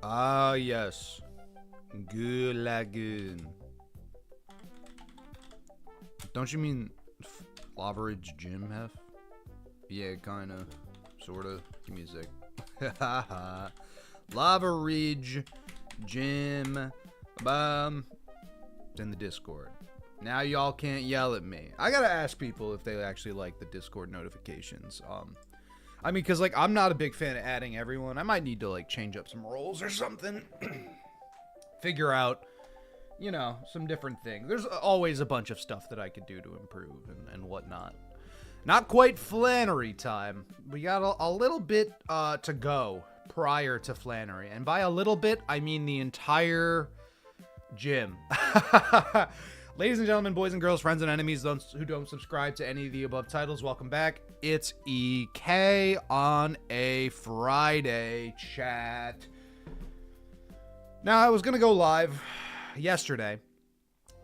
Ah, yes. Good Lagoon. Don't you mean Lava Ridge Gym, Hef? Yeah, kinda. Sorta. Give me a sec. Lava Ridge Gym. It's in the Discord. Now y'all can't yell at me. I gotta ask people if they actually like the Discord notifications. I mean, because, like, I'm not a big fan of adding everyone. I might need to, like, change up some roles or something. Figure out, you know, some different things. There's always a bunch of stuff that I could do to improve and whatnot. Not quite Flannery time. We got a little bit to go prior to Flannery. And by a little bit, I mean the entire gym. Ladies and gentlemen, boys and girls, friends and enemies who don't subscribe to any of the above titles, welcome back. It's EK on a Friday, chat. Now, I was going to go live yesterday.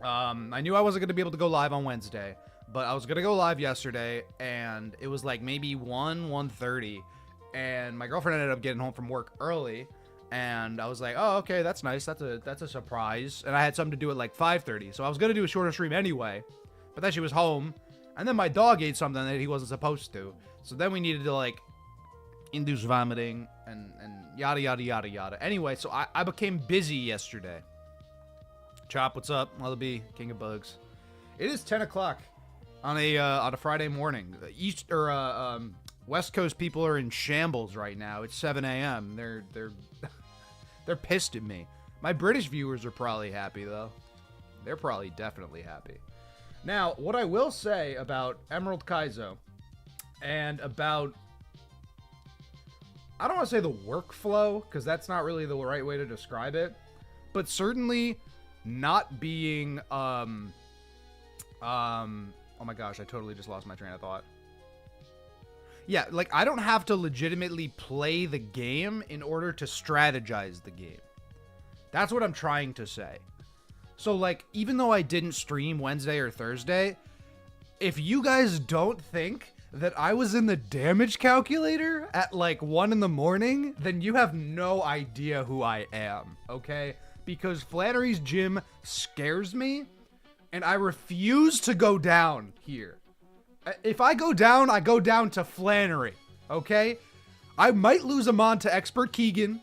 I knew I wasn't going to be able to go live on Wednesday, but I was going to go live yesterday, and it was like maybe 1:30, and my girlfriend ended up getting home from work early. And I was like, oh, okay, that's nice. That's a surprise. And I had something to do at like 5:30. So I was going to do a shorter stream anyway. But then she was home. And then my dog ate something that he wasn't supposed to. So then we needed to like induce vomiting and yada, yada, yada, yada. Anyway, so I became busy yesterday. Chop, what's up? Wallaby, King of Bugs. It is 10 o'clock on a Friday morning. West Coast people are in shambles right now. It's 7 a.m. They're pissed at me. My British viewers are probably happy, though. They're probably definitely happy. Now, what I will say about Emerald Kaizo and about... I don't want to say the workflow, because that's not really the right way to describe it. But certainly not being... oh my gosh, I totally just lost my train of thought. Yeah, like, I don't have to legitimately play the game in order to strategize the game. That's what I'm trying to say. So, like, even though I didn't stream Wednesday or Thursday, if you guys don't think that I was in the damage calculator at, like, 1 in the morning, then you have no idea who I am, okay? Because Flannery's gym scares me, and I refuse to go down here. If I go down to Flannery, okay? I might lose a mod to Expert Keegan,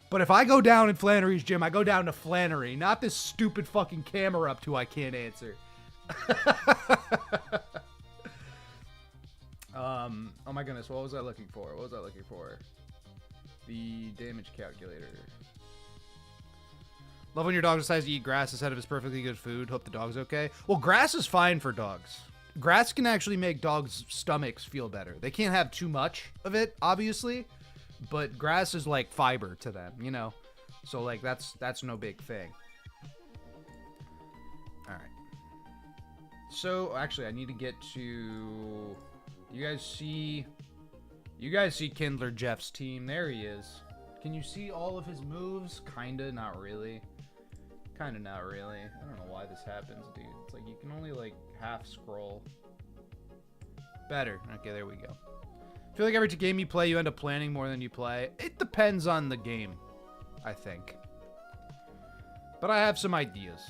but if I go down in Flannery's gym, I go down to Flannery, not this stupid fucking camera up to I can't answer. Oh my goodness, what was I looking for? The damage calculator. Love when your dog decides to eat grass instead of his perfectly good food. Hope the dog's okay. Well, grass is fine for dogs. Grass can actually make dogs' stomachs feel better. They can't have too much of it, obviously, but grass is like fiber to them, you know? So, like, that's no big thing. All right. So, actually, I need to get to... You guys see Kindler Jeff's team? There he is. Can you see all of his moves? Kinda, not really. Kinda not really. I don't know why this happens, dude. It's like you can only like half scroll. Better. Okay, there we go. I feel like every game you play, you end up planning more than you play. It depends on the game, I think. But I have some ideas.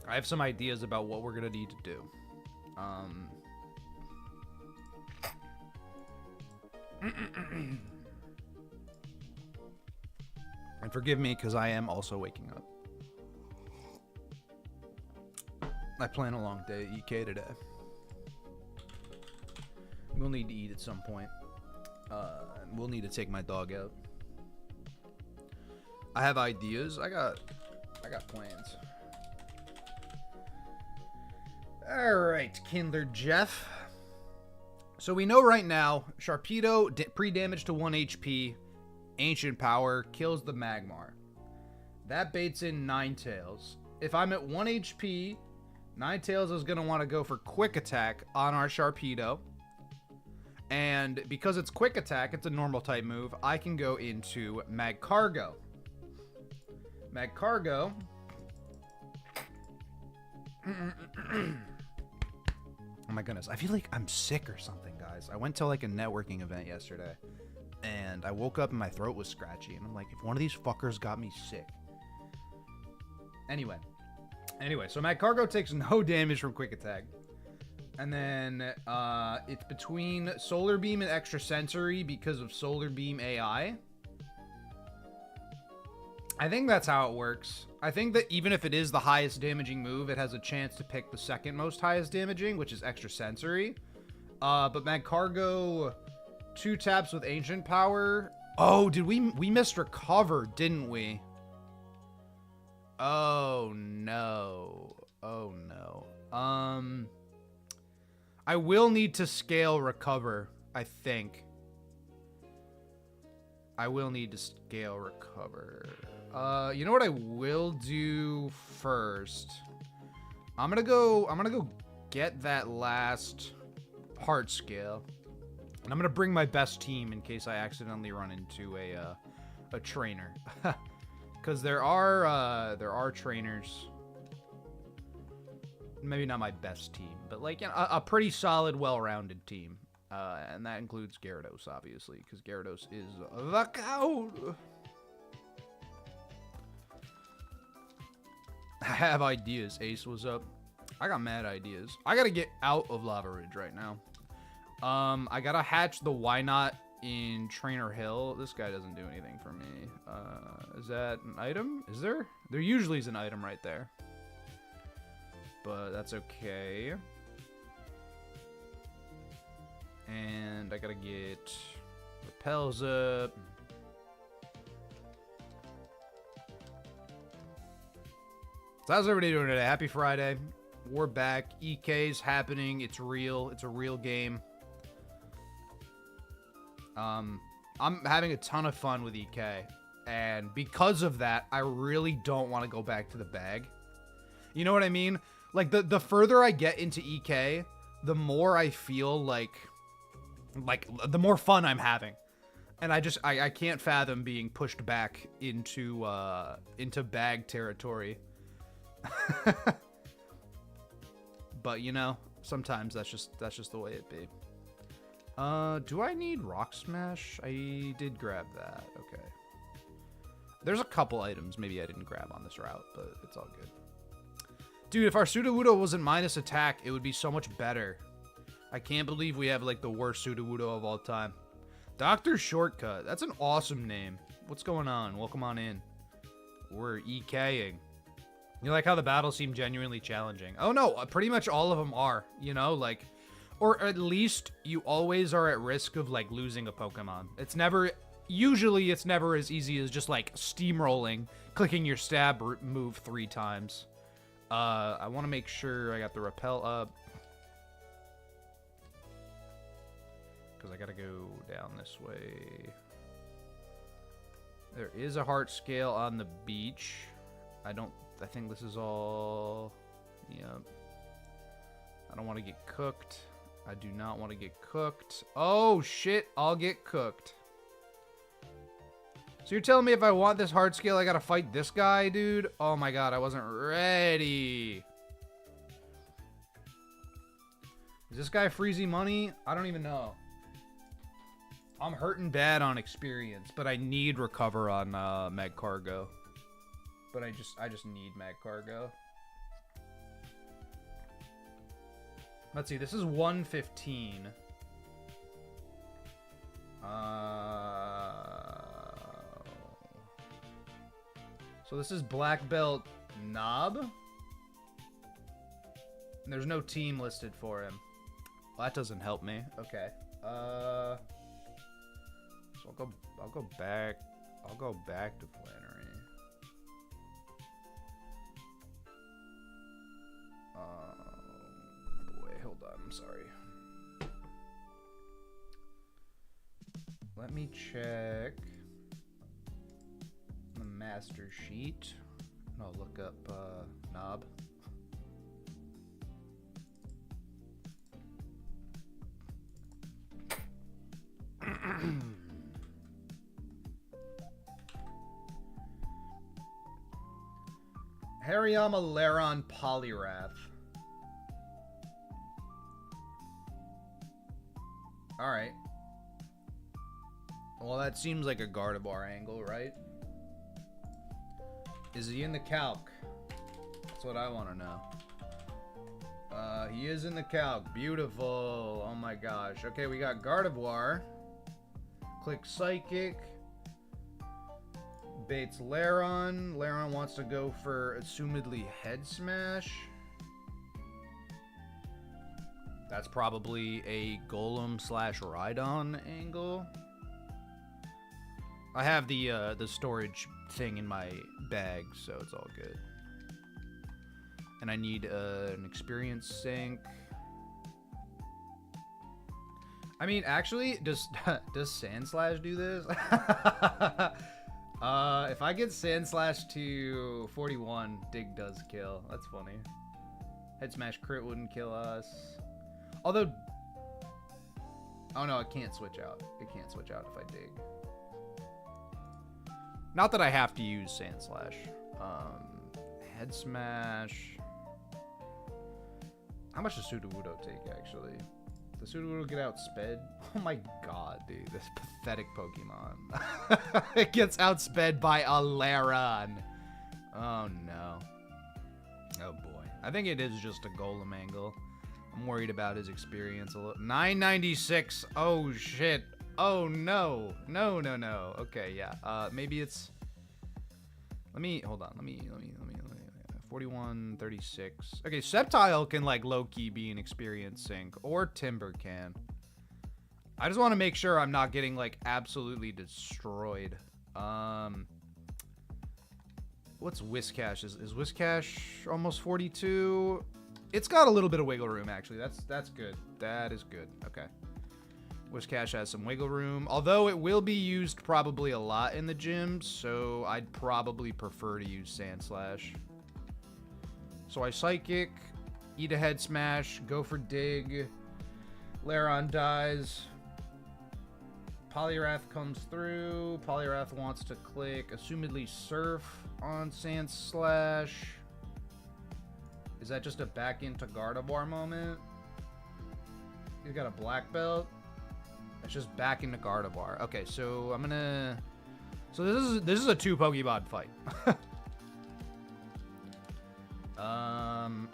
I have some ideas about what we're gonna need to do. And forgive me, because I am also waking up. I plan a long day at EK today. We'll need to eat at some point. And we'll need to take my dog out. I have ideas. I got plans. Alright, Kindler Jeff. So we know right now, Sharpedo, pre-damage to 1 HP, Ancient Power, kills the Magmar. That baits in Ninetales. If I'm at 1 HP, Ninetales is going to want to go for Quick Attack on our Sharpedo. And because it's quick attack, it's a normal type move, I can go into Mag Cargo. Mag Cargo. Oh my goodness. I feel like I'm sick or something, guys. I went to like a networking event yesterday and I woke up and my throat was scratchy. And I'm like, if one of these fuckers got me sick. Anyway, so Mag Cargo takes no damage from quick attack. And then it's between Solar Beam and Extra Sensory because of Solar Beam AI. I think that's how it works. I think that even if it is the highest damaging move, it has a chance to pick the second most highest damaging, which is Extra Sensory. But Mag Cargo 2 taps with Ancient Power. Oh, did we missed Recover, didn't we? Oh no. Oh no. I will need to scale Recover, I think. I will need to scale Recover. You know what I will do first? I'm gonna go get that last heart scale. And I'm gonna bring my best team in case I accidentally run into a trainer. Cause there are trainers. Maybe not my best team, but like, you know, a pretty solid, well-rounded team. And that includes Gyarados, obviously, because Gyarados is the GOAT. I have ideas. Ace, was up? I got mad ideas. I gotta get out of Lava Ridge right now. I gotta hatch the Why Not in Trainer Hill. This guy doesn't do anything for me. Is that an item? Is there? There usually is an item right there. But that's okay. And I gotta get repels up. So how's everybody doing today? Happy Friday. We're back. EK's happening. It's real. It's a real game. I'm having a ton of fun with EK. And because of that, I really don't want to go back to the bag. You know what I mean? Like, the further I get into EK, the more I feel like the more fun I'm having. And I can't fathom being pushed back into bag territory. But, you know, sometimes that's just the way it be. Do I need Rock Smash? I did grab that. Okay. There's a couple items maybe I didn't grab on this route, but it's all good. Dude, if our Sudowoodo wasn't minus attack, it would be so much better. I can't believe we have, like, the worst Sudowoodo of all time. Dr. Shortcut. That's an awesome name. What's going on? Welcome on in. We're EKing. You like how the battles seem genuinely challenging? Oh, no. Pretty much all of them are, you know? Like, or at least you always are at risk of, like, losing a Pokemon. It's never... Usually, it's never as easy as just, like, steamrolling, clicking your stab move 3 times. I want to make sure I got the repel up. Because I got to go down this way. There is a heart scale on the beach. I think this is all... Yep. I don't want to get cooked. I do not want to get cooked. Oh, shit. I'll get cooked. So you're telling me if I want this hard scale, I gotta fight this guy, dude? Oh my god, I wasn't ready. Is this guy freezy money? I don't even know. I'm hurting bad on experience, but I need recover on Mag Cargo. But I just need Mag Cargo. Let's see, this is 115. So this is Black Belt Nob. There's no team listed for him. Well, that doesn't help me. Okay. So I'll go back. I'll go back to Flannery. Boy, hold on. I'm sorry. Let me check the master sheet. And I'll look up Nob. Hariyama Laron Polyrath. Alright. Well, that seems like a Gardevoir angle, right? Is he in the calc? That's what I want to know. He is in the calc. Beautiful. Oh my gosh. Okay, we got Gardevoir. Click Psychic. Baits Laron. Laron wants to go for assumedly Head Smash. That's probably a Golem / Rhydon angle. I have the storage thing in my bag, so it's all good. And I need an experience sync. I mean, actually, does Sandslash do this? If I get Sandslash to 41, Dig does kill. That's funny. Head Smash crit wouldn't kill us. Although, oh no, it can't switch out. It can't switch out if I dig. Not that I have to use Sandslash. Head Smash. How much does Sudowoodo take, actually? Does Sudowoodo get outsped? Oh my god, dude. This pathetic Pokemon. It gets outsped by a Laron. Oh no. Oh boy. I think it is just a Golem angle. I'm worried about his experience a little. 996. Oh shit. Oh no. No, no, no. Okay, yeah. Maybe it's. Let me hold on. Let me 41, 36. Okay, Sceptile can like low-key be an experience sync, or Timber can. I just want to make sure I'm not getting like absolutely destroyed. What's Whiscash? Is Whiscash almost 42? It's got a little bit of wiggle room, actually. That's good. That is good. Okay. Whiscash has some wiggle room, although it will be used probably a lot in the gym, so I'd probably prefer to use Sandslash. So I Psychic, eat a Head Smash, go for Dig. Laron dies. Polyrath comes through. Polyrath wants to click assumedly Surf on Sandslash. Is that just a back into Gardevoir moment? He's got a Black Belt. That's just back into Gardevoir. Okay, so I'm gonna. So this is a 2 Pokemon fight.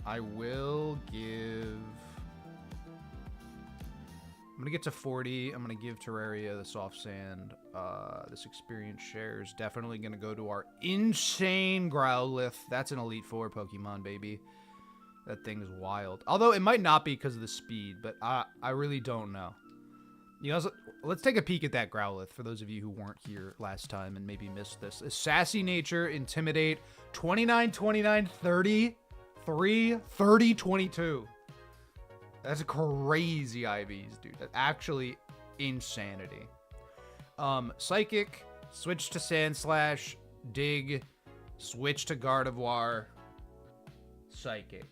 I will give. I'm gonna get to 40. I'm gonna give Terraria the Soft Sand. This experience share is definitely gonna go to our insane Growlithe. That's an Elite Four Pokemon, baby. That thing's wild. Although it might not be because of the speed, but I really don't know. You know, let's take a peek at that Growlithe for those of you who weren't here last time and maybe missed this. Sassy Nature, Intimidate, 29, 29, 30, 3, 30, 22. That's crazy IVs, dude. That's actually insanity. Psychic, switch to Sandslash, Dig, switch to Gardevoir, Psychic.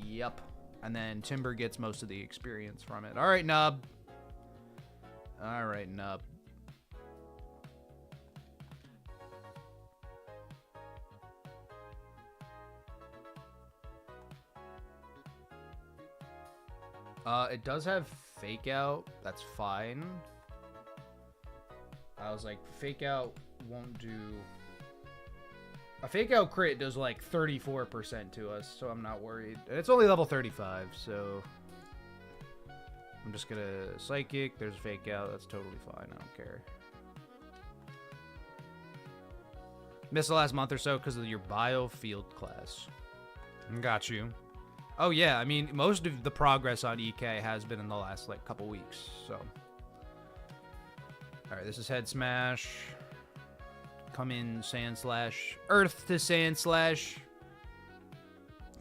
Yep. And then Timber gets most of the experience from it. All right, Nob. All right, Nob. It does have Fake Out. That's fine. I was like, Fake Out won't do... A Fake Out crit does like 34% to us, so I'm not worried. And it's only level 35, so... I'm just gonna Psychic. There's Fake Out. That's totally fine. I don't care. Missed the last month or so because of your bio field class. Got you. Oh yeah, I mean, most of the progress on EK has been in the last like couple weeks, so. Alright, this is Head Smash. Come in, Sandslash. Earth to Sandslash.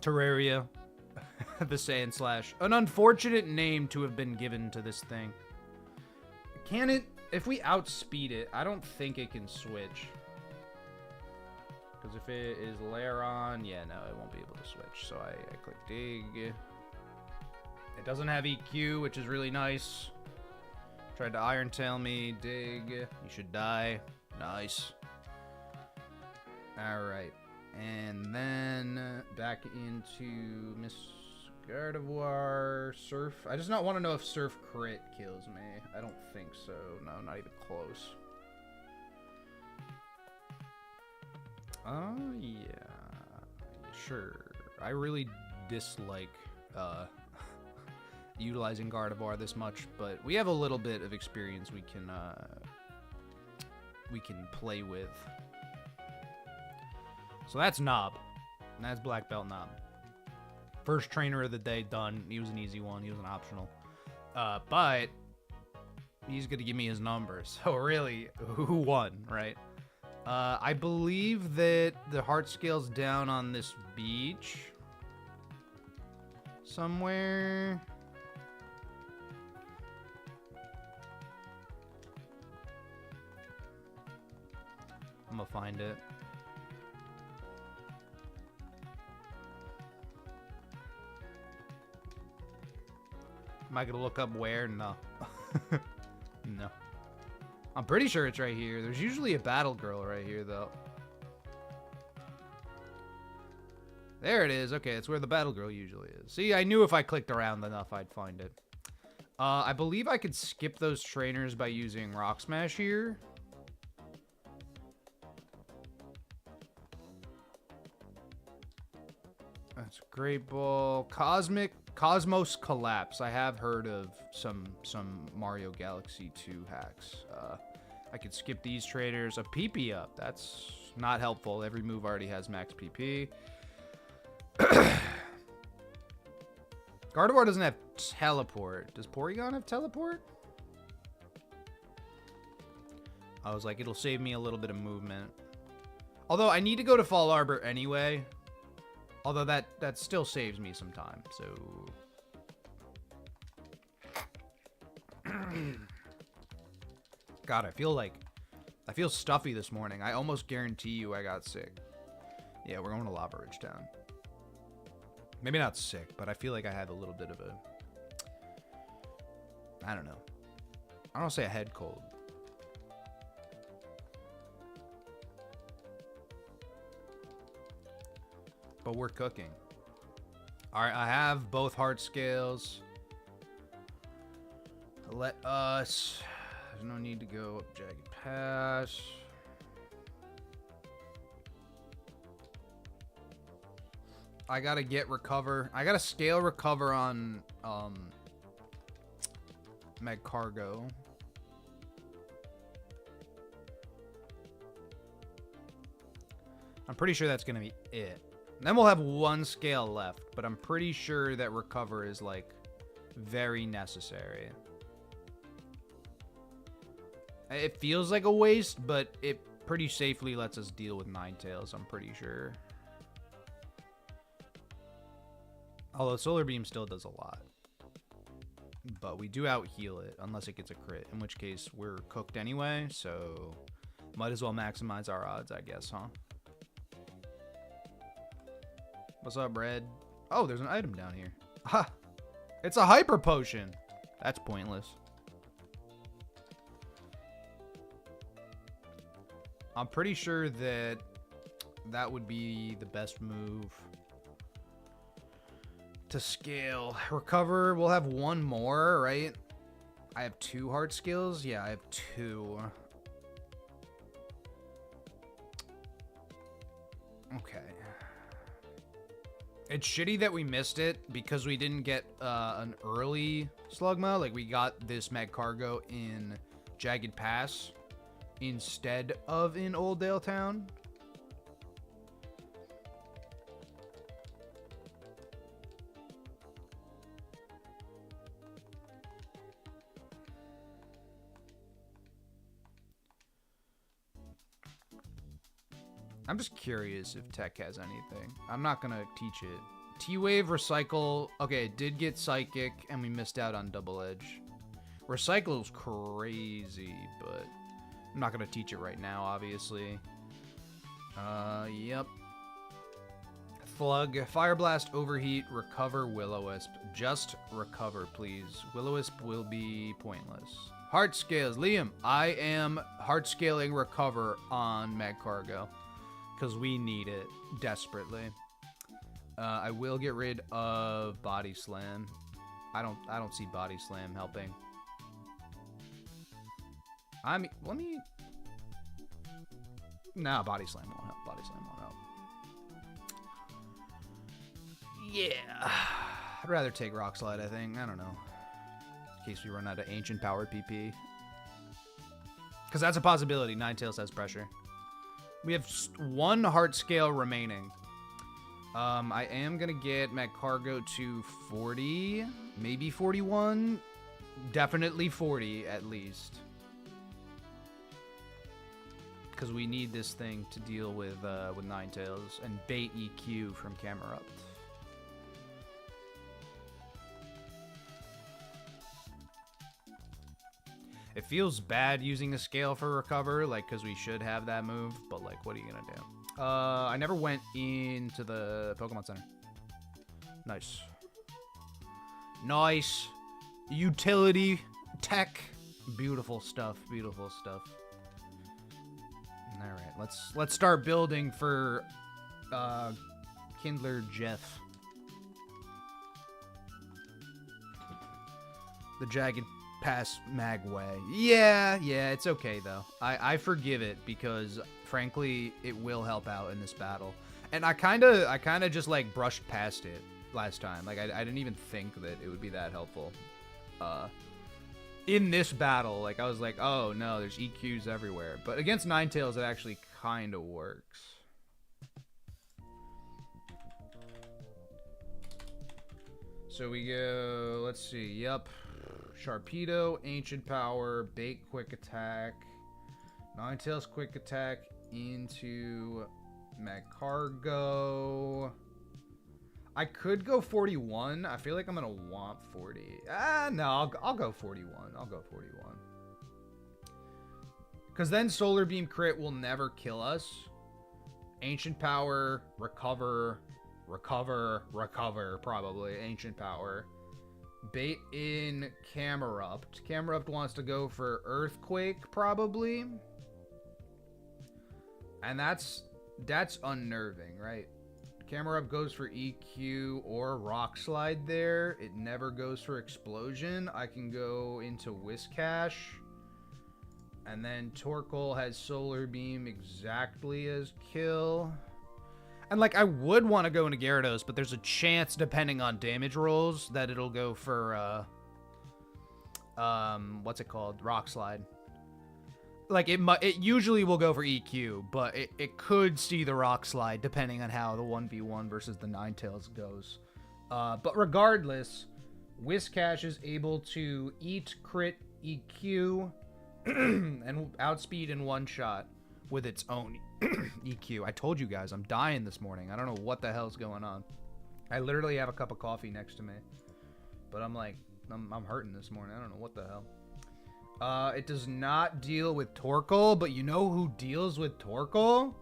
Terraria. The Sandslash. An unfortunate name to have been given to this thing. Can it? If we outspeed it, I don't think it can switch. Because if it is Laron, yeah, no, it won't be able to switch. So I click Dig. It doesn't have EQ, which is really nice. Tried to Iron Tail me. Dig. You should die. Nice. Alright. And then back into Miss Gardevoir. Surf. I just not want to know if Surf crit kills me. I don't think so. No, not even close. Yeah. Sure. I really dislike utilizing Gardevoir this much, but we have a little bit of experience we can play with. So that's Nob. And that's Black Belt Nob. First trainer of the day done. He was an easy one. He was an optional. But he's going to give me his numbers. So really, who won, right? I believe that the heart scale's down on this beach. Somewhere. I'm going to find it. Am I gonna look up where? No. No. I'm pretty sure it's right here. There's usually a battle girl right here, though. There it is. Okay, it's where the battle girl usually is. See, I knew if I clicked around enough, I'd find it. I believe I could skip those trainers by using Rock Smash here. That's a great ball. Cosmos Collapse. I have heard of some Mario Galaxy 2 hacks. I could skip these traders. A PP up. That's not helpful. Every move already has max PP. Gardevoir doesn't have teleport. Does Porygon have teleport? I was like, it'll save me a little bit of movement. Although I need to go to Fall Arbor anyway. Although that still saves me some time, so... God, I feel stuffy this morning. I almost guarantee you I got sick. Yeah, we're going to Lava Ridge Town. Maybe not sick, but I feel like I have a little bit of a... I don't know. I don't say a head cold. But we're cooking. Alright, I have both heart scales. Let us... There's no need to go up Jagged Pass. I gotta get recover. I gotta scale recover on Magcargo. I'm pretty sure that's gonna be it. Then we'll have one scale left, but I'm pretty sure that recover is, like, very necessary. It feels like a waste, but it pretty safely lets us deal with Ninetales, I'm pretty sure. Although Solar Beam still does a lot. But we do out-heal it, unless it gets a crit, in which case we're cooked anyway, so might as well maximize our odds, I guess, huh? What's up, Red? Oh, there's an item down here. Ha! It's a hyper potion. That's pointless. I'm pretty sure that that would be the best move to scale. Recover, we'll have one more, right? I have 2 heart skills? Yeah, I have 2. Okay. It's shitty that we missed it because we didn't get an early Slugma. Like, we got this Magcargo in Jagged Pass instead of in Old Town. I'm just curious if tech has anything. I'm not gonna teach it. T-Wave, Recycle. Okay, it did get Psychic, and we missed out on Double Edge. Recycle's crazy, but I'm not gonna teach it right now, obviously. Yep. Flug, Fire Blast, Overheat, Recover, Will-O-Wisp. Just recover, please. Will-O-Wisp will be pointless. Heart Scales. Liam, I am heart scaling Recover on Magcargo. because we need it desperately. I will get rid of Body Slam. I don't see Body Slam helping. Let me... Nah, Body Slam won't help. Body Slam won't help. Yeah. I'd rather take Rock Slide, I think. I don't know. In case we run out of Ancient Power PP. Because that's a possibility. Ninetales has pressure. We have 1 Heart Scale remaining. I am going to get Magcargo to 40. Maybe 41. Definitely 40, at least. Because we need this thing to deal with Ninetales and bait EQ from Camerupt. It feels bad using a scale for recover, like, because we should have that move, but, like, what are you gonna do? I never went into the Pokemon Center. Nice. Nice. Utility. Tech. Beautiful stuff. Beautiful stuff. Alright, let's start building for Kindler Jeff. The Jagged Pass Magway. Yeah, it's okay though. I forgive it because frankly it will help out in this battle. And I kinda just like brushed past it last time. Like I didn't even think that it would be that helpful. In this battle, like I was like, oh no, there's EQs everywhere. But against Ninetales it actually kinda works. So we go, let's see, yep. Sharpedo, Ancient Power, Bait Quick Attack, Ninetales Quick Attack into Magcargo. I could go 41. I feel like I'm going to want 40. No, I'll go 41. I'll go 41. Because then Solar Beam crit will never kill us. Ancient Power, Recover, probably. Ancient Power. Bait in Camerupt. Camerupt wants to go for Earthquake, probably. And that's unnerving, right? Camerupt goes for EQ or Rock Slide there. It never goes for Explosion. I can go into Whiscash. And then Torkoal has Solar Beam exactly as kill. And, like, I would want to go into Gyarados, but there's a chance, depending on damage rolls, that it'll go for, what's it called? Rock Slide. Like, it usually will go for EQ, but it could see the Rock Slide, depending on how the 1v1 versus the Ninetales goes. But regardless, Whiscash is able to eat, crit, EQ, and outspeed in one shot with its own EQ. I told you guys, I'm dying this morning. I don't know what the hell's going on. I literally have a cup of coffee next to me. But I'm like, I'm hurting this morning. I don't know what the hell. It does not deal with Torkoal, but you know who deals with Torkoal?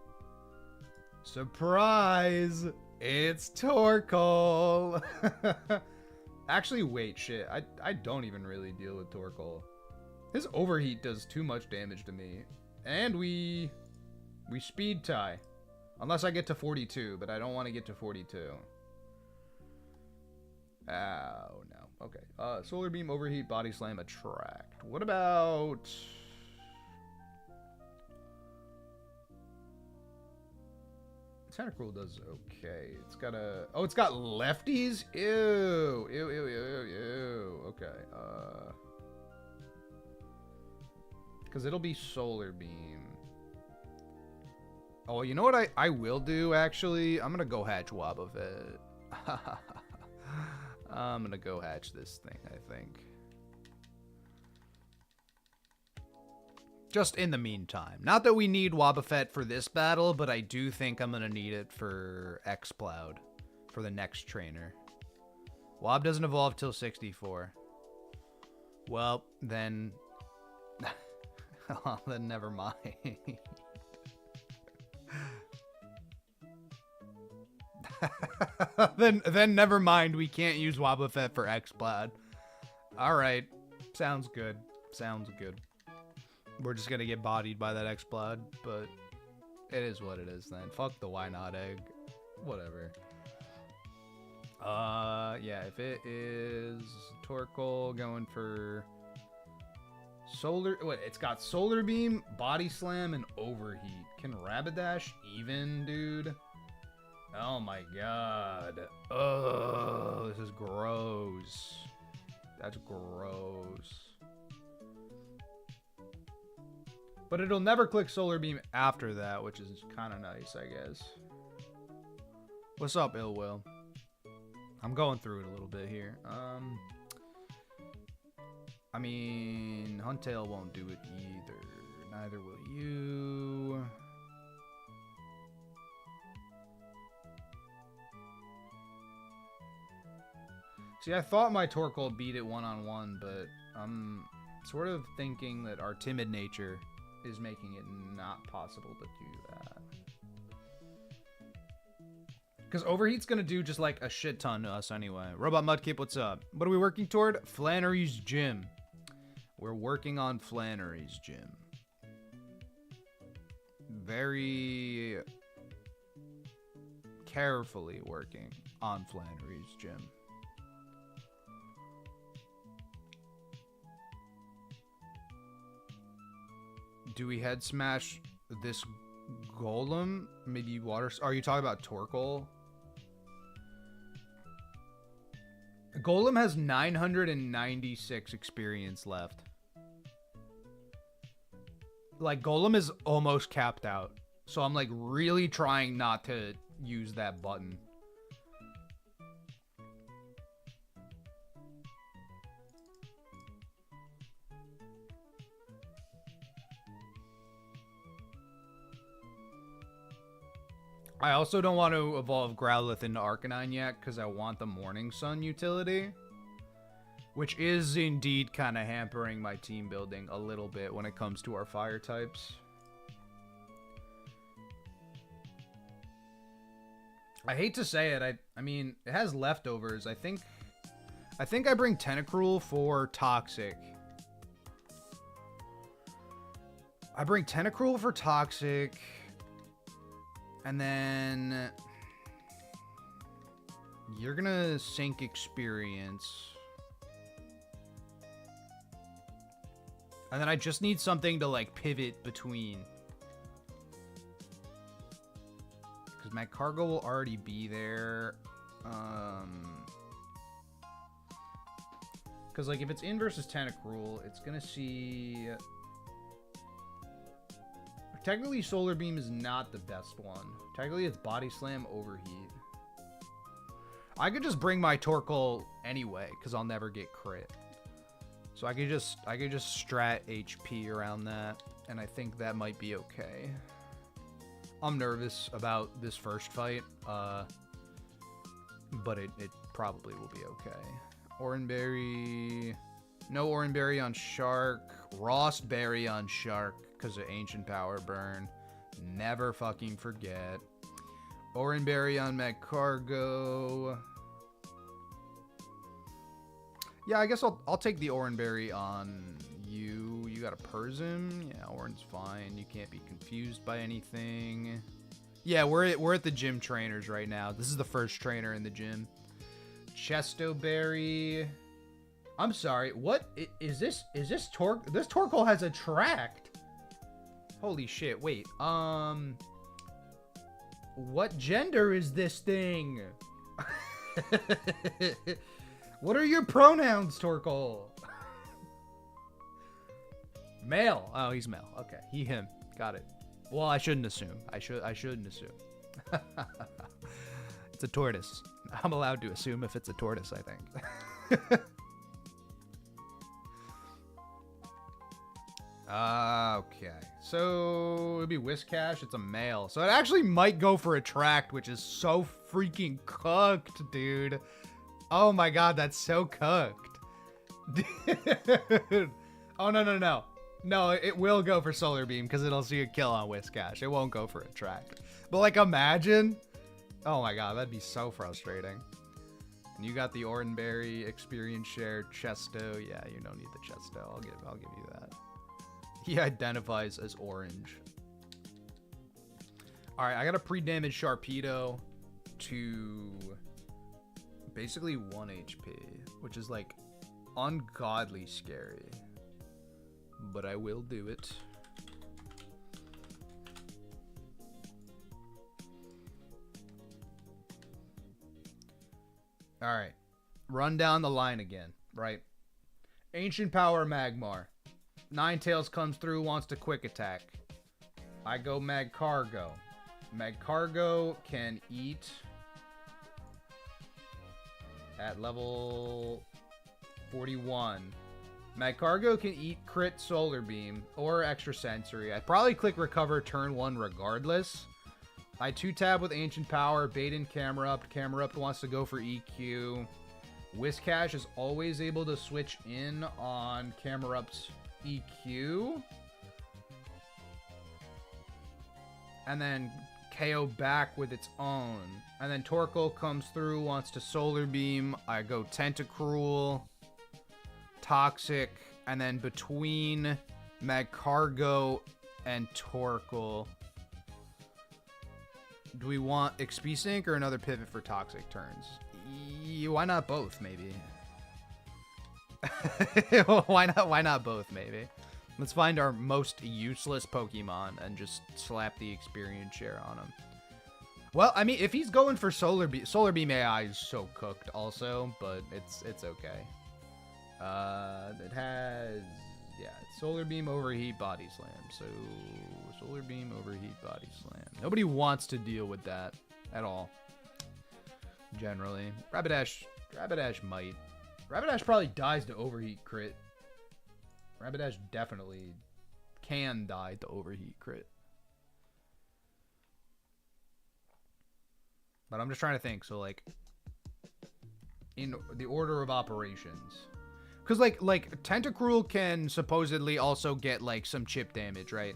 Surprise! It's Torkoal! Actually, wait, shit. I don't even really deal with Torkoal. His Overheat does too much damage to me. And we speed tie. Unless I get to 42, but I don't want to get to 42. Oh, no. Okay. Solar Beam, Overheat, Body Slam, Attract. What about... Tentacruel does okay. It's got a... Oh, it's got lefties? Ew. Ew. Okay. Because it'll be Solar Beam. Oh, you know what I will do, actually? I'm going to go hatch Wobbuffet. I'm going to go hatch this thing, I think. Just in the meantime. Not that we need Wobbuffet for this battle, but I do think I'm going to need it for X-Plowed. For the next trainer. Wob doesn't evolve till 64. Well, then... then never mind. then never mind. We can't use Wobbuffet for X-Plowed. Alright. Sounds good. Sounds good. We're just gonna get bodied by that X-Plowed, but It is what it is then. Fuck the why not egg. Whatever. Yeah, if it is Torkoal going for solar, wait, it's got solar beam, body slam, and overheat. Can Rapidash even, dude? Oh my god. Oh, this is gross. That's gross. But it'll never click solar beam after that, which is kind of nice, I guess. What's up, Ill Will? I'm going through it a little bit here. I mean, Huntail won't do it either. Neither will you. See, I thought my Torkoal beat it one-on-one, but I'm sort of thinking that our timid nature is making it not possible to do that. Because Overheat's going to do just like a shit ton to us anyway. Robot Mudkip, what's up? What are we working toward? Flannery's Gym. We're working on Flannery's Gym. Very carefully working on Flannery's Gym. Do we head smash this Golem? Maybe water... Are you talking about Torkoal? Golem has 996 experience left. Like, Golem is almost capped out. So I'm, like, really trying not to use that button. I also don't want to evolve Growlithe into Arcanine yet, because I want the Morning Sun utility. Which is indeed kind of hampering my team building a little bit when it comes to our fire types. I hate to say it, I mean, it has leftovers. I think I bring Tentacruel for Toxic. I bring Tentacruel for Toxic. And then you're gonna sink experience. And then I just need something to like pivot between. Because my cargo will already be there. Because like if it's in versus Tentacruel, it's gonna see... Technically, Solar Beam is not the best one. Technically, it's Body Slam, Overheat. I could just bring my Torkoal anyway, because I'll never get crit. So I could just strat HP around that, and I think that might be okay. I'm nervous about this first fight, but it probably will be okay. Oranberry... No Oranberry on Shark. Rostberry on Shark. Because of Ancient Power Burn. Never fucking forget. Oranberry on Magcargo. Yeah, I guess I'll take the Oranberry on you. You got a Persim? Yeah, Oran's fine. You can't be confused by anything. Yeah, we're at the gym trainers right now. This is the first trainer in the gym. Chestoberry. I'm sorry. What is this? Is this Torque? This Torkoal has Attract. Holy shit, wait, what gender is this thing? What are your pronouns, Torkoal? Male. Oh, he's male. Okay, he, him. Got it. Well, I shouldn't assume. I shouldn't assume. It's a tortoise. I'm allowed to assume if it's a tortoise, I think. Okay, so it'd be Whiscash. It's a male, so it actually might go for Attract, which is so freaking cooked, dude. Oh my god, that's so cooked. Dude. Oh no, it will go for Solar Beam because it'll see a kill on Whiscash. It won't go for Attract. But like, imagine. Oh my god, that'd be so frustrating. And you got the Oranberry experience share, Chesto. Yeah, you don't need the Chesto. I'll give you that. He identifies as orange. Alright, I got a pre-damage Sharpedo to basically 1 HP, which is like ungodly scary. But I will do it. Alright. Run down the line again, right? Ancient Power Magmar. Ninetales comes through, wants to quick attack. I go Magcargo. Magcargo can eat at level 41. Magcargo can eat crit Solar Beam or Extrasensory. I'd probably click Recover turn 1 regardless. I 2-tab with Ancient Power, bait in Camerupt. Camerupt wants to go for EQ. Whiscash is always able to switch in on Camerupt's EQ. And then KO back with its own. And then Torkoal comes through, wants to Solar Beam. I go Tentacruel, Toxic, and then between Magcargo and Torkoal, do we want XP Sync or another pivot for Toxic turns? Why not both, maybe? Why not both, maybe? Let's find our most useless Pokemon and just slap the experience share on him. Well, I mean, if he's going for Solar Beam AI is so cooked also, but it's okay. It has, yeah, Solar Beam, Overheat, Body Slam. So, Solar Beam, Overheat, Body Slam. Nobody wants to deal with that at all. Generally. Rapidash might. Rapidash probably dies to Overheat crit. Rapidash definitely can die to Overheat crit. But I'm just trying to think. So, like, in the order of operations. Because, like Tentacruel can supposedly also get, like, some chip damage, right?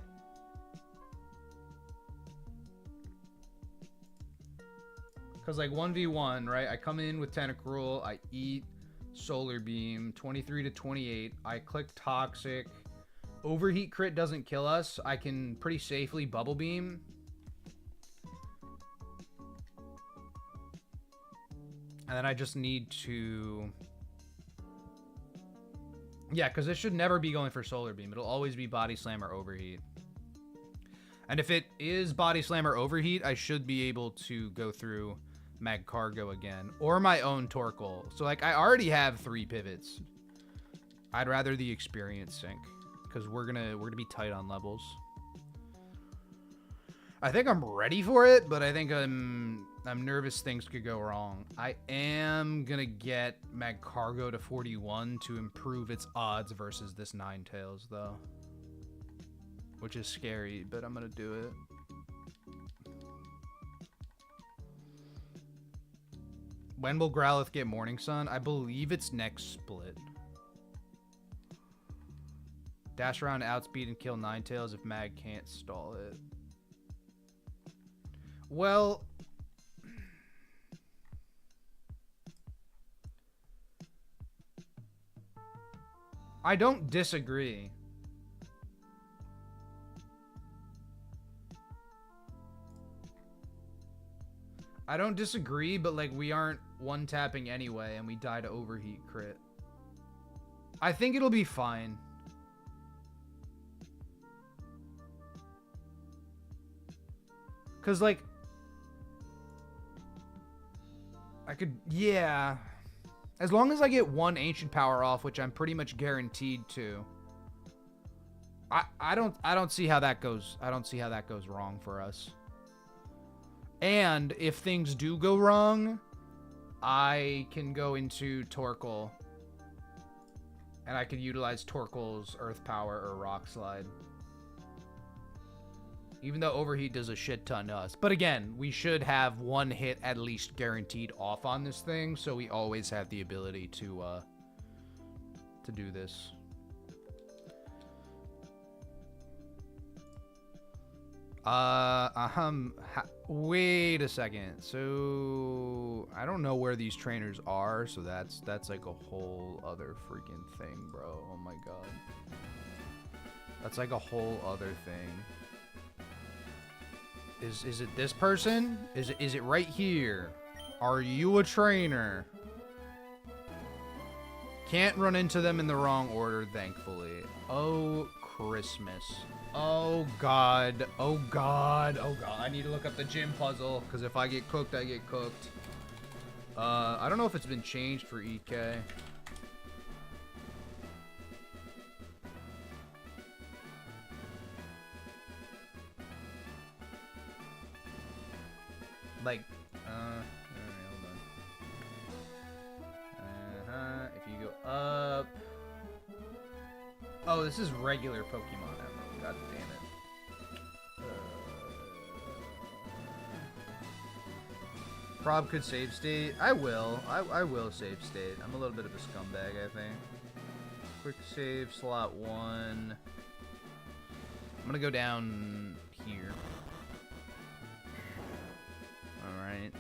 Because, like, 1v1, right? I come in with Tentacruel. I eat Solar Beam. 23 to 28. I click Toxic. Overheat crit doesn't kill us. I can pretty safely Bubble Beam. And then I just need to... Yeah, because it should never be going for Solar Beam. It'll always be Body Slam or Overheat. And if it is Body Slam or Overheat, I should be able to go through Magcargo again. Or my own Torkoal. So, like, I already have 3 pivots. I'd rather the experience sync. Because we're gonna be tight on levels. I think I'm ready for it, but I think I'm nervous things could go wrong. I am gonna get Magcargo to 41 to improve its odds versus this Ninetales, though. Which is scary, but I'm gonna do it. When will Growlithe get Morning Sun? I believe it's next split. Dash around, outspeed, and kill Ninetales if Mag can't stall it. Well... I don't disagree. I don't disagree, but, like, we aren't one-tapping anyway, and we die to Overheat crit. I think it'll be fine. Because, like... I could... Yeah... As long as I get 1 Ancient Power off, which I'm pretty much guaranteed to, I don't see how that goes. I don't see how that goes wrong for us. And if things do go wrong, I can go into Torkoal, and I can utilize Torkoal's Earth Power or Rock Slide. Even though Overheat does a shit ton to us. But again, we should have 1 hit at least guaranteed off on this thing, so we always have the ability to do this. Wait a second. So I don't know where these trainers are, so that's like a whole other freaking thing, bro. Oh my god. That's like a whole other thing. Is it this person? Is it right here? Are you a trainer? Can't run into them in the wrong order, thankfully. Oh, Christmas. Oh, God. Oh, God. Oh, God. I need to look up the gym puzzle, because if I get cooked, I get cooked. I don't know if it's been changed for EK. Like, alright, hold on. If you go up. Oh, this is regular Pokemon Emerald. God damn it. Prob could save state. I will. I will save state. I'm a little bit of a scumbag, I think. Quick save, slot 1. I'm gonna go down here. Alright.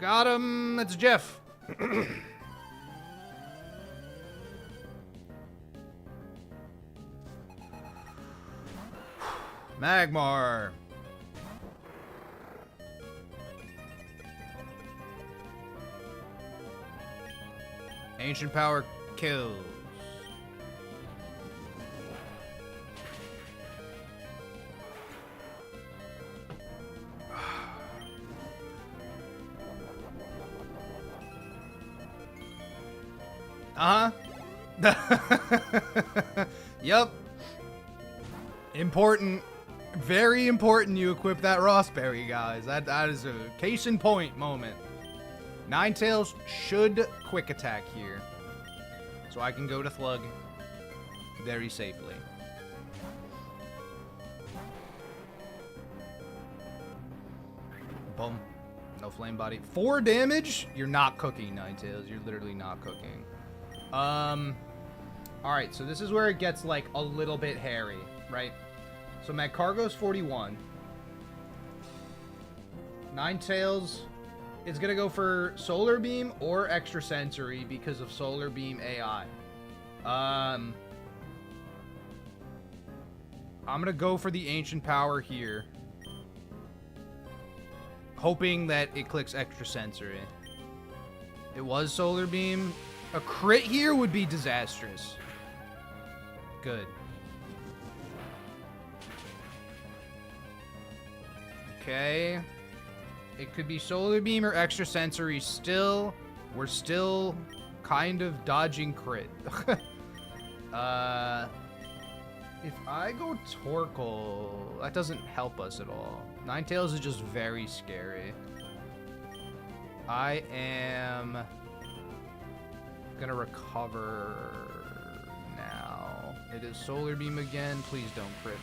Got him! It's Jeff! Magmar! Ancient power kills. Yup. Important. Very important you equip that Rossberry, guys. That is a case in point moment. Ninetales should quick attack here. So I can go to Thlug very safely. Boom. No flame body. 4 damage? You're not cooking, Ninetales. You're literally not cooking. Alright, so this is where it gets, like, a little bit hairy, right? So Magcargo's 41. Ninetales is gonna go for Solar Beam or Extrasensory because of Solar Beam AI. I'm gonna go for the Ancient Power here, hoping that it clicks Extrasensory. It was Solar Beam. A crit here would be disastrous. Good. Okay. It could be Solar Beam or Extrasensory still. We're still kind of dodging crit. If I go Torkoal, that doesn't help us at all. Ninetales is just very scary. I am gonna recover now. It is Solar Beam again. Please don't crit me.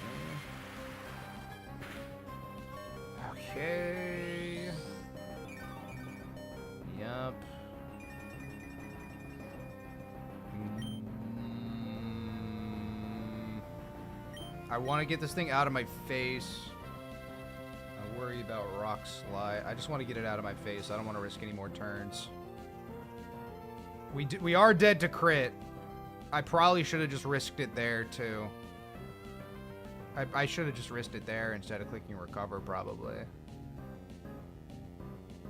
Okay. Yup. I want to get this thing out of my face. I worry about Rock Slide. I just want to get it out of my face. I don't want to risk any more turns. We are dead to crit. I probably should have just risked it there, too. I should have just risked it there instead of clicking recover, probably.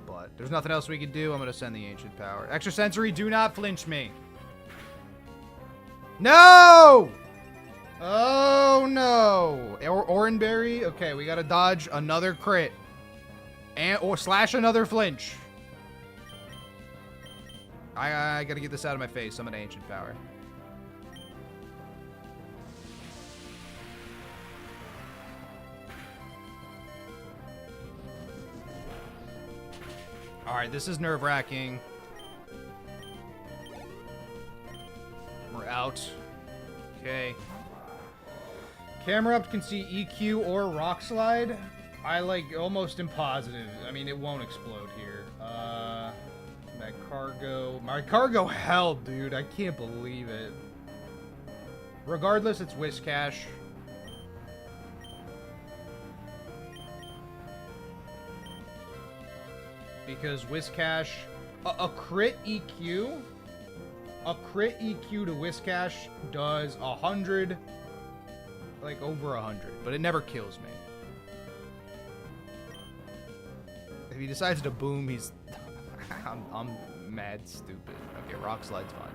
But there's nothing else we can do. I'm going to send the Ancient Power. Extrasensory, do not flinch me. No! Oh, no. Oranberry? Okay, we got to dodge another crit. Or slash another flinch. I got to get this out of my face. I'm an Ancient Power. Alright, this is nerve-wracking. We're out. Okay. Camera up can see EQ or Rock Slide. I almost am positive. I mean, it won't explode here. My cargo held, dude. I can't believe it. Regardless, it's Whiscash. Because Whiscash, a crit EQ to Whiscash does 100 like over 100, but it never kills me. If he decides to boom, he's... I'm mad stupid. Okay, rock slide's fine.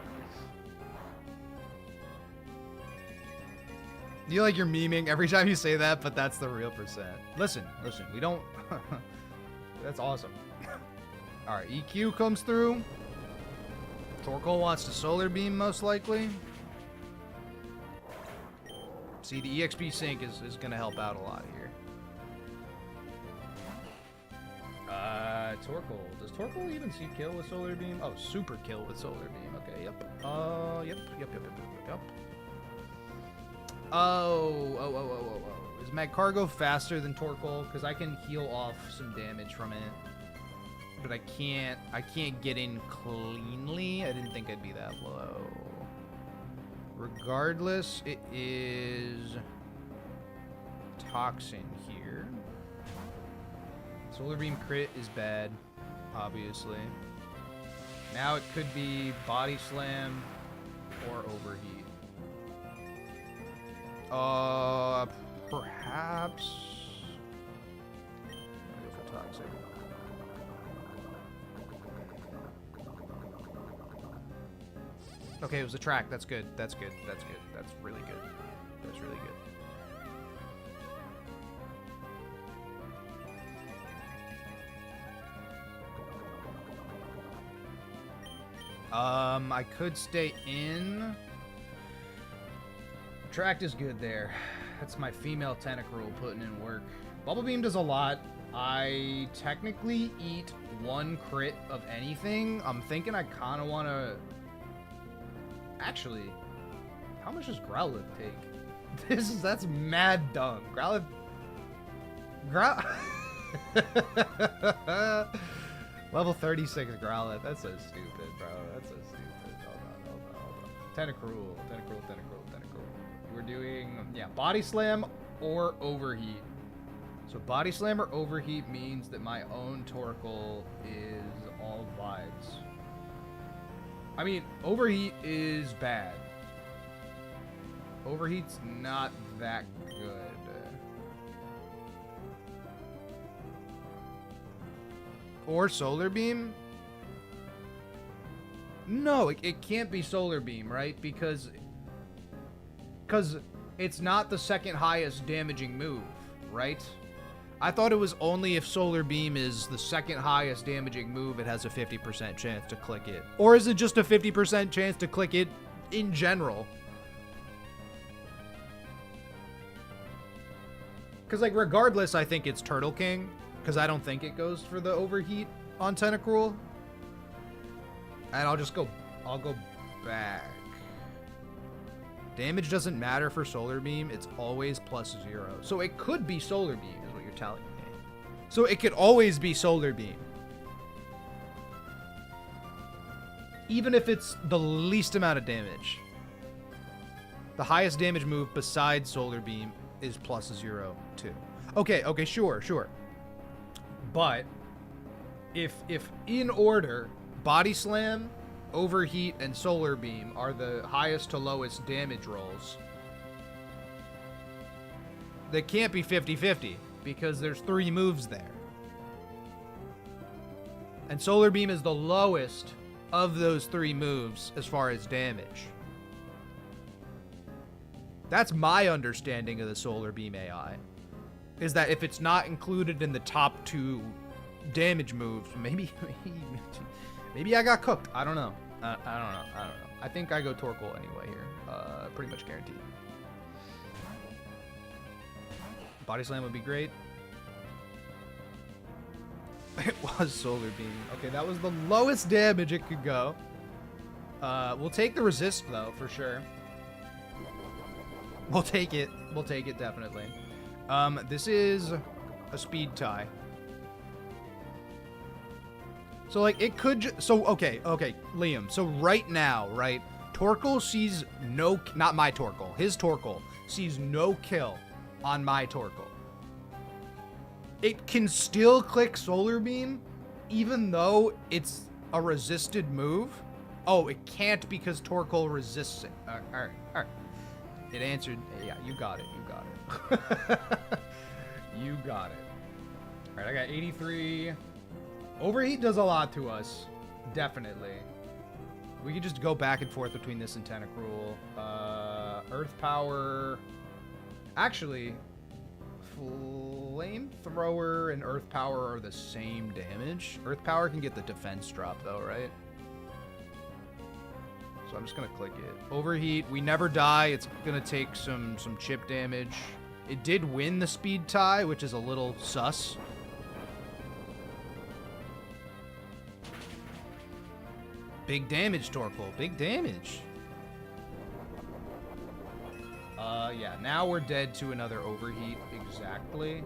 You like you're memeing every time you say that, but that's the real percent. Listen, we don't... That's awesome. Alright, EQ comes through. Torkoal wants to solar beam, most likely. See, the EXP sync is going to help out a lot here. Torkoal. Does Torkoal even see kill with solar beam? Oh, super kill with solar beam. Okay, yep. Yep. Oh. Is Mag Cargo faster than Torkoal? Because I can heal off some damage from it. But I can't get in cleanly. I didn't think I'd be that low. Regardless, it is Toxin here. Solar Beam crit is bad, obviously. Now it could be Body Slam or Overheat. Perhaps... I'll go for Toxic. Okay, it was a track. That's good. That's good. That's really good. That's really good. I could stay in. Tract is good there. That's my female Tentacruel putting in work. Bubble Beam does a lot. I technically eat 1 crit of anything. I'm thinking I kind of want to... Actually, how much does Growlithe take? That's mad dumb. Growlithe... Level 36 Growlithe. That's so stupid, bro. That's so stupid. Hold on. Tentacruel. We're doing, yeah, Body Slam or Overheat. So Body Slam or Overheat means that my own Torkoal is all vibes. I mean, Overheat is bad. Overheat's not that good. Or Solar Beam? No, it can't be Solar Beam, right? Because it's not the second highest damaging move, right? I thought it was only if Solar Beam is the second highest damaging move, it has a 50% chance to click it. Or is it just a 50% chance to click it in general? Because, like, regardless, I think it's Turtle King. Because I don't think it goes for the Overheat on Tentacruel. And I'll go back. Damage doesn't matter for Solar Beam. It's always +0. So it could be Solar Beam, is what you're telling me. So it could always be Solar Beam. Even if it's the least amount of damage. The highest damage move besides Solar Beam is +0 too. Okay, sure. But if in order, Body Slam, Overheat, and Solar Beam are the highest to lowest damage rolls, they can't be 50-50 because there's 3 moves there. And Solar Beam is the lowest of those 3 moves as far as damage. That's my understanding of the Solar Beam AI. Is that if it's not included in the top 2 damage moves, maybe I got cooked. I don't know. I don't know. I think I go Torkoal anyway here. Pretty much guaranteed. Body Slam would be great. It was Solar Beam. Okay, that was the lowest damage it could go. We'll take the resist though, for sure. We'll take it. We'll take it, definitely. This is a speed tie. So, like, it could okay, Liam. So, right now, right, Torkoal sees no... Not my Torkoal. His Torkoal sees no kill on my Torkoal. It can still click Solar Beam, even though it's a resisted move. Oh, it can't because Torkoal resists it. Alright. It answered. Yeah, you got it. You got it. You got it. All right, I got 83. Overheat does a lot to us. Definitely. We could just go back and forth between this and Tentacruel. Earth Power. Actually, Flamethrower and Earth Power are the same damage. Earth Power can get the defense drop, though, right? So I'm just going to click it. Overheat. We never die. It's going to take some chip damage. It did win the speed tie, which is a little sus. Big damage, Torkoal. Big damage. Yeah, now we're dead to another overheat. Exactly.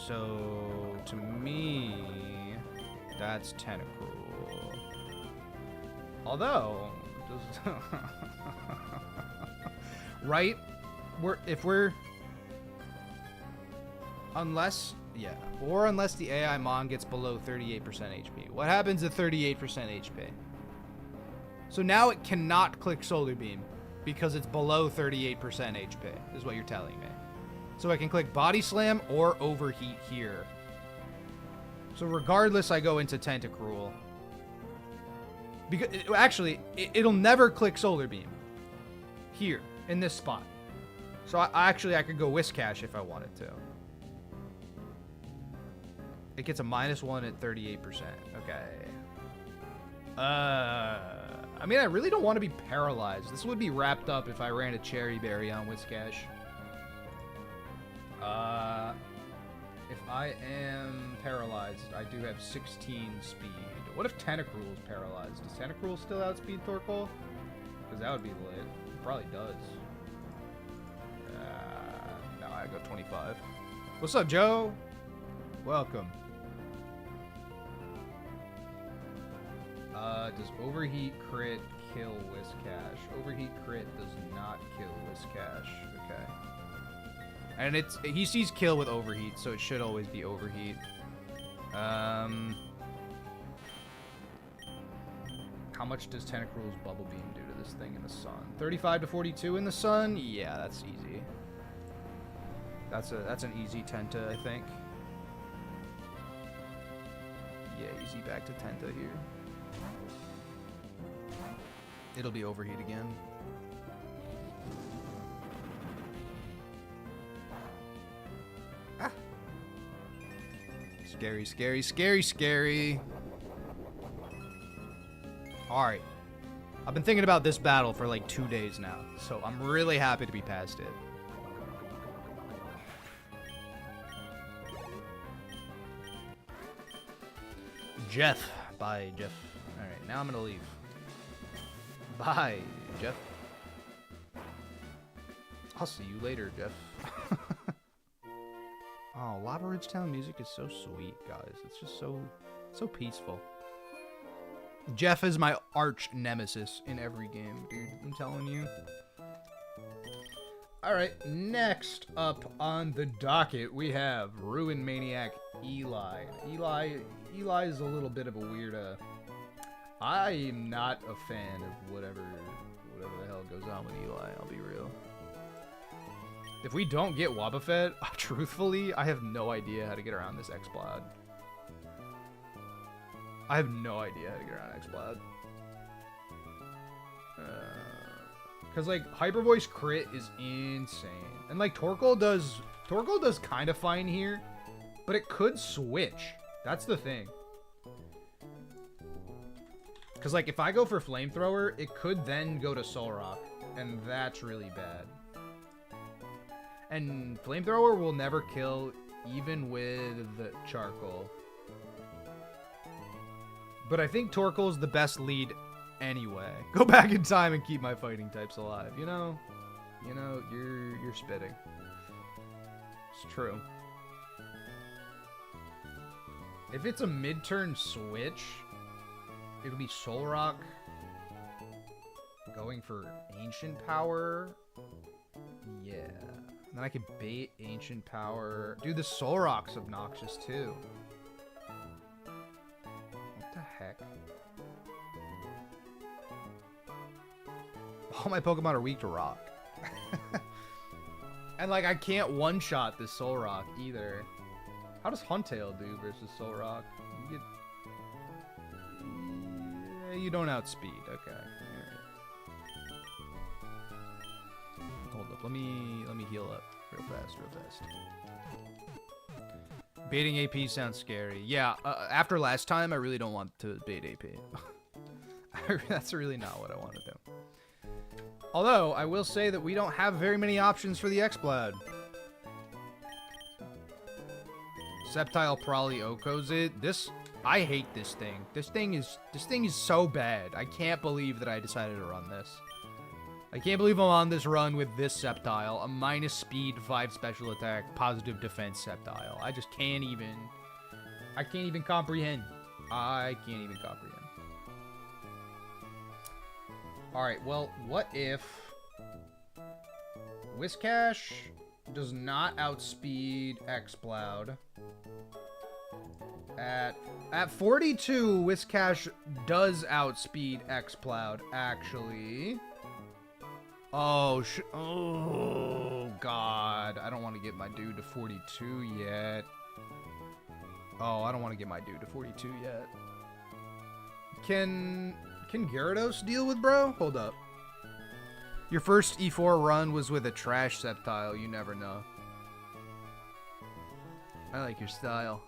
So, to me, that's Tentacruel. Although, right? Unless the AI Mon gets below 38% HP. What happens at 38% HP? So now it cannot click Solar Beam because it's below 38% HP, is what you're telling me. So I can click Body Slam or Overheat here. So regardless, I go into Tentacruel. Because it'll never click Solar Beam here in this spot. So I could go Whiscash if I wanted to. It gets a -1 at 38%. Okay. I mean, I really don't want to be paralyzed. This would be wrapped up if I ran a Cherry Berry on Whiscash. If I am paralyzed, I do have 16 speed. What if Tentacruel is paralyzed? Does Tentacruel still outspeed Torkoal? Because that would be lit. It probably does. No, I go 25. What's up, Joe? Welcome. Does Overheat crit kill Whiscash? Overheat crit does not kill Whiscash. Okay. And he sees kill with Overheat, so it should always be Overheat. How much does Tentacruel's Bubble Beam do to this thing in the sun? 35 to 42 in the sun? Yeah, that's easy. That's an easy Tenta, I think. Yeah, easy back to Tenta here. It'll be Overheat again. Ah. Scary, scary, scary, scary. Alright. I've been thinking about this battle for like 2 days now, so I'm really happy to be past it. Jeff. Bye, Jeff. Alright, now I'm gonna leave. Bye, Jeff. I'll see you later, Jeff. Oh, Lava Ridge Town music is so sweet, guys. It's just so peaceful. Jeff is my arch nemesis in every game, dude. I'm telling you. Alright, next up on the docket, we have Ruin Maniac Eli. Eli is a little bit of a weird, I'm not a fan of whatever the hell goes on with Eli, I'll be real. If we don't get Wobbuffet, truthfully, I have no idea how to get around this X-Plod. I have no idea how to get around X-Plod. Because, like, Hyper Voice crit is insane. And, like, Torkoal does kind of fine here, but it could switch. That's the thing. Because, like, if I go for Flamethrower, it could then go to Solrock, and that's really bad. And Flamethrower will never kill, even with Charcoal. But I think Torkoal's the best lead anyway. Go back in time and keep my fighting types alive, you know? You know, you're spitting. It's true. If it's a mid-turn switch, it'll be Solrock going for Ancient Power. Yeah. And then I could bait Ancient Power. Dude, the Solrock's obnoxious too. What the heck? All my Pokemon are weak to rock. And like I can't one-shot this Soul Rock either. How does Huntail do versus Soul Rock? You get... Yeah, you don't outspeed. Okay. Right. Hold up. Let me heal up real fast. Baiting AP sounds scary. Yeah. After last time, I really don't want to bait AP. That's really not what I want to do. Although, I will say that we don't have very many options for the X-Cloud. Sceptile probably Okos it. I hate this thing. This thing is so bad. I can't believe that I decided to run this. I can't believe I'm on this run with this Sceptile. A minus speed, 5 special attack, positive defense Sceptile. I just can't even... I can't even comprehend. I can't even comprehend. Alright, well, what if Whiscash does not outspeed X-Cloud? At 42, Whiscash does outspeed X-Cloud, actually. Oh, God. I don't want to get my dude to 42 yet. Oh, I don't want to get my dude to 42 yet. Can Gyarados deal with bro? Hold up. Your first E4 run was with a trash Sceptile. You never know. I like your style.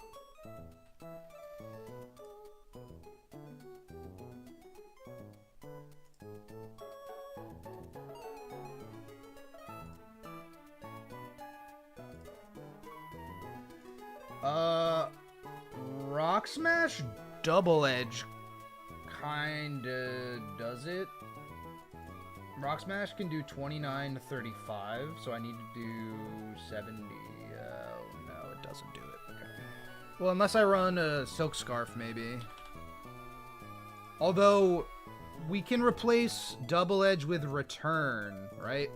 Rock Smash Double Edge kinda does it. Rock Smash can do 29 to 35, so I need to do 70. Oh no, it doesn't do it. Okay. Well, unless I run a Silk Scarf, maybe. Although, we can replace Double Edge with Return, right?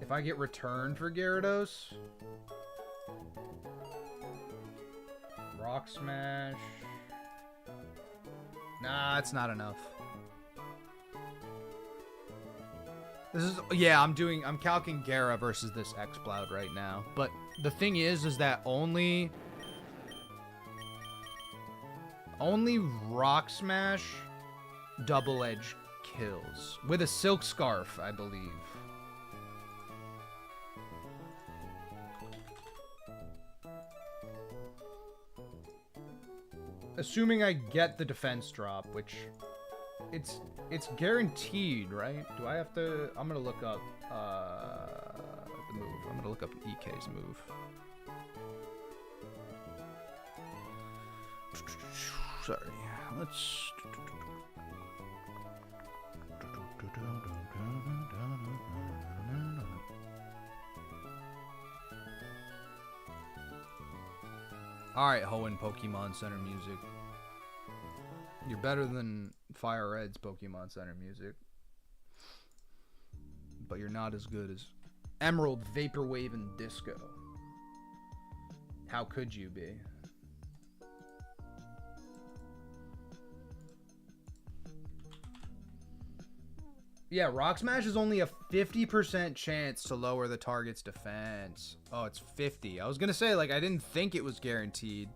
If I get Return for Gyarados... Rock Smash... Nah, it's not enough. This is, yeah, I'm calcing Gara versus this X-Cloud right now. But the thing is that only Rock Smash Double Edge kills. With a Silk Scarf, I believe. Assuming I get the defense drop, which it's guaranteed, right? Do I have to? I'm gonna look up the move. I'm gonna look up EK's move. Sorry, let's. Alright, Hoenn Pokemon Center music. You're better than Fire Red's Pokemon Center music. But you're not as good as Emerald, Vaporwave, and Disco. How could you be? Yeah, Rock Smash is only a 50% chance to lower the target's defense. Oh, it's 50. I was gonna say, like, I didn't think it was guaranteed.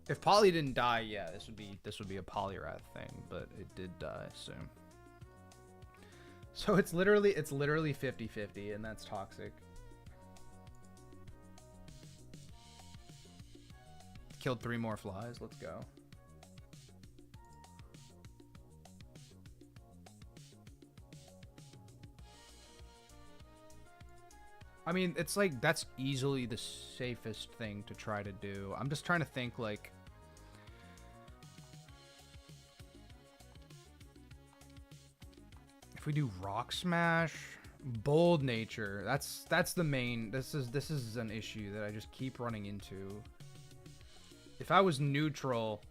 If Poly didn't die, yeah, this would be a Poliwrath thing, but it did die, so it's literally 50-50, and that's toxic. Killed 3 more flies. Let's go. I mean, it's like, that's easily the safest thing to try to do. I'm just trying to think, like... If we do Rock Smash, Bold Nature, that's the main... This is an issue that I just keep running into. If I was neutral,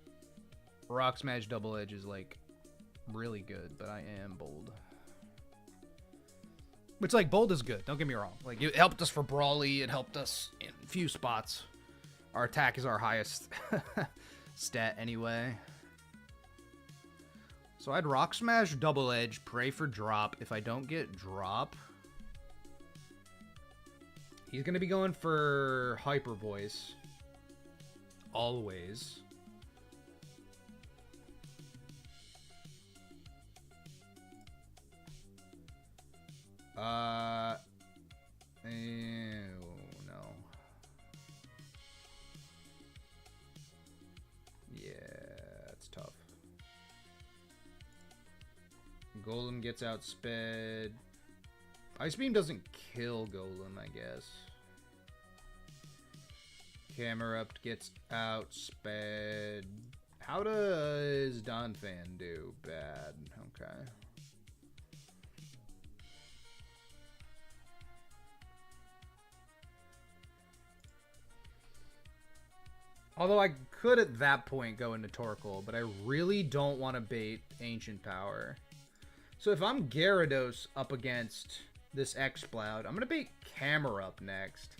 Rock Smash Double Edge is, like, really good, but I am Bold. Which, like, Bold is good, don't get me wrong. Like, it helped us for Brawly, it helped us in a few spots. Our attack is our highest stat anyway. So I'd Rock Smash, Double Edge, pray for drop. If I don't get drop, he's going to be going for Hyper Voice. Always. Ew, no. Yeah, it's tough. Golem gets outsped. Ice Beam doesn't kill Golem, I guess. Camera Up gets outsped. How does Donphan do? Bad. Okay. Although I could at that point go into Torkoal, but I really don't want to bait Ancient Power. So if I'm Gyarados up against this X-Cloud, I'm going to bait Camera Up next.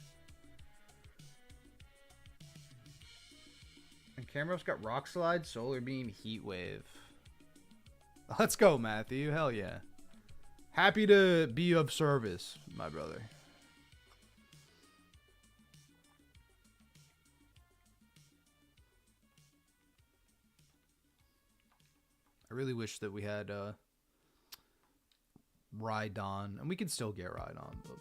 And Camera Up's got Rock Slide, Solar Beam, Heat Wave. Let's go, Matthew. Hell yeah. Happy to be of service, my brother. I really wish that we had Rhydon, and we can still get Rhydon. But...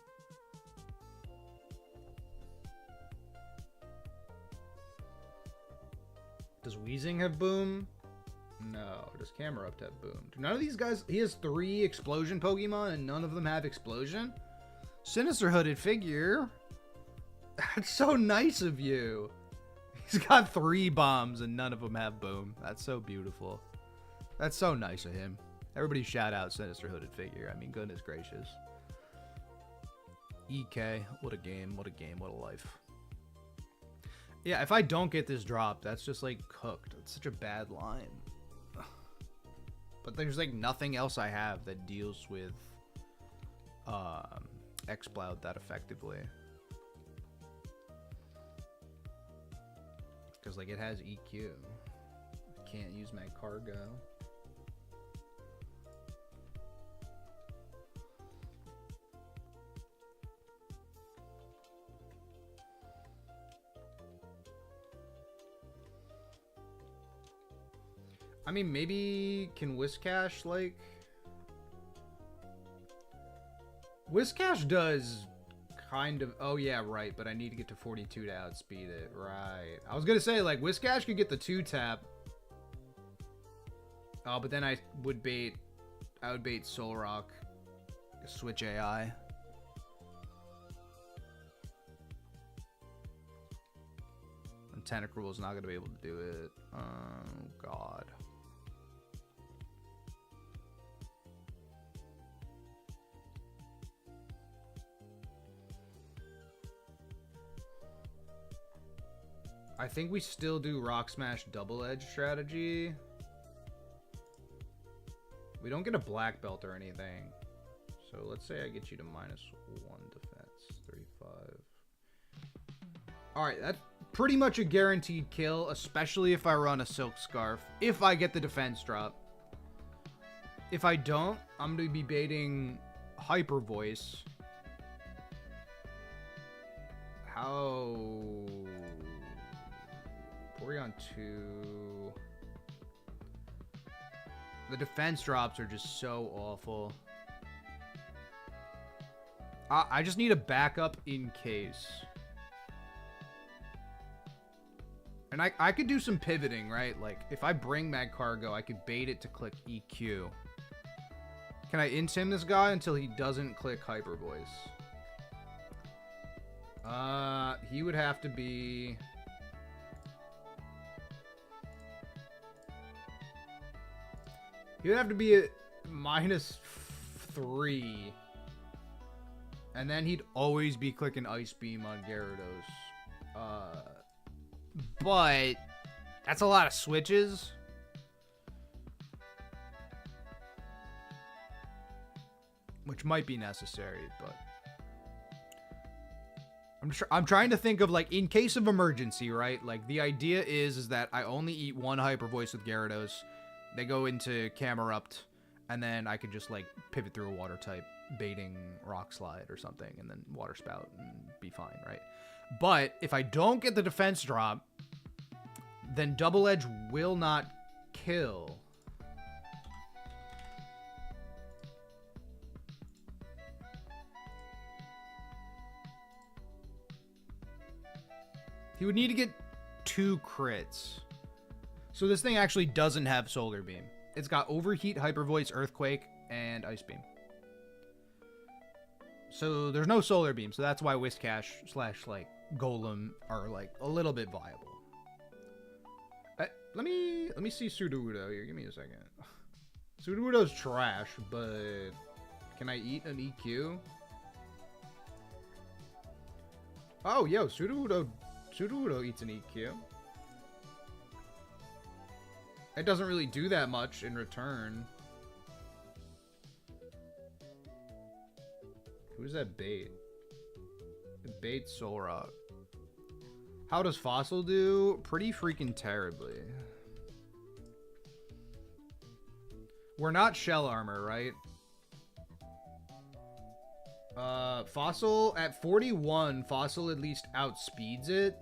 Does Weezing have Boom? No. Does Camera Up have Boom? Do none of these guys... He has 3 Explosion Pokemon, and none of them have Explosion? Sinister Hooded Figure? That's so nice of you. He's got 3 bombs, and none of them have Boom. That's so beautiful. That's so nice of him. Everybody shout out Sinister Hooded Figure. I mean, goodness gracious. EK. What a game. What a game. What a life. Yeah, if I don't get this drop, that's just, like, cooked. It's such a bad line. But there's, like, nothing else I have that deals with X-Cloud that effectively. Because, like, it has EQ. I can't use my cargo. I mean, maybe can Whiscash, like... Whiscash does kind of... Oh, yeah, right, but I need to get to 42 to outspeed it. Right. I was going to say, like, Whiscash could get the 2-tap. Oh, but then I would bait Solrock. Switch AI. And Tentacruel is not going to be able to do it. Oh, God. I think we still do Rock Smash Double Edge strategy. We don't get a black belt or anything. So let's say I get you to -1 defense. 35. Alright, that's pretty much a guaranteed kill, especially if I run a Silk Scarf. If I get the defense drop. If I don't, I'm going to be baiting Hyper Voice. How... Porygon 2. The defense drops are just so awful. I just need a backup in case. And I could do some pivoting, right? Like, if I bring Magcargo, I could bait it to click EQ. Can I int-him this guy until he doesn't click Hyper Voice? He would have to be... He would have to be at -3. And then he'd always be clicking Ice Beam on Gyarados. But that's a lot of switches. Which might be necessary, but... I'm trying to think of, like, in case of emergency, right? Like, the idea is that I only eat 1 Hyper Voice with Gyarados. They go into Camerupt, and then I could just like pivot through a water type, baiting Rock Slide or something, and then Water Spout and be fine, right? But if I don't get the defense drop, then Double Edge will not kill. He would need to get 2 crits. So this thing actually doesn't have Solar Beam. It's got Overheat, Hyper Voice, Earthquake, and Ice Beam. So there's no Solar Beam, so that's why Whiscash / like Golem are like a little bit viable. Let me see Sudowoodo here. Give me a second. Sudowoodo's trash, but can I eat an EQ? Oh, yo, Sudowoodo eats an EQ. It doesn't really do that much in return. Who's that bait? It baits Solrock. How does Fossil do? Pretty freaking terribly. We're not Shell Armor, right? Fossil, at 41, Fossil at least outspeeds it.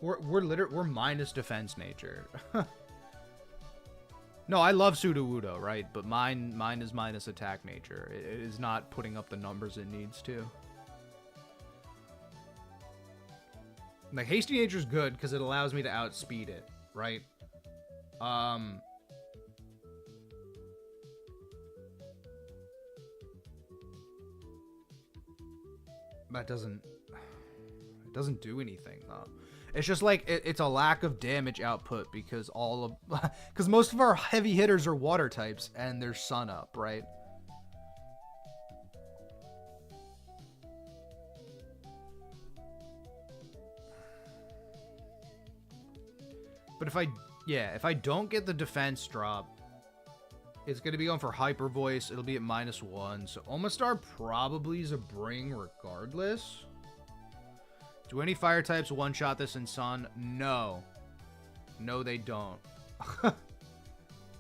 We're minus defense nature. No, I love Sudowoodo, right? But mine is minus attack nature. It is not putting up the numbers it needs to. Like, Hasty Nature is good because it allows me to outspeed it, right? That doesn't do anything though. It's just like it's a lack of damage output because because most of our heavy hitters are water types and they're Sun Up, right? But if I don't get the defense drop, it's going to be going for Hyper Voice. It'll be at -1. So Omastar probably is a bring regardless. Do any fire types one-shot this in Sun? No. No, they don't.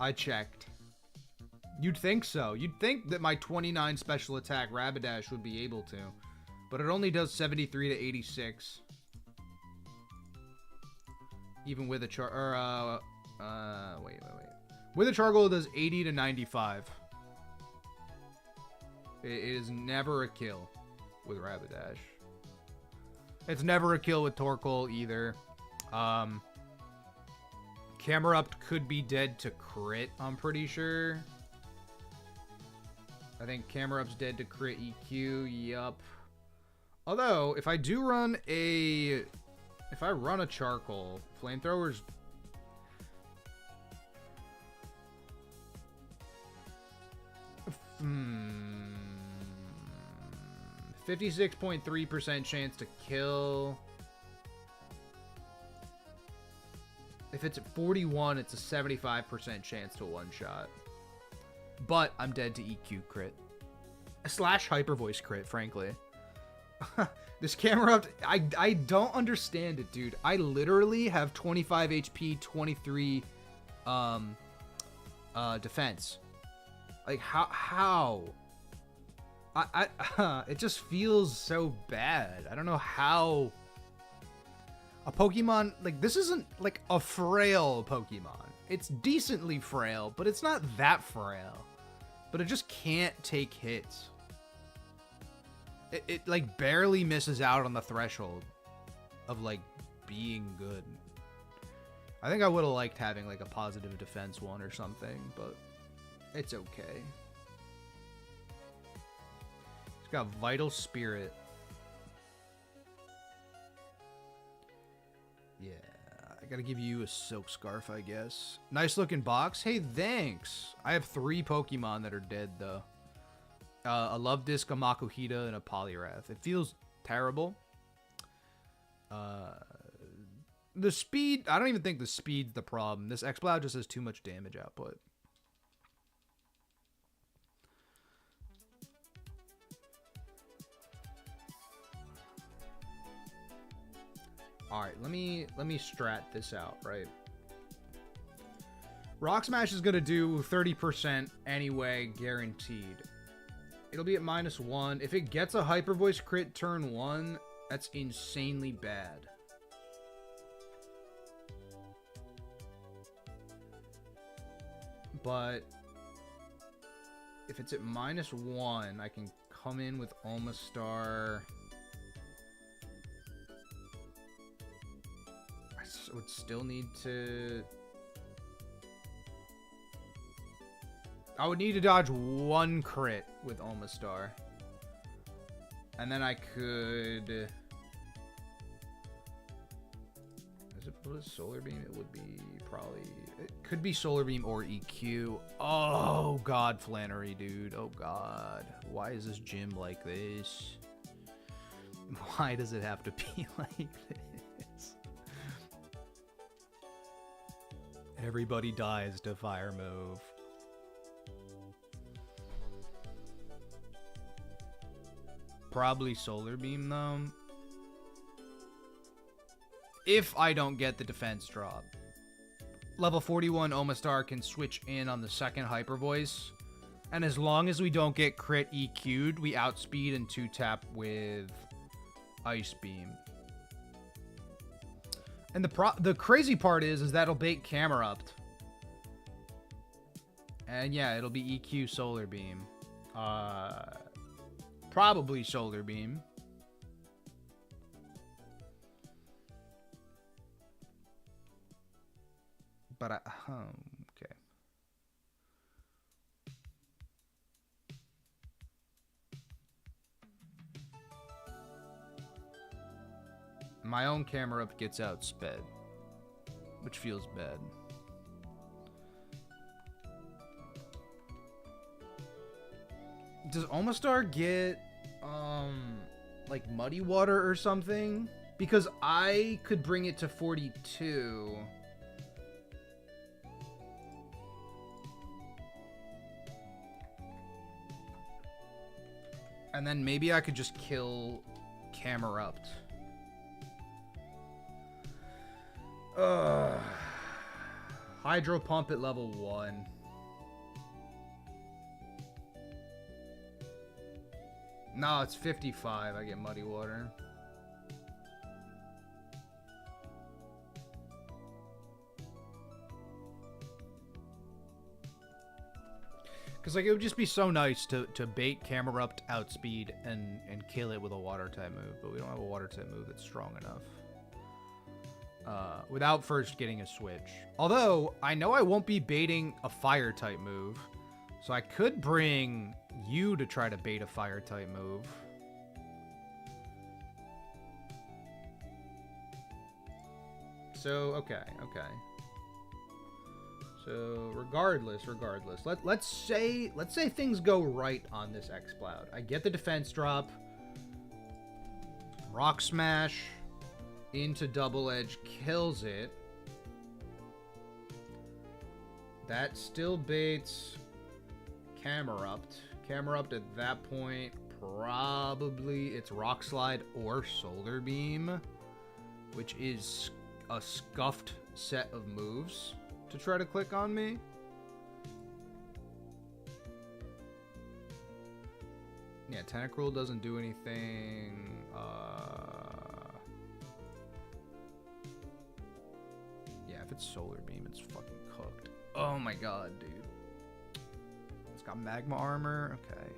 I checked. You'd think so. You'd think that my 29 special attack Rapidash would be able to. But it only does 73 to 86. Even with a wait. With a Chargoyle, it does 80 to 95. It is never a kill with Rapidash. It's never a kill with Torkoal either. Camerupt could be dead to crit, I'm pretty sure. I think Camerupt's dead to crit EQ, yup. Although, if I run a Charcoal, Flamethrower's... 56.3% chance to kill. If it's at 41, it's a 75% chance to one-shot. But I'm dead to EQ crit. / Hyper Voice crit, frankly. This Camerupt, I don't understand it, dude. I literally have 25 HP, 23 defense. Like, how? It just feels so bad. I don't know how a Pokemon, like, this isn't like a frail Pokemon. It's decently frail, but it's not that frail. But it just can't take hits. It like barely misses out on the threshold of like being good. I think I would have liked having like a positive defense one or something, but it's okay. It's got Vital Spirit. Yeah, I gotta give you a Silk Scarf, I guess. Nice looking box. Hey, thanks. I have 3 Pokemon that are dead though. A Love Disc, a Makuhita, and a Poliwrath. It feels terrible. The speed, I don't even think the speed's the problem. This Exploud just has too much damage output. All right, let me strat this out, right? Rock Smash is gonna do 30% anyway, guaranteed. It'll be at -1. If it gets a Hyper Voice crit turn 1, that's insanely bad. But if it's at -1, I can come in with Omastar. I would still need to... I would need to dodge 1 crit with Omastar. And then I could... What is Solar Beam? It would be probably... It could be Solar Beam or EQ. Oh, God, Flannery, dude. Oh, God. Why is this gym like this? Why does it have to be like this? Everybody dies to Fire Move. Probably Solar Beam, though. If I don't get the defense drop. Level 41 Omastar can switch in on the second Hyper Voice. And as long as we don't get crit EQ'd, we outspeed and 2-tap with Ice Beam. And the crazy part is that'll bait Camerupt. And yeah, it'll be EQ Solar Beam. Probably Solar Beam. But okay. My own camera up gets outsped, which feels bad. Does Omastar get like Muddy Water or something? Because I could bring it to 42. And then maybe I could just kill Camerupt. Hydro Pump at level 1. No, it's 55. I get Muddy Water. Because, like, it would just be so nice to bait Camerupt outspeed and kill it with a Water-type move. But we don't have a Water-type move that's strong enough. Without first getting a switch. Although, I know I won't be baiting a Fire-type move. So I could bring you to try to bait a Fire-type move. So, okay. So regardless, let's say things go right on this X-Cloud. I get the defense drop, Rock Smash into Double Edge kills it. That still baits Camerupt. Camerupt at that point probably it's Rock Slide or Solar Beam, which is a scuffed set of moves to try to click on me. Yeah, Tentacruel doesn't do anything. Yeah, if it's Solar Beam, it's fucking cooked. Oh my god, dude. It's got Magma Armor. Okay.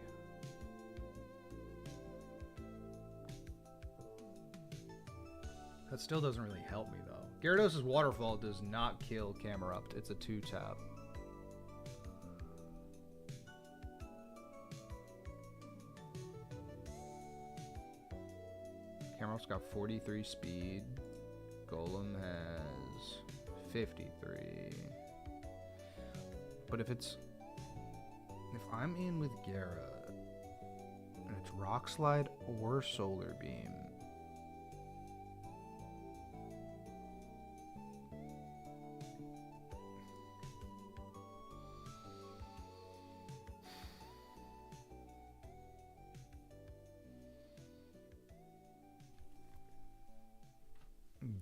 That still doesn't really help me, though. Gyarados' Waterfall does not kill Camerupt. It's a 2-tap. Camerupt's got 43 speed. Golem has 53. But if I'm in with Gyara, and it's Rock Slide or Solar Beam,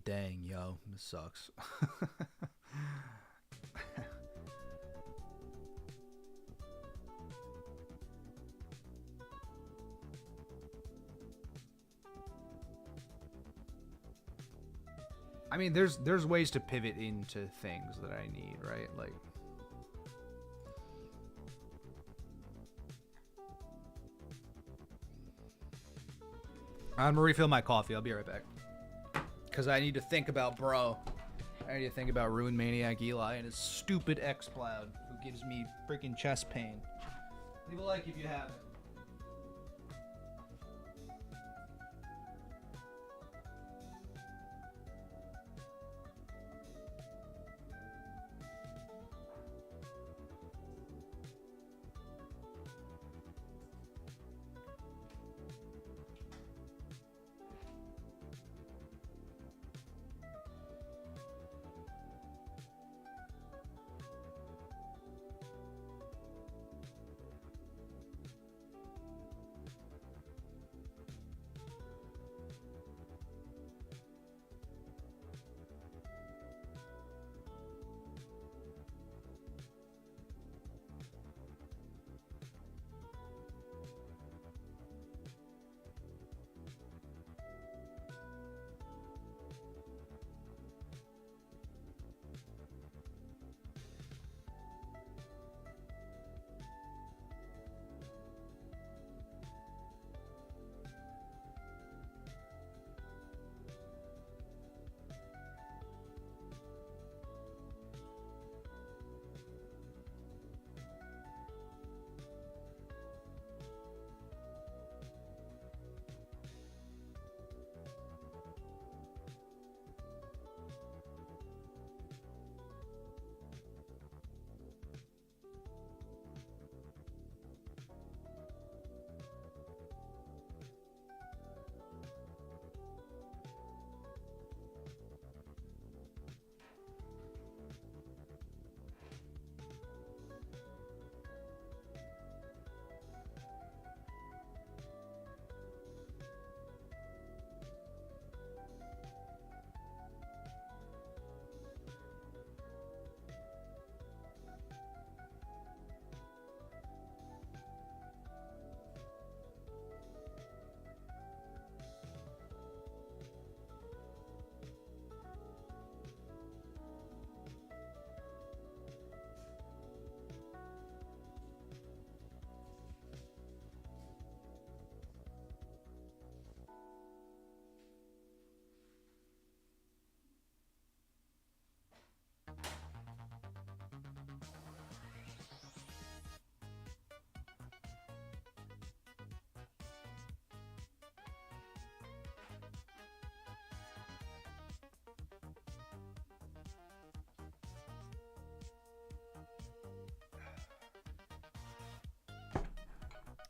Dang, yo, this sucks. I mean, there's ways to pivot into things that I need, right? Like, I'm gonna refill my coffee. I'll be right back. Because I need to think about bro. I need to think about ruined Maniac Eli and his stupid X-Cloud who gives me freaking chest pain. Leave a like if you haven't.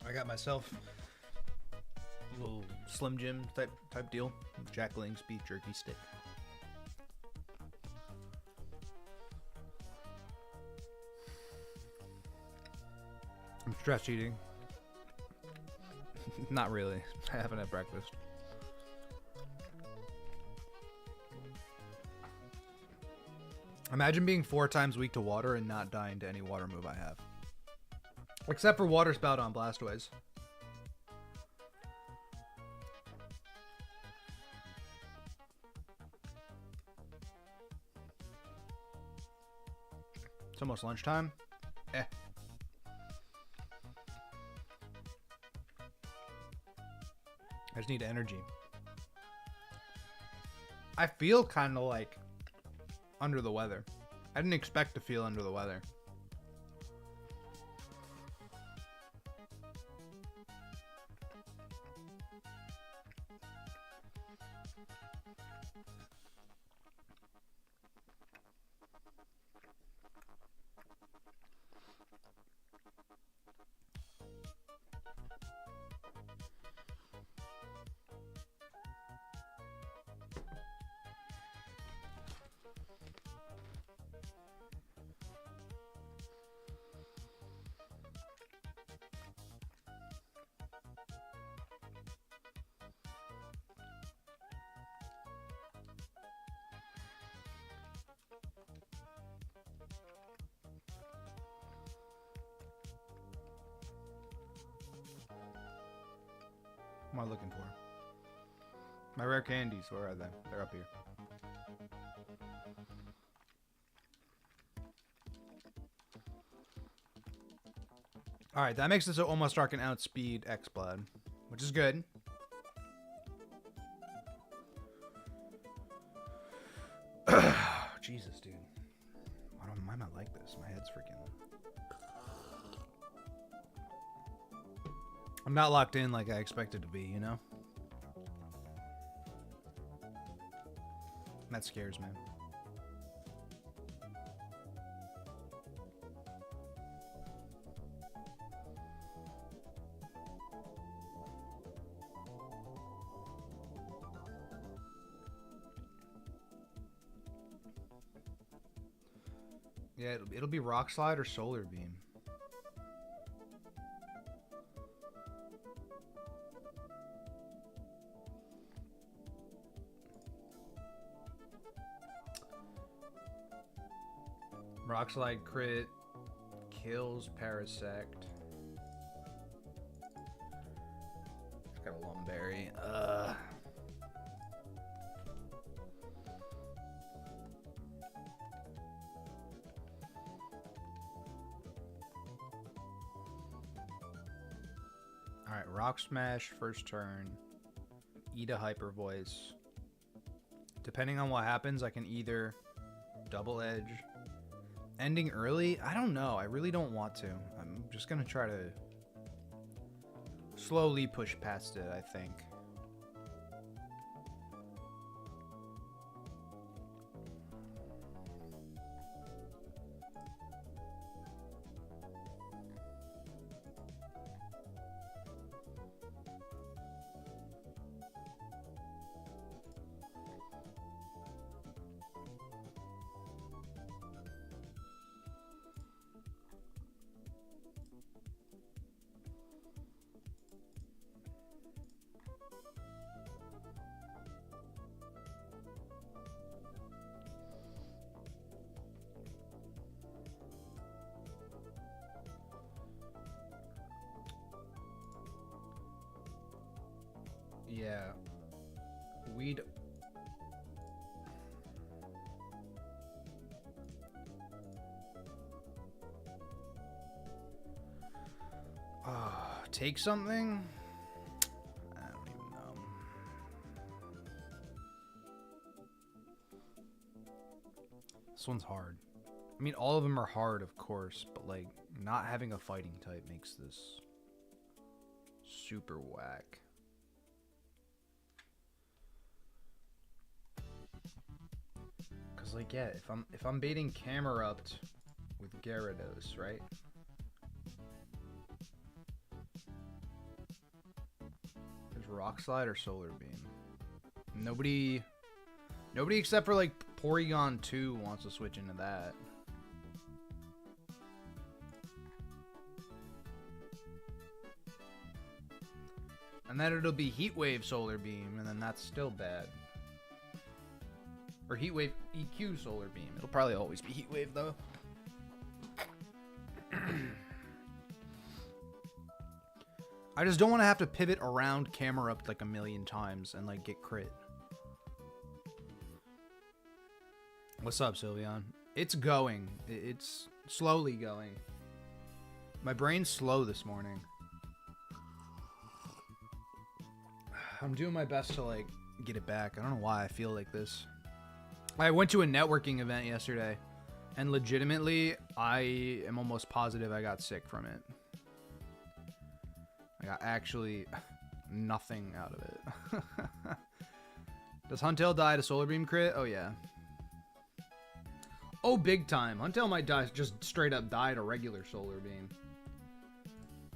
I got myself a little Slim Jim type deal. Jack Link's beef jerky stick. I'm stress eating. Not really. I haven't had breakfast. Imagine being 4 times weak to water and not dying to any water move I have. Except for water spout on Blastoise. It's almost lunchtime. I just need energy. I feel kind of like under the weather. I didn't expect to feel under the weather. What am I looking for? My rare candies, where are they? They're up here. Alright, that makes it so Almost Dark can outspeed X-Blood, which is good. Jesus, dude. Why am I like this? My head's freaking... I'm not locked in like I expected to be, you know? That scares me. Yeah, it'll be Rock Slide or Solar Beam. Rock Slide crit kills Parasect. It's got a Lumberry. Alright, Rock Smash first turn. Eat a Hyper Voice. Depending on what happens, I can either Double Edge. Ending early? I don't know. I really don't want to. I'm just gonna try to slowly push past it, I think. Yeah. We'd... take something? I don't even know. This one's hard. I mean, all of them are hard, of course, but, like, not having a fighting type makes this super whack. Cause, like, yeah, if I'm baiting Camerupt with Gyarados, right? There's Rock Slide or Solar Beam. Nobody except for, like, Porygon 2 wants to switch into that. And then it'll be Heat Wave Solar Beam, and then that's still bad. Or Heat Wave EQ Solar Beam. It'll probably always be Heat Wave, though. I just don't want to have to pivot around Camerupt like a million times and, like, get crit. What's up, Sylveon? It's going. It's slowly going. My brain's slow this morning. I'm doing my best to, like, get it back. I don't know why I feel like this. I went to a networking event yesterday, and legitimately, I am almost positive I got sick from it. I got actually nothing out of it. Does Huntail die to Solar Beam crit? Oh, yeah. Oh, big time. Huntail might die, just straight up die to regular Solar Beam.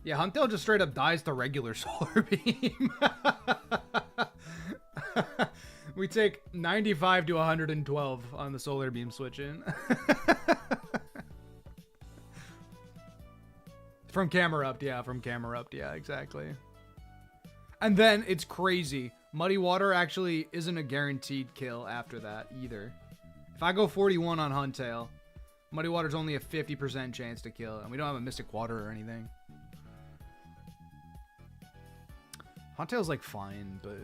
Yeah, Huntail just straight up dies to regular Solar Beam. We take 95 to 112 on the Solar Beam switch in. From Camerupt, yeah, from Camerupt, yeah, exactly. And then, it's crazy. Muddy Water actually isn't a guaranteed kill after that, either. If I go 41 on Huntail, Muddy Water's only a 50% chance to kill, and we don't have a Mystic Water or anything. Hot-tail's like fine, but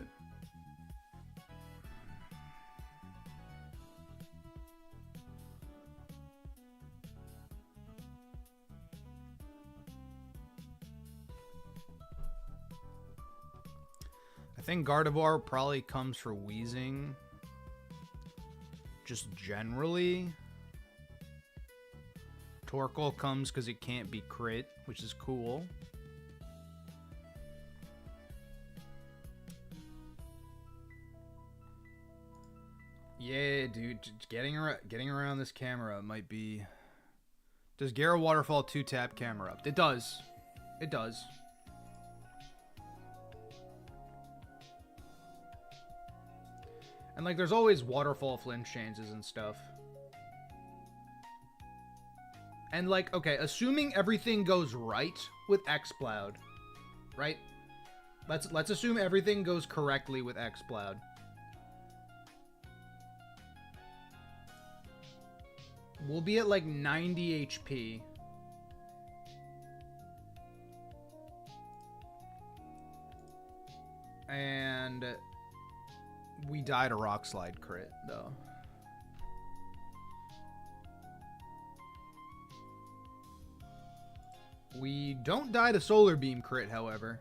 I think Gardevoir probably comes for wheezing. Just generally. Torkoal comes because it can't be crit, which is cool. Yeah, dude, getting around this camera might be. Does Gyara Waterfall 2-tap camera up? It does. It does. And like, there's always waterfall flinch changes and stuff. And like, okay, assuming everything goes right with X-Cloud, right? Let's assume everything goes correctly with X-Cloud. We'll be at like 90 HP. And we died a Rock Slide crit, though. We don't die to Solar Beam crit, however.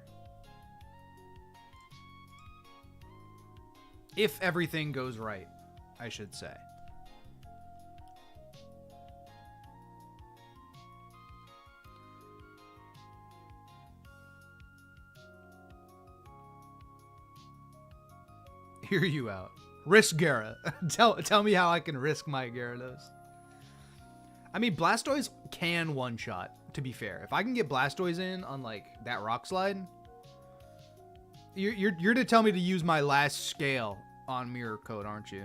If everything goes right, I should say. Hear you out. Risk Gyara. Tell me how I can risk my Gyarados. I mean, Blastoise can one-shot, to be fair. If I can get Blastoise in on, like, that Rock Slide, you're to tell me to use my last scale on Mirror Code, aren't you?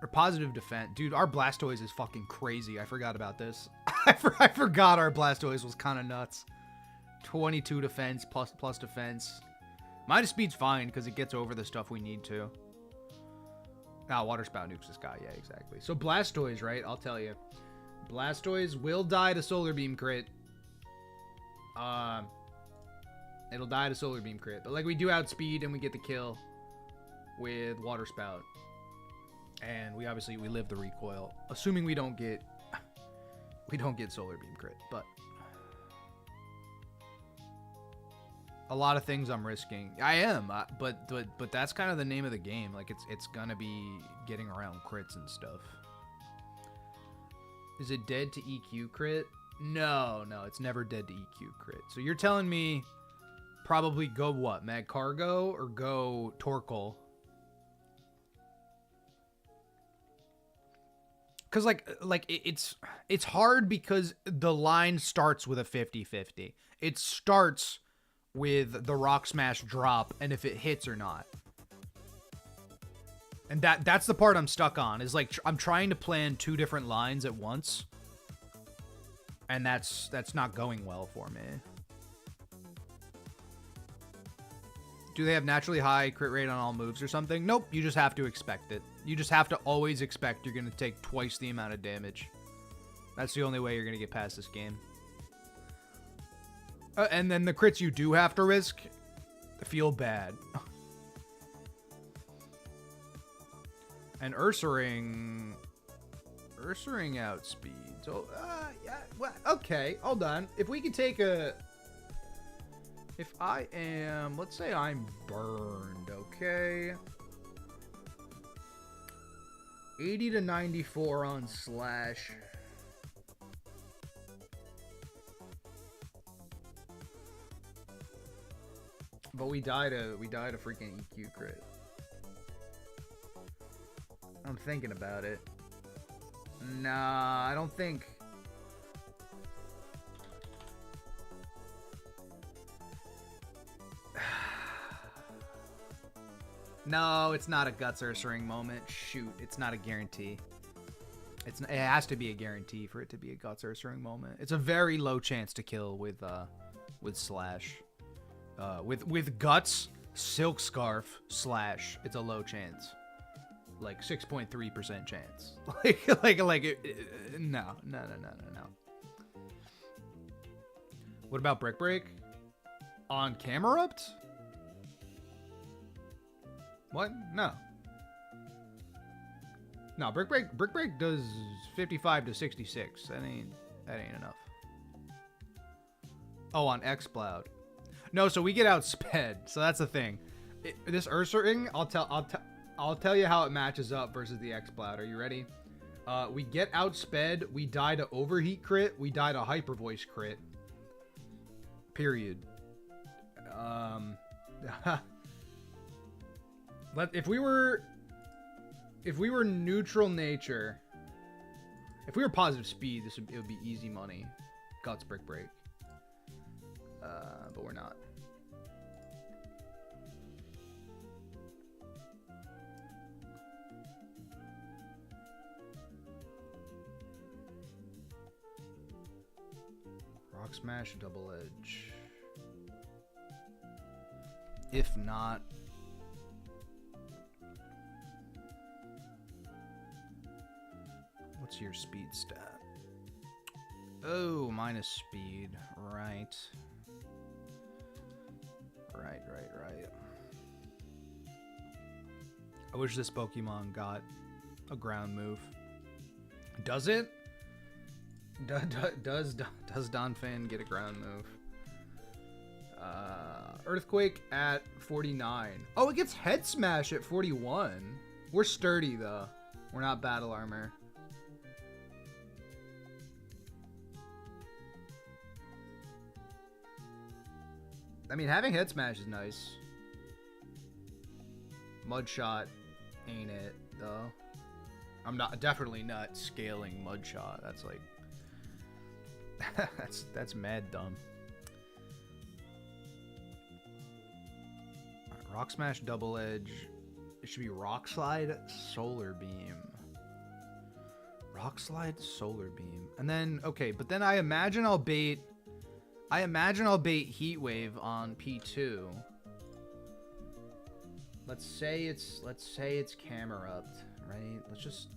Or Positive Defense. Dude, our Blastoise is fucking crazy. I forgot about this. I forgot our Blastoise was kind of nuts. 22 defense plus defense. Minus speed's fine because it gets over the stuff we need to. Water Spout nukes this guy. Yeah, exactly. So Blastoise, right? I'll tell you. Blastoise will die to Solar Beam crit. It'll die to Solar Beam crit. But like, we do outspeed and we get the kill with Water Spout. And we live the recoil. Assuming we don't get Solar Beam crit. But a lot of things I'm risking. I am, but that's kind of the name of the game. Like, it's gonna be getting around crits and stuff. Is it dead to EQ crit? No, it's never dead to EQ crit. So you're telling me probably go what? Magcargo or go Torkoal? Because like it's hard because the line starts with a 50-50. It starts with the Rock Smash drop and if it hits or not. And that's the part I'm stuck on, is like I'm trying to plan two different lines at once. And that's not going well for me. Do they have naturally high crit rate on all moves or something? Nope, you just have to expect it. You just have to always expect you're going to take twice the amount of damage. That's the only way you're going to get past this game. And then the crits you do have to risk feel bad. And Ursaring outspeeds. Oh, yeah. Well, okay, hold on. If we could take a... If I am... Let's say I'm burned, okay? 80 to 94 on Slash. But we died a freaking EQ crit. I'm thinking about it. Nah, I don't think. No, it's not a Guts Ursaring moment. Shoot, it's not a guarantee. It has to be a guarantee for it to be a Guts Ursaring moment. It's a very low chance to kill with Slash. With Guts, Silk Scarf, Slash, it's a low chance. Like 6.3% chance. No. What about Brick Break? On Camerupt? What? No. No, Brick Break does 55 to 66. That ain't enough. Oh, on XCloud. No, so we get outsped. So that's the thing. This Ursaring, I'll tell you how it matches up versus the XCloud. Are you ready? We get outsped. We die to overheat crit. We die to hyper voice crit. Period. If we were neutral nature, if we were positive speed, it would be easy money. Guts Brick Break. But we're not. Rock Smash Double Edge. If not, what's your speed stat? Oh, minus speed. Right. Right. I wish this Pokemon got a ground move. Does it? Does Donphan get a ground move? Earthquake at 49. Oh, it gets Head Smash at 41. We're sturdy, though. We're not battle armor. I mean, having Head Smash is nice. Mudshot ain't it, though. I'm definitely not scaling Mudshot. That's like... that's mad dumb. Right, Rock Smash Double Edge. It should be Rock Slide Solar Beam. Rock Slide Solar Beam. And then, okay, but then I imagine I'll bait Heat Wave on P2. Let's say it's Camerupt, right? Let's just...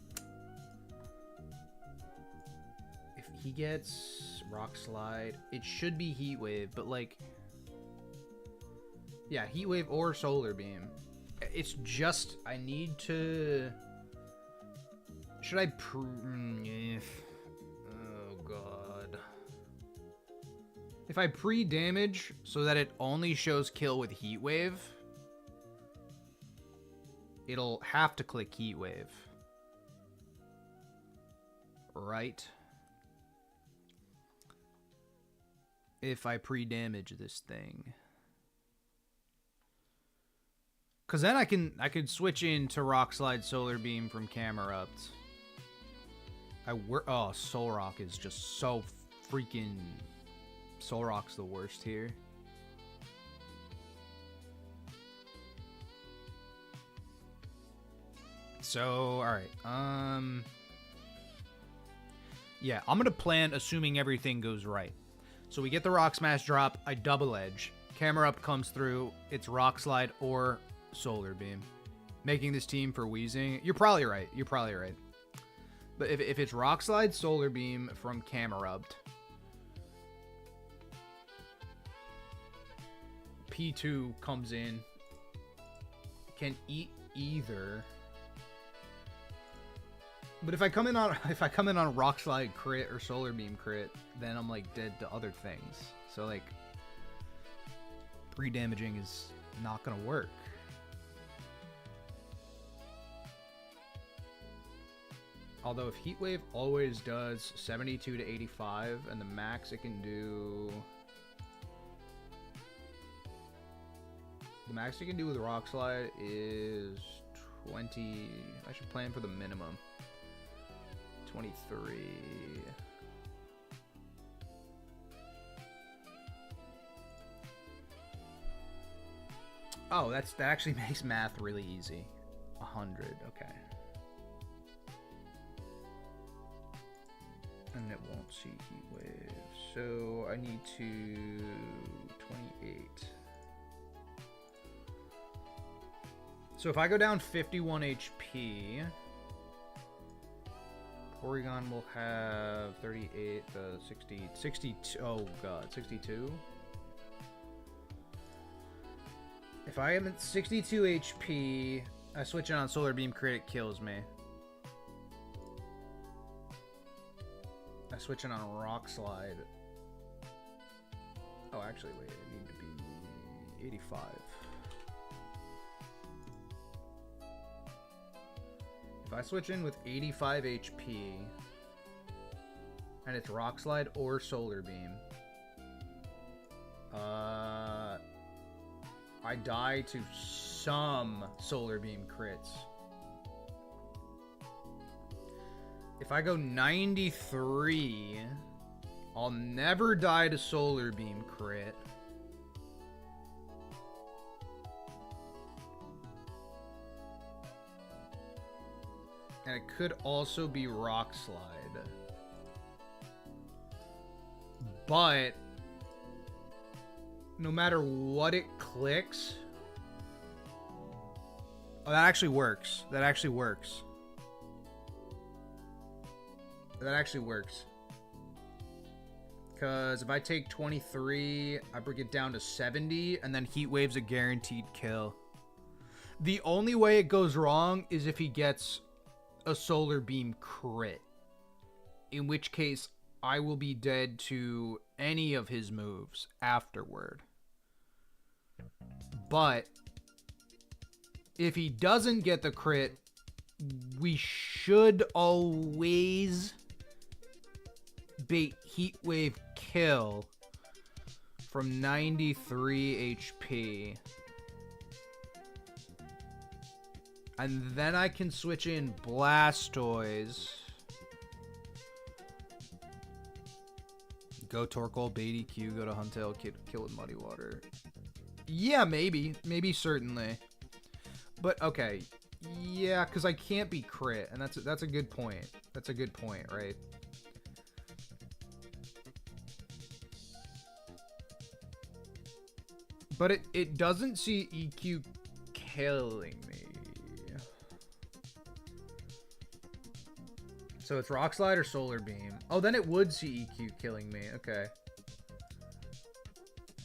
If he gets Rock Slide, it should be Heat Wave, but like... Yeah, Heat Wave or Solar Beam. It's just, I need to... Should I oh god. If I pre-damage so that it only shows kill with Heat Wave, it'll have to click Heat Wave. Right? If I pre-damage this thing. Cause then I could switch into Rock Slide Solar Beam from Camerupt. Oh, Solrock is just so freaking... Solrock's the worst here. So, alright. Yeah, I'm gonna plan assuming everything goes right. So we get the Rock Smash drop, I double edge. Camerupt comes through, it's Rock Slide or Solar Beam. Making this team for Wheezing. You're probably right. But if it's Rock Slide Solar Beam from Camerupt, P2 comes in, can eat either. But if I come in on Rock Slide crit or Solar Beam crit, then I'm like dead to other things. So like pre-damaging is not gonna work. Although if Heat Wave always does 72 to 85, and the max it can do... The max you can do with Rock Slide is 20... I should plan for the minimum. 23... Oh, that actually makes math really easy. 100, okay. And it won't see Heat Wave. So I need to 28. So if I go down 51 HP, Porygon will have 38, 60, 62. Oh god, 62. If I am at 62 HP, I switch in on Solar Beam crit, it kills me. I switch in on Rock Slide. Oh, actually, wait, I need to be 85. If I switch in with 85 HP, and it's Rock Slide or Solar Beam, I die to some Solar Beam crits. If I go 93, I'll never die to Solar Beam crit. And it could also be Rock Slide. But no matter what it clicks... Oh, that actually works. That actually works. That actually works. Because if I take 23, I bring it down to 70, and then Heat Wave's a guaranteed kill. The only way it goes wrong is if he gets a Solar Beam crit. In which case, I will be dead to any of his moves afterward. But if he doesn't get the crit, we should always bait Heat Wave kill from 93 HP. And then I can switch in Blastoise. Go Torkoal, bait EQ, go to Huntail, kill with Muddy Water. Yeah, maybe. Maybe, certainly. But, okay. Yeah, because I can't be crit, and that's a good point. That's a good point, right? But it doesn't see EQ killing me. So it's Rock Slide or Solar Beam. Oh, then it would see EQ killing me. Okay.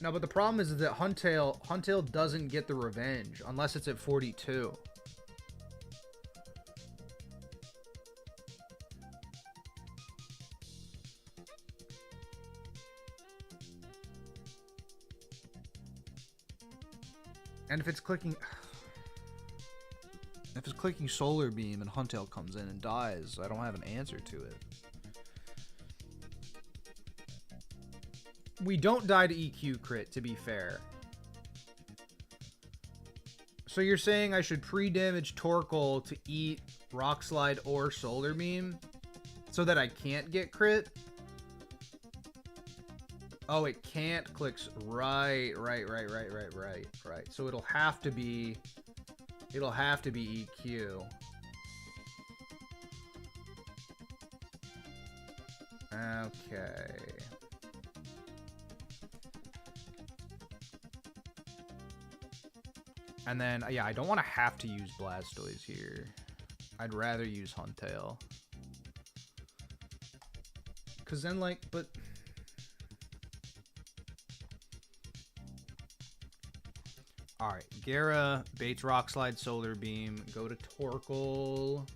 No, but the problem is that Huntail doesn't get the revenge unless it's at 42. And if it's clicking Solar Beam and Huntail comes in and dies, I don't have an answer to it. We don't die to EQ crit, to be fair. So you're saying I should pre-damage Torkoal to eat Rock Slide or Solar Beam so that I can't get crit? Oh, it can't clicks. Right. So it'll have to be EQ. Okay. And then, yeah, I don't want to have to use Blastoise here. I'd rather use Huntail. Because then, like, but... Alright, Gara baits Rock Slide, Solar Beam. Go to Torkoal.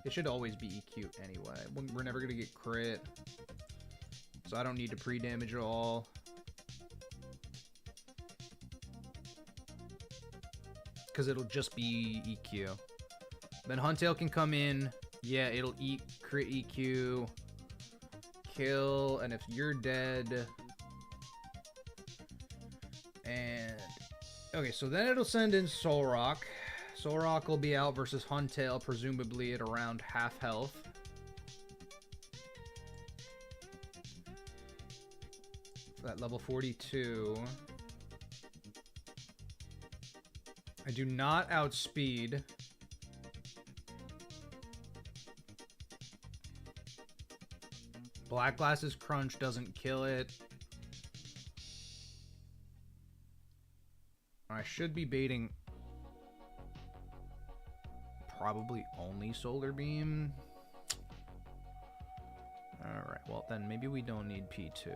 It should always be EQ anyway. We're never going to get crit. So I don't need to pre-damage at all. Because it'll just be EQ. Then Huntail can come in. Yeah, it'll eat crit EQ. Kill. And if you're dead... And... Okay, so then it'll send in Solrock. Solrock will be out versus Huntail, presumably at around half health. At level 42. I do not outspeed. Black Glass's Crunch doesn't kill it. I should be baiting... probably only Solar Beam. Alright, well then maybe we don't need P2.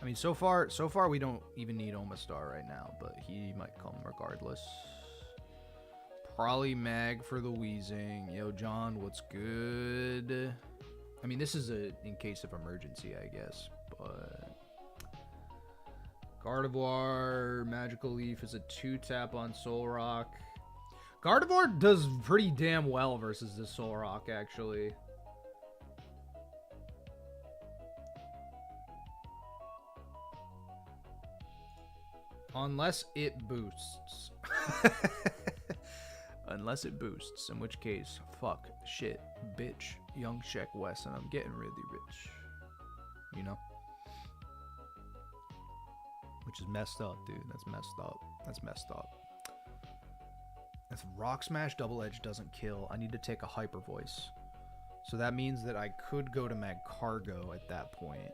I mean, so far we don't even need Omastar right now, but he might come regardless. Probably Mag for the wheezing. Yo, John, what's good? I mean, this is in case of emergency, I guess, but... Gardevoir, Magical Leaf is a 2-tap on Solrock. Gardevoir does pretty damn well versus this Solrock, actually. Unless it boosts. Unless it boosts, in which case, fuck, shit, bitch, young Sheck West, and I'm getting really rich. You know? Which is messed up, dude. That's messed up. That's messed up. If Rock Smash Double Edge doesn't kill, I need to take a Hyper Voice. So that means that I could go to Magcargo at that point.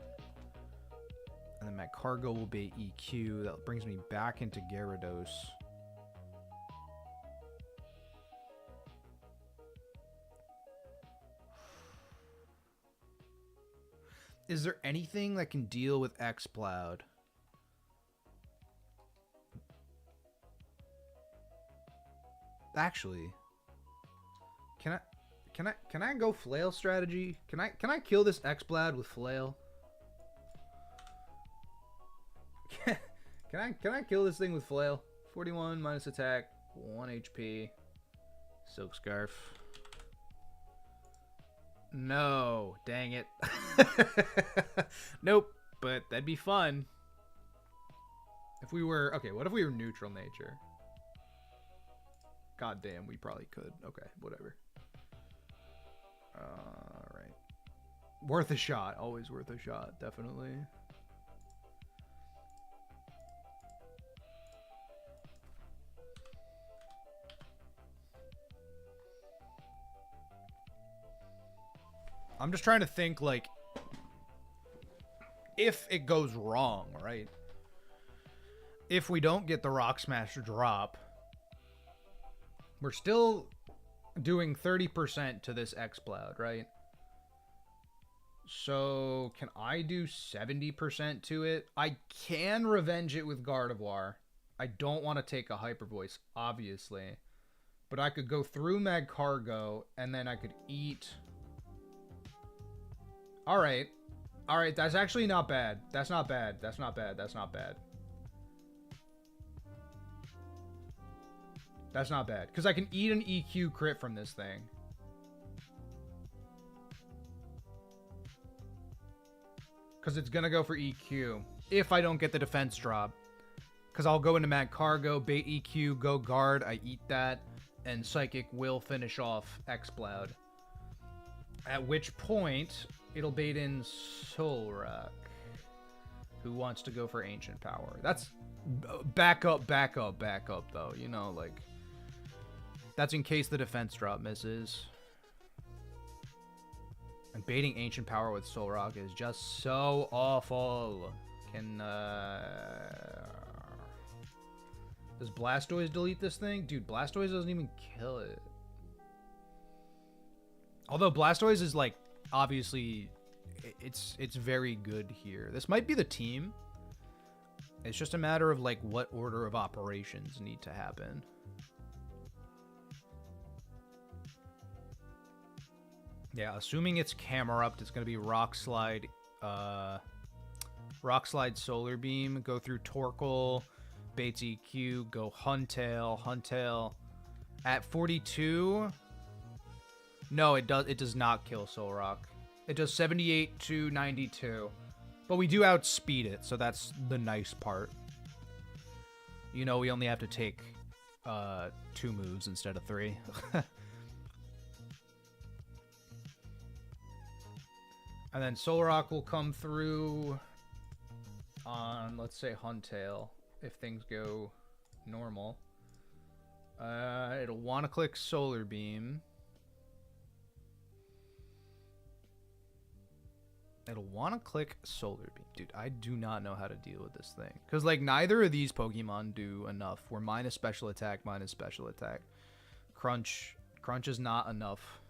And then Magcargo will be EQ. That brings me back into Gyarados. Is there anything that can deal with X-Cloud? Actually, can I go Flail strategy? Can I kill this X-Cloud with Flail? Can I kill this thing with Flail? 41 minus attack, 1 HP. Silk Scarf. No, dang it. Nope, but that'd be fun. If we were, okay, what if we were neutral nature? God damn, we probably could. Okay, whatever. Alright. Worth a shot. Always worth a shot, definitely. I'm just trying to think, like, if it goes wrong, right? If we don't get the Rock Smash drop, we're still doing 30% to this X-Cloud, right? So, can I do 70% to it? I can revenge it with Gardevoir. I don't want to take a Hyper Voice, obviously. But I could go through Magcargo, and then I could eat... Alright. Alright, that's actually not bad. That's not bad. That's not bad. That's not bad. That's not bad. Because I can eat an EQ crit from this thing. Because it's going to go for EQ. If I don't get the defense drop. Because I'll go into Magcargo, bait EQ, go guard, I eat that. And Psychic will finish off X-Cloud. At which point... it'll bait in Solrock, who wants to go for Ancient Power. That's back up, though. You know, like, that's in case the defense drop misses. And baiting Ancient Power with Solrock is just so awful. Does Blastoise delete this thing? Dude, Blastoise doesn't even kill it. Although Blastoise is, like, obviously, it's very good here. This might be the team. It's just a matter of, like, what order of operations need to happen. Yeah, assuming it's Camerupt, it's going to be Rock Slide, Solar Beam, go through Torkoal, Baits EQ, go Huntail. At 42... no, it does not kill Solrock. It does 78 to 92. But we do outspeed it, so that's the nice part. You know, we only have to take 2 moves instead of 3. And then Solrock will come through on, let's say, Huntail, if things go normal. It'll want to click Solar Beam. It'll want to click Solar Beam. Dude, I do not know how to deal with this thing. Because, like, neither of these Pokemon do enough. We're minus special attack, minus special attack. Crunch is not enough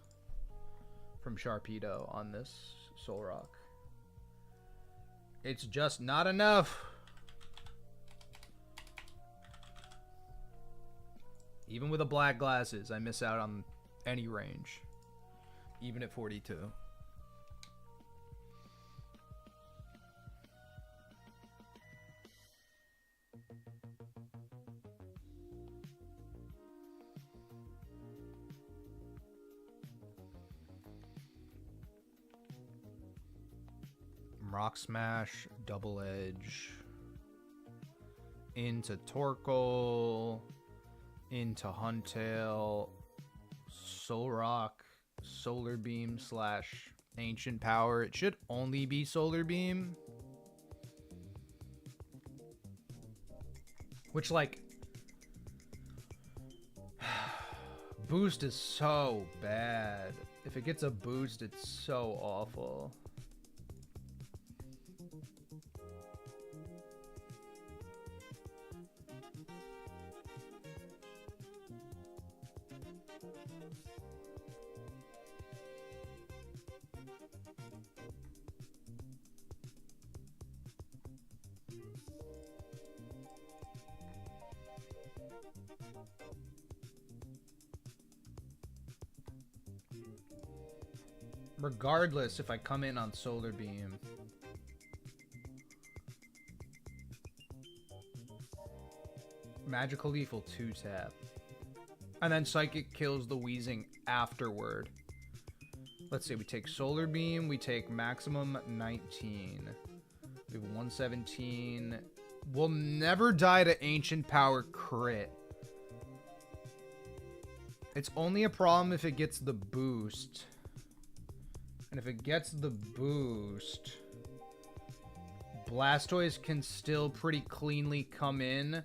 from Sharpedo on this Solrock. It's just not enough. Even with the black glasses, I miss out on any range. Even at 42. Rock Smash, Double Edge, into Torkoal, into Huntail, Solrock, Solar Beam / Ancient Power. It should only be Solar Beam. Which, like, boost is so bad. If it gets a boost, it's so awful. Regardless if I come in on Solar Beam. Magical Leaf will 2-tap. And then Psychic kills the Weezing afterward. Let's see, we take Solar Beam, we take maximum 19. We have 117. We'll never die to Ancient Power crit. It's only a problem if it gets the boost. And if it gets the boost, Blastoise can still pretty cleanly come in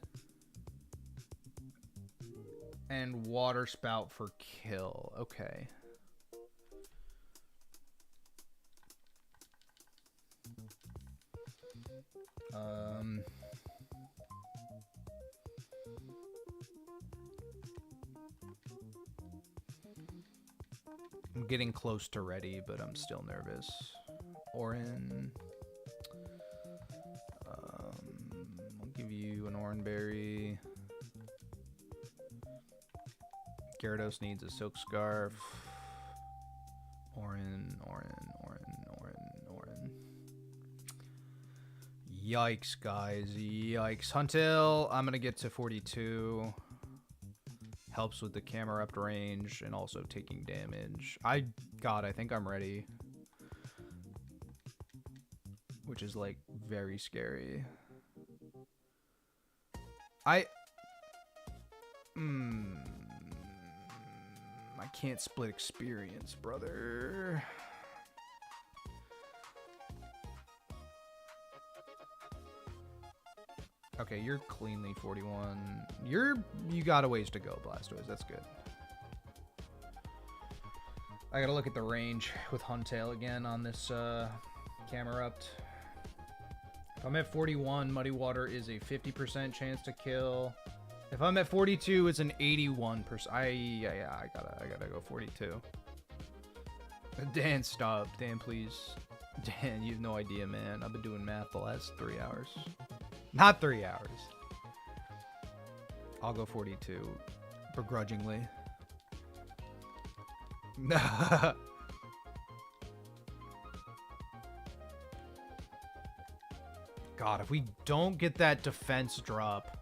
and Water Spout for kill. Okay. I'm getting close to ready, but I'm still nervous. Orin. I'll give you an Oranberry. Gyarados needs a Silk Scarf. Orin. Yikes, guys. Yikes. Huntail, I'm going to get to 42. Helps with the camera up range and also taking damage. I think I'm ready. Which is, like, very scary. I can't split experience, brother. Okay, you're cleanly 41. You got a ways to go, Blastoise. That's good. I gotta look at the range with Huntail again on this camera up. If I'm at 41, Muddy Water is a 50% chance to kill. If I'm at 42, it's an 81%. I gotta go 42. Dan, stop. Dan, please. Dan, you have no idea, man. I've been doing math the last 3 hours. Not 3 hours. I'll go 42. Begrudgingly. God, if we don't get that defense drop.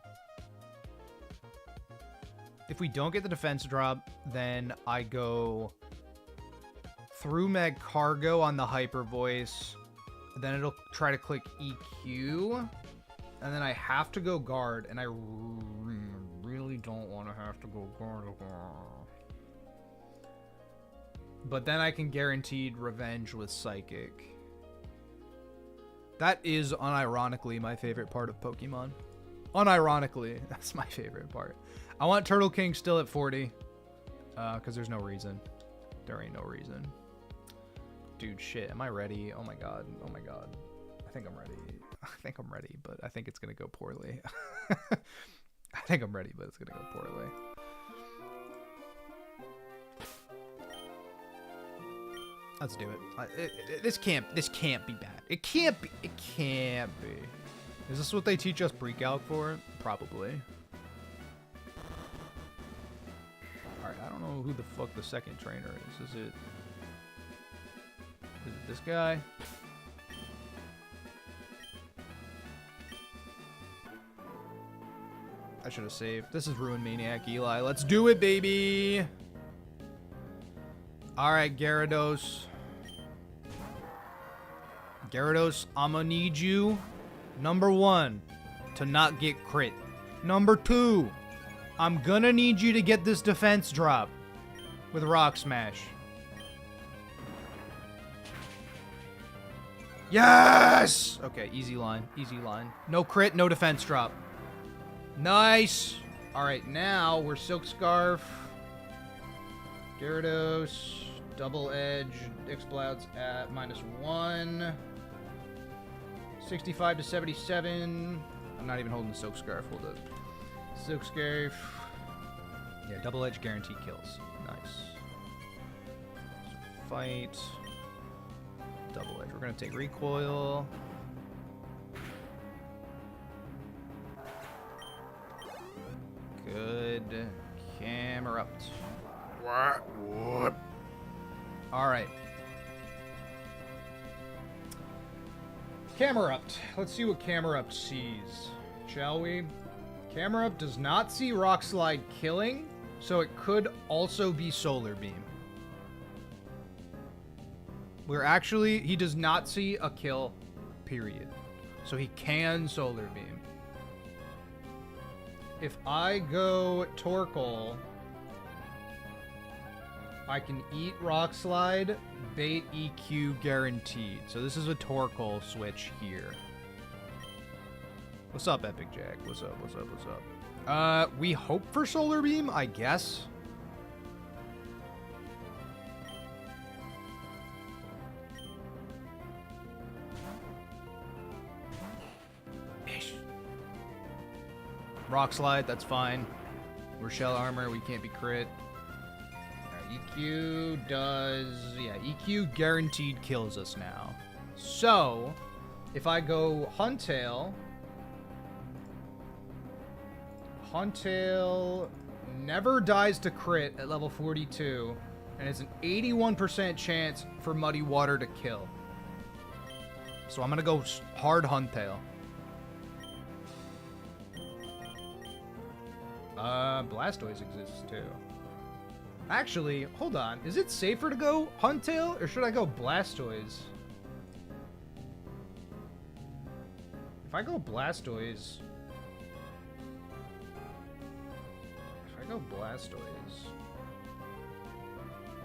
If we don't get the defense drop, then I go through Magcargo on the Hyper Voice. Then it'll try to click EQ. And then I have to go guard, and I really don't want to have to go guard. But then I can guaranteed revenge with Psychic. That is unironically my favorite part of Pokemon. Unironically, that's my favorite part. I want Turtle King still at 40. Because there's no reason. There ain't no reason. Dude, shit. Am I ready? Oh my god. Oh my god. I think I'm ready. I think I'm ready, but I think it's gonna go poorly. I think I'm ready, but it's gonna go poorly. Let's do it. This can't be bad. It can't be. It can't be. Is this what they teach us pre-calc for? Probably. Alright, I don't know who the fuck the second trainer is. Is it this guy? I should have saved. This is Ruin Maniac Eli. Let's do it, baby! Alright, Gyarados. Gyarados, I'ma need you, number 1, to not get crit. Number 2, I'm gonna need you to get this defense drop with Rock Smash. Yes! Okay, easy line. Easy line. No crit, no defense drop. Nice! Alright, now we're Silk Scarf. Gyarados. Double Edge. Explodes at -1. 65 to 77. I'm not even holding the Silk Scarf. Hold up. Silk Scarf. Yeah, Double Edge guaranteed kills. Nice. So fight. Double Edge. We're going to take Recoil. Good. Camerupt. What? Alright. Camerupt. Let's see what Camerupt sees, shall we? Camerupt does not see Rock Slide killing, so it could also be Solar Beam. He does not see a kill, period. So he can Solar Beam. If I go Torkoal, I can eat Rock Slide, bait EQ guaranteed. So this is a Torkoal switch here. What's up, Epic Jack? What's up, what's up, what's up? We hope for Solar Beam, I guess. Rock Slide, that's fine. We're Shell Armor, we can't be crit. EQ does... yeah, EQ guaranteed kills us now. So, if I go Huntail... Huntail never dies to crit at level 42, and it's an 81% chance for Muddy Water to kill. So I'm gonna go hard Huntail. Blastoise exists too. Actually, hold on. Is it safer to go Huntail, or should I go Blastoise? If I go Blastoise...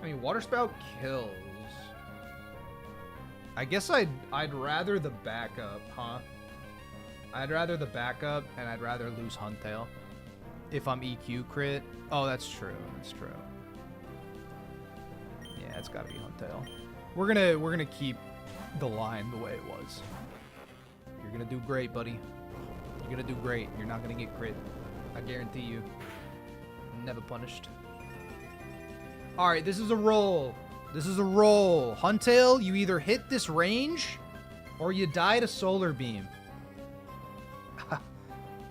I mean, Water Spout kills. I guess I'd rather the backup, huh? I'd rather the backup, and I'd rather lose Huntail. If I'm EQ crit. Oh, that's true. That's true. Yeah, it's gotta be Huntail. We're gonna keep the line the way it was. You're gonna do great, buddy. You're gonna do great. You're not gonna get crit. I guarantee you. Never punished. Alright, this is a roll. This is a roll. Huntail, you either hit this range, or you die to Solar Beam.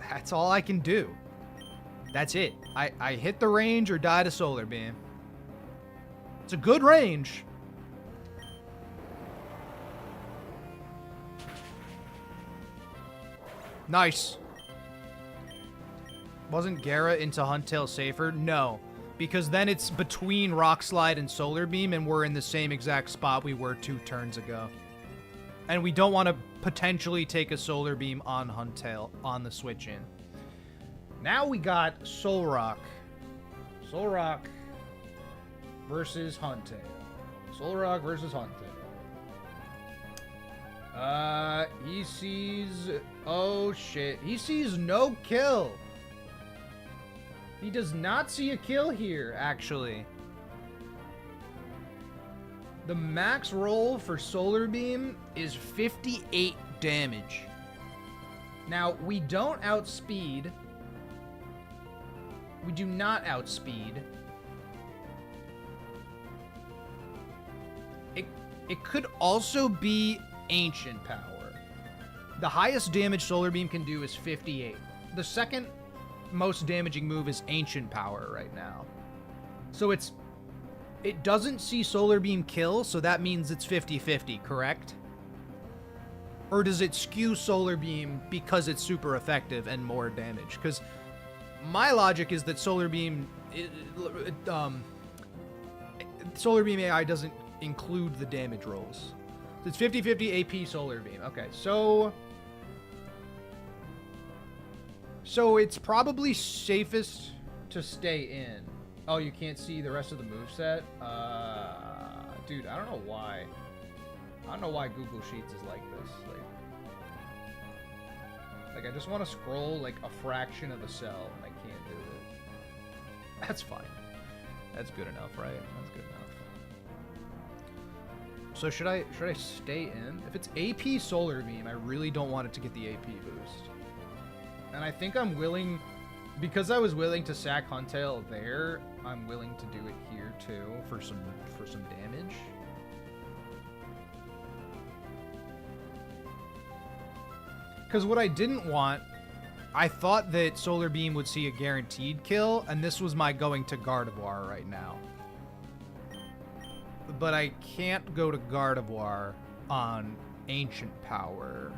That's all I can do. That's it. I hit the range or die to Solar Beam. It's a good range. Nice. Wasn't Gara into Huntail safer? No. Because then it's between Rock Slide and Solar Beam, and we're in the same exact spot we were 2 turns ago. And we don't want to potentially take a Solar Beam on Huntail on the switch in. Now we got Solrock. Solrock versus Huntail. Solrock versus Huntail. He sees... oh, shit. He sees no kill. He does not see a kill here, actually. The max roll for Solar Beam is 58 damage. Now, we don't outspeed. We do not outspeed. It could also be Ancient Power. The highest damage Solar Beam can do is 58. The second most damaging move is Ancient Power right now. So it doesn't see Solar Beam kill, so that means it's 50-50, correct? Or does it skew Solar Beam because it's super effective and more damage? Because my logic is that Solar Beam AI doesn't include the damage rolls. So it's 50-50 AP Solar Beam. Okay, so it's probably safest to stay in. Oh, you can't see the rest of the moveset? Dude, I don't know why. I don't know why Google Sheets is like this. Like I just want to scroll like a fraction of a cell, and I can't do it. That's fine. That's good enough, right? That's good enough. So should I stay in? If it's AP Solar Beam, I really don't want it to get the AP boost. And I think I'm willing, because I was willing to sack Huntail there, I'm willing to do it here too for some damage. Because what I didn't want, I thought that Solar Beam would see a guaranteed kill, and this was my going to Gardevoir right now. But I can't go to Gardevoir on Ancient Power.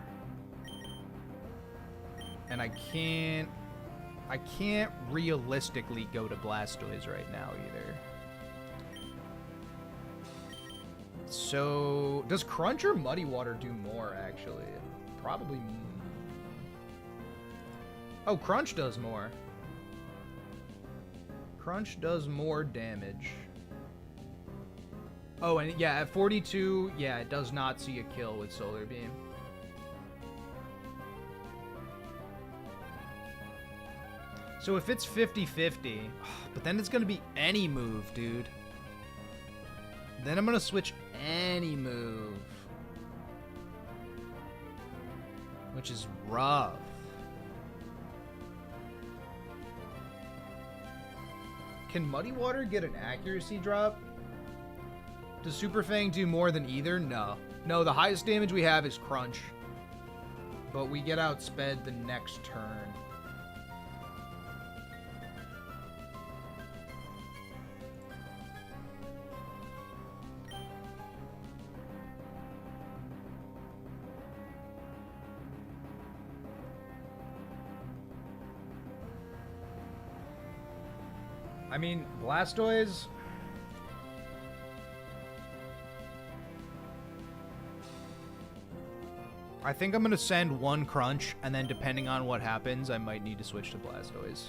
And I can't realistically go to Blastoise right now either. So, does Crunch or Muddy Water do more, actually? Probably. Oh, Crunch does more. Crunch does more damage. Oh, and yeah, at 42, yeah, it does not see a kill with Solar Beam. So if it's 50-50, but then it's going to be any move, dude. Then I'm going to switch any move. Which is rough. Can Muddy Water get an accuracy drop? Does Super Fang do more than either? No. No, the highest damage we have is Crunch. But we get outsped the next turn. I mean, Blastoise... I think I'm going to send one Crunch, and then depending on what happens, I might need to switch to Blastoise.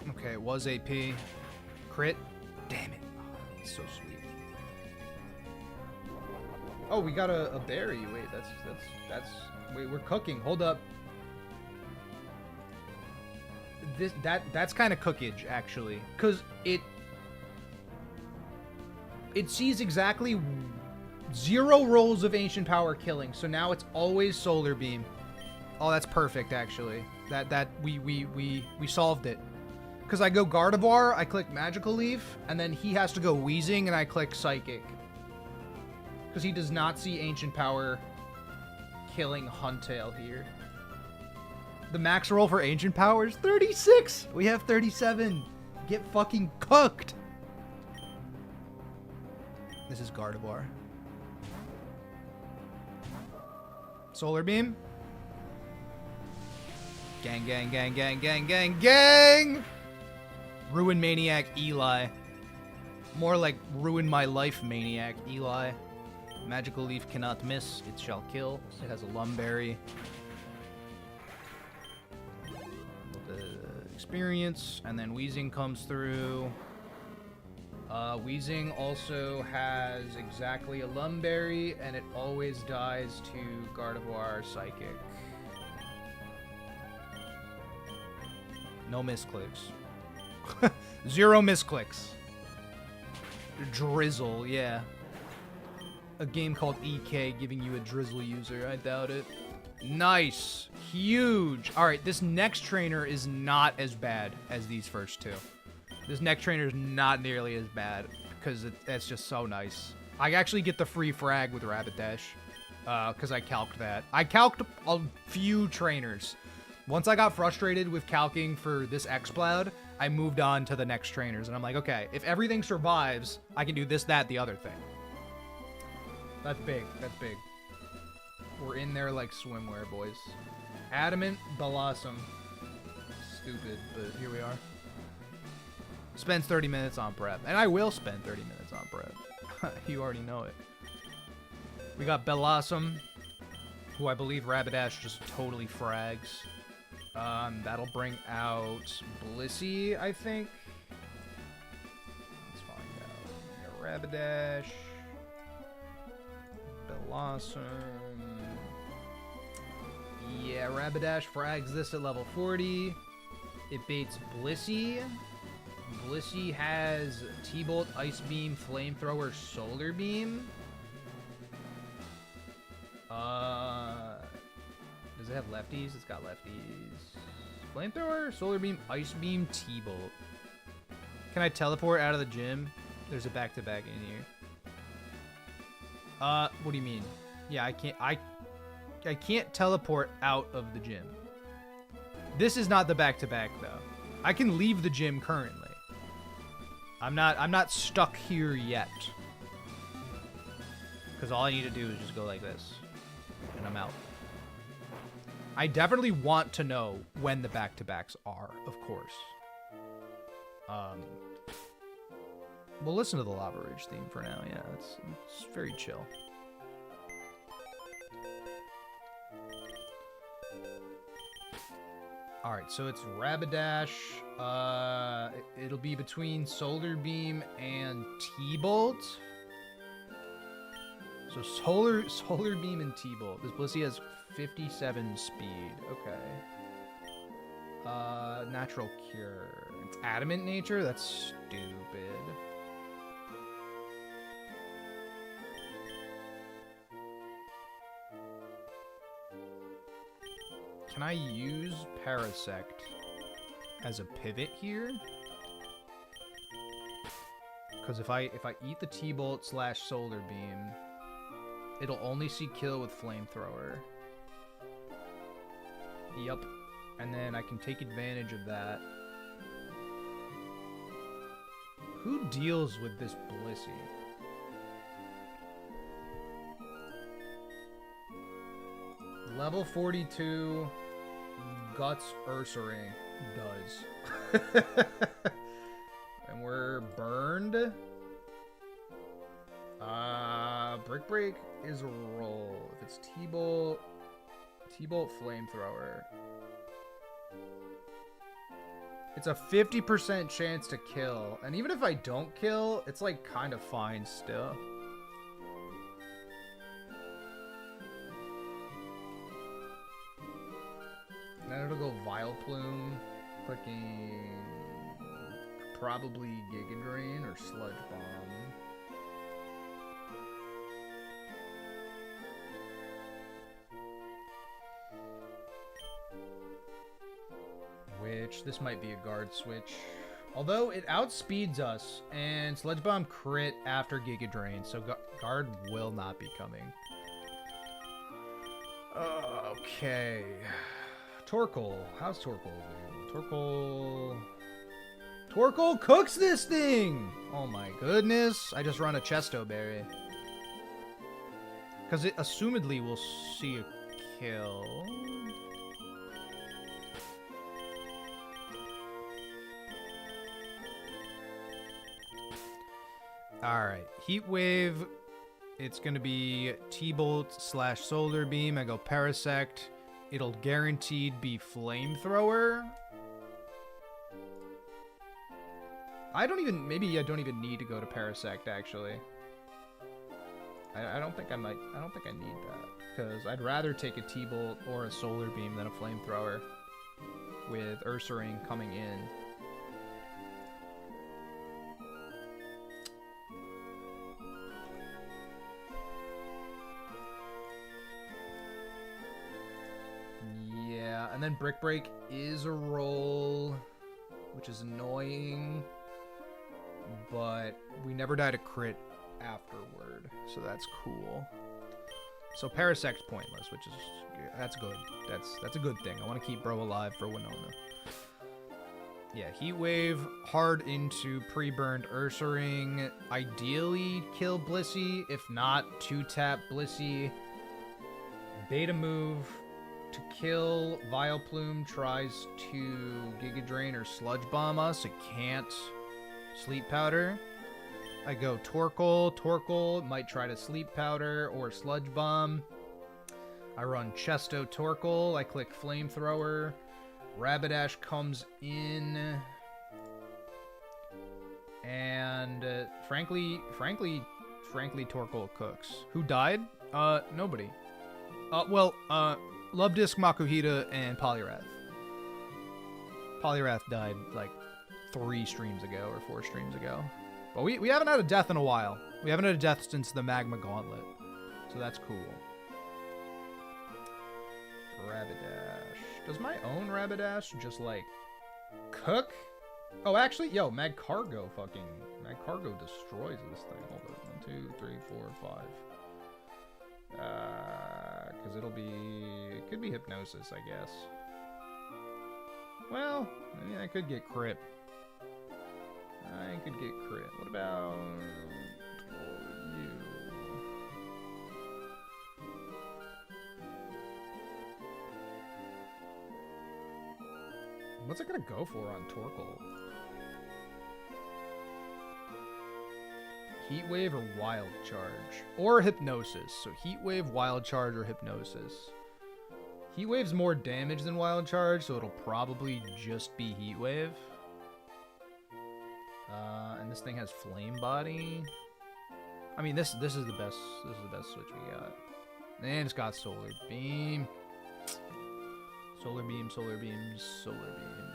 Okay, it was AP. Crit. Damn it. Oh, that's so sweet. Oh, we got a berry. Wait, that's... Wait, we're cooking. Hold up. That's kind of cookage, actually. Because it sees exactly 0 rolls of Ancient Power killing, so now it's always Solar Beam. Oh, that's perfect, actually. We solved it. Because I go Gardevoir, I click Magical Leaf, and then he has to go Weezing, and I click Psychic. Because he does not see Ancient Power killing Huntail here. The max roll for Ancient Power is 36! We have 37! Get fucking cooked! This is Gardevoir. Solar Beam. Gang, gang, gang, gang, gang, gang, gang! Ruin Maniac Eli. More like Ruin My Life Maniac Eli. Magical Leaf cannot miss. It shall kill. It has a Lumberry. Experience, and then Weezing comes through. Weezing also has exactly a Lumberry, and it always dies to Gardevoir Psychic. No misclicks. 0 misclicks. Drizzle, yeah. A game called EK giving you a drizzle user. I doubt it. Nice. Huge. All right, this next trainer is not as bad as these first two. This next trainer is not nearly as bad because it's just so nice. I actually get the free frag with Rapidash because I calced that. I calced a few trainers. Once I got frustrated with calcing for this X-Cloud, I moved on to the next trainers. And I'm like, okay, if everything survives, I can do this, that, the other thing. That's big. That's big. We're in there like swimwear, boys. Adamant Blossom. Stupid, but here we are. Spends 30 minutes on prep. And I will spend 30 minutes on prep. You already know it. We got Blossom, who I believe Rapidash just totally frags. That'll bring out Blissey, I think. Let's find out. Rapidash. Blossom. Yeah, Rapidash frags this at level 40. It baits Blissey. Blissey has T-Bolt, Ice Beam, Flamethrower, Solar Beam. Does it have lefties? It's got lefties. Flamethrower, Solar Beam, Ice Beam, T-Bolt. Can I teleport out of the gym? There's a back-to-back in here. What do you mean? Yeah, I can't teleport out of the gym. This is not the back-to-back though. I can leave the gym currently. I'm not stuck here yet. Because all I need to do is just go like this. And I'm out. I definitely want to know when the back-to-backs are, of course. We'll listen to the Lava Ridge theme for now. Yeah, it's very chill. Alright, so it's Rapidash. It'll be between Solar Beam and T-Bolt. So Solar Beam and T-Bolt. This Blissey has 57 speed. Okay. Natural Cure. It's Adamant Nature? That's stupid. Can I use Parasect as a pivot here? Because if I eat the T-Bolt / Solar Beam, it'll only see kill with Flamethrower. Yup. And then I can take advantage of that. Who deals with this Blissey? Level 42 Guts Ursaring does. And we're burned. Brick Break is a roll. If it's T-Bolt Flamethrower. It's a 50% chance to kill. And even if I don't kill, it's like kind of fine still. Then it'll go Vileplume, clicking probably Giga Drain or Sludge Bomb. Which, this might be a guard switch. Although it outspeeds us, and Sludge Bomb crit after Giga Drain, so guard will not be coming. Okay. Torkoal. How's Torkoal doing? Torkoal cooks this thing! Oh my goodness. I just run a Chesto Berry. Because it assumedly will see a kill. Alright. Heat Wave. It's going to be T-Bolt / Solar Beam. I go Parasect. It'll guaranteed be Flamethrower. Maybe I don't even need to go to Parasect, actually. I don't think I need that. Because I'd rather take a T-Bolt or a Solar Beam than a Flamethrower. with Ursaring coming in. Yeah, and then Brick Break is a roll, which is annoying, but we never died a crit afterward, so that's cool. So Parasect's pointless, which is that's good. That's a good thing. I want to keep bro alive for Winona. Yeah, Heat Wave hard into pre-burned Ursaring. Ideally kill Blissey, if not 2-tap Blissey. Beta move to kill. Vileplume tries to Giga Drain or Sludge Bomb us. It can't. Sleep Powder. I go Torkoal. Torkoal might try to Sleep Powder or Sludge Bomb. I run Chesto Torkoal. I click Flamethrower. Rapidash comes in. And frankly, Torkoal cooks. Who died? Nobody. Love Disc, Makuhita, and Poliwrath. Poliwrath died like 3 streams ago or 4 streams ago. But we haven't had a death in a while. We haven't had a death since the Magma Gauntlet. So that's cool. Rapidash. Does my own Rapidash just like cook? Oh, actually, yo, Magcargo destroys this thing. Hold on. 1, 2, 3, 4, 5. Because it could be Hypnosis, I guess. Well, I mean, I could get crit. What about you? What's it gonna go for on Torkoal? Heat Wave or Wild Charge? Or Hypnosis. So Heat Wave, Wild Charge, or Hypnosis. Heat Wave's more damage than Wild Charge, so it'll probably just be Heat Wave. And this thing has Flame Body. I mean, this is the best. This is the best switch we got. And it's got Solar Beam. Solar Beam, Solar Beam, Solar Beam.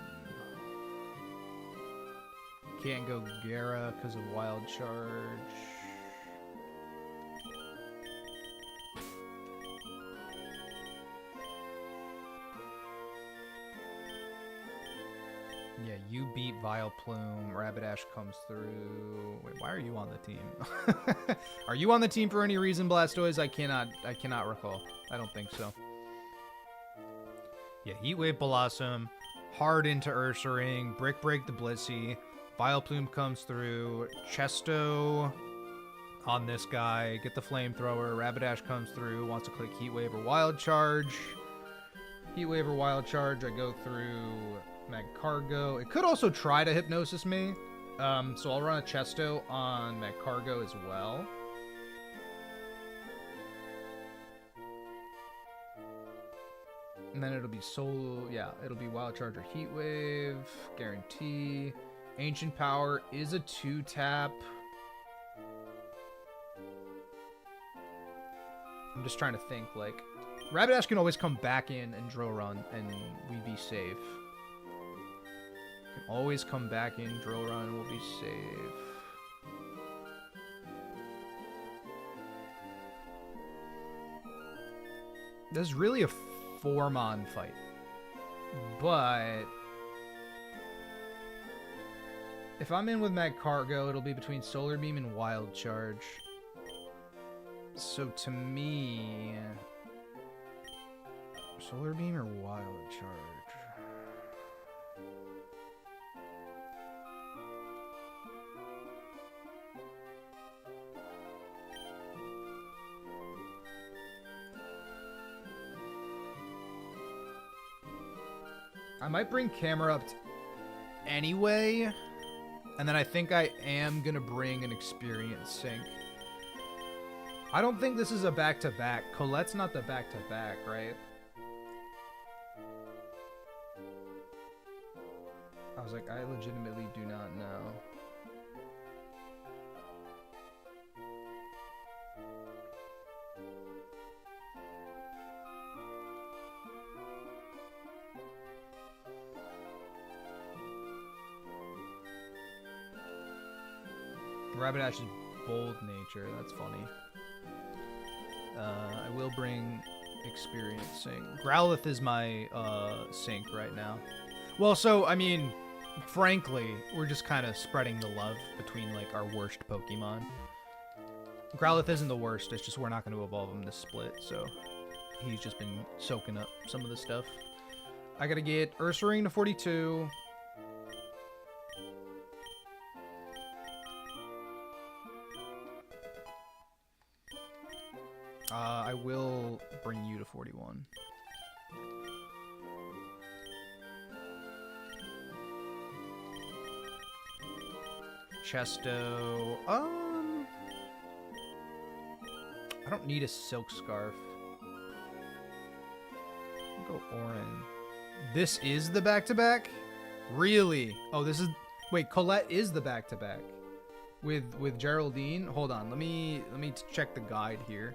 Can't go Gara because of Wild Charge. Yeah, you beat Vileplume. Rapidash comes through. Wait, why are you on the team? Are you on the team for any reason, Blastoise? I cannot recall. I don't think so. Yeah, Heat Wave Blossom. Hard into Ursaring. Brick Break the Blissey. Vileplume comes through. Chesto on this guy. Get the Flamethrower. Rapidash comes through. Wants to click Heat Wave or Wild Charge. Heat Wave or Wild Charge. I go through Magcargo. It could also try to Hypnosis me. So I'll run a Chesto on Magcargo as well. And then it'll be it'll be Wild Charge or Heat Wave. Guarantee. Ancient Power is a 2-tap. I'm just trying to think, like, Rapidash can always come back in and Drill Run, and we'd be safe. Can always come back in, Drill Run, and we'll be safe. This is really a 4-mon fight. But if I'm in with Magcargo, it'll be between Solar Beam and Wild Charge. So to me, Solar Beam or Wild Charge? I might bring camera up anyway, and then I think I am gonna bring an Experience Sync. I don't think this is a back-to-back. Colette's not the back-to-back, right? I was like, I legitimately do not know. Rabidash's bold nature. That's funny. I will bring experience sync. Growlithe is my sync right now. Well, so, I mean, frankly, we're just kind of spreading the love between, like, our worst Pokemon. Growlithe isn't the worst, it's just we're not going to evolve him this split, so he's just been soaking up some of the stuff. I gotta get Ursaring to 42. I will bring you to 41. Chesto. I don't need a Silk Scarf. I'll go Orin. This is the back-to-back? Really? Oh, this is... Wait, Colette is the back-to-back. With Geraldine? Hold on, let me check the guide here.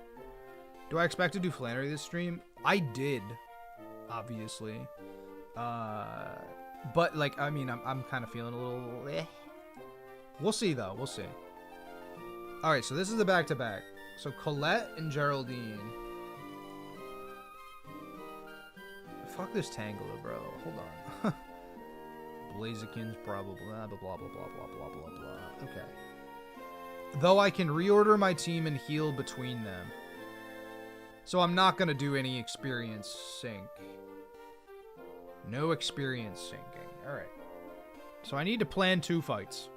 Do I expect to do Flannery this stream? I did, obviously. But, like, I mean, I'm kind of feeling a little... eh. We'll see, though. We'll see. Alright, so this is the back-to-back. So Colette and Geraldine. Fuck this Tangela, bro. Hold on. Blaziken's probably blah blah blah blah blah blah blah blah. Okay. Though I can reorder my team and heal between them. So I'm not gonna do any experience sync. No experience syncing. Alright. So I need to plan 2 fights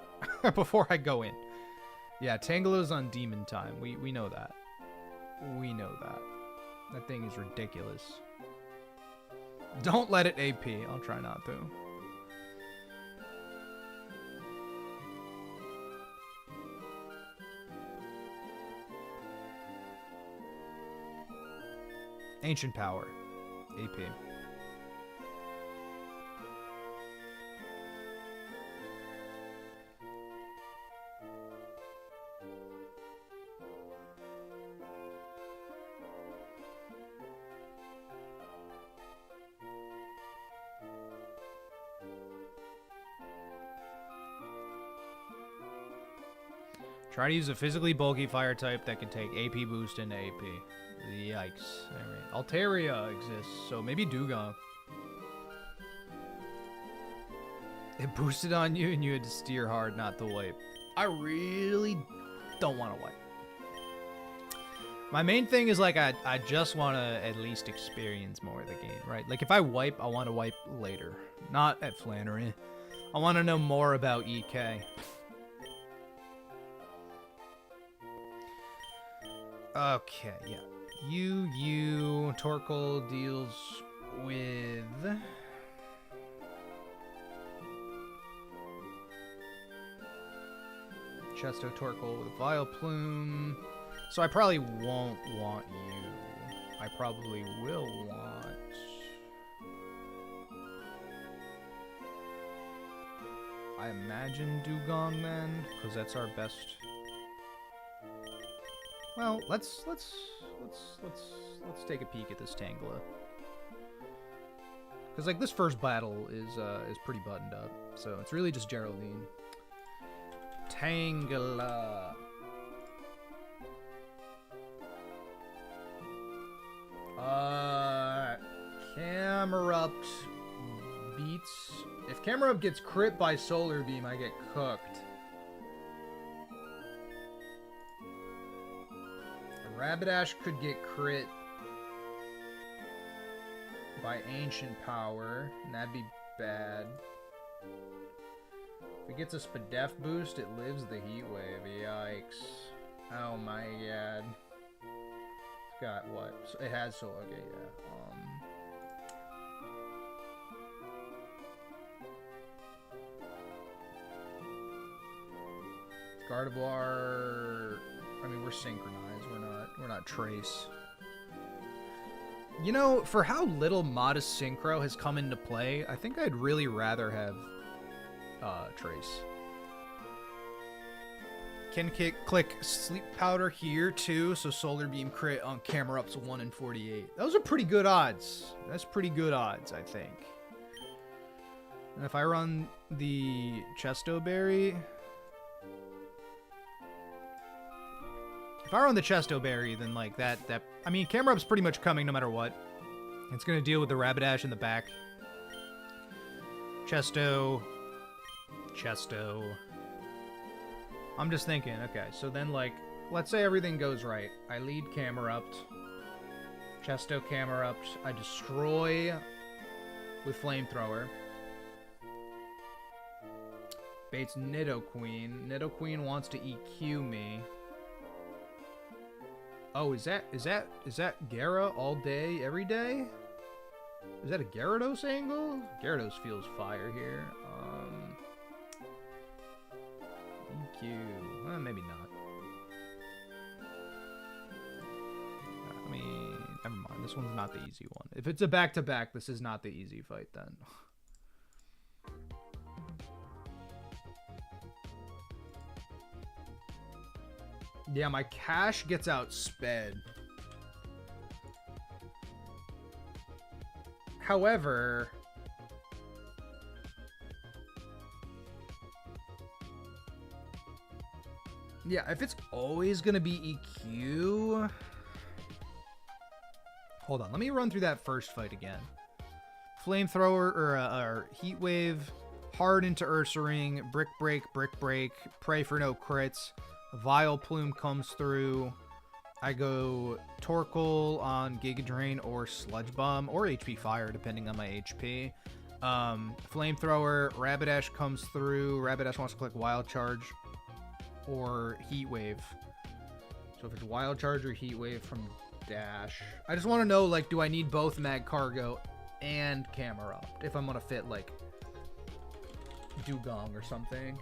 before I go in. Yeah, Tangela's on demon time. We know that. We know that. That thing is ridiculous. Don't let it AP. I'll try not to. Ancient Power. AP. Try to use a physically bulky fire type that can take AP boost into AP. Yikes. Alright. Altaria exists, so maybe Dugong. It boosted on you and you had to steer hard not to wipe. I really don't want to wipe. My main thing is, like, I just want to at least experience more of the game, right? Like, if I wipe, I want to wipe later. Not at Flannery. I want to know more about EK. Okay, yeah. Torkoal deals with... Chesto Torkoal with Vileplume. So I probably won't want you. I probably will want... I imagine Dugong then, because that's our best... Well, let's take a peek at this Tangela. Because, like, this first battle is pretty buttoned up. So it's really just Geraldine. Tangela. Camerupt beats. If Camerupt gets crit by Solar Beam, I get cooked. Rapidash could get crit by Ancient Power, and that'd be bad. If it gets a Spadef boost, it lives the Heat Wave. Yikes. Oh my god. It's got what? It has so okay, yeah. Gardevoir. I mean, we're synchronized. We're not Trace. You know, for how little Modest Synchro has come into play, I think I'd really rather have Trace. Can click Sleep Powder here too, so Solar Beam crit on Camerupt's 1 in 48. Those are pretty good odds. That's pretty good odds, I think. And if I run the Chesto Berry, If I run the Chesto Berry, then like that, I mean, camera up's pretty much coming no matter what. It's gonna deal with the Rapidash in the back. Chesto. I'm just thinking, okay, so then like, let's say everything goes right. I lead camera up. Chesto camera up. I destroy with Flamethrower. Baits Nidoqueen. Nidoqueen wants to EQ me. Oh, is that Gara all day, every day? Is that a Gyarados angle? Gyarados feels fire here. EQ. Maybe not. I mean, never mind. This one's not the easy one. If it's a back-to-back, this is not the easy fight then. Yeah, my cash gets outsped. However, yeah, if it's always gonna be EQ, hold on, let me run through that first fight again. Flamethrower or Heat Wave, hard into Ursaring, Brick Break, pray for no crits. Vile Plume comes through. I go Torkoal on Giga Drain or Sludge Bomb or HP Fire, depending on my HP. Flamethrower, Rapidash comes through. Rapidash wants to click Wild Charge or Heat Wave. So if it's Wild Charge or Heat Wave from Dash, I just want to know, like, do I need both Mag Cargo and Camera Up if I'm gonna fit like Dugong or something?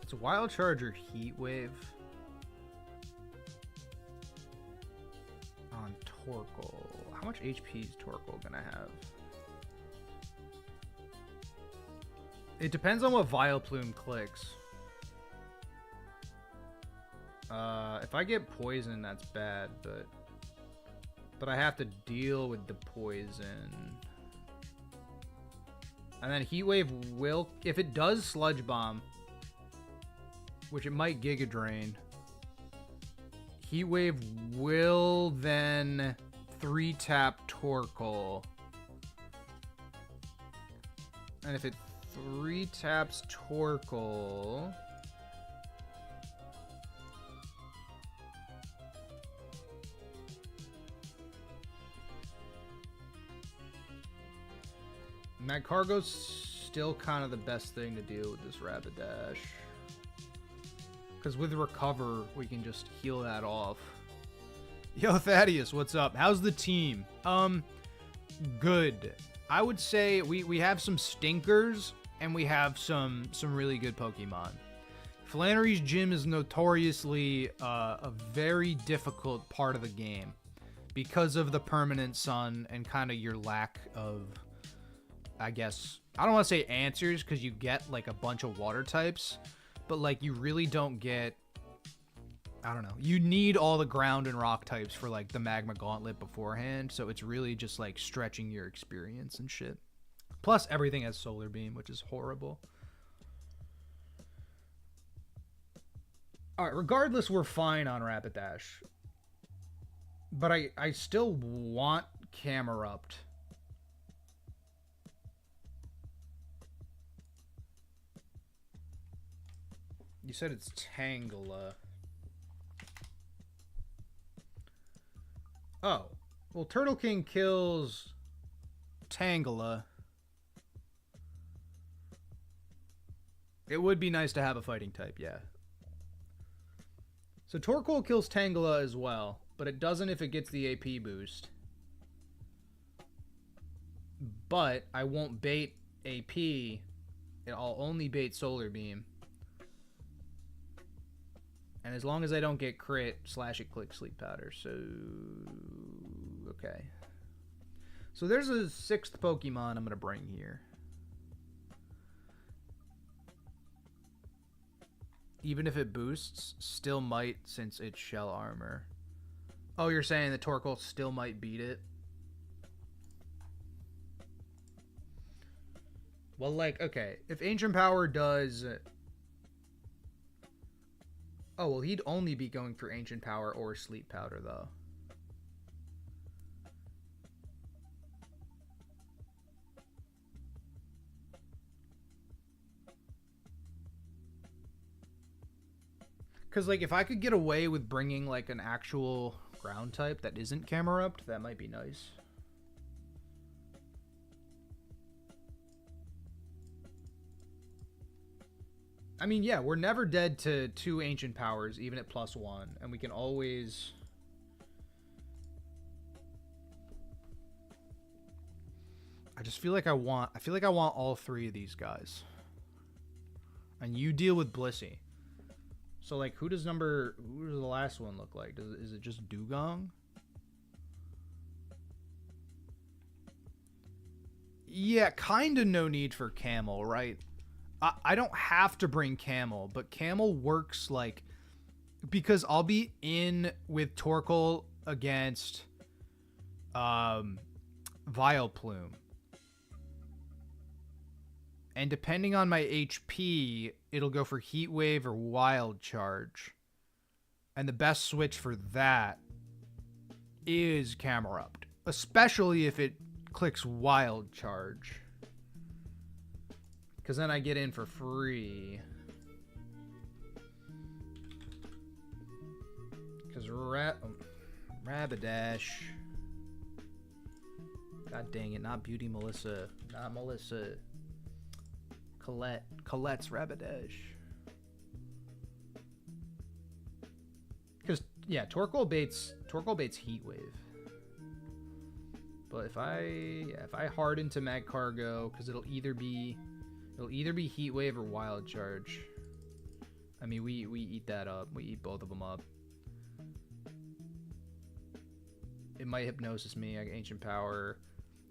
It's a Wild Charge or Heat Wave on Torkoal. How much HP is Torkoal gonna have? It depends on what Vileplume clicks. If I get poison, that's bad, but I have to deal with the poison. And then Heat Wave will, if it does Sludge Bomb, which it might Giga Drain, Heat Wave will then 3-tap Torkoal. And if it 3-taps Torkoal, Mag Cargo's still kind of the best thing to do with this Rapidash. Because with Recover, we can just heal that off. Yo, Thaddeus, what's up? How's the team? Good. I would say we have some stinkers, and we have some really good Pokemon. Flannery's Gym is notoriously a very difficult part of the game because of the permanent sun and kind of your lack of, I guess, I don't want to say answers, because you get like a bunch of water types, but like you really don't get, I don't know, you need all the ground and rock types for like the Magma Gauntlet beforehand, so it's really just like stretching your experience and shit. Plus everything has Solar Beam, which is horrible. Alright, regardless, we're fine on Rapidash. But I still want Camerupt. You said it's Tangela. Oh. Well, Turtle King kills Tangela. It would be nice to have a fighting type, yeah. So Torkoal kills Tangela as well, but it doesn't if it gets the AP boost. But I won't bait AP. I'll only bait Solar Beam. And as long as I don't get crit, slash it, click Sleep Powder. So, okay. So there's a 6th Pokemon I'm going to bring here. Even if it boosts, still might since it's Shell Armor. Oh, you're saying the Torkoal still might beat it? Well, like, okay. If Ancient Power does... Oh, well, he'd only be going for Ancient Power or Sleep Powder, though. Because, like, if I could get away with bringing, like, an actual ground type that isn't Camerupt, that might be nice. I mean, yeah, we're never dead to 2 Ancient Powers, even at +1, and we can always... I just feel like I want all 3 of these guys. And you deal with Blissey. So, like, who does the last one look like? Is it just Dugong? Yeah, kind of no need for Camel, right? I don't have to bring Camel, but Camel works, like, because I'll be in with Torkoal against Vileplume. And depending on my HP, it'll go for Heat Wave or Wild Charge. And the best switch for that is Camerupt, especially if it clicks Wild Charge. Because then I get in for free. Because Rapidash. God dang it, not Beauty Melissa. Not Melissa. Colette. Colette's Rapidash. Because, yeah, Torkoal baits Heat Wave. But if I harden to Magcargo, because it'll either be Heat Wave or Wild Charge. I mean, we eat that up. We eat both of them up. It might Hypnosis me. I got Ancient Power.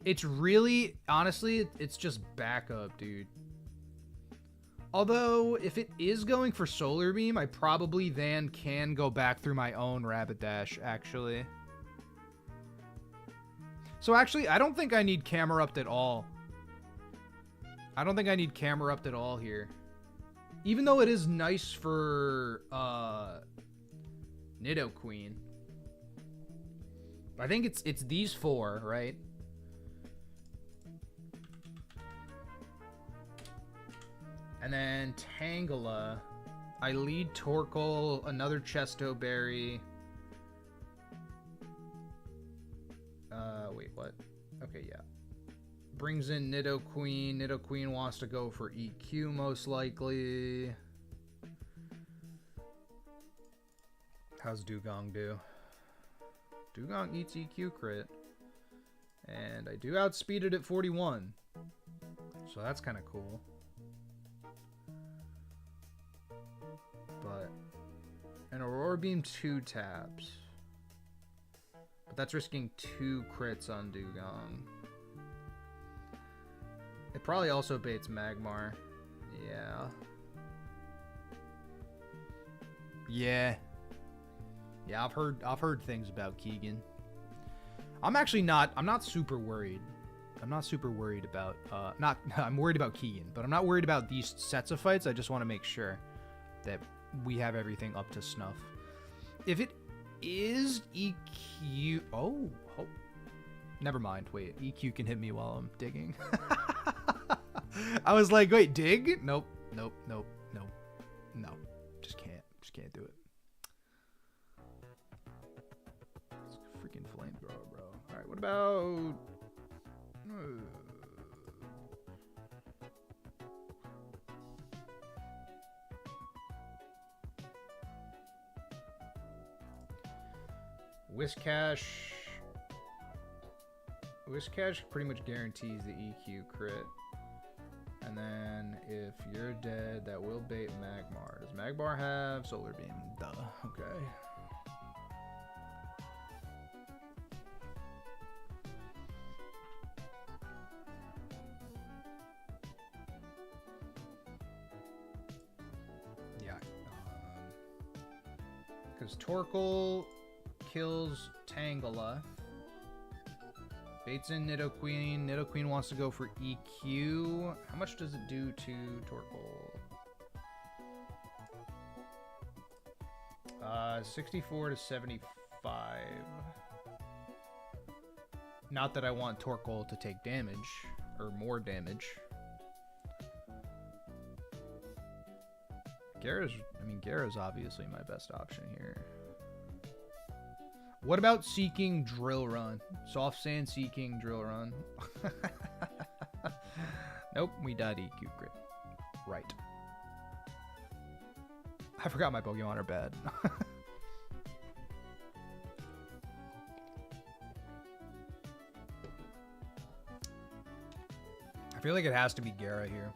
It's really, honestly, it's just backup, dude. Although, if it is going for Solar Beam, I probably then can go back through my own Rapidash, actually. So actually, I don't think I need Camerupt at all. I don't think I need Camerupt at all here. Even though it is nice for Nidoqueen. I think it's these 4, right? And then Tangela. I lead Torkoal, another Chesto Berry. Wait, what? Okay, yeah. Brings in Nidoqueen. Nidoqueen wants to go for EQ, most likely. How's Dugong do? Dugong eats EQ crit. And I do outspeed it at 41. So that's kind of cool. But an Aurora Beam 2 taps. But that's risking 2 crits on Dugong. It probably also baits Magmar. Yeah. Yeah. Yeah, I've heard things about Keegan. I'm not super worried. I'm not super worried about I'm worried about Keegan, but I'm not worried about these sets of fights. I just want to make sure that we have everything up to snuff. If it is EQ, oh, never mind. Wait, EQ can hit me while I'm digging. I was like, wait, dig? Nope. No. Just can't do it. It's a freaking flamethrower, bro. All right, what about? Whiscash pretty much guarantees the EQ crit. And then if you're dead, that will bait Magmar. Does Magmar have Solar Beam? Duh. Okay. Yeah. Because Torkoal kills Tangela. Baits in Nidoqueen. Nidoqueen wants to go for EQ. How much does it do to Torkoal? 64 to 75. Not that I want Torkoal to take damage, or more damage. Gyara's obviously my best option here. What about Seeking Drill Run? Soft Sand Seeking Drill Run. Nope, we died EQ crit. Right. I forgot my Pokemon are bad. I feel like it has to be Gyara here.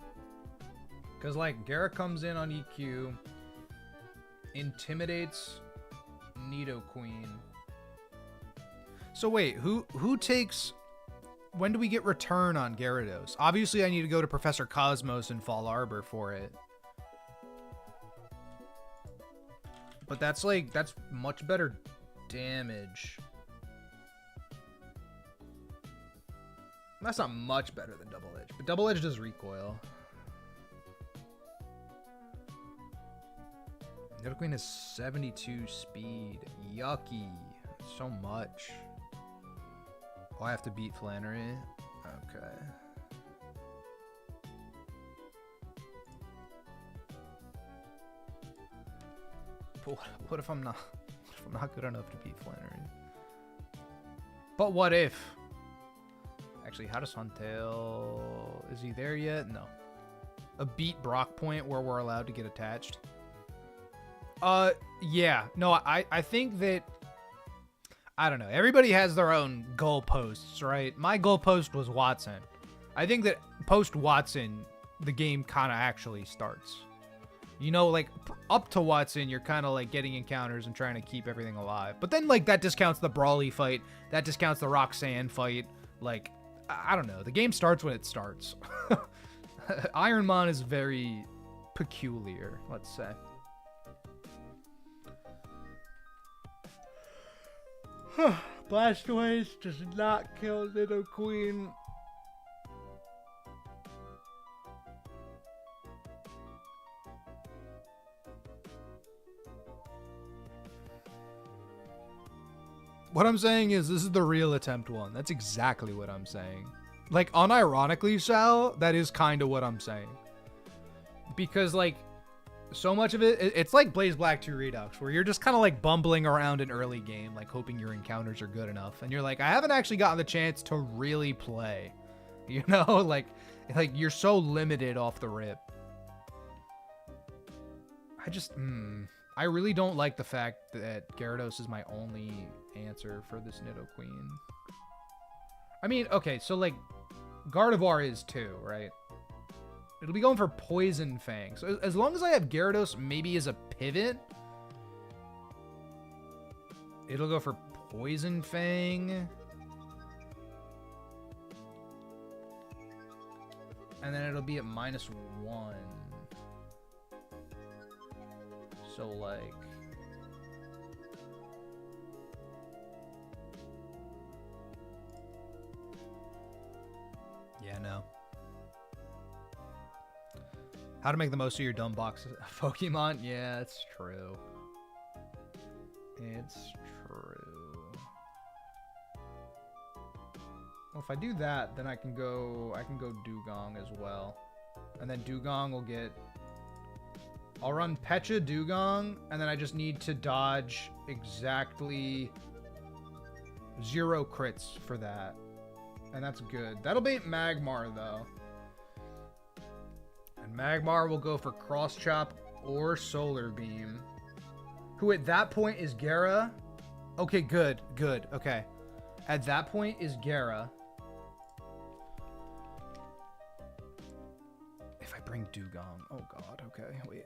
Because, like, Gyara comes in on EQ, intimidates Nidoqueen. So wait, who takes... When do we get return on Gyarados? Obviously, I need to go to Professor Cosmos and Fall Arbor for it. But that's much better damage. That's not much better than Double Edge, but Double Edge does recoil. Nidoqueen has 72 speed. Yucky. So much. Oh, I have to beat Flannery? Okay. But what if I'm not good enough to beat Flannery? But what if? Actually, how does Huntail... Is he there yet? No. A beat Brock point where we're allowed to get attached? Yeah. No, I think that... I don't know. Everybody has their own goalposts, right? My goalpost was Watson. I think that post Watson, the game kind of actually starts. You know, like, up to Watson, you're kind of, like, getting encounters and trying to keep everything alive. But then, like, that discounts the Brawly fight. That discounts the Roxanne fight. Like, I don't know. The game starts when it starts. Ironmon is very peculiar, let's say. Blastoise does not kill Nidoqueen. What I'm saying is this is the real attempt one. That's exactly what I'm saying. Like, unironically, Sal, that is kind of what I'm saying. Because, like, so much of it's like Blaze Black 2 Redux, where you're just kind of like bumbling around an early game, like hoping your encounters are good enough. And you're like, I haven't actually gotten the chance to really play. You know, like you're so limited off the rip. I really don't like the fact that Gyarados is my only answer for this Nidoqueen. I mean, okay, so like Gardevoir is too, right? It'll be going for Poison Fang. So as long as I have Gyarados maybe as a pivot, it'll go for Poison Fang. And then it'll be at -1. So like... Yeah, no. How to make the most of your dumb box Pokemon? Yeah, it's true. It's true. Well, if I do that, then I can go Dugong as well. And then Dugong will get... I'll run Pecha Dugong, and then I just need to dodge exactly 0 crits for that. And that's good. That'll bait Magmar, though. And Magmar will go for Cross Chop or Solar Beam. Who at that point is Gyara. Okay, good. Okay. At that point is Gyara. I bring Dugong. Oh god, okay, wait.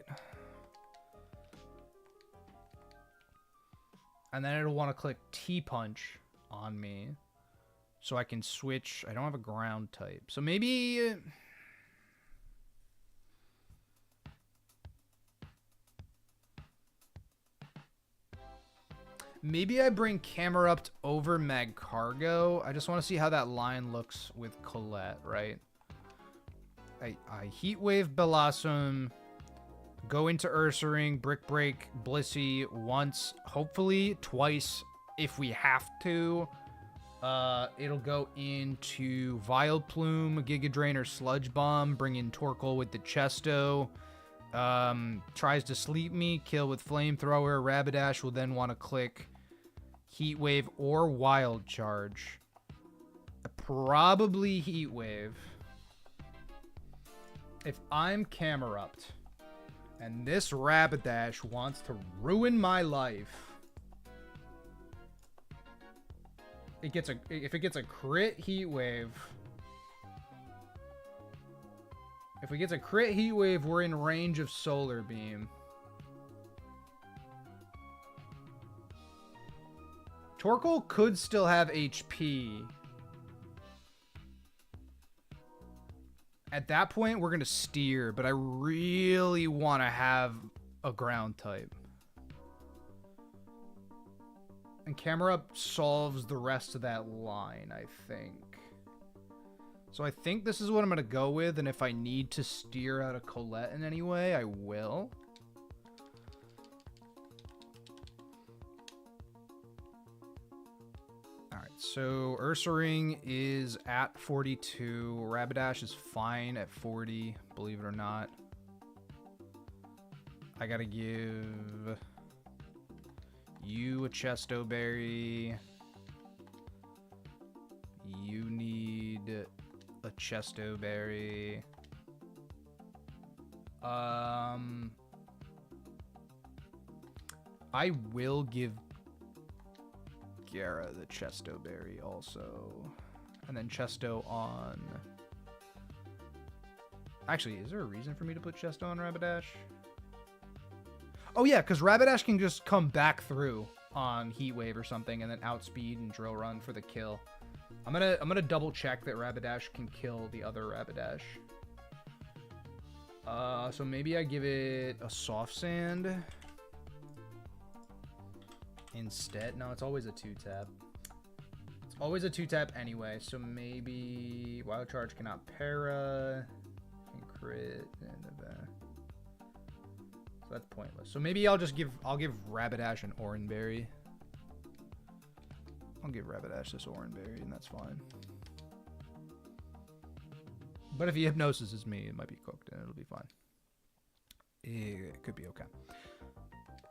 And then it'll want to click T-Punch on me. So I can switch. I don't have a ground type. So maybe... Maybe I bring Camerupt over Magcargo. I just want to see how that line looks with Colette, right? I Heatwave Bellassum, go into Ursaring, Brick Break, Blissey once, hopefully twice if we have to. It'll go into Vileplume, Giga Drain, or Sludge Bomb, bring in Torkoal with the Chesto. Tries to sleep me, kill with Flamethrower. Rapidash will then want to click Heatwave or Wild Charge. Probably Heatwave. If I'm Camerupt and this Rapidash wants to ruin my life, if it gets a crit Heatwave, we're in range of Solar Beam. Torkoal could still have HP. At that point, we're going to steer, but I really want to have a ground type. And Camerupt solves the rest of that line, I think. So I think this is what I'm going to go with, and if I need to steer out of Colette in any way, I will. Alright, so Ursaring is at 42. Rapidash is fine at 40, believe it or not. I gotta give you a Chesto Berry. You need a Chesto Berry. I will give Gara the Chesto Berry also. And then Chesto on... Actually, is there a reason for me to put Chesto on Rapidash? Oh yeah, because Rapidash can just come back through on Heatwave or something and then outspeed and Drill Run for the kill. I'm gonna double check that Rapidash can kill the other Rapidash. So maybe I give it a Soft Sand instead. No, it's always a 2-tap. It's always a 2-tap anyway. So maybe Wild Charge cannot para, can crit, and so that's pointless. So maybe I'll give Rapidash an Oranberry. I'll give Rapidash this Oranberry, and that's fine. But if he hypnoses me, it might be cooked, and it'll be fine. It could be okay.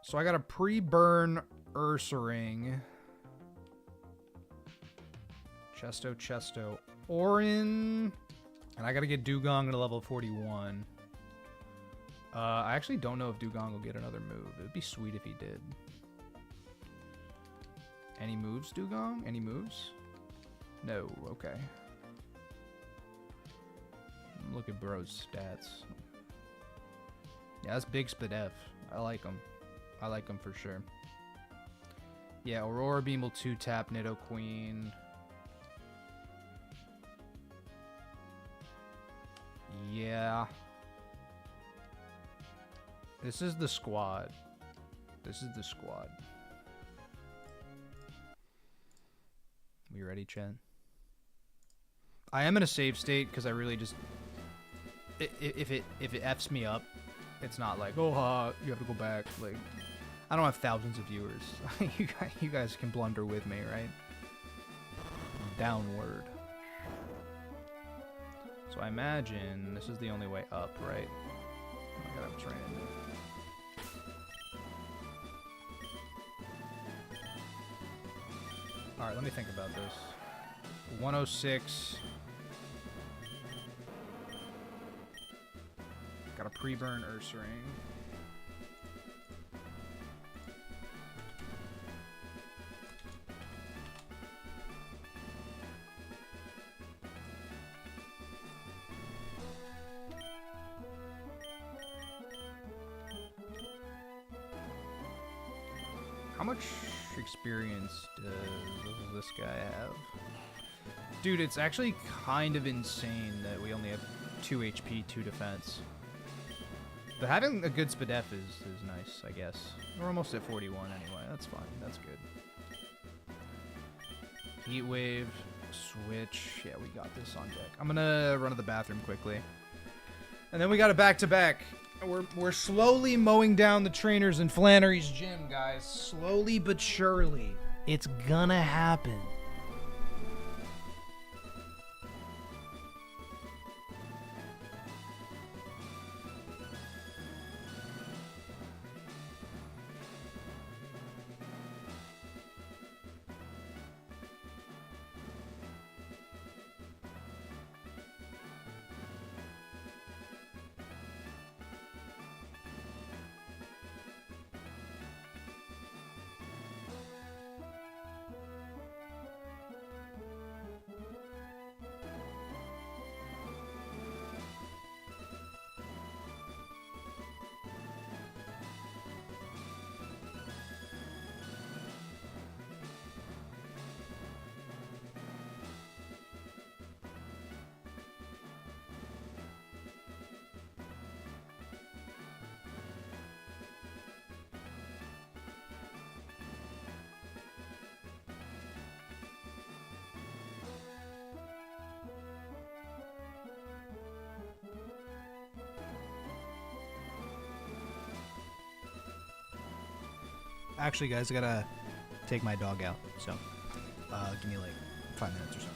So I got a pre-burn Ursaring. Chesto, Orin. And I gotta get Dugong to level 41. I actually don't know if Dugong will get another move. It would be sweet if he did. Any moves, Dugong? Any moves? No, okay. Look at bro's stats. Yeah, that's big Spadef. I like him. I like him for sure. Yeah, Aurora Beam will 2-tap Nido Queen. Yeah. This is the squad. This is the squad. We ready, Chen? I am in a save state because I really just... If it F's me up, it's not like, oh, you have to go back. Like, I don't have thousands of viewers. You guys can blunder with me, right? Downward. So I imagine this is the only way up, right? I gotta have trained. Alright, let me think about this. 106. Got a pre-burn Ursaring. How much experience does this guy have? Dude, it's actually kind of insane that we only have 2 HP, 2 defense. But having a good SPDF is nice, I guess. We're almost at 41 anyway. That's fine. That's good. Heat wave, switch. Yeah, we got this on deck. I'm gonna run to the bathroom quickly. And then we got a back-to-back. We're slowly mowing down the trainers in Flannery's gym, guys. Slowly but surely. It's gonna happen. Actually, guys, I gotta take my dog out, so give me like 5 minutes or so.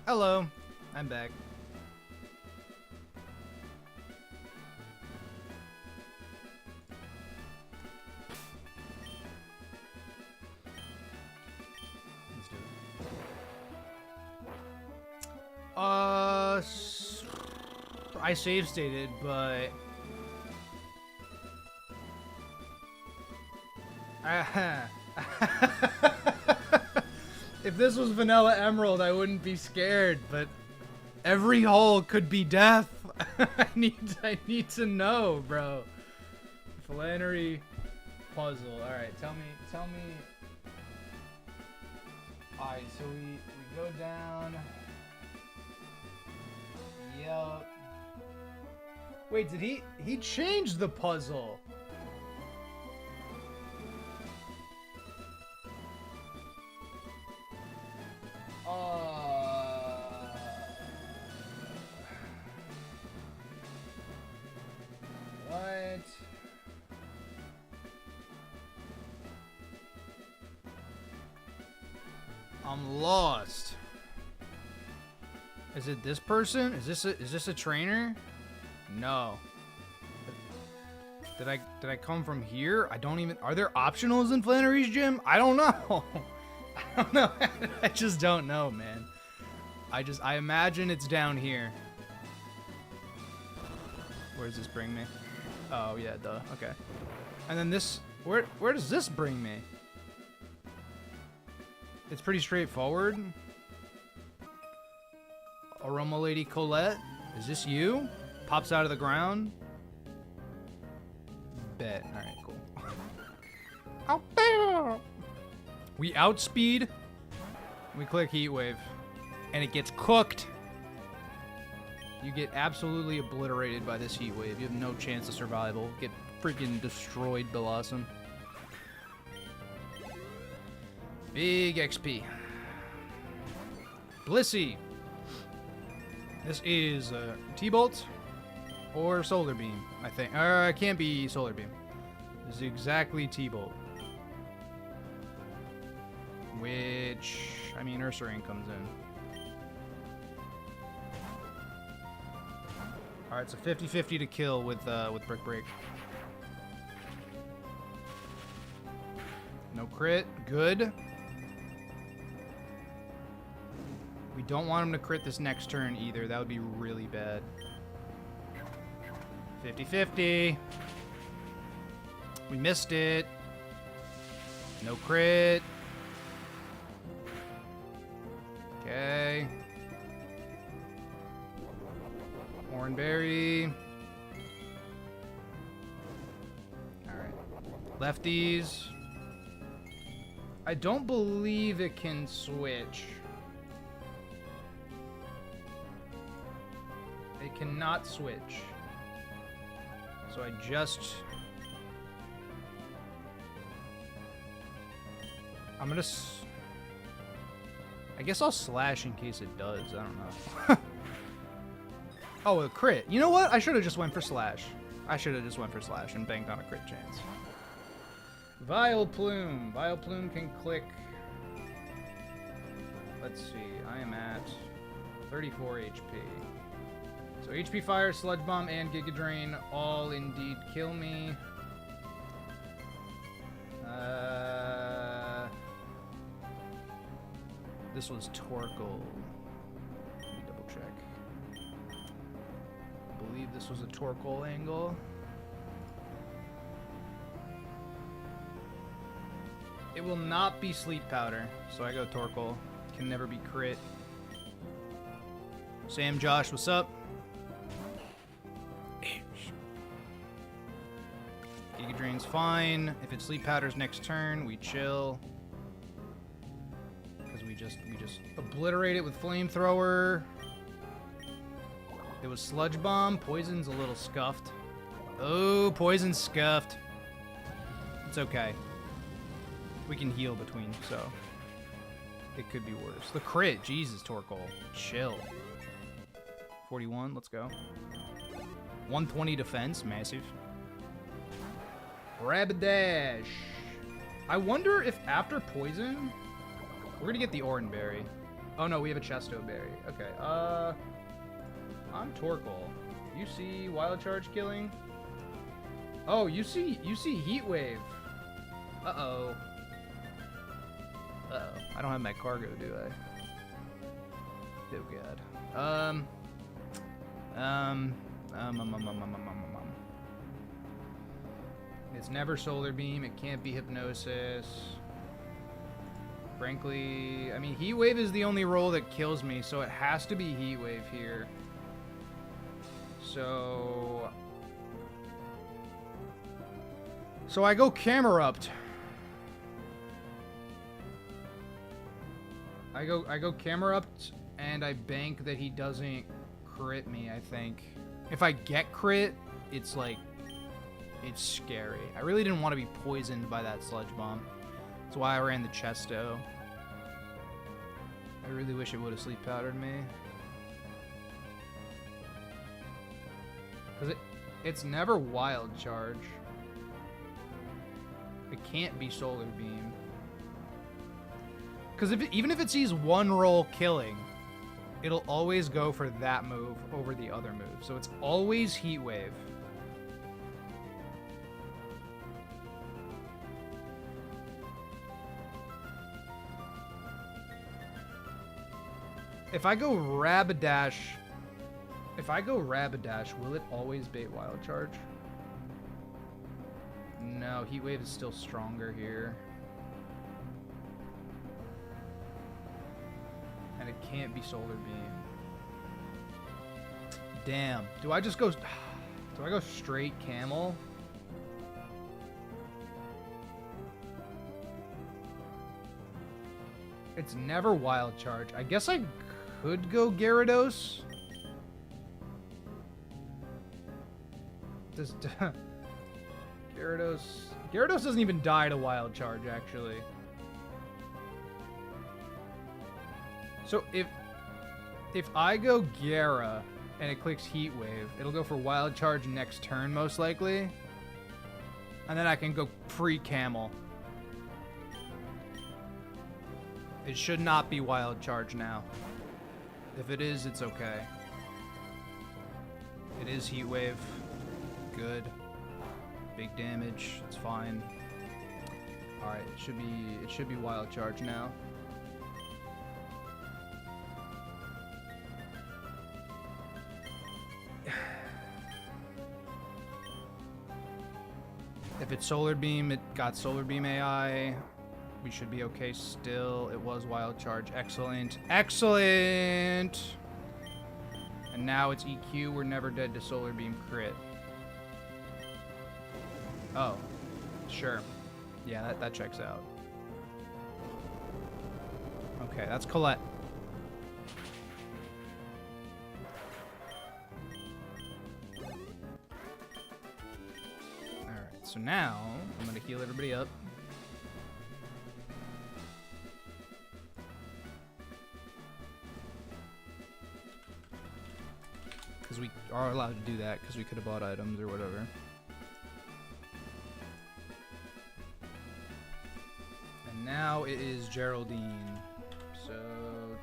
Hello. I'm back. Let's do it. I save stated, but if this was Vanilla Emerald, I wouldn't be scared, but every hole could be death. I need to know, bro. Flannery puzzle. All right, tell me. All right, so we go down. Yep. Wait, did he changed the puzzle? What? I'm lost. Is it this person? Is this a trainer? No. Did I come from here? I don't even. Are there optionals in Flannery's gym? I don't know. I don't know. I just don't know, man. I imagine it's down here. Where does this bring me? Oh yeah, duh. Okay. And then this. Where does this bring me? It's pretty straightforward. Aroma Lady Colette? Is this you? Pops out of the ground? Bet. Alright, cool. Out there! We outspeed. We click Heat Wave. And it gets cooked. You get absolutely obliterated by this Heat Wave. You have no chance of survival. Get freaking destroyed, Blossom. Big XP. Blissey. This is T-Bolt or Solar Beam, I think. It can't be Solar Beam. This is exactly T-Bolt. Which, I mean, Ursaring comes in. Alright, so 50-50 to kill with Brick Break. No crit. Good. We don't want him to crit this next turn either. That would be really bad. 50-50. We missed it. No crit. Okay. Hornberry. Alright. Lefties. I don't believe it can switch. It cannot switch. So I just... I'm gonna... I guess I'll slash in case it does. I don't know. Oh, a crit. You know what? I should have just went for slash. I should have just went for slash and banked on a crit chance. Vile Plume. Vile Plume can click... Let's see. I am at 34 HP. So HP Fire, Sludge Bomb, and Giga Drain all indeed kill me. This was Torkoal. Let me double check. I believe this was a Torkoal angle. It will not be Sleep Powder, so I go Torkoal. Can never be crit. Sam Josh, what's up? Giga Drain's fine. If it's Sleep Powder's next turn, we chill. Because we just obliterate it with Flamethrower. It was Sludge Bomb. Poison's a little scuffed. Oh, Poison's scuffed. It's okay. We can heal between, so it could be worse. The crit, Jesus, Torkoal. Chill. 41, let's go. 120 defense, massive. Rapidash. I wonder if after Poison, we're gonna get the Oranberry. Oh no, we have a Chesto Berry. Okay, I'm Torkoal. You see Wild Charge killing? Oh, you see Heat Wave. Uh-oh. Uh-oh. I don't have my cargo, do I? Oh god. It's never Solar Beam. It can't be Hypnosis. Frankly, I mean, Heat Wave is the only roll that kills me, so it has to be Heat Wave here. So I go Camerupt. I go Camerupt, and I bank that he doesn't crit me, I think. If I get crit, it's like, it's scary. I really didn't want to be poisoned by that Sludge Bomb. That's why I ran the Chesto. I really wish it would have sleep powdered me. Because it's never Wild Charge. It can't be Solar Beam. Because even if it sees one roll killing, it'll always go for that move over the other move. So it's always Heat Wave. If I go Rapidash, will it always bait Wild Charge? No, Heat Wave is still stronger here. And it can't be Solar Beam. Damn. Do I go straight Camel? It's never Wild Charge. I guess I could go Gyarados. Gyarados doesn't even die to Wild Charge, actually. So if I go Gyara and it clicks Heat Wave, it'll go for Wild Charge next turn, most likely. And then I can go pre-Camel. It should not be Wild Charge now. If it is, it's okay. It is Heat Wave. Good. Big damage. It's fine. Alright, it should be Wild Charge now. If it's Solar Beam, it got Solar Beam AI. We should be okay still. It was Wild Charge. Excellent. Excellent! And now it's EQ. We're never dead to Solar Beam crit. Oh. Sure. Yeah, that checks out. Okay, that's Colette. Alright, so now I'm going to heal everybody up. Because we are allowed to do that, because we could have bought items or whatever. And now it is Geraldine. So,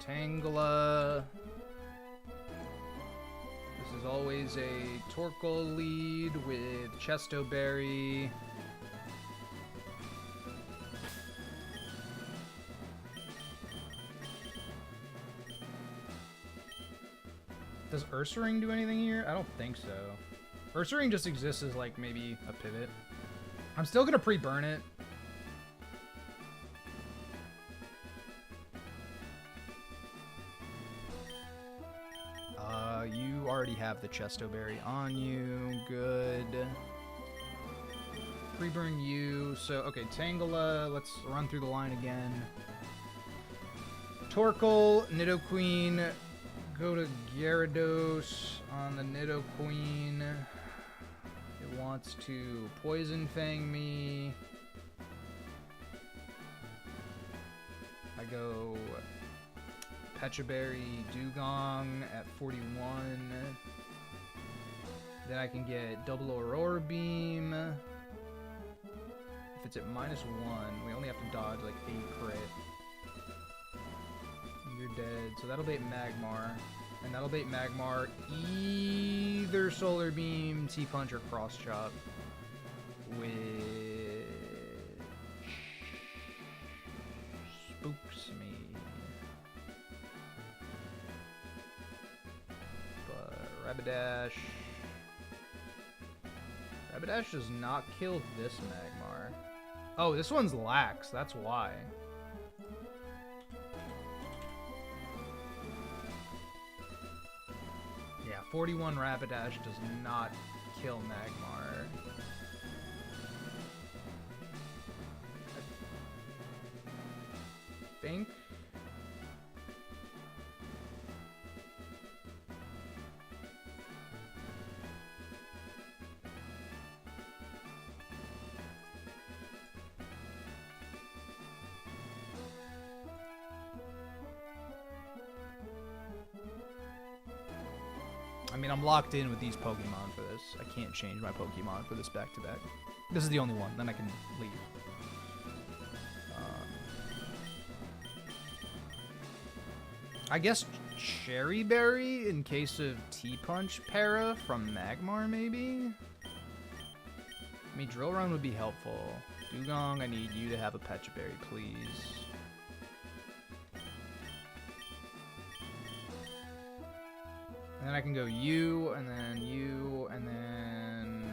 Tangela. This is always a Torkoal lead with Chesto Berry. Does Ursaring do anything here? I don't think so. Ursaring just exists as, like, maybe a pivot. I'm still gonna pre-burn it. You already have the Chesto Berry on you. Good. Pre-burn you. So, okay, Tangela. Let's run through the line again. Torkoal, Nidoqueen. Go to Gyarados on the Nidoqueen. It wants to Poison Fang me. I go Pecha Berry Dugong at 41. Then I can get double Aurora Beam. If it's at -1, we only have to dodge like 8 crit. you're dead. So that'll bait Magmar. And that'll bait Magmar either Solar Beam, T-Punch, or Cross Chop. Which spooks me. But Rapidash. Rapidash does not kill this Magmar. Oh, this one's lax, that's why. Yeah, 41 Rapidash does not kill Magmar. I think. I mean, I'm locked in with these Pokemon for this. I can't change my Pokemon for this back-to-back. This is the only one, then I can leave. I guess Cherry Berry in case of T-Punch Para from Magmar, maybe? I mean, Drill Run would be helpful. Dugong, I need you to have a Pecha Berry, please. And then I can go you, and then you, and then...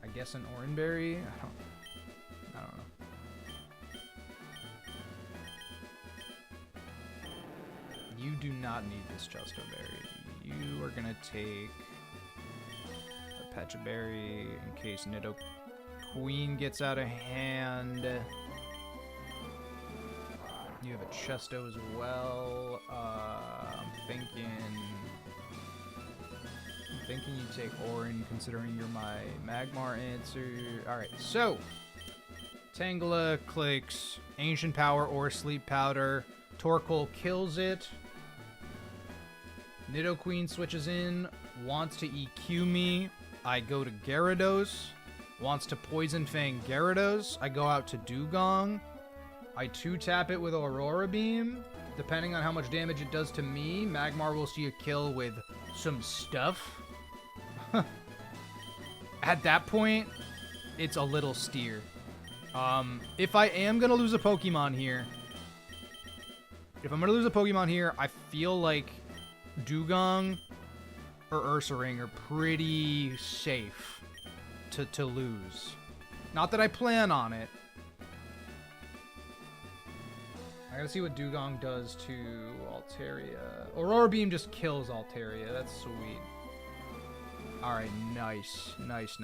I guess an Oranberry? I don't know. You do not need this Justo Berry. You are gonna take a Pecha Berry in case Nidoqueen gets out of hand. You have a Chesto as well. I'm thinking you take Orin, considering you're my Magmar answer. Alright, so Tangela clicks Ancient Power or Sleep Powder. Torkoal kills it. Nidoqueen switches in, wants to EQ me. I go to Gyarados. Wants to Poison Fang Gyarados. I go out to Dugong. I 2-tap it with Aurora Beam. Depending on how much damage it does to me, Magmar will see a kill with some stuff. At that point, it's a little steer. If I am going to lose a Pokemon here, I feel like Dugong or Ursaring are pretty safe to lose. Not that I plan on it. I gotta see what Dugong does to Altaria. Aurora Beam just kills Altaria. That's sweet. Alright, nice. Nice.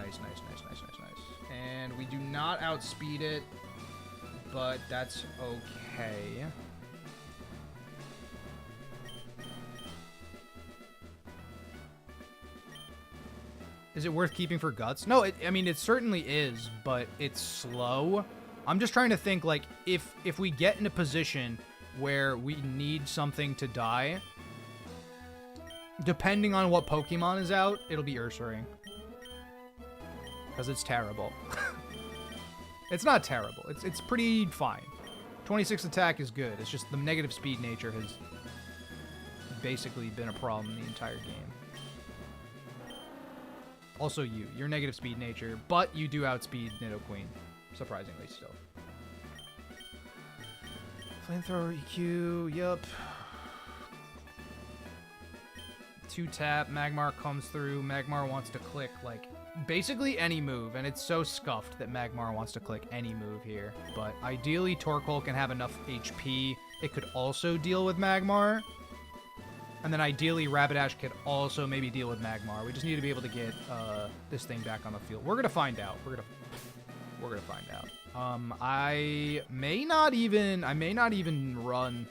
And we do not outspeed it, but that's okay. Is it worth keeping for Guts? No, I mean, it certainly is, but it's slow. I'm just trying to think, like, if we get in a position where we need something to die, depending on what Pokemon is out, it'll be Ursaring. Because it's terrible. It's not terrible. It's pretty fine. 26 attack is good. It's just the negative speed nature has basically been a problem the entire game. Also you're negative speed nature, but you do outspeed Nidoqueen. Surprisingly still. Flamethrower EQ, yup. 2-tap, Magmar comes through. Magmar wants to click, like, basically any move, and it's so scuffed that Magmar wants to click any move here. But ideally, Torkoal can have enough HP. It could also deal with Magmar. And then ideally, Rapidash could also maybe deal with Magmar. We just need to be able to get this thing back on the field. We're gonna find out. We're gonna find out. I may not even run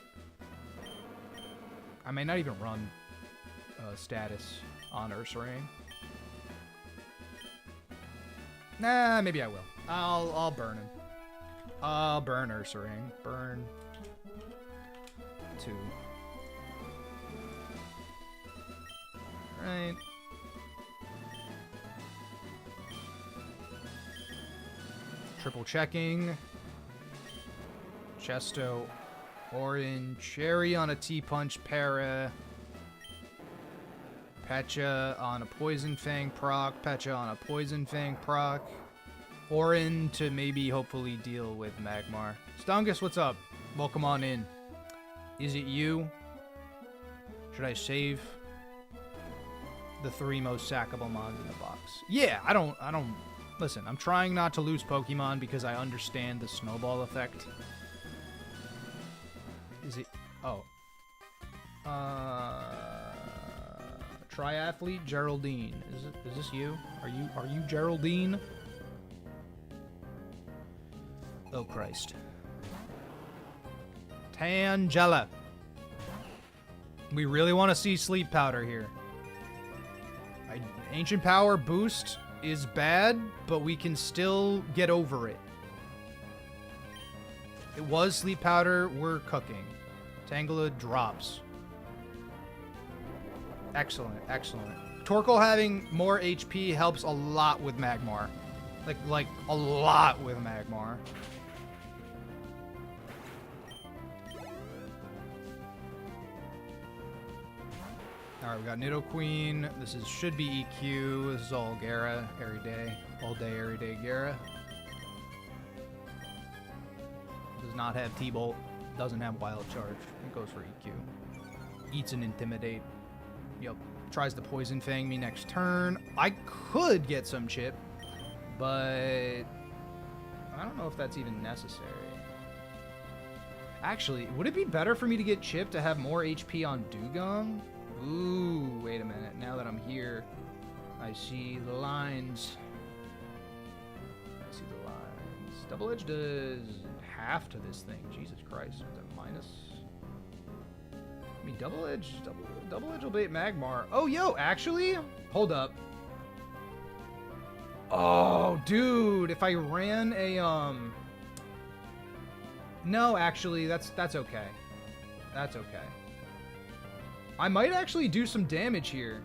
status on Ursaring. Nah, maybe I will. I'll burn him. I'll burn Ursaring. Burn 2. Alright. Triple checking. Chesto. Orin. Cherry on a T-Punch para. Pecha on a Poison Fang proc. Pecha on a Poison Fang proc. Orin to maybe hopefully deal with Magmar. Stungus, what's up? Welcome on in. Is it you? Should I save the 3 most sackable mons in the box? Yeah, I don't... Listen, I'm trying not to lose Pokemon because I understand the snowball effect. Is it... Oh. Triathlete Geraldine. Is this you? Are you Geraldine? Oh, Christ. Tangela. We really want to see Sleep Powder here. Ancient Power boost is bad, but we can still get over it. It was Sleep Powder. We're cooking. Tangela drops. Excellent, excellent. Torkoal having more HP helps a lot with Magmar. Like a lot with Magmar. Alright, we got Nidoqueen. This should be EQ. This is all Gara every day. All day, every day Gara. Does not have T-Bolt. Doesn't have Wild Charge. It goes for EQ. Eats and Intimidate. Yep. Tries to Poison Fang me next turn. I could get some chip, but I don't know if that's even necessary. Actually, would it be better for me to get chip to have more HP on Dugong? Ooh, wait a minute. Now that I'm here, I see the lines. I see the lines. Double Edge does half to this thing. Jesus Christ. Is that minus? I mean, Double Edge will bait Magmar. Oh, yo, actually? Hold up. Oh, dude. If I ran a, No, actually, that's okay. That's okay. I might actually do some damage here.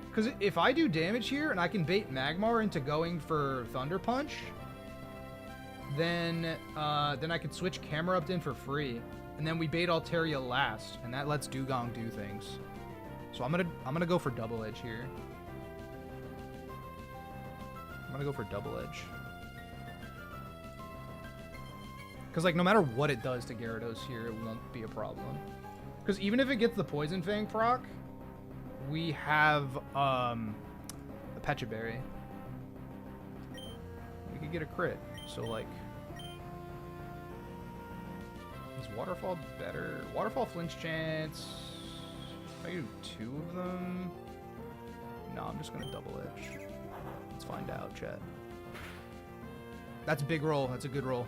Because if I do damage here and I can bait Magmar into going for Thunder Punch, then I could switch Camerupt in for free. And then we bait Altaria last, and that lets Dugong do things. So I'm gonna go for Double Edge here. I'm gonna go for Double Edge. Because, like, no matter what it does to Gyarados here, it won't be a problem. Because even if it gets the Poison Fang proc, we have a Pecha Berry. We could get a crit. So, like, is Waterfall better? Waterfall flinch chance. If I do 2 of them. No, I'm just gonna Double Edge. Let's find out, chat. That's a big roll. That's a good roll.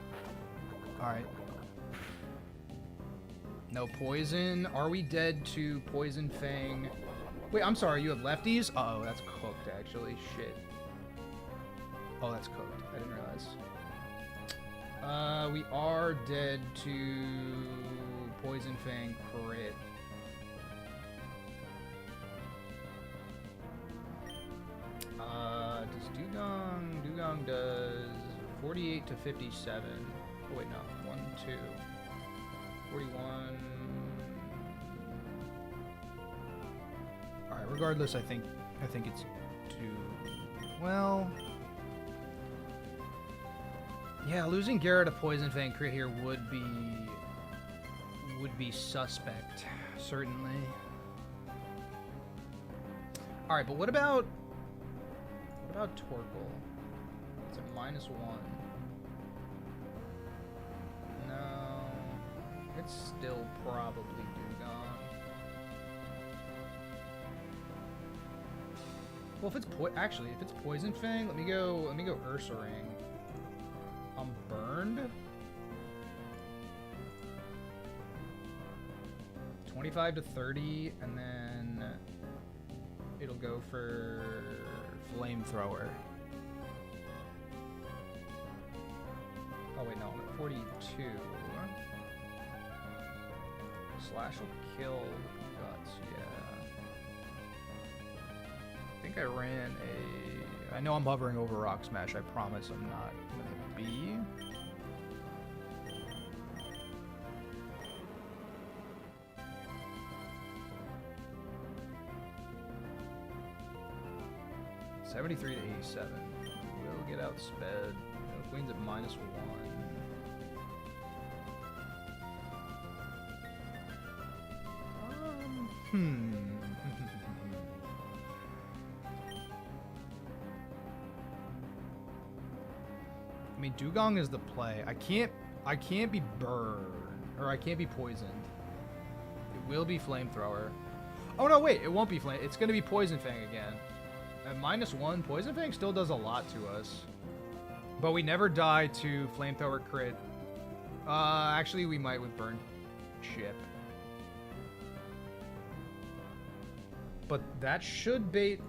All right. No poison. Are we dead to Poison Fang? Wait, I'm sorry. You have lefties? Uh-oh, that's cooked, actually. Shit. Oh, that's cooked. I didn't realize. We are dead to Poison Fang crit. Does Dugong? Dugong does 48 to 57. Oh, wait, no. 1, 2. 41. Alright, regardless, I think it's too... Well... Yeah, losing Gyara to Poison Fang crit here would be suspect, certainly. Alright, but what about Torkoal? It's a -1. No, it's still probably Dugong. Well, if it's if it's Poison Fang, let me go Ursaring. I'm burned. 25 to 30, and then it'll go for Flamethrower. Oh wait, no, I'm at 42. Slash will kill Guts, yeah. think I ran a... I know I'm hovering over Rock Smash. I promise I'm not gonna be. $73 to 87. Will get outsped. Queen's at -1. I mean, Dugong is the play. I can't be burned, or I can't be poisoned. It will be Flamethrower. Oh no, wait, it won't be Flame. It's gonna be Poison Fang again. At -1, Poison Fang still does a lot to us. But we never die to Flamethrower crit. Actually, we might with Burn Chip. But that should bait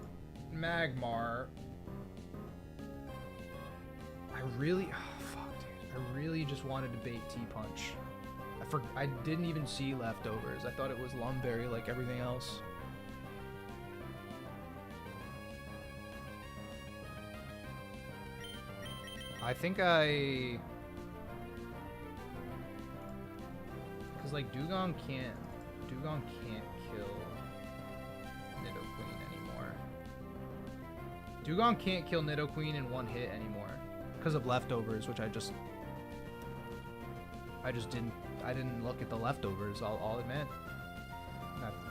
Magmar. I really... Oh, fuck, dude. I really just wanted to bait T-Punch. I didn't even see leftovers. I thought it was Lumberry like everything else. I think because like Dugong can't kill Nidoqueen anymore. Dugong can't kill Nidoqueen in one hit anymore because of leftovers, which I didn't look at the leftovers. I'll admit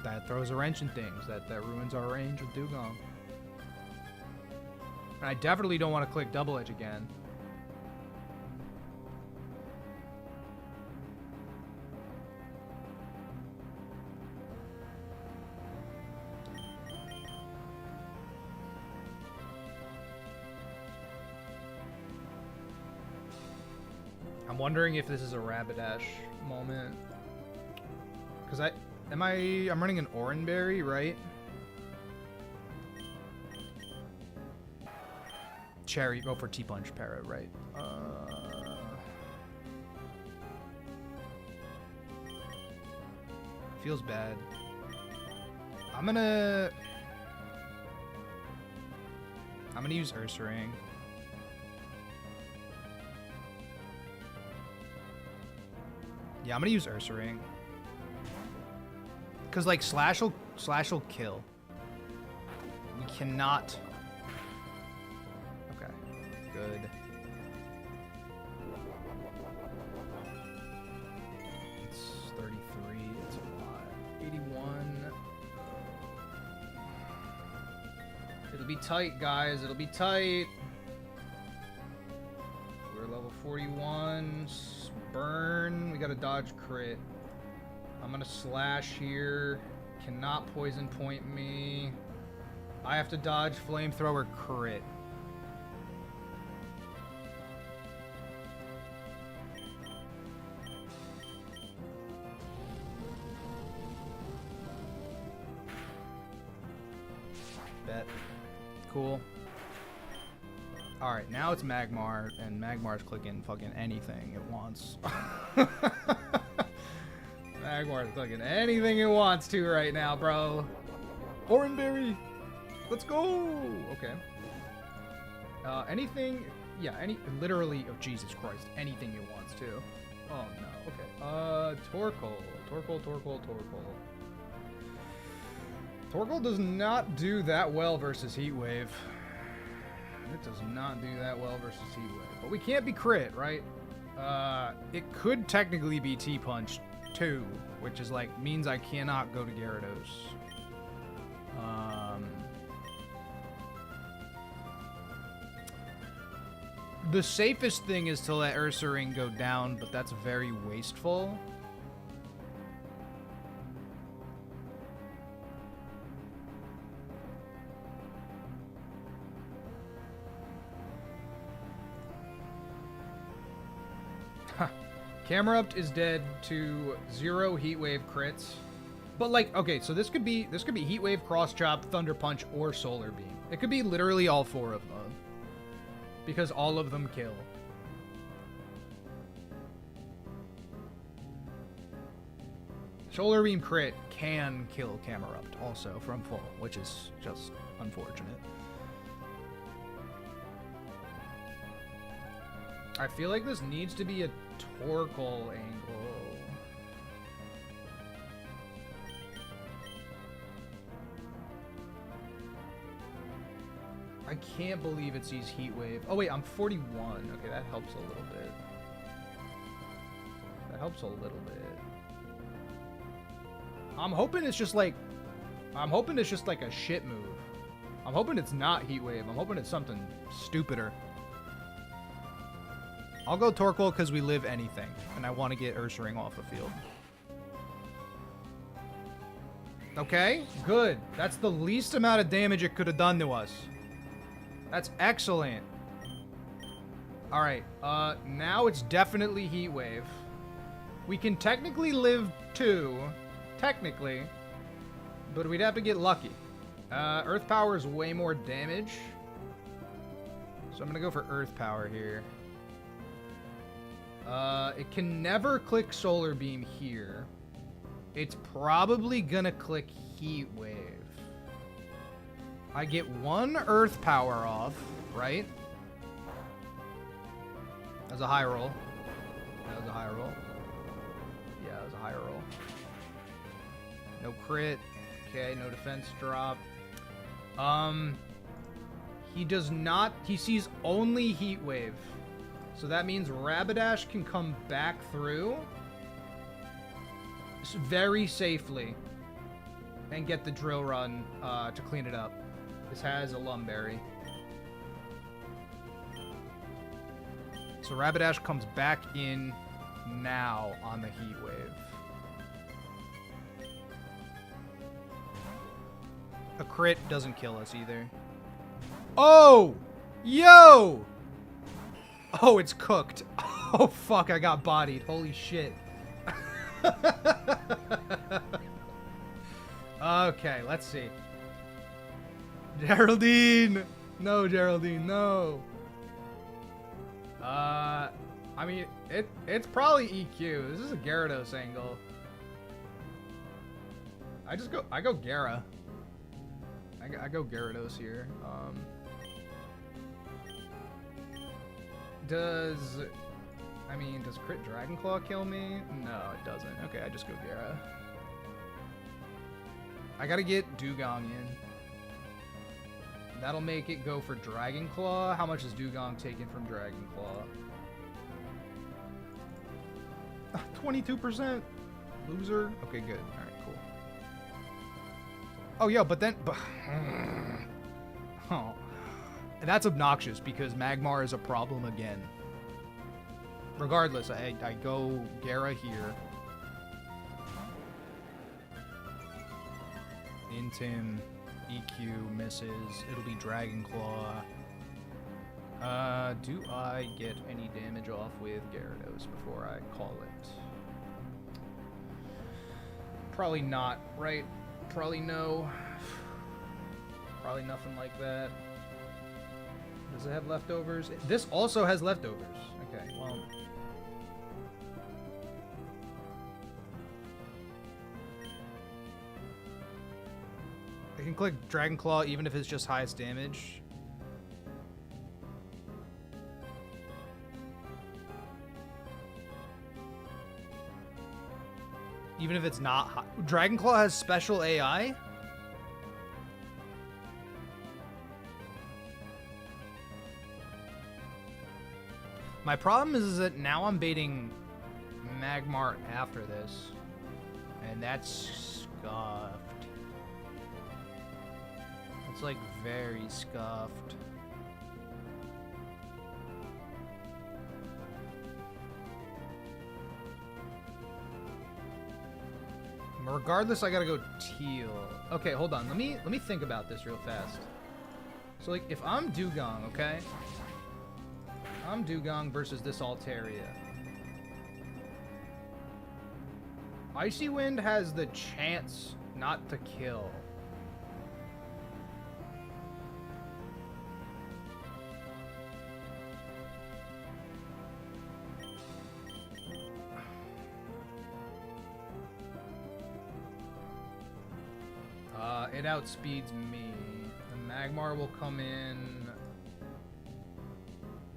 that throws a wrench in things. That ruins our range with Dugong. And I definitely don't want to click Double Edge again. I'm wondering if this is a Rapidash moment. Cause I'm running an Oranberry, right? Cherry, go for T-Punch Para, right? Feels bad. I'm gonna use Ursaring. Yeah, I'm gonna use Ursaring. Cause like Slash will kill. We cannot. Okay, good. It's 33. It's a lot. 81. It'll be tight, guys. It'll be tight. We're level 41. Burn. We gotta dodge crit. I'm gonna slash here. Cannot poison point me. I have to dodge Flamethrower crit. Bet. Cool. Alright, now it's Magmar, and Magmar's clicking fucking anything it wants. Magmar's clicking anything it wants to right now, bro. Oranberry! Let's go! Okay. Anything... Yeah, literally... Oh, Jesus Christ. Anything it wants to. Oh, no. Okay. Torkoal. Torkoal. Torkoal does not do that well versus Heat Wave. It does not do that well versus Heat Wave. But we can't be crit, right? It could technically be T-Punch too, which is like, means I cannot go to Gyarados. The safest thing is to let Ursaring go down, but that's very wasteful. Camerupt is dead to 0 Heat Wave crits. But like, okay, so this could be Heat Wave, Cross Chop, Thunder Punch, or Solar Beam. It could be literally all 4 of them. Because all of them kill. Solar Beam crit can kill Camerupt also from full, which is just unfortunate. I feel like this needs to be a Torkoal angle. I can't believe it sees Heat Wave. Oh wait, I'm 41. Okay, that helps a little bit. That helps a little bit. I'm hoping it's just like a shit move. I'm hoping it's not Heat Wave. I'm hoping it's something stupider. I'll go Torkoal because we live anything, and I want to get Ursaring off the field. Okay, good. That's the least amount of damage it could have done to us. That's excellent. Alright, now it's definitely Heat Wave. We can technically live 2. Technically. But we'd have to get lucky. Earth Power is way more damage. So I'm gonna go for Earth Power here. It can never click Solar Beam here. It's probably gonna click Heat Wave. I get 1 Earth Power off, right? That was a high roll. That was a high roll. Yeah, that was a high roll. No crit. Okay, no defense drop. He does not... He sees only Heat Wave. So that means Rapidash can come back through very safely and get the Drill Run to clean it up. This has a Lumberry. So Rapidash comes back in now on the Heat Wave. A crit doesn't kill us either. Oh! Yo! Oh, it's cooked. Oh, fuck, I got bodied. Holy shit. Okay, let's see. Geraldine! No, Geraldine, no. I mean, it's probably EQ. This is a Gyarados angle. I go Gyara. I go Gyarados here. Does crit Dragon Claw kill me? No, it doesn't. Okay, I just go Gyara. I gotta get Dugong in. That'll make it go for Dragon Claw. How much is Dugong taken from Dragon Claw? 22%. Loser. Okay, good. All right, cool. Oh, yeah, but then... Oh. That's obnoxious because Magmar is a problem again. Regardless, I go Gyara here. Intim, EQ misses. It'll be Dragon Claw. Do I get any damage off with Gyarados before I call it? Probably not, right? Probably no. Probably nothing like that. Does it have leftovers? This also has leftovers. Okay, well. I can click Dragon Claw even if it's just highest damage. Even if it's not high. Dragon Claw has special AI? My problem is that now I'm baiting Magmar after this. And that's scuffed. It's like very scuffed. Regardless, I gotta go teal. Okay, hold on. Let me think about this real fast. So like if I'm Dugong, okay? I'm Dugong versus this Altaria. Icy Wind has the chance not to kill. It outspeeds me. The Magmar will come in,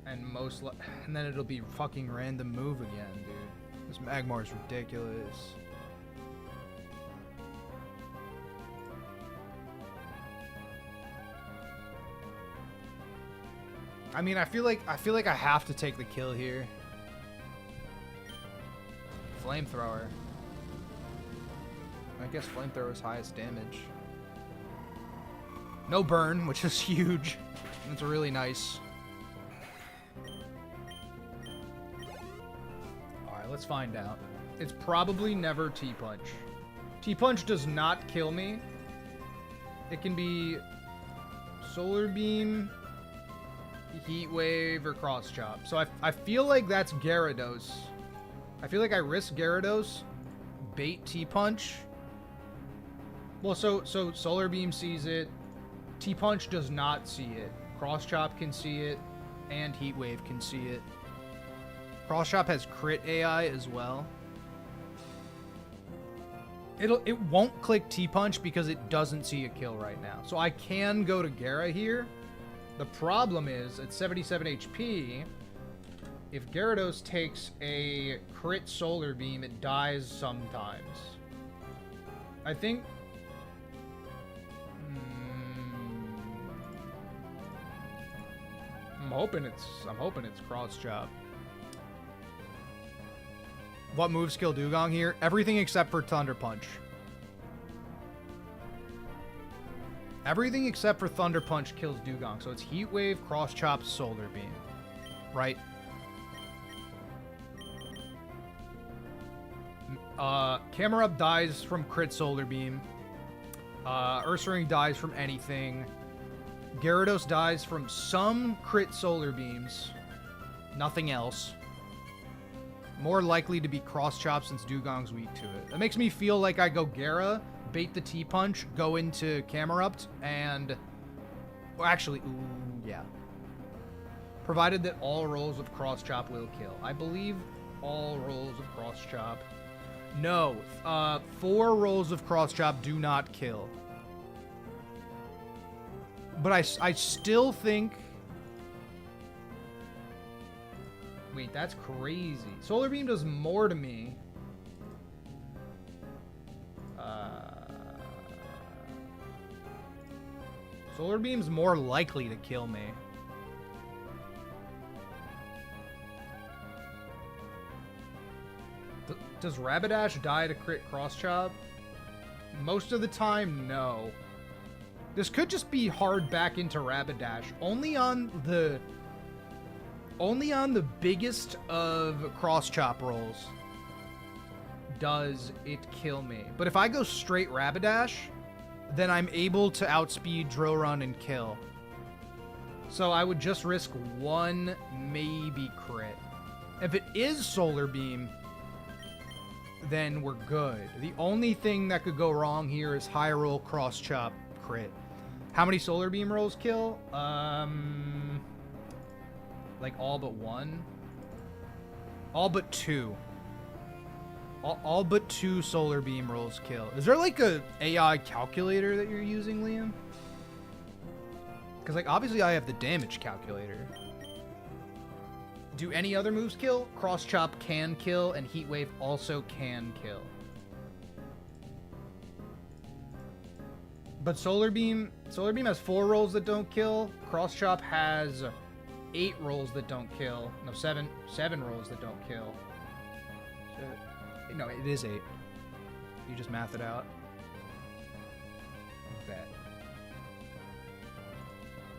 and and then it'll be fucking random move again, dude. This Magmar is ridiculous. I mean, I feel like I have to take the kill here. Flamethrower. I guess Flamethrower is highest damage. No burn, which is huge. That's really nice. Alright, let's find out. It's probably never T-Punch. T-Punch does not kill me. It can be Solar Beam, Heat Wave, or Cross Chop. So I feel like that's Gyarados. I feel like I risk Gyarados, bait T-Punch. Well, so Solar Beam sees it. T-Punch does not see it. Cross Chop can see it, and Heat Wave can see it. Cross Chop has crit AI as well. It won't click T-Punch because it doesn't see a kill right now. So I can go to Gyara here. The problem is, at 77 HP, if Gyarados takes a crit Solar Beam, it dies sometimes. I think... I'm hoping it's Cross Chop. What moves kill Dugong here? Everything except for Thunder Punch. Everything except for Thunder Punch kills Dugong. So it's Heat Wave, Cross Chop, Solar Beam. Right? Camerupt dies from crit Solar Beam. Ursaring dies from anything. Gyarados dies from some crit Solar Beams. Nothing else. More likely to be Cross Chop since Dugong's weak to it. That makes me feel like I go Gyara, bait the T-Punch, go into Camerupt, and... Well, actually, ooh, yeah. Provided that all rolls of Cross Chop will kill. I believe all rolls of Cross Chop. No, 4 rolls of Cross Chop do not kill. But I still think... Wait, that's crazy. Solar Beam does more to me. Solar Beam's more likely to kill me. Does Rapidash die to crit Cross Chop? Most of the time, no. This could just be hard back into Rapidash. Only on the biggest of Cross Chop rolls does it kill me. But if I go straight Rapidash, then I'm able to outspeed, drill run, and kill. So I would just risk 1, maybe crit. If it is Solar Beam, then we're good. The only thing that could go wrong here is high roll, Cross Chop, crit. How many Solar Beam rolls kill? Like all but 1? All but 2. All but 2 Solar Beam rolls kill. Is there like a AI calculator that you're using, Liam? Because like obviously I have the damage calculator. Do any other moves kill? Cross Chop can kill, and Heat Wave also can kill. But Solar Beam has 4 rolls that don't kill. Cross Chop has 8 rolls that don't kill. No, 7 rolls that don't kill. No, it is 8. You just math it out. Bet.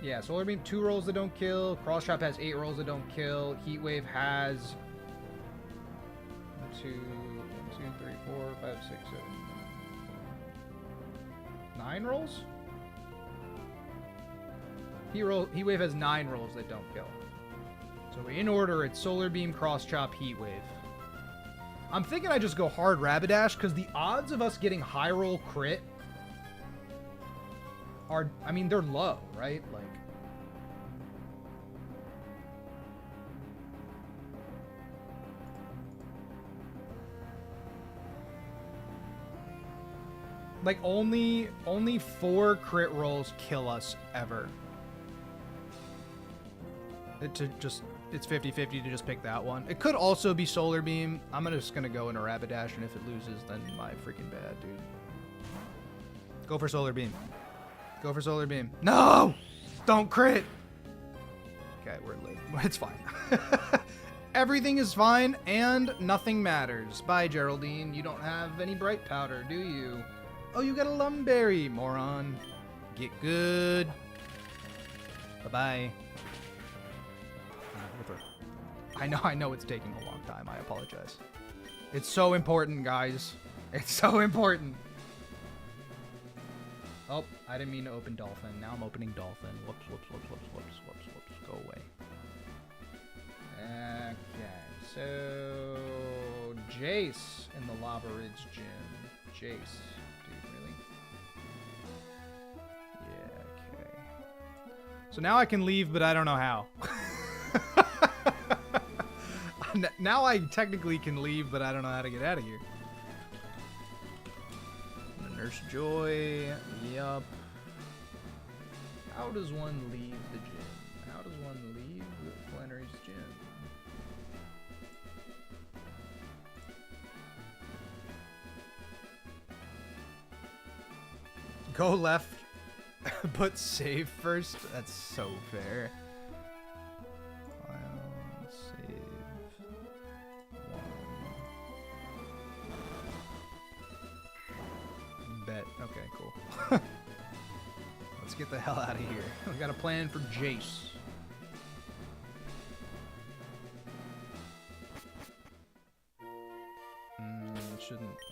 Yeah, Solar Beam 2 rolls that don't kill. Cross Chop has 8 rolls that don't kill. Heat Wave has 1, 2, 3, 4, 5, 6, 7, 9 rolls? Heat Wave has 9 rolls that don't kill. So in order, it's Solar Beam, Cross Chop, Heat Wave. I'm thinking I just go hard Rapidash, because the odds of us getting high roll crit are, I mean, they're low, right? Like, Like, only 4 crit rolls kill us ever. It's 50-50 to just pick that one. It could also be Solar Beam. I'm just gonna go into Rapidash, and if it loses, then my freaking bad, dude. Go for Solar Beam. Go for Solar Beam. No! Don't crit! Okay, we're lit. It's fine. Everything is fine, and nothing matters. Bye, Geraldine. You don't have any Bright Powder, do you? Oh, you got a Lumberry, moron. Get good. Bye-bye. I know it's taking a long time. I apologize. It's so important, guys. It's so important. Oh, I didn't mean to open Dolphin. Now I'm opening Dolphin. Whoops. Go away. Okay, so Jace in the Lava Ridge gym. Jace, dude, really? Yeah, okay. So now I can leave, but I don't know how. Now I technically can leave, but I don't know how to get out of here. Nurse Joy, yup. How does one leave the gym? How does one leave Flannery's gym? Go left, but save first? That's so fair. File, save. Bet. Okay, cool. Let's get the hell out of here. We got a plan for Jace.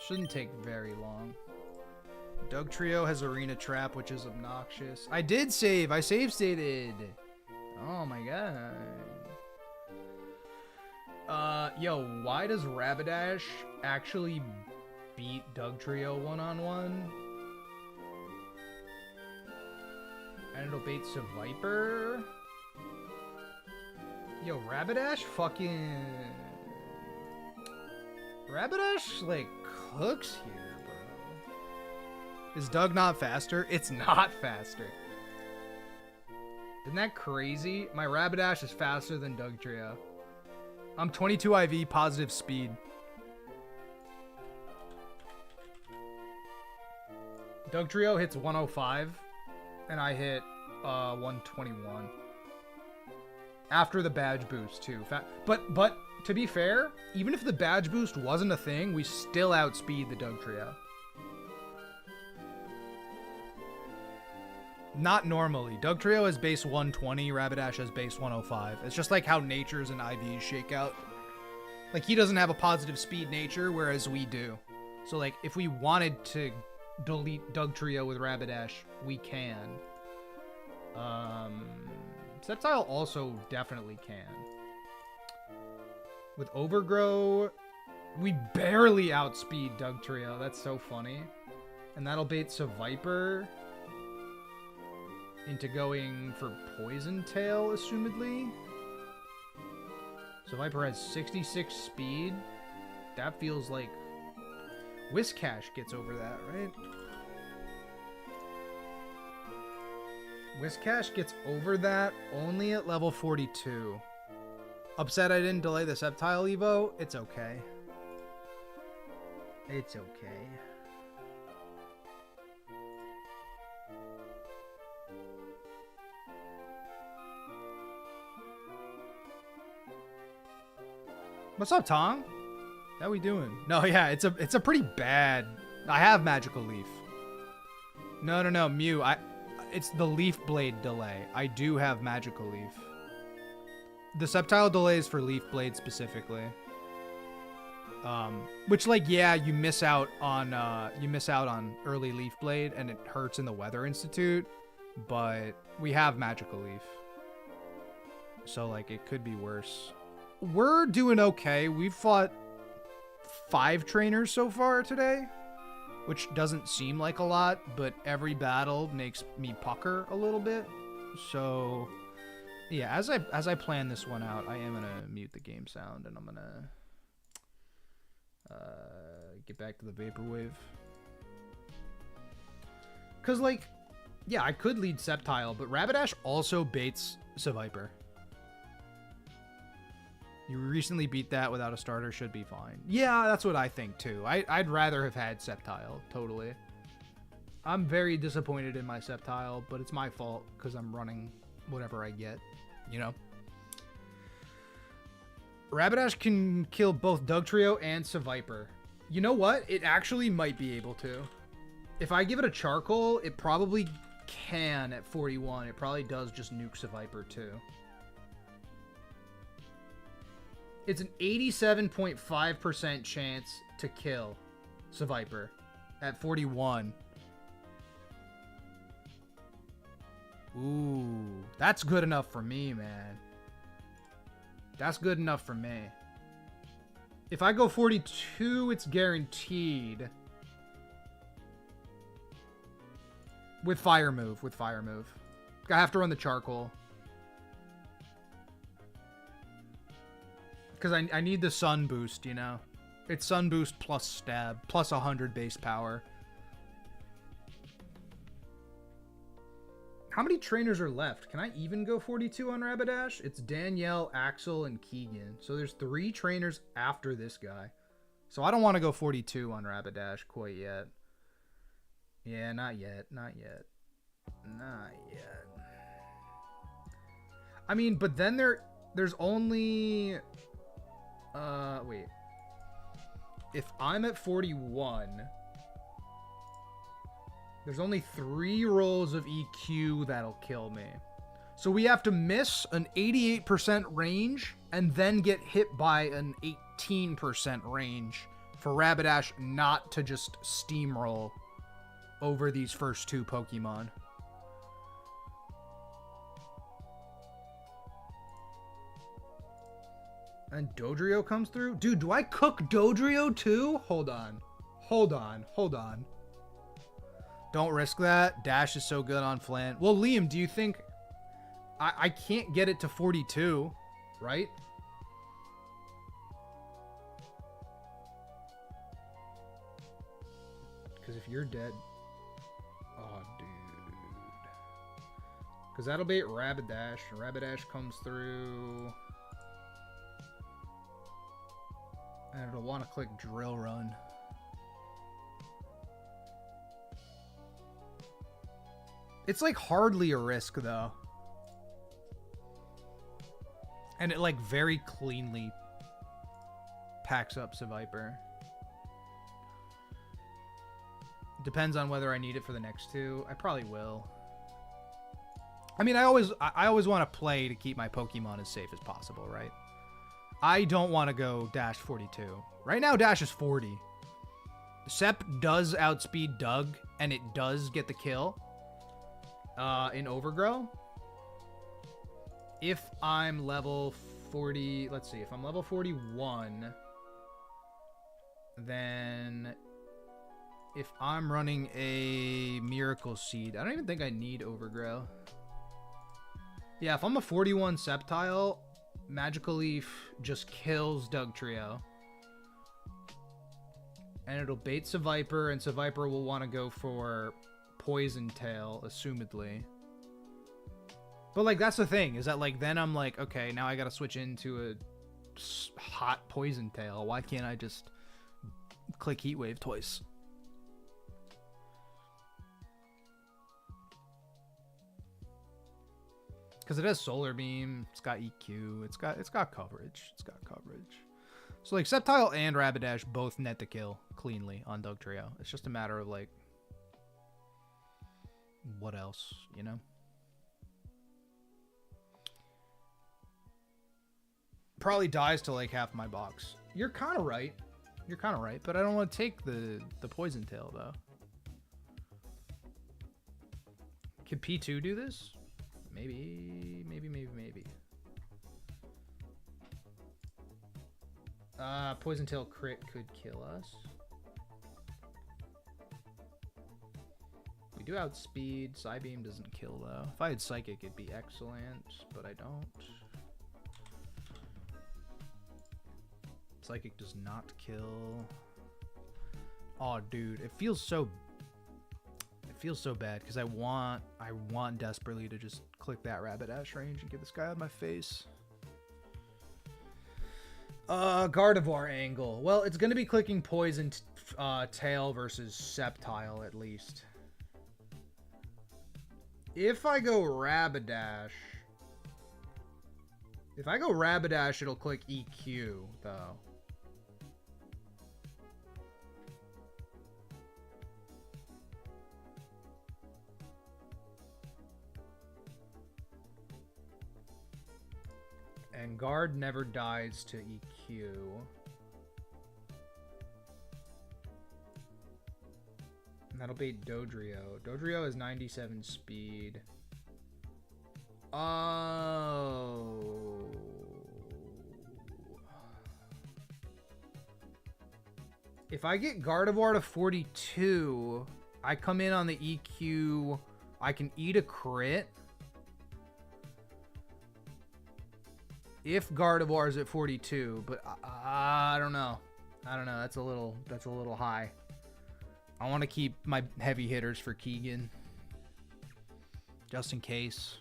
Shouldn't take very long. Doug Trio has Arena Trap, which is obnoxious. I did save. I save stated. Oh my god. Yo, why does Rapidash actually beat Doug Trio one-on-one? And it'll bait Viper. Yo, Rapidash fucking... Rapidash, like, cooks here, bro. Is Doug not faster? It's not faster. Isn't that crazy? My Rapidash is faster than Doug Trio. I'm 22 IV, positive speed. Doug Trio hits 105, and I hit 121. After the badge boost, too. But to be fair, even if the badge boost wasn't a thing, we still outspeed the Doug Trio. Not normally. Doug Trio has base 120, Rapidash has base 105. It's just like how natures and IVs shake out. Like, he doesn't have a positive speed nature, whereas we do. So, like, if we wanted to delete Doug Trio with Rapidash, we can. Sceptile also definitely can. With Overgrow, we barely outspeed Doug Trio. That's so funny. And that'll bait Viper into going for Poison Tail, assumedly. Viper has 66 speed. That feels like Whiscash gets over that, right? Whiscash gets over that only at level 42. Upset I didn't delay the Sceptile Evo. It's okay. It's okay. What's up, Tong? How we doing? No, yeah, it's a pretty bad. I have Magical Leaf. No, Mew. It's the Leaf Blade delay. I do have Magical Leaf. The Sceptile delay is for Leaf Blade specifically. Which, like, yeah, you miss out on early Leaf Blade, and it hurts in the Weather Institute. But we have Magical Leaf, so like it could be worse. We're doing okay. We've fought 5 trainers so far today, which doesn't seem like a lot, but every battle makes me pucker a little bit. So, yeah, as I plan this one out, I am gonna mute the game sound, and I'm gonna get back to the Vaporwave. Because, like, yeah, I could lead Sceptile, but Rapidash also baits Seviper. You recently beat that without a starter, should be fine. Yeah, that's what I think, too. I'd rather have had Sceptile, totally. I'm very disappointed in my Sceptile, but it's my fault because I'm running whatever I get, you know? Rapidash can kill both Dugtrio and Seviper. You know what? It actually might be able to. If I give it a Charcoal, it probably can at 41. It probably does just nuke Seviper too. It's an 87.5% chance to kill Seviper at 41. Ooh, that's good enough for me, man. That's good enough for me. If I go 42, it's guaranteed. With Fire Move, I have to run the Charcoal. Because I need the Sun Boost, you know? It's Sun Boost plus Stab, plus 100 base power. How many trainers are left? Can I even go 42 on Rapidash? It's Danielle, Axel, and Keegan. So there's 3 trainers after this guy. So I don't want to go 42 on Rapidash quite yet. Yeah, not yet. Not yet. Not yet. I mean, but then there's only... wait. If I'm at 41... There's only 3 rolls of EQ that'll kill me. So we have to miss an 88% range and then get hit by an 18% range for Rapidash not to just steamroll over these first 2 Pokemon. And Dodrio comes through? Dude, do I cook Dodrio too? Hold on. Don't risk that. Dash is so good on Flint. Well, Liam, do you think... I can't get it to 42, right? Because if you're dead... Oh, dude. Because that'll bait Rapidash. Rapidash comes through... And it'll want to click Drill Run. It's like hardly a risk though. And it like very cleanly packs up Seviper. Depends on whether I need it for the next 2. I probably will. I mean, I always want to play to keep my Pokemon as safe as possible, right? I don't want to go Dash 42. Right now, Dash is 40. Sep does outspeed Doug, and it does get the kill. In Overgrow, if I'm level 40, let's see, if I'm level 41, then if I'm running a Miracle Seed, I don't even think I need Overgrow. Yeah, if I'm a 41 Sceptile, Magical Leaf just kills Dugtrio. And it'll bait Seviper, and Seviper will want to go for Poison Tail, assumedly. But, like, that's the thing, is that, like, then I'm like, okay, now I gotta switch into a hot Poison Tail. Why can't I just click Heat Wave twice? Because it has Solar Beam, it's got EQ, it's got coverage. So, like, Sceptile and Rapidash both net to kill cleanly on Dugtrio. It's just a matter of, like, what else, you know? Probably dies to like half my box. You're kind of right, but I don't want to take the Poison Tail though. Can P2 do this? Maybe. Poison Tail crit could kill us. We do outspeed. Psybeam doesn't kill though. If I had Psychic, it'd be excellent, but I don't. Psychic does not kill. Oh, dude, it feels feels so bad because I want desperately to just click that Rapidash range and get this guy out of my face. Gardevoir angle. Well, it's going to be clicking Poison Tail versus Sceptile at least. If I go Rapidash... If I go Rapidash, it'll click EQ, though. And Guard never dies to EQ. And that'll beat Dodrio. Dodrio has 97 speed. Oh. If I get Gardevoir to 42, I come in on the EQ. I can eat a crit. If Gardevoir is at 42, but I don't know. I don't know. That's a little high. I want to keep my heavy hitters for Keegan, just in case.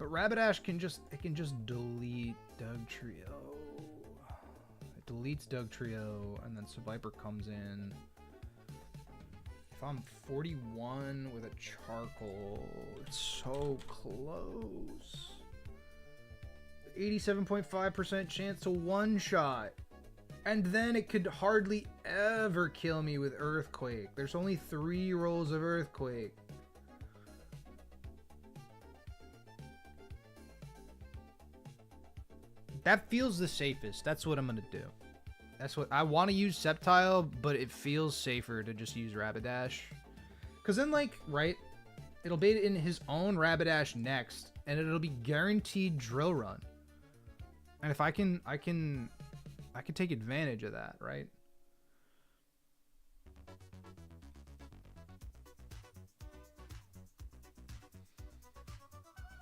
But Rapidash can just delete Dugtrio. It deletes Dugtrio, and then Seviper comes in. If I'm 41 with a Charcoal, it's so close. 87.5% chance to one-shot. And then it could hardly ever kill me with Earthquake. There's only 3 rolls of Earthquake. That feels the safest. That's what I'm going to do. That's what I want to use Sceptile, but it feels safer to just use Rapidash. Because then, like, right, it'll bait in his own Rapidash next, and it'll be guaranteed Drill Run. And if I can take advantage of that, right?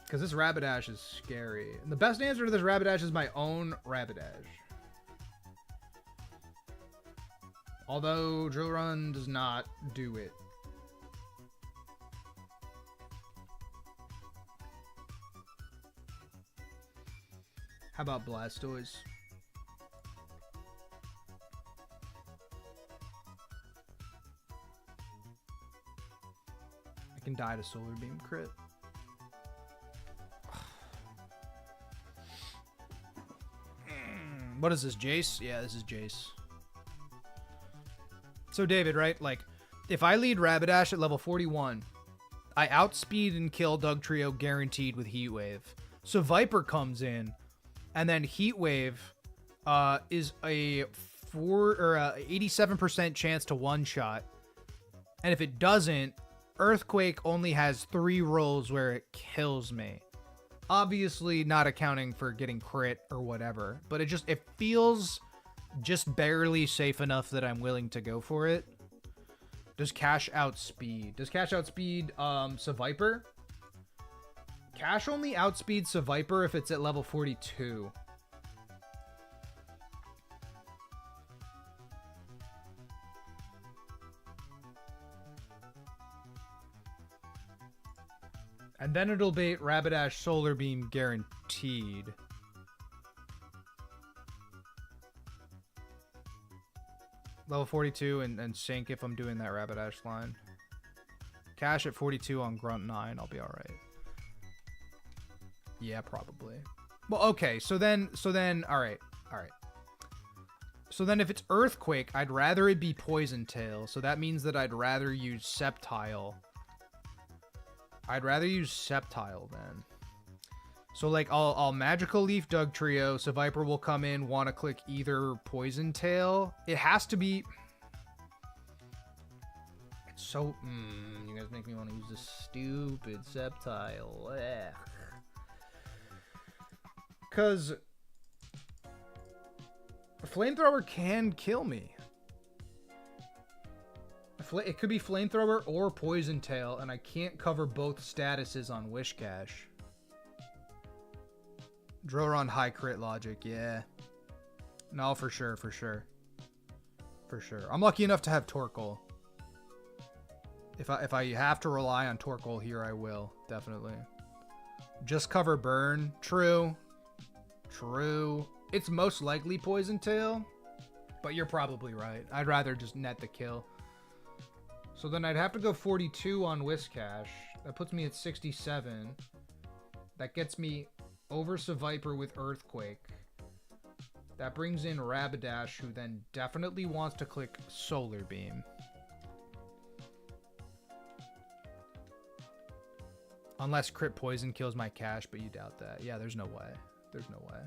Because this Rapidash is scary. And the best answer to this Rapidash is my own Rapidash. Although Drill Run does not do it. How about Blastoise? I can die to Solar Beam crit. What is this, Jace? Yeah, this is Jace. So David, right? Like, if I lead Rapidash at level 41, I outspeed and kill Dugtrio guaranteed with Heat Wave. So Viper comes in, and then Heat Wave is a 87% chance to one-shot. And if it doesn't, Earthquake only has 3 rolls where it kills me. Obviously not accounting for getting crit or whatever, but it feels just barely safe enough that I'm willing to go for it. Does Cash outspeed? Does Cash outspeed Seviper? Cash only outspeeds Seviper if it's at level 42. And then it'll bait Rapidash Solar Beam guaranteed. Level 42 and Sink if I'm doing that Rapidash line. Cash at 42 on Grunt 9, I'll be alright. Yeah, probably. Well, okay, so then, alright. So then if it's Earthquake, I'd rather it be Poison Tail, so that means that I'd rather use Sceptile. I'd rather use Sceptile then. So like I'll Magical Leaf Dugtrio, so Viper will come in, want to click either Poison Tail. It has to be... It's so... you guys make me want to use this stupid Sceptile. Because... a Flamethrower can kill me. It could be Flamethrower or Poison Tail, and I can't cover both statuses on Wish Cash. Drillrun high crit logic, yeah. No, for sure, for sure. For sure. I'm lucky enough to have Torkoal. If I have to rely on Torkoal here, I will, definitely. Just cover burn. True. True. It's most likely Poison Tail, but you're probably right. I'd rather just net the kill. So then I'd have to go 42 on Whiscash. That puts me at 67. That gets me over Seviper with Earthquake. That brings in Rapidash, who then definitely wants to click Solar Beam. Unless Crit Poison kills my Cash, but you doubt that. Yeah, there's no way. There's no way.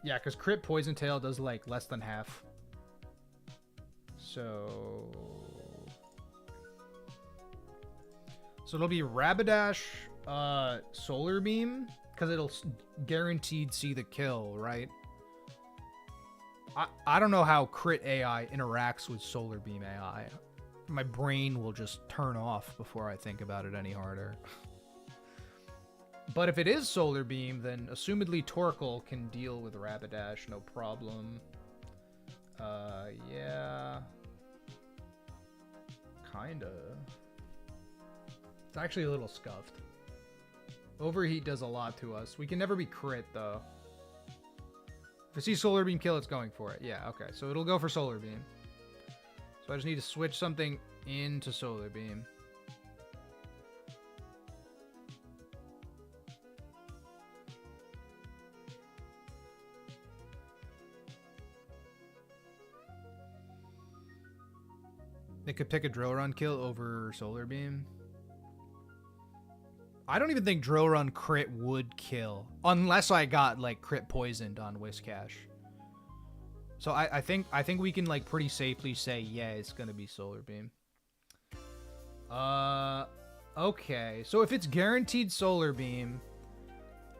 Yeah, because Crit Poison Tail does like less than half. So it'll be Rapidash, Solar Beam, because it'll guaranteed see the kill, right? I don't know how Crit AI interacts with Solar Beam AI. My brain will just turn off before I think about it any harder. But if it is Solar Beam, then assumedly Torkoal can deal with Rapidash, no problem. Yeah. Kinda. It's actually a little scuffed. Overheat does a lot to us. We can never be crit, though. If I see Solar Beam kill, it's going for it. Yeah, okay. So it'll go for Solar Beam. So I just need to switch something into Solar Beam. They could pick a Drill Run kill over Solar Beam. I don't even think Drill Run crit would kill. Unless I got, like, crit poisoned on Whiscash. So I think we can, like, pretty safely say, yeah, it's gonna be Solar Beam. Okay. So if it's guaranteed Solar Beam,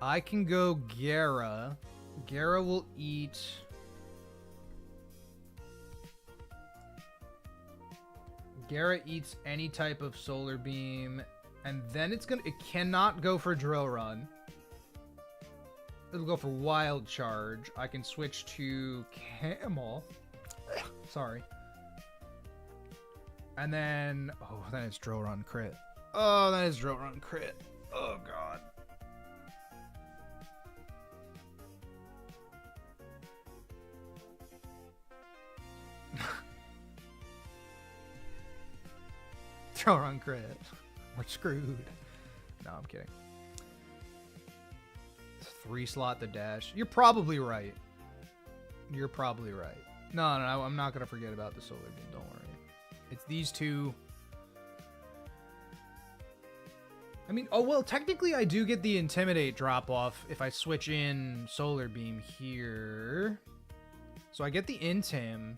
I can go Gara. Gara will eat... Gara eats any type of Solar Beam, and then it cannot go for Drill Run. It'll go for Wild Charge. I can switch to Camel. Sorry. And then, oh, then it's Drill Run crit. Oh, that is Drill Run crit. Oh, God. Drill Run crit. We're screwed. No, I'm kidding. 3-slot the dash. You're probably right. You're probably right. No, I'm not going to forget about the Solar Beam. Don't worry. It's these two. I mean, oh, well, technically I do get the Intimidate drop-off if I switch in Solar Beam here. So I get the Intim.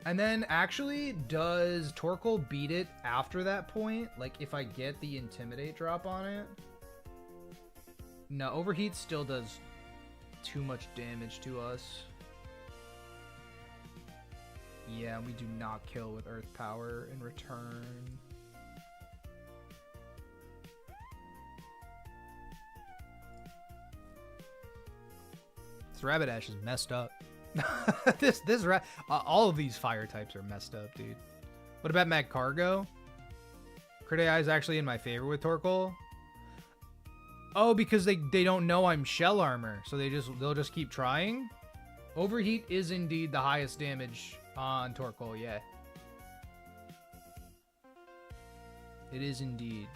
And then, actually, does Torkoal beat it after that point? Like, if I get the Intimidate drop on it? No, Overheat still does too much damage to us. Yeah, we do not kill with Earth Power in return. This Rapidash is messed up. All of these fire types are messed up, dude. What about Mag Cargo? Crit AI is actually in my favor with Torkoal. Oh, because they don't know I'm Shell Armor, so they'll just keep trying. Overheat is indeed the highest damage on Torkoal, yeah. It is indeed.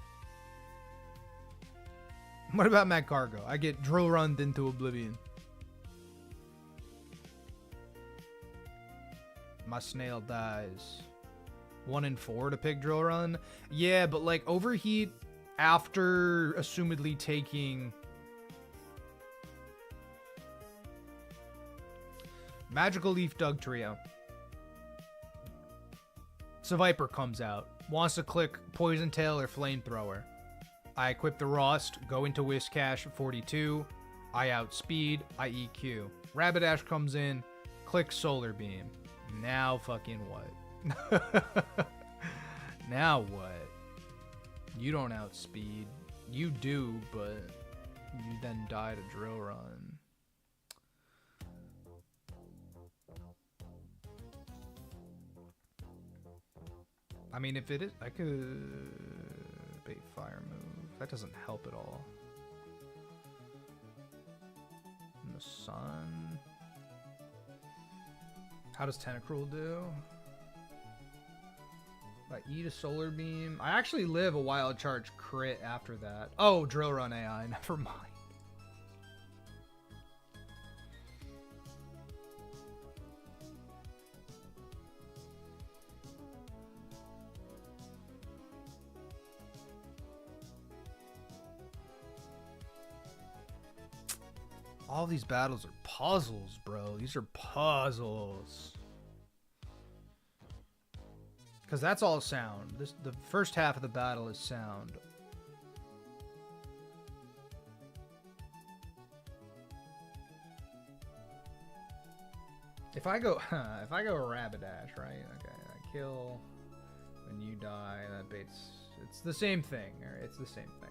What about Mag Cargo? I get Drill Runned into oblivion. My snail dies. 1 in 4 to pick Drill Run. Yeah, but like Overheat after assumedly taking Magical Leaf Dug Trio. Seviper comes out. Wants to click Poison Tail or Flamethrower. I equip the Rust, go into Whiscash 42. I outspeed, I EQ. Rapidash comes in, click Solar Beam. Now fucking what? Now what? You don't outspeed. You do, but you then die to drill run. I mean, if it is, I could bait fire move. That doesn't help at all. And the sun. How does Tentacruel do? If I eat a solar beam, I actually live a wild charge crit after that. Oh, drill run AI. Never mind. All these battles are puzzles, bro. These are puzzles. Because that's all sound. The first half of the battle is sound. If I go Rapidash, right? Okay, I kill. When you die, that baits. It's the same thing. Right? It's the same thing.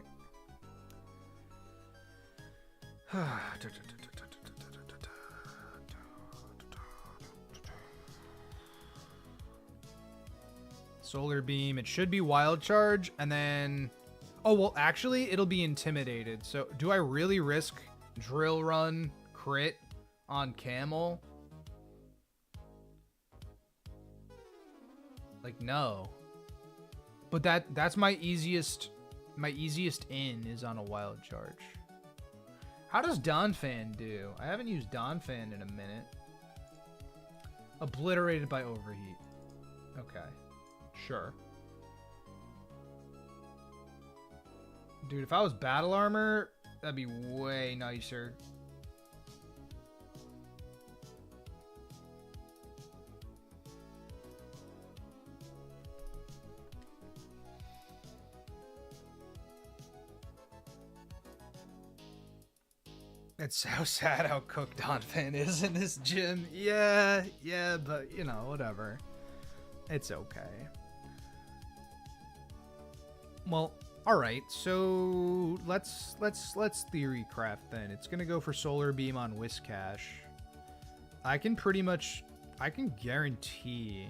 Solar beam. It should be wild charge, and then oh well, actually it'll be intimidated. So do I really risk drill run crit on camel? Like no. But that's my easiest in is on a wild charge. How does Donphan do? I haven't used Donphan in a minute. Obliterated by overheat. Okay. Sure. Dude, if I was battle armor, that'd be way nicer. It's so sad how cooked Donphan is in this gym. Yeah, but you know, whatever. It's okay. Well, all right. So let's theory craft then. It's gonna go for solar beam on Whiscash. I can guarantee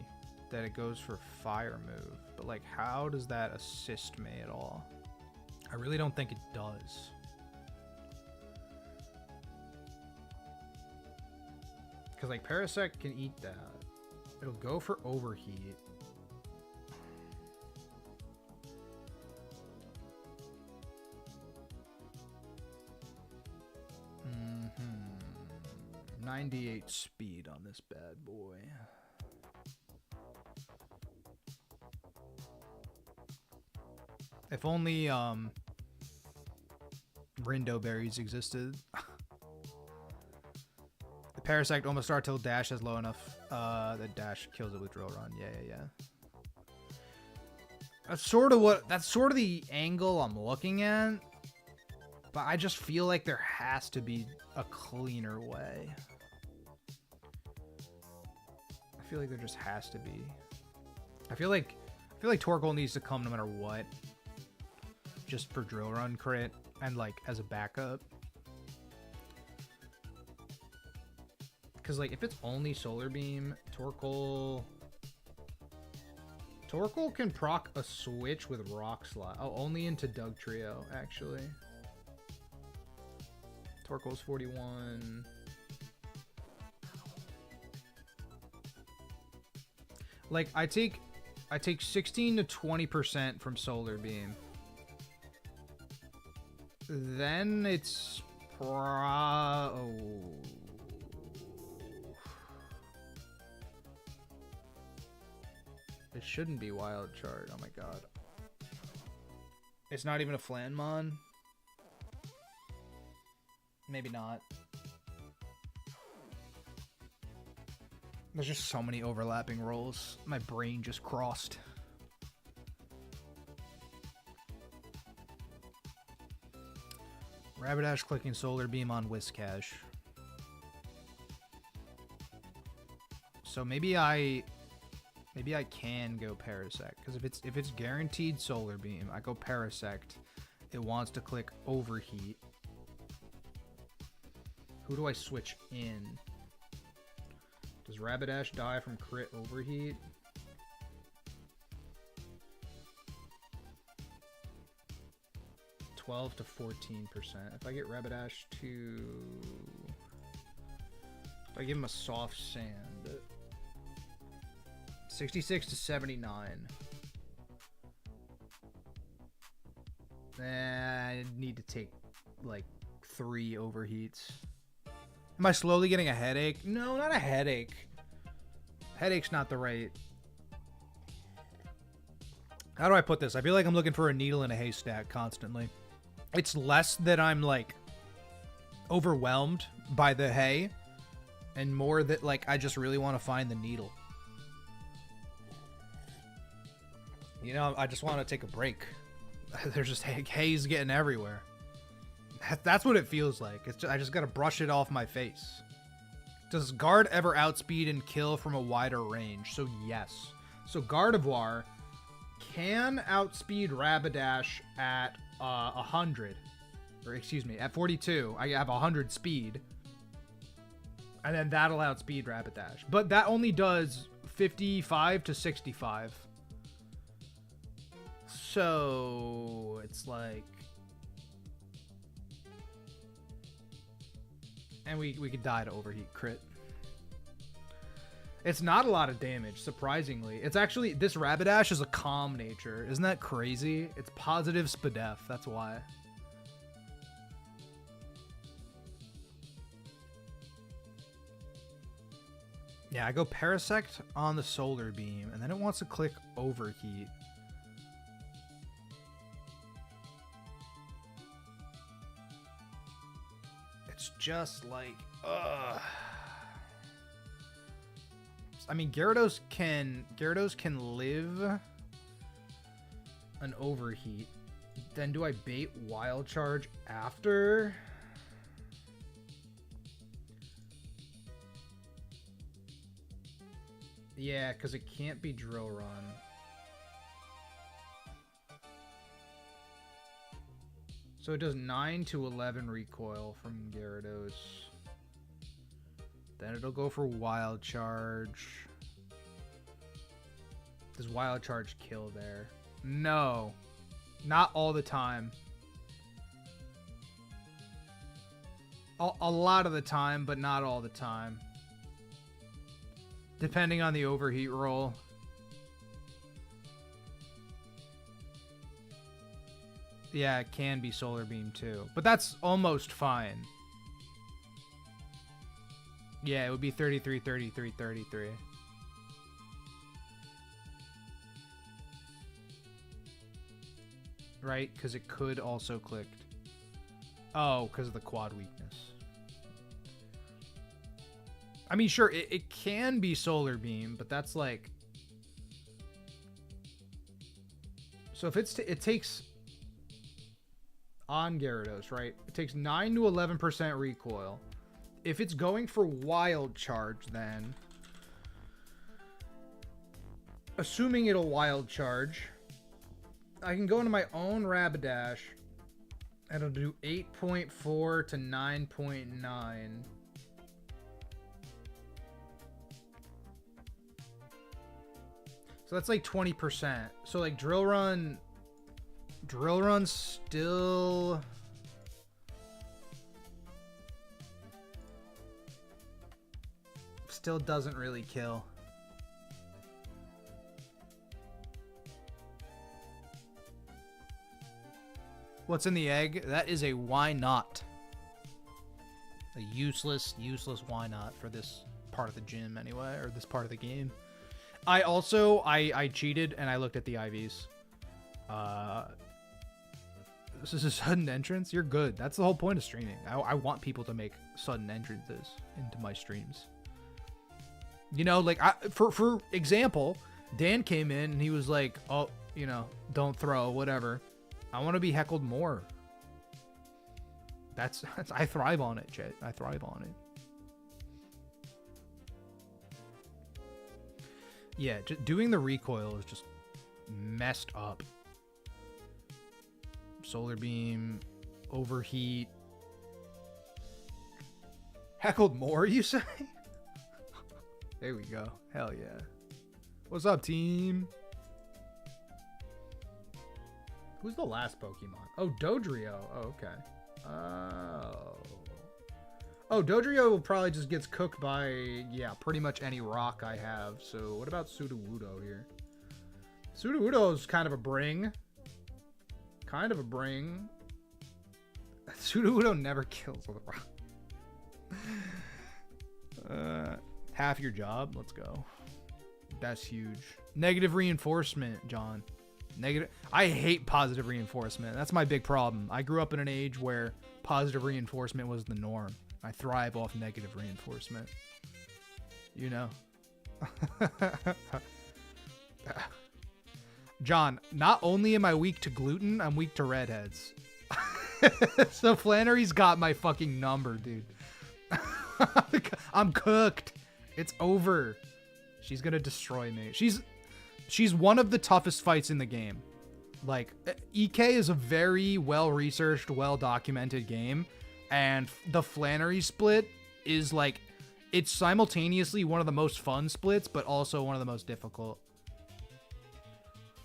that it goes for fire move, but like, how does that assist me at all? I really don't think it does. Because like Parasect can eat that. It'll go for overheat. Mm-hmm. 98 speed on this bad boy. If only Rindo berries existed. Parasect almost start till dash is low enough. The dash kills it with drill run. Yeah. That's sort of the angle I'm looking at. But I just feel like there has to be a cleaner way. I feel like there just has to be. I feel like Torkoal needs to come no matter what. Just for drill run crit and like as a backup. Because, like, if it's only Solar Beam, Torkoal can proc a switch with Rock Slide. Oh, only into Doug Trio, actually. Torkoal's 41. Like, I take 16 to 20% from Solar Beam. Then it's It shouldn't be wild chart. Oh my god. It's not even a Flanmon? Maybe not. There's just so many overlapping roles. My brain just crossed. Rapidash clicking Solar Beam on Whiscash. So maybe I can go Parasect, because if it's guaranteed Solar Beam, I go Parasect. It wants to click Overheat. Who do I switch in? Does Rapidash die from crit Overheat? $12 to 14%. If I get Rapidash to... If I give him a soft sand... 66 to 79. I need to take like 3 overheats. Am I slowly getting a headache? No, not a headache. Headache's not the right... How do I put this? I feel like I'm looking for a needle in a haystack constantly. It's less that I'm like overwhelmed by the hay and more that like I just really want to find the needle. You know, I just want to take a break. There's just haze getting everywhere. That's what it feels like. It's just, I just got to brush it off my face. Does Guard ever outspeed and kill from a wider range? So yes. So Gardevoir can outspeed Rapidash at 100. Or excuse me, at 42. I have 100 speed. And then that'll outspeed Rapidash. But that only does 55 to 65. So it's like... And we could die to overheat crit. It's not a lot of damage, surprisingly. It's actually... This Rapidash is a calm nature. Isn't that crazy? It's positive Spadef. That's why. Yeah, I go Parasect on the Solar Beam, and then it wants to click Overheat. It's just like, ugh. I mean, Gyarados can live an Overheat. Then do I bait Wild Charge after? Yeah, because it can't be Drill Run. So it does 9 to 11 recoil from Gyarados. Then it'll go for Wild Charge. Does Wild Charge kill there? No. Not all the time. A lot of the time, but not all the time. Depending on the overheat roll. Yeah, it can be Solar Beam too. But that's almost fine. Yeah, it would be 33, 33, 33. Right? Because it could also click. Oh, because of the quad weakness. I mean, sure, it can be Solar Beam, but that's like... So if it takes... On Gyarados, right? It takes 9 to 11% recoil. If it's going for Wild Charge, then... Assuming it'll Wild Charge, I can go into my own Rapidash, and it'll do 8.4 to 9.9. So that's like 20%. So like Drill Run still doesn't really kill. What's in the egg? That is a why not. A useless why not for this part of the gym anyway, or this part of the game. I also, I cheated and I looked at the IVs. This is a sudden entrance? You're good. That's the whole point of streaming. I want people to make sudden entrances into my streams. You know, like, for example, Dan came in and he was like, oh, you know, don't throw, whatever. I want to be heckled more. That's I thrive on it, Chet. I thrive on it. Yeah, doing the recoil is just messed up. Solar beam, overheat. Heckled more, you say? There we go. Hell yeah. What's up, team? Who's the last Pokemon? Oh, Dodrio. Oh, okay. Oh, Dodrio will probably just gets cooked by, yeah, pretty much any rock I have. So what about Sudowoodo here? Sudowoodo is kind of a bring. Kind of a bring. Sudowoodo never kills with a rock. Half your job. Let's go. That's huge. Negative reinforcement, John. Negative. I hate positive reinforcement. That's my big problem. I grew up in an age where positive reinforcement was the norm. I thrive off negative reinforcement. You know. John, not only am I weak to gluten, I'm weak to redheads. So Flannery's got my fucking number, dude. I'm cooked. It's over. She's gonna destroy me. She's one of the toughest fights in the game. Like, EK is a very well-researched, well-documented game, and the Flannery split is like, it's simultaneously one of the most fun splits, but also one of the most difficult.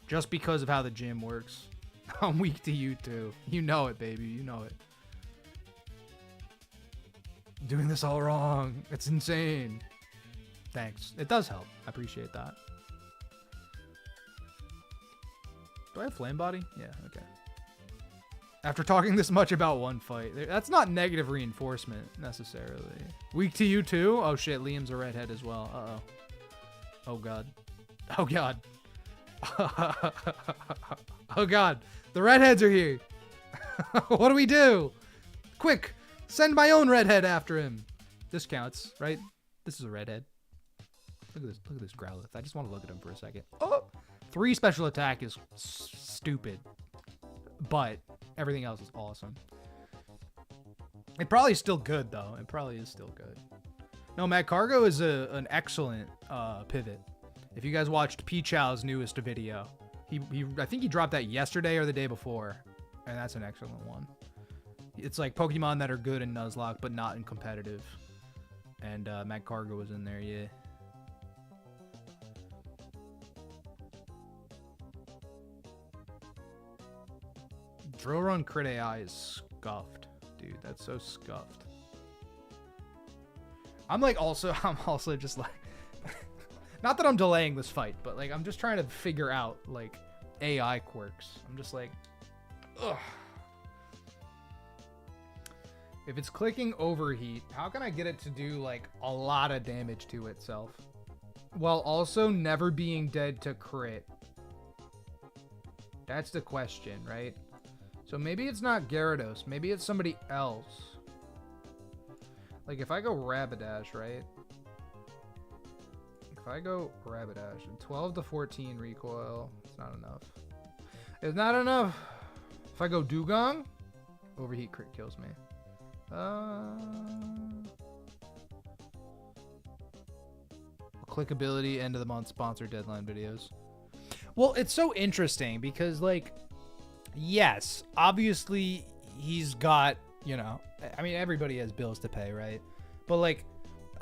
Just because of how the gym works. I'm weak to you too. You know it, baby. You know it. Doing this all wrong. It's insane. Thanks. It does help. I appreciate that. Do I have flame body? Yeah, okay. After talking this much about one fight, that's not negative reinforcement necessarily. Weak to you too? Oh shit, Liam's a redhead as well. Uh-oh. Oh god. Oh god. Oh god. The redheads are here. What do we do? Quick, send my own redhead after him. This counts, right? This is a redhead. Look at this Growlithe. I just want to look at him for a second. Oh! 3 special attack is stupid. But everything else is awesome. It probably is still good, though. It probably is still good. No, Matt Cargo is an excellent pivot. If you guys watched P-Chow's newest video, I think he dropped that yesterday or the day before. And that's an excellent one. It's like Pokemon that are good in Nuzlocke, but not in competitive. And Matt Cargo was in there, yeah. Drill Run Crit AI is scuffed. Dude, that's so scuffed. I'm also just like... Not that I'm delaying this fight, but like I'm just trying to figure out like AI quirks. I'm just like... Ugh. If it's clicking overheat, how can I get it to do like a lot of damage to itself? While also never being dead to crit. That's the question, right? So maybe it's not Gyarados. Maybe it's somebody else. Like if I go Rapidash, right? If I go Rapidash and 12 to 14 recoil, it's not enough. It's not enough. If I go Dugong, overheat crit kills me. Clickability, end of the month sponsor deadline videos. Well, it's so interesting because like, yes, obviously he's got, you know, I mean, everybody has bills to pay, right? But like,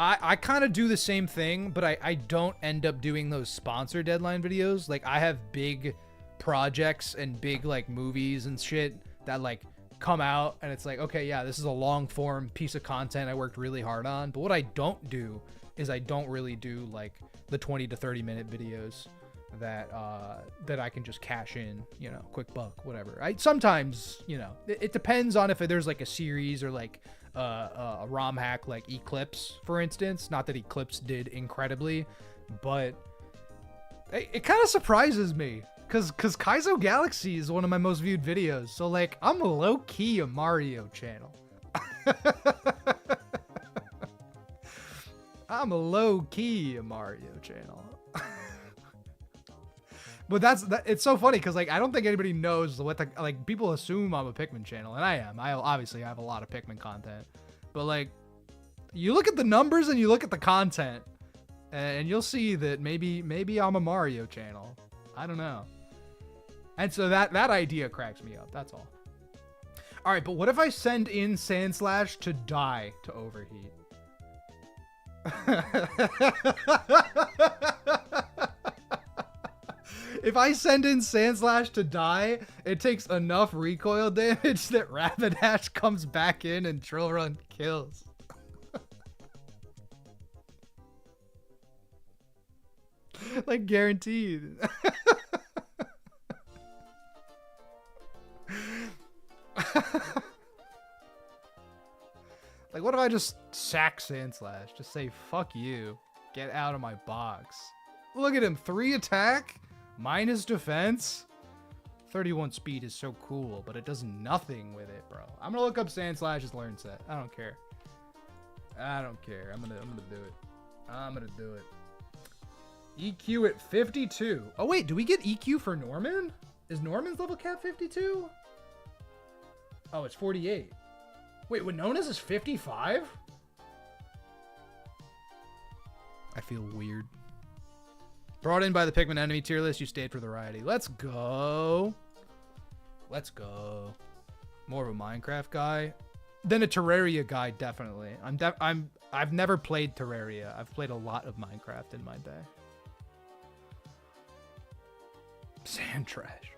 I kind of do the same thing, but I don't end up doing those sponsor deadline videos. Like I have big projects and big like movies and shit that like come out and it's like, okay, yeah, this is a long form piece of content I worked really hard on. But what I don't do is I don't really do like the 20 to 30 minute videos that that I can just cash in, you know, quick buck, whatever. I sometimes, you know, it depends on if there's like a series or like a ROM hack like Eclipse, for instance. Not that Eclipse did incredibly, but it kind of surprises me because Kaizo Galaxy is one of my most viewed videos. So like I'm low-key a Mario channel. I'm a low-key a Mario channel. But it's so funny because like I don't think anybody knows what the like people assume I'm a Pikmin channel, and I am. I obviously have a lot of Pikmin content, but like you look at the numbers and you look at the content, and you'll see that maybe I'm a Mario channel. I don't know. And so that idea cracks me up. That's all. All right, but what if I send in Sandslash to die to overheat? If I send in Sandslash to die, it takes enough recoil damage that Rapidash comes back in and Drill Run kills. Like, guaranteed. Like, what if I just sack Sandslash? Just say, fuck you. Get out of my box. Look at him. 3 attack, minus defense. 31 speed is so cool, but it does nothing with it, bro. I'm gonna look up Sandslash's learn set. I don't care. I don't care. I'm gonna do it. I'm gonna do it. EQ at 52. Oh, wait. Do we get EQ for Norman? Is Norman's level cap 52? Oh, it's 48. Wait, Winona's is 55? I feel weird. Brought in by the Pikmin enemy tier list, you stayed for the variety. Let's go. Let's go. More of a Minecraft guy than a Terraria guy, definitely. I've never played Terraria. I've played a lot of Minecraft in my day. Sand trash.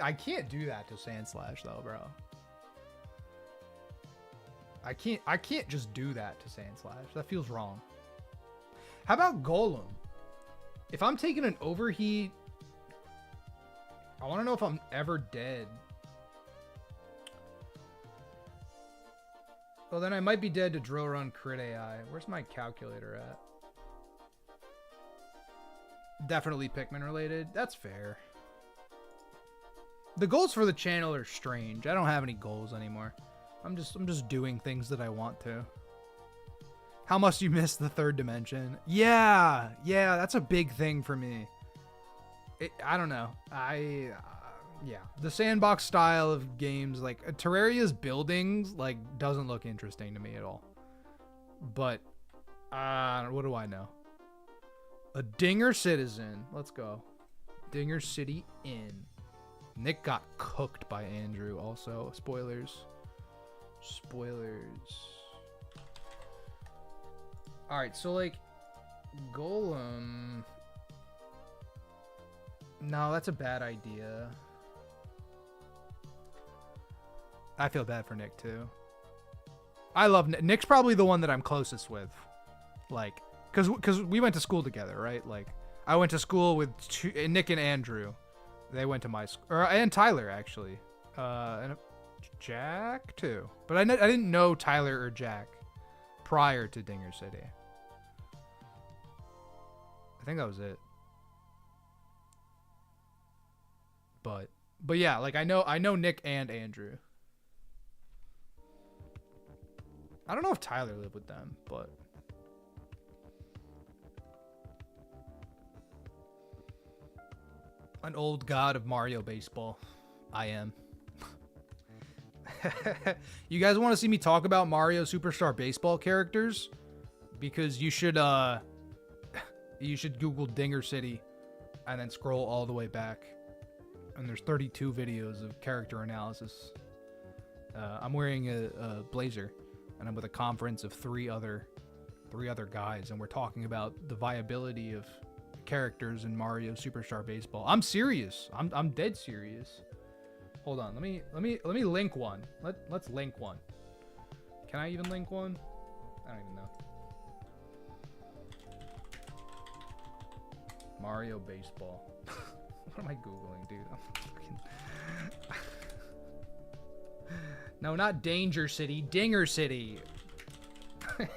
I can't do that to Sandslash though, bro. I can't just do that to Sandslash. That feels wrong. How about Golem? If I'm taking an overheat, I want to know if I'm ever dead. Well, then I might be dead to Drill Run Crit AI. Where's my calculator at? Definitely Pikmin related. That's fair. The goals for the channel are strange. I don't have any goals anymore. I'm just doing things that I want to. How much you miss the third dimension? Yeah, that's a big thing for me. I don't know. Yeah, the sandbox style of games, like Terraria's buildings, like doesn't look interesting to me at all. But what do I know? A Dinger Citizen. Let's go. Dinger City Inn. Nick got cooked by Andrew also. Spoilers. Alright, so like Golem. No, that's a bad idea. I feel bad for Nick too. I love Nick. Nick's probably the one that I'm closest with. Like, cause we went to school together, right? Like, I went to school with Nick and Andrew. They went to my school, and Tyler actually, and Jack too. But I didn't know Tyler or Jack prior to Dinger City. I think that was it. But yeah, like I know Nick and Andrew. I don't know if Tyler lived with them, but an old god of Mario baseball. I am. You guys want to see me talk about Mario Superstar Baseball characters? Because you should Google Dinger City and then scroll all the way back. And there's 32 videos of character analysis. I'm wearing a blazer and I'm with a conference of three other guys, and we're talking about the viability of characters in Mario Superstar Baseball. I'm serious. I'm dead serious. Hold on. Let me link one. Let's link one. Can I even link one? I don't even know. Mario Baseball. What am I Googling, dude? I'm fucking... No, not Danger City. Dinger City.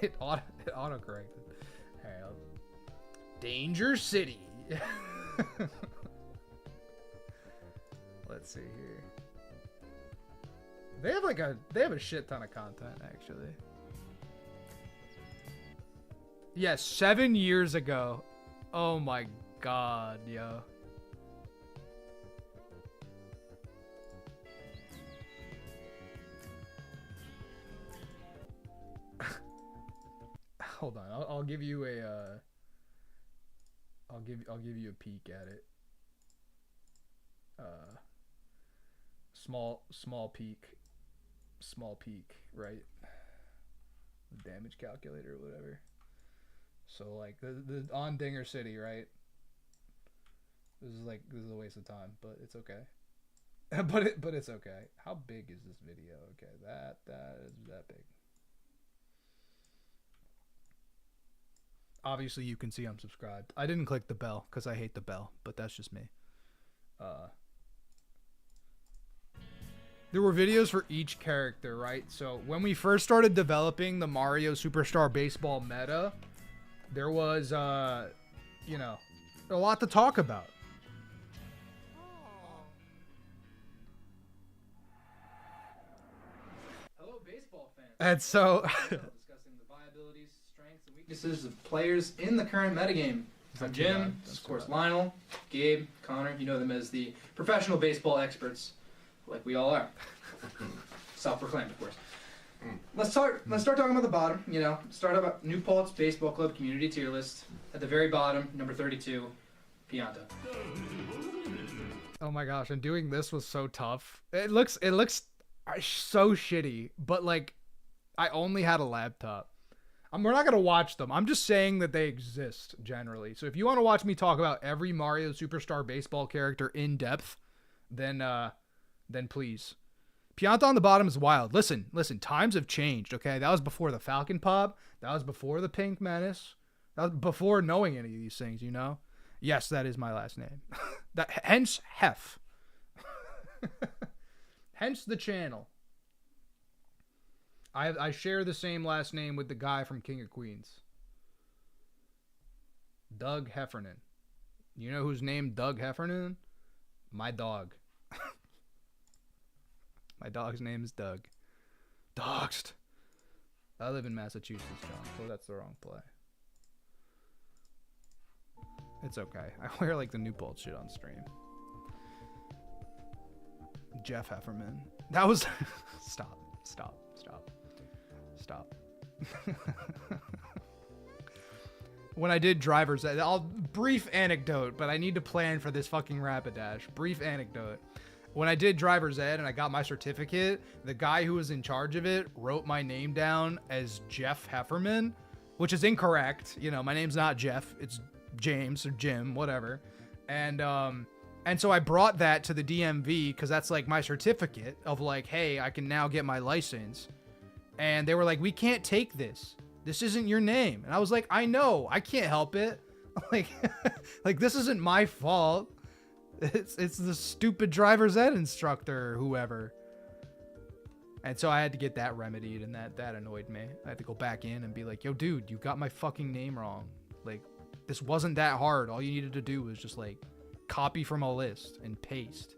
It auto-corrected. Alright, Danger City. Let's see here. They have a shit ton of content, actually. Yeah, 7 years ago. Oh my god, yo. Hold on. I'll give you a. I'll give you a peek at it. Small peak, right? The damage calculator or whatever. So like the on Dinger City, right? This is a waste of time, but it's okay. but it's okay. How big is this video? Okay, that is that big. Obviously, you can see I'm subscribed. I didn't click the bell because I hate the bell, but that's just me. There were videos for each character, right? So when we first started developing the Mario Superstar Baseball meta, there was, you know, a lot to talk about. Hello, baseball fans. And so, discussing the viabilities, strengths, and weaknesses of players in the current metagame. I'm Jim, of course, Lionel, Gabe, Connor. You know them as the professional baseball experts, like we all are. Self-proclaimed, of course. Let's start talking about the bottom. You know, start about New Paltz Baseball Club community tier list. At the very bottom, number 32, Pianta. Oh my gosh, and doing this was so tough. It looks so shitty, but like, I only had a laptop. We're not gonna watch them. I'm just saying that they exist generally. So if you want to watch me talk about every Mario Superstar Baseball character in depth, then please. Pianta on the bottom is wild. Listen, times have changed, okay? That was before the Falcon Pop. That was before the Pink Menace. That was before knowing any of these things, you know? Yes, that is my last name. Hence Hef. Hence the channel. I share the same last name with the guy from King of Queens. Doug Heffernan. You know who's named Doug Heffernan? My dog. My dog's name is Doug. Doxed. I live in Massachusetts, John, so that's the wrong play. It's okay. I wear like the New Paltz shit on stream. Jeff Hefferman. That was... Stop. When I did driver's ed, brief anecdote, but I need to plan for this fucking Rapidash. Brief anecdote. When I did driver's ed and I got my certificate, the guy who was in charge of it wrote my name down as Jeff Hefferman, which is incorrect. You know, my name's not Jeff, it's James or Jim, whatever. And so I brought that to the DMV because that's like my certificate of like, hey, I can now get my license. And they were like, we can't take this. This isn't your name. And I was like, I know, I can't help it. Like this isn't my fault. It's the stupid driver's ed instructor or whoever. And so I had to get that remedied, and that annoyed me. I had to go back in and be like, yo, dude, you got my fucking name wrong. Like, this wasn't that hard. All you needed to do was just like copy from a list and paste.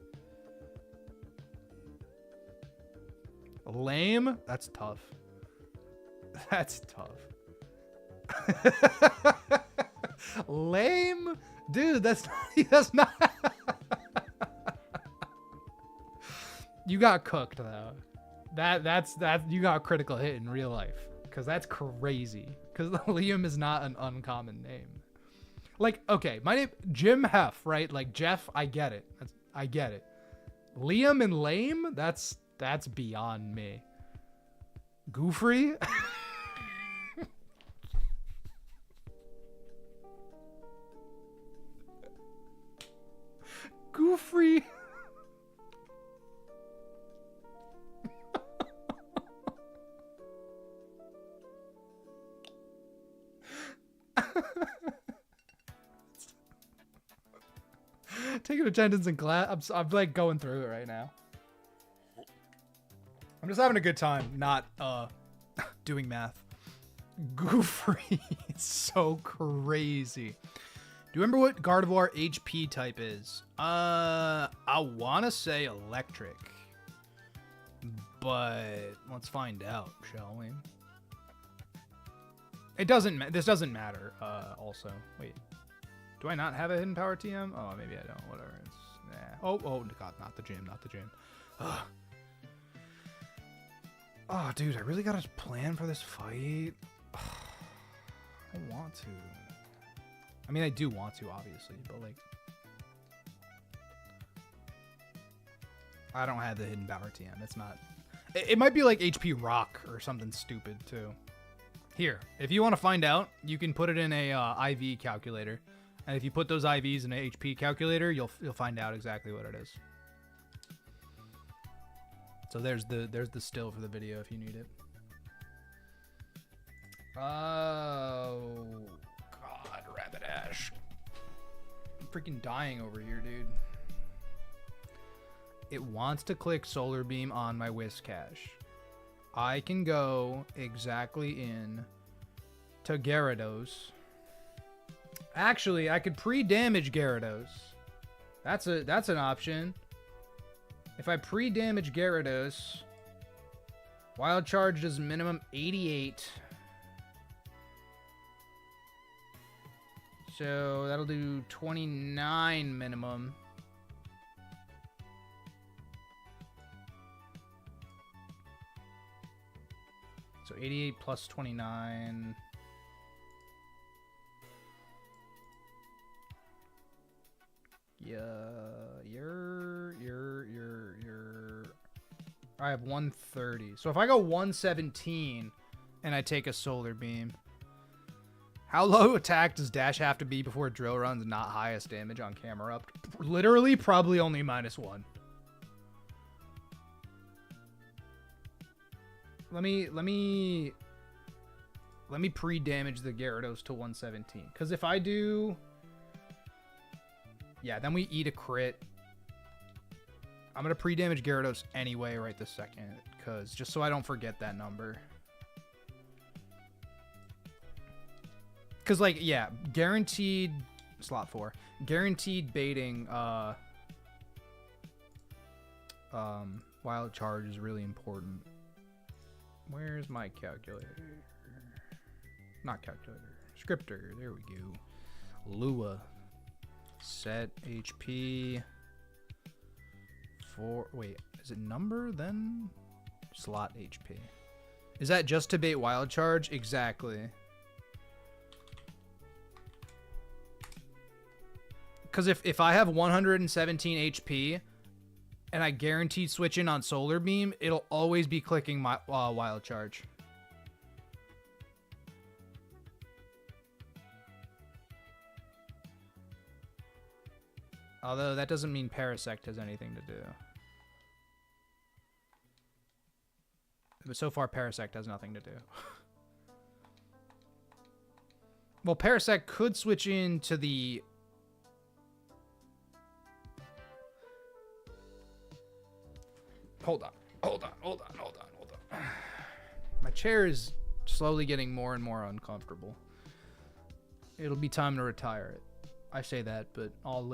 Lame? That's tough. That's tough. Lame? Dude, that's not You got cooked though. That's you got a critical hit in real life. Cause that's crazy. Cause Liam is not an uncommon name. Like, okay, my name Jim Hef, right? Like Jeff, I get it. I get it. Liam and lame? That's beyond me. Goofrey? Goofrey. Taking attendance in class. I'm like going through it right now. I'm just having a good time, not doing math. Goofrey. It's so crazy. Do you remember what Gardevoir HP type is? I want to say electric. But let's find out, shall we? It doesn't this doesn't matter, also. Wait. Do I not have a hidden power TM? Oh, maybe I don't. Whatever. It's nah. Oh god, not the gym, not the gym. Ugh. Oh, dude, I really gotta plan for this fight. I don't want to. I mean, I do want to, obviously, but like, I don't have the hidden power TM. It's not. It might be like HP Rock or something stupid too. Here, if you want to find out, you can put it in a IV calculator, and if you put those IVs in an HP calculator, you'll find out exactly what it is. So there's the still for the video if you need it. Oh God, Rabbit Ash! I'm freaking dying over here, dude. It wants to click Solar Beam on my Whiscash. I can go exactly in to Gyarados. Actually, I could pre-damage Gyarados. That's an option. If I pre-damage Gyarados, Wild Charge does minimum 88. So that'll do 29 minimum. So 88 plus 29. Yeah, you're. I have 130. So if I go 117 and I take a Solar Beam, how low attack does Dash have to be before Drill Run's not highest damage on camera up? Literally, probably only -1. Let me pre-damage the Gyarados to 117. Because if I do... Yeah, then we eat a crit. I'm going to pre-damage Gyarados anyway right this second. Because just so I don't forget that number. Because, like, yeah, guaranteed... Slot 4. Guaranteed baiting Wild Charge is really important. Where's my calculator? Not calculator. Scripter. There we go. Lua. Set HP. For... Wait. Is it number then? Slot HP. Is that just to bait Wild Charge? Exactly. Because if I have 117 HP... and I guarantee switch in on Solar Beam, it'll always be clicking my Wild Charge. Although that doesn't mean Parasect has anything to do. But so far, Parasect has nothing to do. Well, Parasect could switch into the... Hold on. My chair is slowly getting more and more uncomfortable. It'll be time to retire it. I say that, but I'll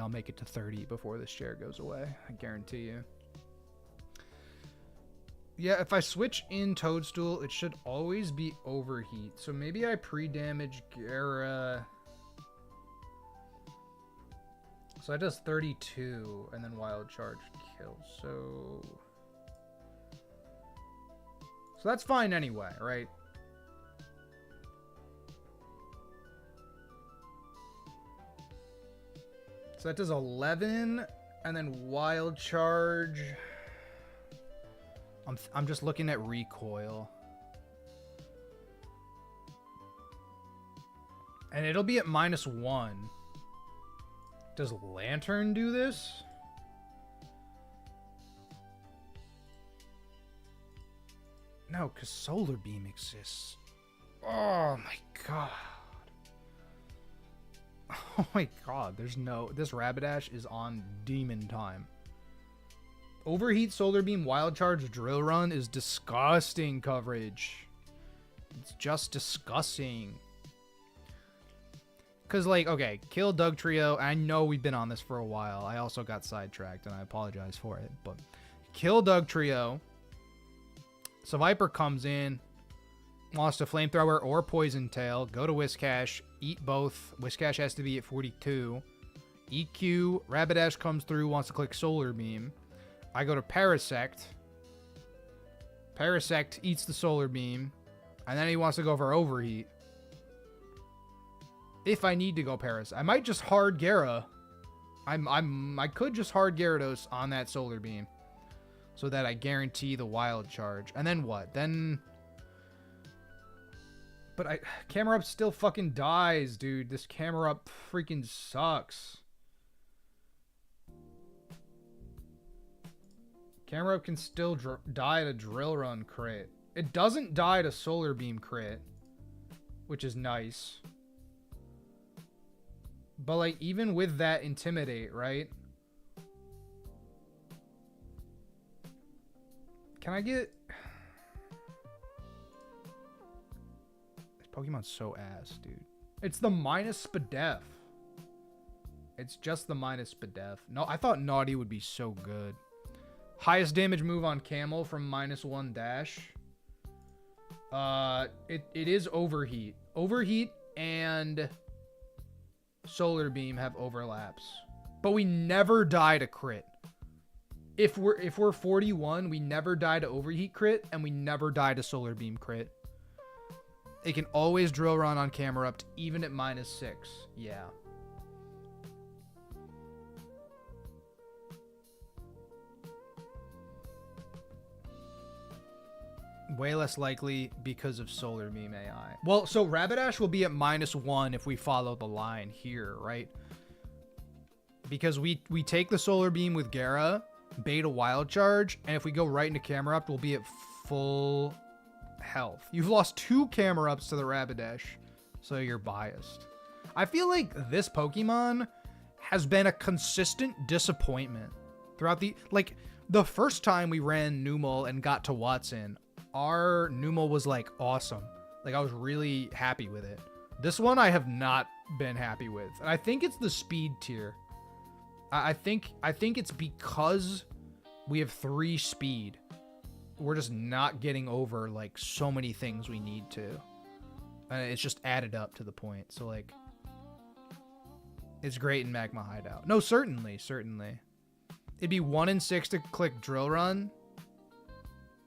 make it to 30 before this chair goes away. I guarantee you. Yeah, if I switch in Toadstool, it should always be Overheat. So maybe I pre-damage Gara. So that does 32, and then Wild Charge kills. So that's fine anyway, right? So that does 11, and then Wild Charge. I'm just looking at recoil. And it'll be at -1. Does Lantern do this? No, because Solar Beam exists. Oh my god. Oh my god, there's no... This Rapidash is on demon time. Overheat, Solar Beam, Wild Charge, Drill Run is disgusting coverage. It's just disgusting. Because, like, okay, kill Dugtrio. I know we've been on this for a while. I also got sidetracked, and I apologize for it. But kill Dugtrio. So Viper comes in, lost a Flamethrower or Poison Tail. Go to Whiscash, eat both. Whiscash has to be at 42. EQ, Rapidash comes through, wants to click Solar Beam. I go to Parasect. Parasect eats the Solar Beam. And then he wants to go for Overheat. if I need to go Paris. I might just hard Gara. I could just hard Gyarados on that Solar Beam so that I guarantee the wild charge. And then what? Then... But Camera Up still fucking dies, dude. This Camera Up freaking sucks. Camera Up can still die to Drill Run crit. It doesn't die to Solar Beam crit, which is nice. But, like, even with that Intimidate, right? Can I get... This Pokemon's so ass, dude. It's the minus Spadef. It's just the minus Spadef. No, I thought Naughty would be so good. Highest damage move on Camel from -1 dash. It is Overheat. Overheat and Solar Beam have overlaps, but we never die to crit. If we're 41, we never die to Overheat crit, and we never die to Solar Beam crit. It can always Drill Run on Camera Up, even at -6. Yeah. Way less likely because of Solar Beam AI. Well, so Rapidash will be at -1 if we follow the line here, right? Because we take the Solar Beam with Gara, bait a Wild Charge, and if we go right into Camera Up, we'll be at full health. You've lost 2 Camera Ups to the Rapidash, so you're biased. I feel like this Pokemon has been a consistent disappointment throughout the... Like, the first time we ran Numel and got to Watson, our Numel was like awesome. Like I was really happy with it. This one I have not been happy with. And I think it's the speed tier. I think it's because we have 3 speed. We're just not getting over like so many things we need to. And it's just added up to the point. So like it's great in Magma Hideout. No, certainly. It'd be 1 in 6 to click Drill Run.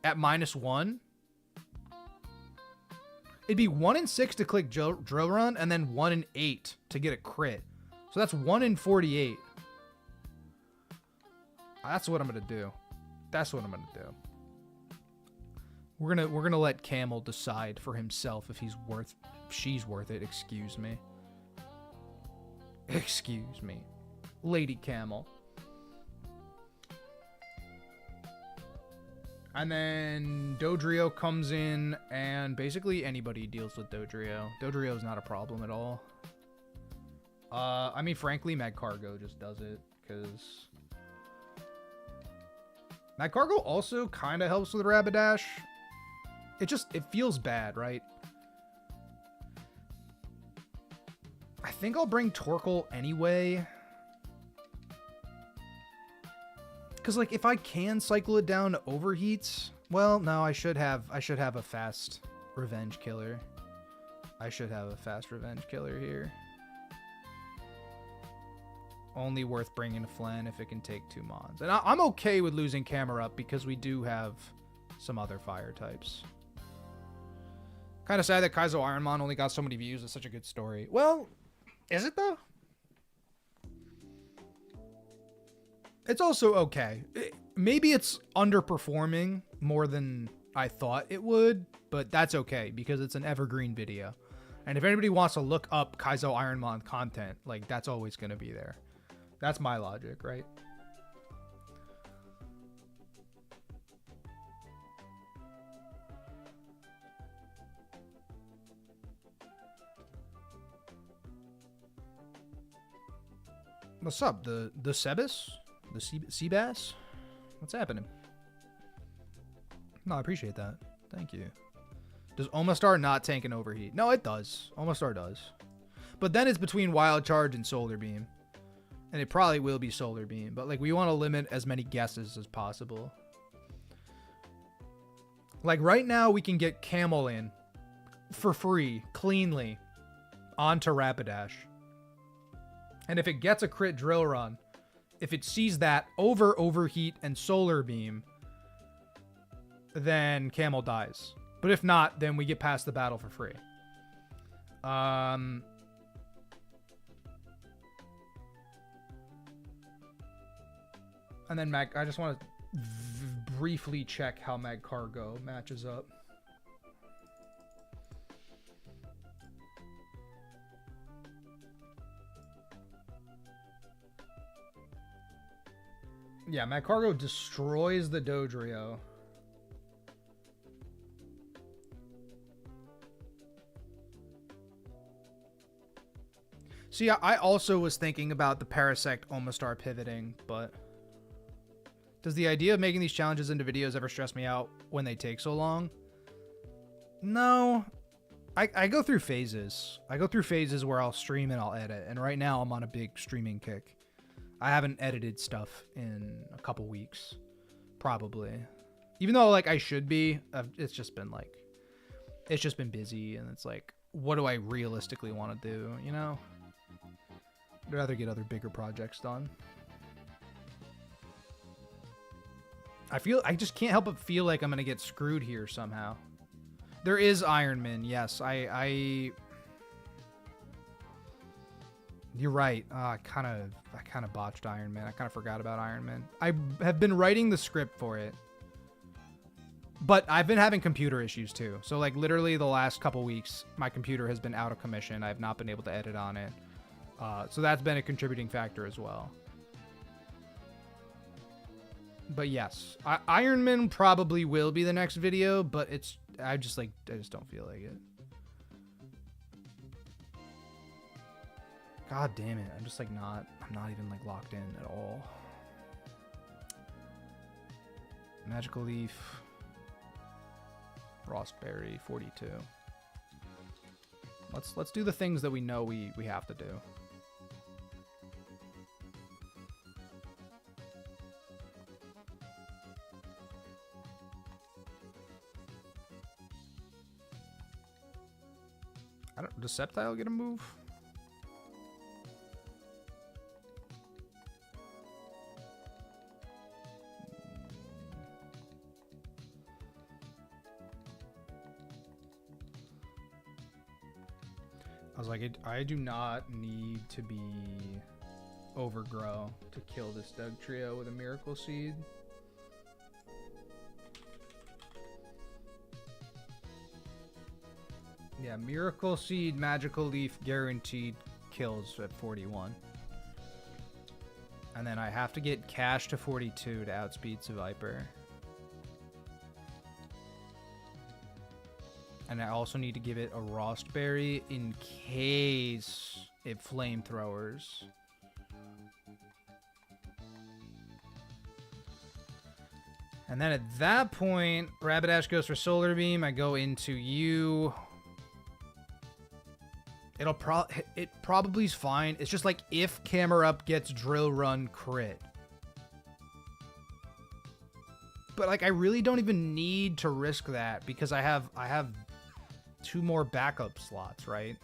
At -1, it'd be 1 in 6 to click Drill Run, and then 1 in 8 to get a crit. So that's 1 in 48. That's what I'm gonna do. We're gonna let Camel decide for himself if she's worth it. Excuse me, Lady Camel. And then Dodrio comes in, and basically anybody deals with Dodrio. Dodrio is not a problem at all. I mean, frankly, Magcargo just does it, because... Magcargo also kind of helps with Rapidash. It feels bad, right? I think I'll bring Torkoal anyway. Because, like, if I can cycle it down to Overheats... Well, no, I should have a fast Revenge Killer. Here. Only worth bringing Flen if it can take 2 Mons. And I'm okay with losing Camera Up because we do have some other fire types. Kind of sad that Kaizo Ironmon only got so many views. It's such a good story. Well, is it though? It's also okay. Maybe it's underperforming more than I thought it would, but that's okay because it's an evergreen video. And if anybody wants to look up Kaizo Ironmon content, like that's always going to be there. That's my logic, right? What's up? The Sebas? The Seabass? What's happening? No, I appreciate that. Thank you. Does Omastar not tank an Overheat? No, it does. Omastar does. But then it's between Wild Charge and Solar Beam. And it probably will be Solar Beam. But, like, we want to limit as many guesses as possible. Like, right now, we can get Camel in for free, cleanly, onto Rapidash. And if it gets a crit Drill Run, if it sees that over Overheat and Solar Beam, then Camel dies. But if not, then we get past the battle for free. And then I just want to briefly check how Mag Cargo matches up. Yeah, Mag Cargo destroys the Dodrio. See, I also was thinking about the Parasect Omastar pivoting, but does the idea of making these challenges into videos ever stress me out when they take so long? No. I go through phases. I go through phases where I'll stream and I'll edit, and right now I'm on a big streaming kick. I haven't edited stuff in a couple weeks, probably. Even though, like, I should be, it's just been busy, and it's like, what do I realistically want to do, you know? I'd rather get other bigger projects done. I just can't help but feel like I'm going to get screwed here somehow. There is Ironman, yes. You're right. I kind of botched Ironman. I kind of forgot about Ironman. I have been writing the script for it, but I've been having computer issues too. So like literally the last couple weeks, my computer has been out of commission. I've not been able to edit on it. So that's been a contributing factor as well. But yes, Ironman probably will be the next video, but I just don't feel like it. God damn it. I'm just like I'm not even like locked in at all. Magical Leaf. Frostberry 42. Let's do the things that we know we have to do. Does Sceptile get a move? I was like, I do not need to be Overgrow to kill this Doug Trio with a Miracle Seed. Yeah, Miracle Seed, Magical Leaf, guaranteed kills at 41. And then I have to get Cash to 42 to outspeed Viper. And I also need to give it a Rostberry in case it flamethrowers. And then at that point, Rapidash goes for Solar Beam. I go into you. It probably is fine. It's just like if Camera Up gets Drill Run crit. But like I really don't even need to risk that because I have 2 more backup slots, right?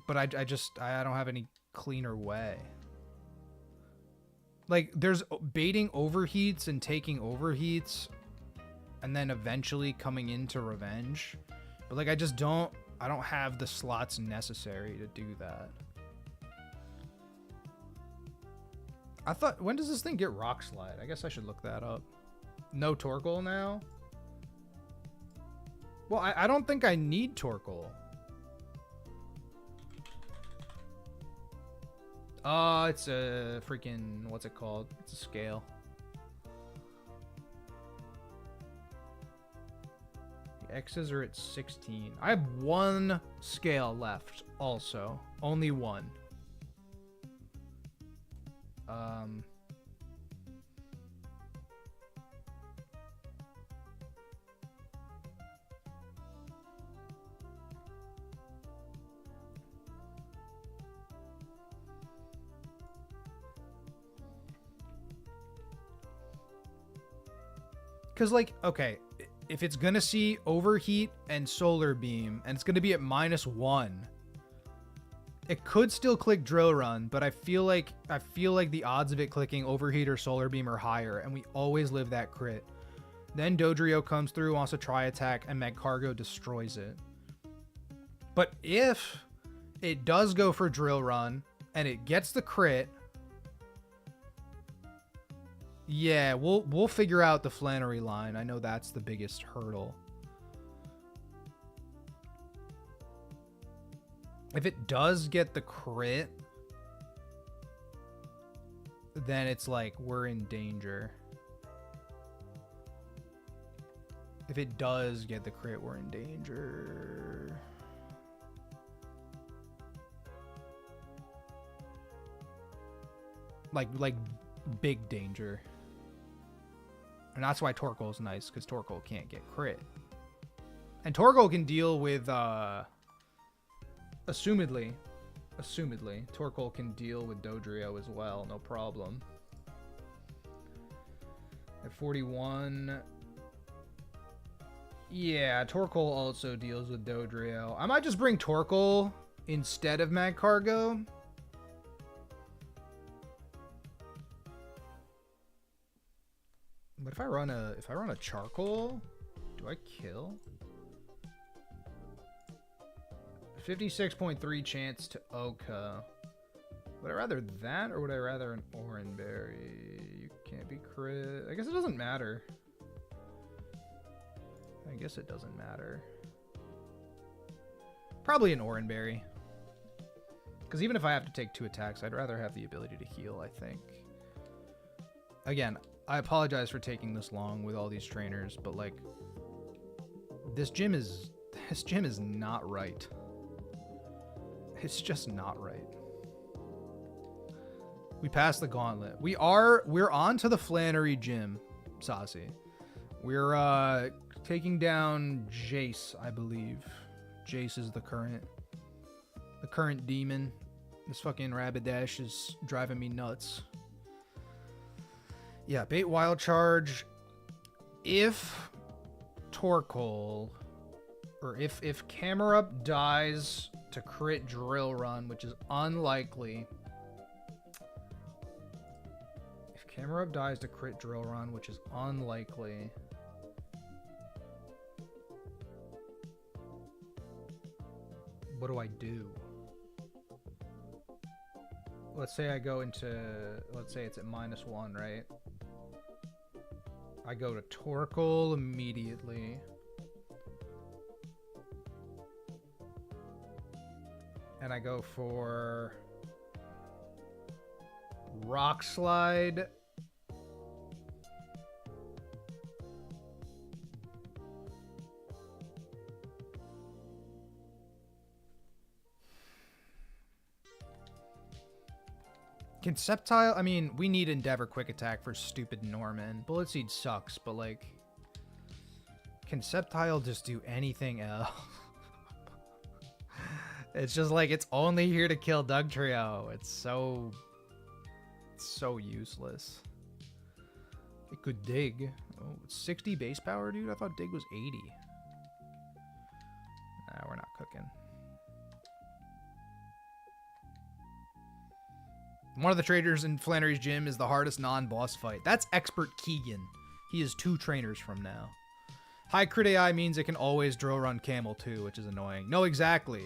But I don't have any cleaner way. Like there's baiting overheats and taking overheats and then eventually coming into Revenge. But like I don't have the slots necessary to do that. I thought, when does this thing get Rock Slide? I guess I should look that up. No Torkoal now? Well, I don't think I need Torkoal. It's a freaking, what's it called? It's a scale. The X's are at 16. I have 1 scale left also. Only 1. Because, like, okay, if it's going to see Overheat and Solar Beam, and it's going to be at -1, it could still click Drill Run, but I feel like the odds of it clicking Overheat or Solar Beam are higher, and we always live that crit. Then Dodrio comes through, wants to try attack, and Magcargo destroys it. But if It does go for drill run, and it gets the crit. Yeah, we'll figure out the Flannery line. I know that's the biggest hurdle. If it does get the crit, then it's like we're in danger. If it does get the crit, we're in danger. Like big danger. And that's why Torkoal's nice, because Torkoal can't get crit. And Torkoal can deal with, assumedly, Torkoal can deal with Dodrio as well, no problem. At 41... Yeah, Torkoal also deals with Dodrio. I might just bring Torkoal instead of Mag Cargo. But if I run a charcoal, do I kill? 56.3 chance to Oka. Would I rather that or would I rather an Oranberry? You can't be crit. I guess it doesn't matter. I guess it doesn't matter. Probably an Oranberry. Because even if I have to take 2 attacks, I'd rather have the ability to heal, I think. Again, I apologize for taking this long with all these trainers, but like this gym is not right. It's just not right. We passed the gauntlet. We're on to the Flannery gym, Saucy. We're taking down Jace, I believe. Jace is the current demon. This fucking Rapidash is driving me nuts. Yeah, bait wild charge. If Torkoal, or if Camerup dies to crit drill run, which is unlikely. If Camerup dies to crit drill run, which is unlikely. What do I do? Let's say I go into, let's say it's at -1, right? I go to Torkoal immediately. And I go for Rock Slide. Conceptile, I mean, we need Endeavor Quick Attack for stupid Norman. Bullet Seed sucks, but like, Conceptile just do anything else. It's just like, it's only here to kill Dugtrio. It's so useless. It could dig. Oh, 60 base power, dude? I thought dig was 80. Nah, we're not cooking. One of the traders in Flannery's gym is the hardest non-boss fight. That's Expert Keegan. He is 2 trainers from now. High crit AI means it can always drill run Camel too, which is annoying. No, exactly.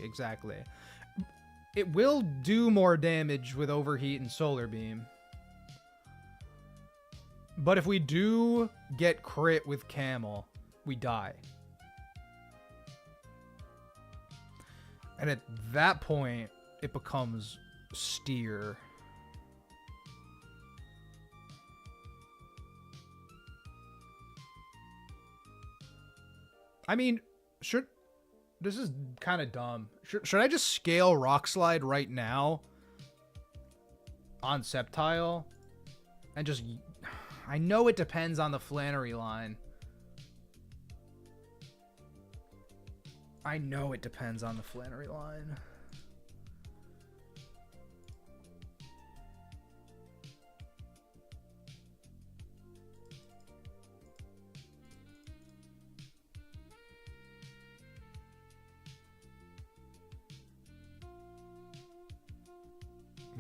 It will do more damage with Overheat and Solar Beam. But if we do get crit with Camel, we die. And at that point, it becomes Steer. I mean, this is kind of dumb. Should I just scale Rock Slide right now on Sceptile? And just... I know it depends on the Flannery line.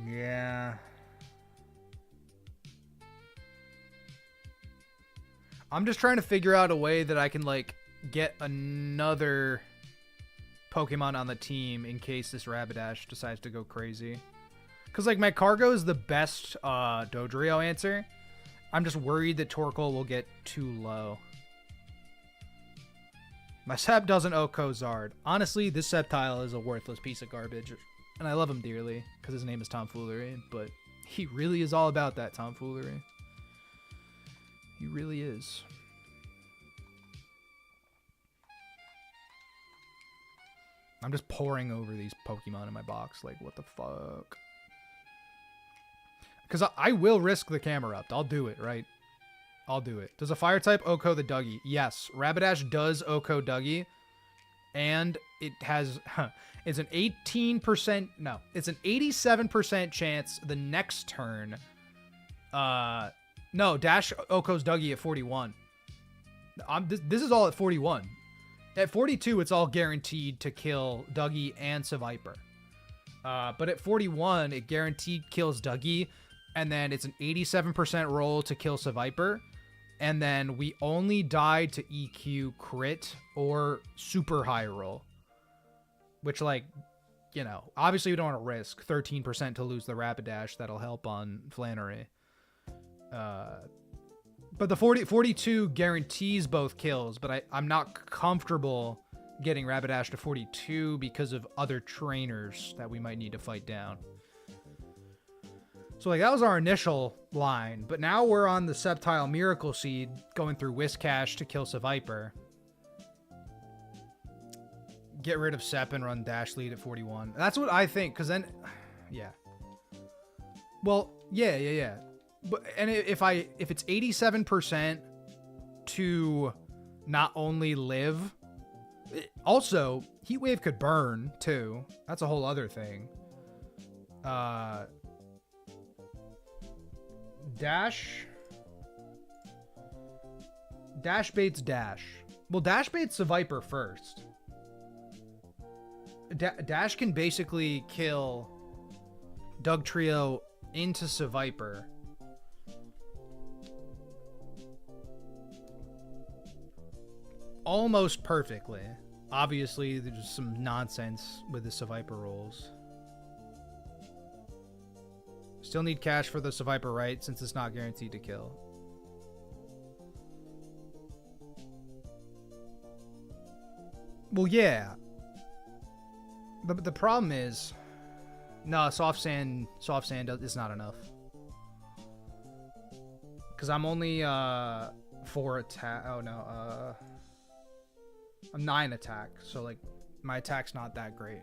Yeah. I'm just trying to figure out a way that I can, like, get another Pokemon on the team in case this Rapidash decides to go crazy. Because, like, my Cargo is the best Dodrio answer. I'm just worried that Torkoal will get too low. My Sep doesn't Oko Zard. Honestly, this Sceptile is a worthless piece of garbage. And I love him dearly because his name is Tomfoolery. But he really is all about that tomfoolery. He really is. I'm just poring over these Pokemon in my box. Like, what the fuck? Because I will risk the Camerupt. I'll do it, right? I'll do it. Does a fire type Oko the Dougie? Yes. Rapidash does Oko Dougie. And it has... it's an 18%... No. It's an 87% chance the next turn... No, Dash Oko's Dougie at 41. This is all at 41. At 42, it's all guaranteed to kill Dougie and Seviper. But at 41, it guaranteed kills Dougie, and then it's an 87% roll to kill Seviper, and then we only die to EQ crit or super high roll. Which, like, you know, obviously we don't want to risk 13% to lose the Rapidash. That'll help on Flannery. But the 42 guarantees both kills, but I'm not comfortable getting Rapidash to 42 because of other trainers that we might need to fight down. So, like, that was our initial line, but now we're on the Sceptile Miracle Seed going through Whiscash to kill Seviper. Get rid of Sep and run Dash Lead at 41. That's what I think, because then... Yeah. Well, yeah. But and if it's 87% to not only live, also Heatwave could burn too. That's a whole other thing. Dash baits Dash. Well, Dash baits the Viper first. Dash can basically kill Dugtrio into Seviper. Almost perfectly. Obviously, there's some nonsense with the Seviper rolls. Still need cash for the Seviper, right? Since it's not guaranteed to kill. Well, yeah. The problem is... No, soft sand is not enough. Because I'm only 4 attack... Oh, no. I'm 9 attack, so like my attack's not that great.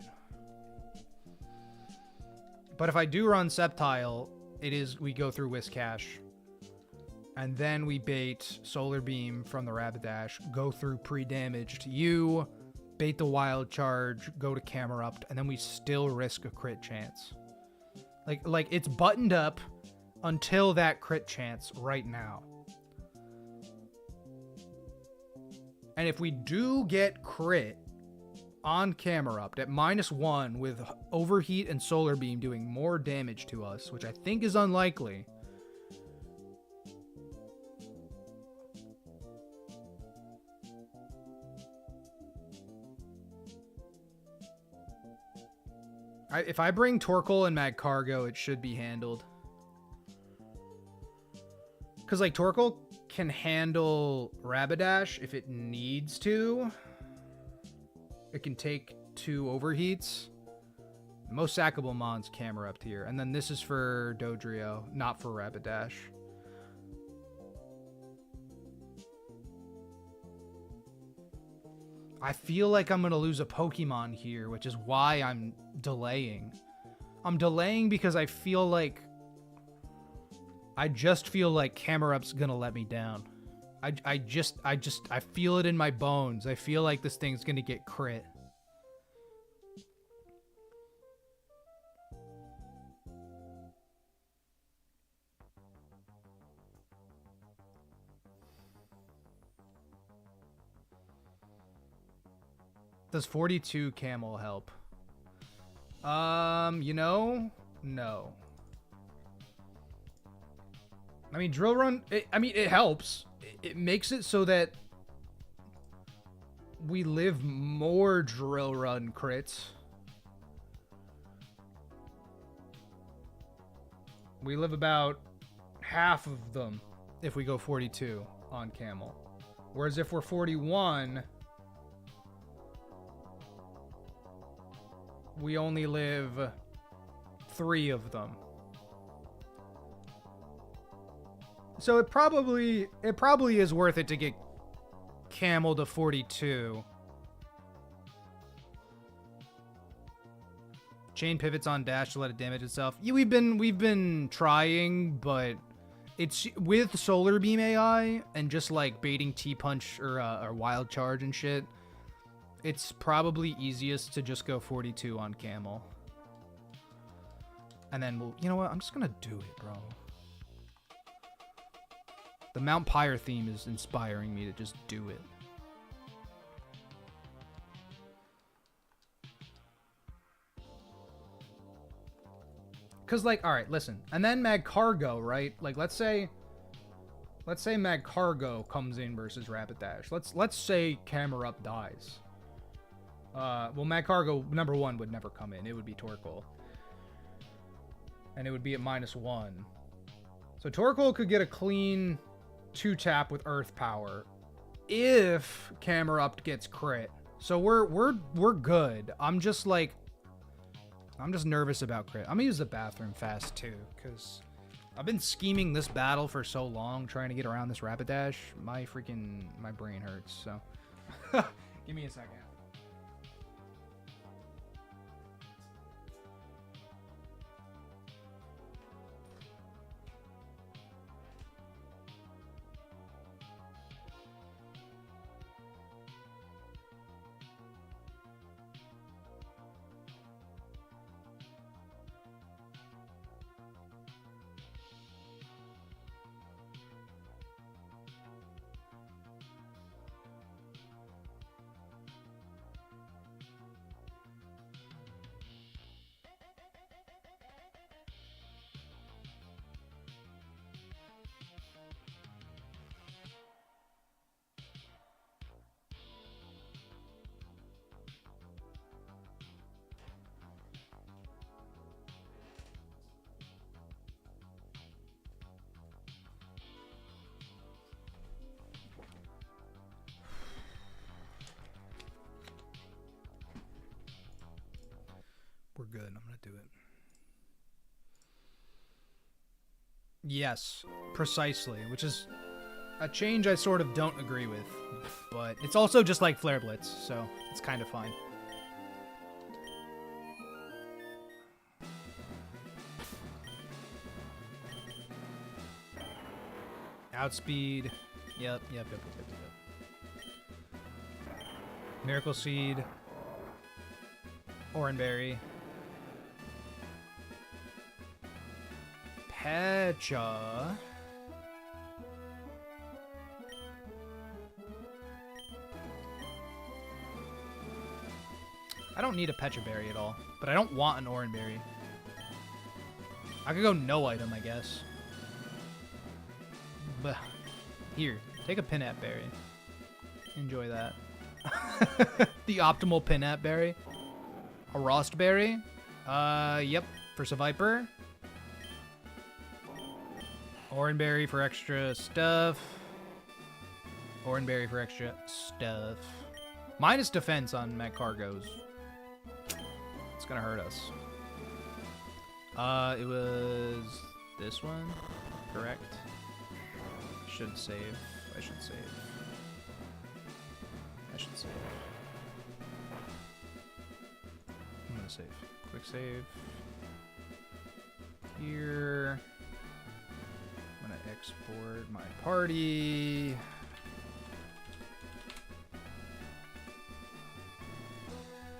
But if I do run Sceptile, we go through Whiscash, and then we bait Solar Beam from the Rapidash, go through pre-damaged you, bait the Wild Charge, go to Camerupt, and then we still risk a crit chance. Like it's buttoned up until that crit chance right now. And if we do get crit on Camerupt at -1 with Overheat and Solar Beam doing more damage to us, which I think is unlikely. If I bring Torkoal and Magcargo, it should be handled. Because, like, Torkoal can handle Rapidash if it needs to. It can take 2 overheats. Most sackable Mon's Camerupt here. And then this is for Dodrio, not for Rapidash. I feel like I'm going to lose a Pokemon here, which is why I'm delaying. I'm delaying because I feel like... I just feel like Camerupt's gonna let me down. I feel it in my bones. I feel like this thing's gonna get crit. Does 42 Camel help? You know, no. I mean, Drill Run, it helps. It makes it so that we live more drill run crits. We live about half of them if we go 42 on camel. Whereas if we're 41, we only live 3 of them. So it probably is worth it to get camel to 42. Chain pivots on dash to let it damage itself. Yeah, we've been trying, but it's with solar beam AI and just like baiting T-punch or wild charge and shit. It's probably easiest to just go 42 on camel. And then we'll, you know what? I'm just gonna do it, bro. The Mount Pyre theme is inspiring me to just do it. Cause like, all right, listen, and then Mag Cargo, right? Like, let's say Mag Cargo comes in versus Rapid Dash. Let's say Camera Up dies. Well, Mag Cargo number 1 would never come in. It would be Torkoal, and it would be at -1. So Torkoal could get a clean 2-tap with Earth Power if Camera Up gets crit. So we're good. I'm just nervous about crit. I'm gonna use the bathroom fast too, because I've been scheming this battle for so long, trying to get around this Rapid Dash. My brain hurts, so. Give me a second. We're good. I'm gonna do it. Yes, precisely, which is a change I sort of don't agree with, but it's also just like Flare Blitz, so it's kind of fine. Outspeed. Yep. Miracle Seed. Oranberry. Pecha. I don't need a Pecha Berry at all, but I don't want an Oranberry. I could go no item, I guess. But here, take a Pinap Berry. Enjoy that. The optimal Pinap Berry. A Rost Berry. Yep, for Seviper. Oranberry for extra stuff. Oranberry for extra stuff. Minus defense on Mag Cargos. It's gonna hurt us. It was this one, correct? Should save. I should save. I'm gonna save. Quick save. Here. I'm gonna export my party.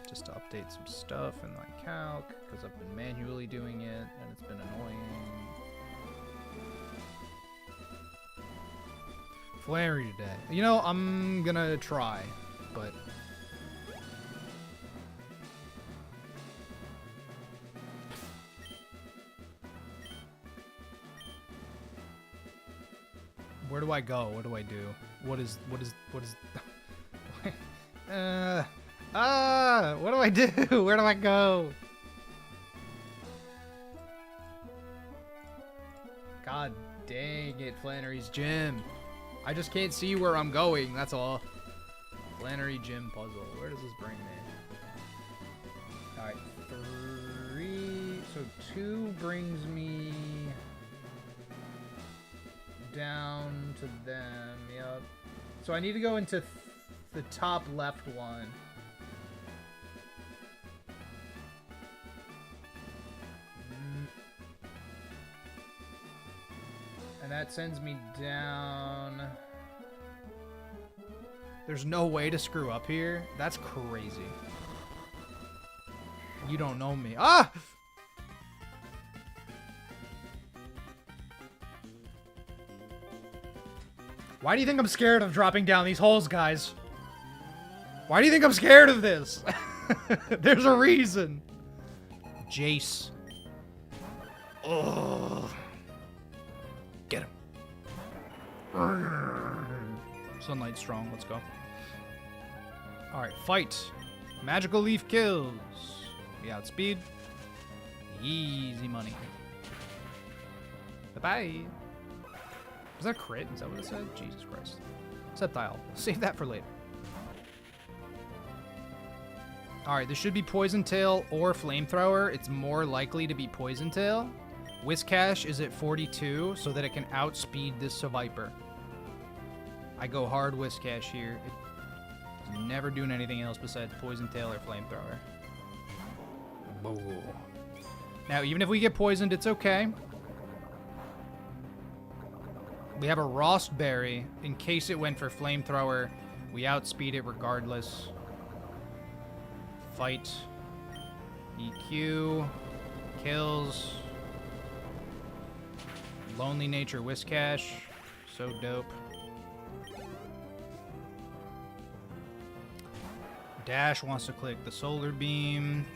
Just to update some stuff in my calc, because I've been manually doing it and it's been annoying. Flannery today. You know, I'm gonna try, but where do I go? What do I do? What is What do I do? Where do I go? God dang it, Flannery's Gym. I just can't see where I'm going, that's all. Flannery Gym puzzle. Where does this bring me? Alright, 3. So 2 brings me down to them. Yep. So I need to go into the top left one. And that sends me down. There's no way to screw up here? That's crazy. You don't know me. Ah! Why do you think I'm scared of dropping down these holes, guys? Why do you think I'm scared of this? There's a reason. Jace. Oh. Get him. Sunlight strong. Let's go. All right, fight. Magical leaf kills. We outspeed. Easy money. Bye-bye. Was that a crit? Is that what it said? Jesus Christ. Septile. Save that for later. Alright, this should be Poison Tail or Flamethrower. It's more likely to be Poison Tail. Whiscash is at 42, so that it can outspeed this Viper. I go hard Whiscash here. It's never doing anything else besides Poison Tail or Flamethrower. Boo. Now, even if we get poisoned, it's okay. We have a Rost Berry. In case it went for Flamethrower, we outspeed it regardless. Fight. EQ. Kills. Lonely Nature Whiscash. So dope. Dash wants to click the Solar Beam.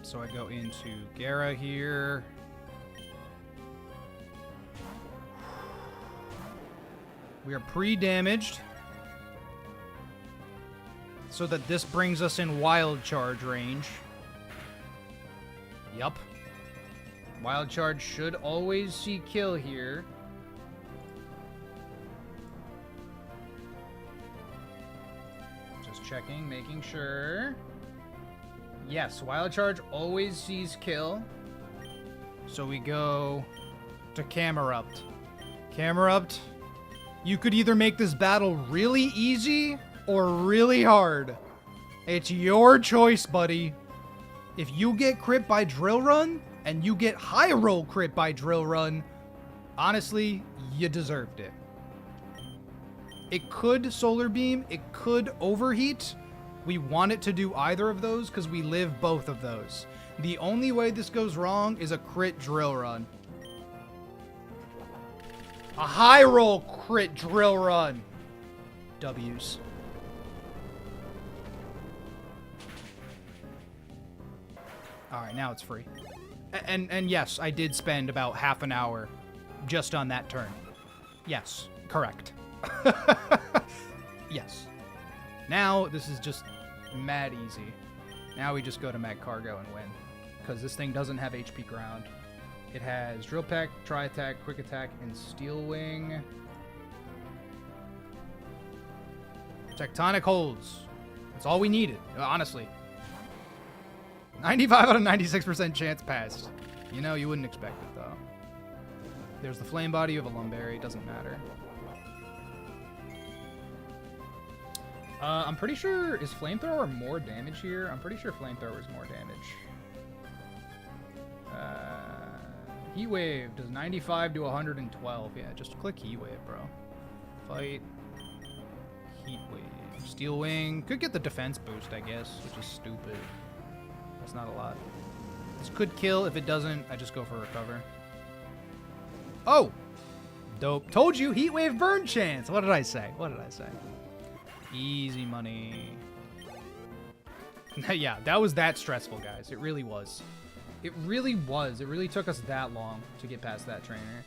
So I go into Gara here. We are pre-damaged. So that this brings us in Wild Charge range. Yup. Wild Charge should always see kill here. Just checking, making sure. Yes, Wild Charge always sees kill. So we go to Camerupt. Camerupt, you could either make this battle really easy or really hard. It's your choice, buddy. If you get crit by Drill Run and you get high roll crit by Drill Run, honestly, you deserved it. It could Solar Beam, it could Overheat. We want it to do either of those because we live both of those. The only way this goes wrong is a crit Drill Run. A high roll crit Drill Run. W's. Alright, now it's free. And yes, I did spend about half an hour just on that turn. Yes, correct. Yes. Now, this is just mad easy. Now we just go to Mag Cargo and win. Because this thing doesn't have HP Ground. It has Drill Peck, Tri-Attack, Quick Attack, and Steel Wing. Tectonic Holds. That's all we needed, honestly. 95 out of 96% chance passed. You know, you wouldn't expect it, though. There's the Flame Body of a Lumberry. Doesn't matter. I'm pretty sure, is Flamethrower more damage here? I'm pretty sure Flamethrower is more damage. Heat Wave does 95 to 112. Yeah, just click Heat Wave, bro. Fight. Heat Wave. Steel Wing. Could get the defense boost, I guess, which is stupid. That's not a lot. This could kill. If it doesn't, I just go for Recover. Oh! Dope. Told you, Heat Wave burn chance. What did I say? What did I say? Easy money. Yeah, that was that stressful, guys. It really was. It really was. It really took us that long to get past that trainer.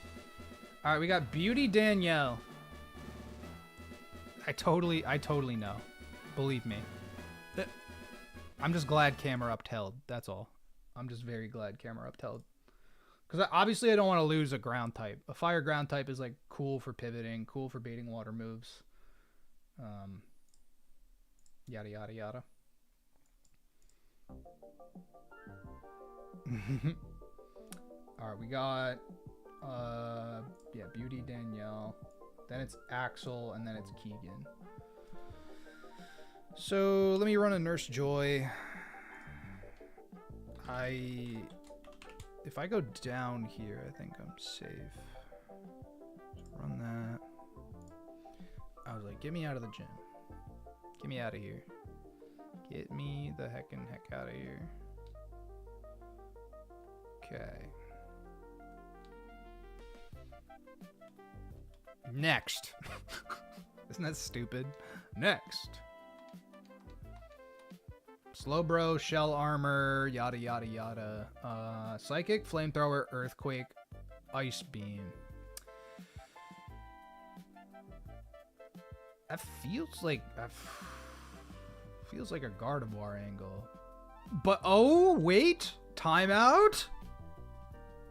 All right, we got Beauty Danielle. I totally know. Believe me. I'm just glad camera upheld. That's all. I'm just very glad camera upheld. Because obviously I don't want to lose a ground type. A fire ground type is like cool for pivoting, cool for baiting water moves. Yada, yada, yada. All right, we got, yeah, Beauty Danielle. Then it's Axel, and then it's Keegan. So let me run a Nurse Joy. If I go down here, I think I'm safe. Just run that. I was like, get me out of the gym. Get me out of here. Get me the heck out of here. Okay. Next. Isn't that stupid? Next. Slowbro, shell armor, yada yada yada. Psychic, flamethrower, earthquake, ice beam. That feels like a Gardevoir angle. But oh wait, timeout.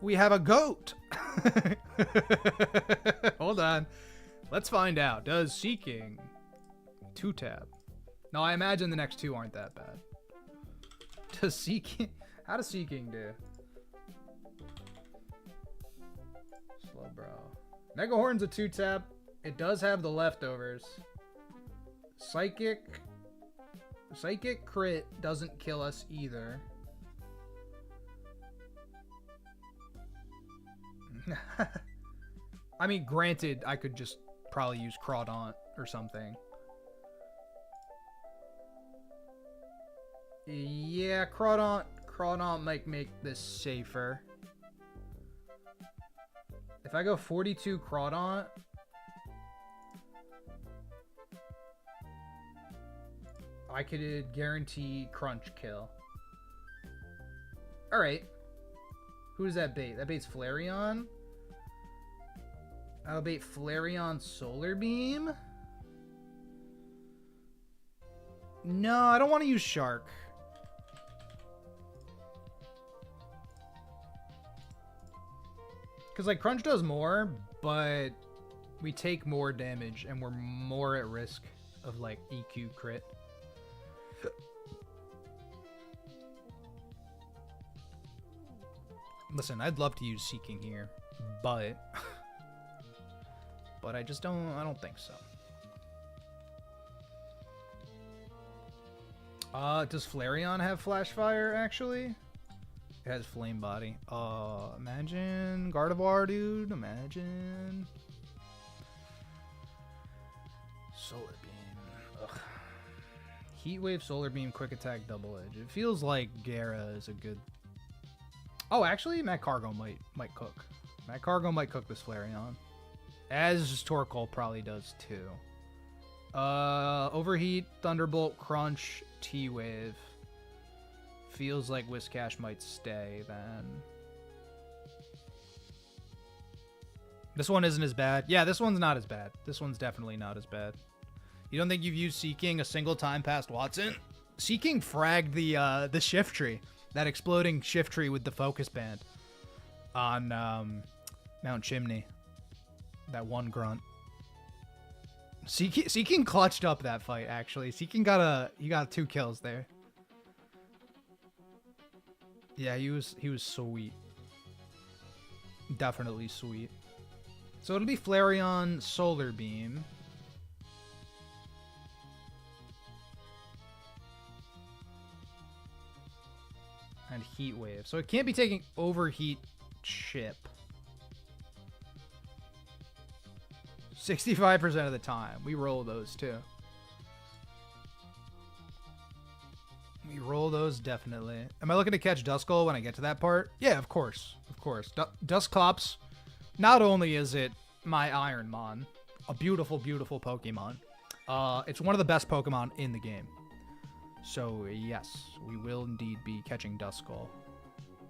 We have a goat. Hold on. Let's find out. Does Seeking 2-tap? No, I imagine the next two aren't that bad. Does Seeking... How does Seeking do? Slow bro. Mega Horn's a 2-tap. It does have the leftovers. Psychic crit doesn't kill us either. I mean, granted, I could just probably use Crawdaunt or something. Yeah, Crawdaunt might make this safer. If I go 42 Crawdaunt, I could guarantee crunch kill. Alright. Who does that bait? That baits Flareon? I'll bait Flareon Solar Beam? No, I don't want to use Shark. Because, like, Crunch does more, but we take more damage and we're more at risk of, like, EQ crit. Listen, I'd love to use Seeking here, but I just don't, I don't think so. Does Flareon have Flash Fire, actually? It has Flame Body. Imagine Gardevoir, dude. Imagine. Solar Beam. Ugh. Heat Wave, Solar Beam, Quick Attack, Double Edge. It feels like Gara is a good... Oh, actually, Matt Cargo might cook. Matt Cargo might cook this Flareon. As Torkoal probably does, too. Overheat, Thunderbolt, Crunch, T-Wave. Feels like Whiscash might stay, then. This one isn't as bad. Yeah, this one's not as bad. This one's definitely not as bad. You don't think you've used Seeking a single time past Watson? Seeking fragged the Shift Tree. That exploding Shift Tree with the Focus Band on Mount Chimney. That one grunt. Seeking clutched up that fight, actually. Seeking got 2 kills there. Yeah, he was sweet. Definitely sweet. So it'll be Flareon Solar Beam. And Heat Wave. So it can't be taking Overheat Chip. 65% of the time. We roll those too. We roll those definitely. Am I looking to catch Duskull when I get to that part? Yeah, of course. Of course. Dusclops, not only is it my Ironmon, a beautiful, beautiful Pokemon, it's one of the best Pokemon in the game. So, yes, we will indeed be catching Duskull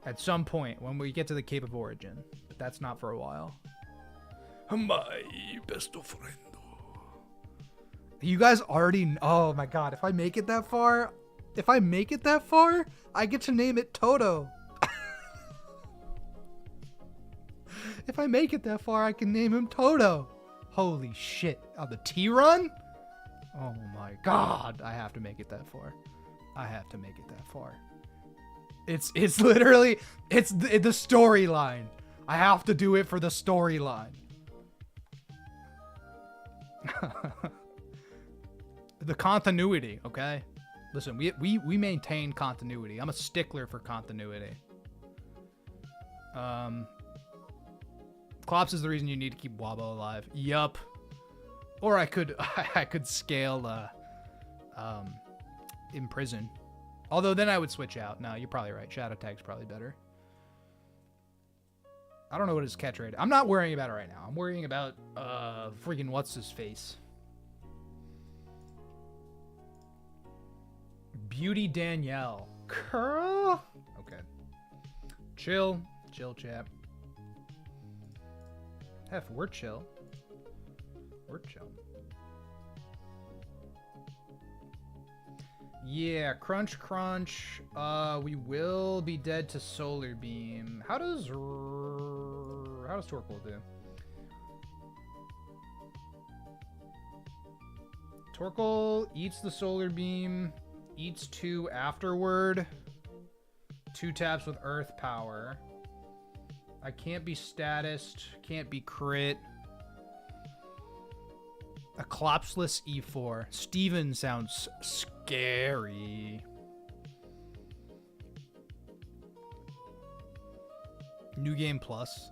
at some point when we get to the Cape of Origin. But that's not for a while. My best friend. You guys already... Oh my god, if I make it that far... I get to name it Toto. If I make it that far, I can name him Toto. Holy shit. On the T-run? Oh my god. I have to make it that far. It's literally... It's the storyline. I have to do it for the storyline. The continuity, okay? Listen, we maintain continuity. I'm a stickler for continuity. Klops is the reason you need to keep Wabo alive. Yup. Or I could scale Imprison. Although then I would switch out. No, you're probably right. Shadow Tag's probably better. I don't know what his catch rate. I'm not worrying about it right now. I'm worrying about freaking what's his face. Beauty Danielle. Curl? Okay. Chill, chat. Hef, we're chill. Yeah, crunch. We will be dead to solar beam. How does Torkoal do? Torkoal eats the solar beam, eats 2 afterward. 2 taps with earth power. I can't be statist, can't be crit. A Klopsless E4. Steven sounds scary. New Game Plus.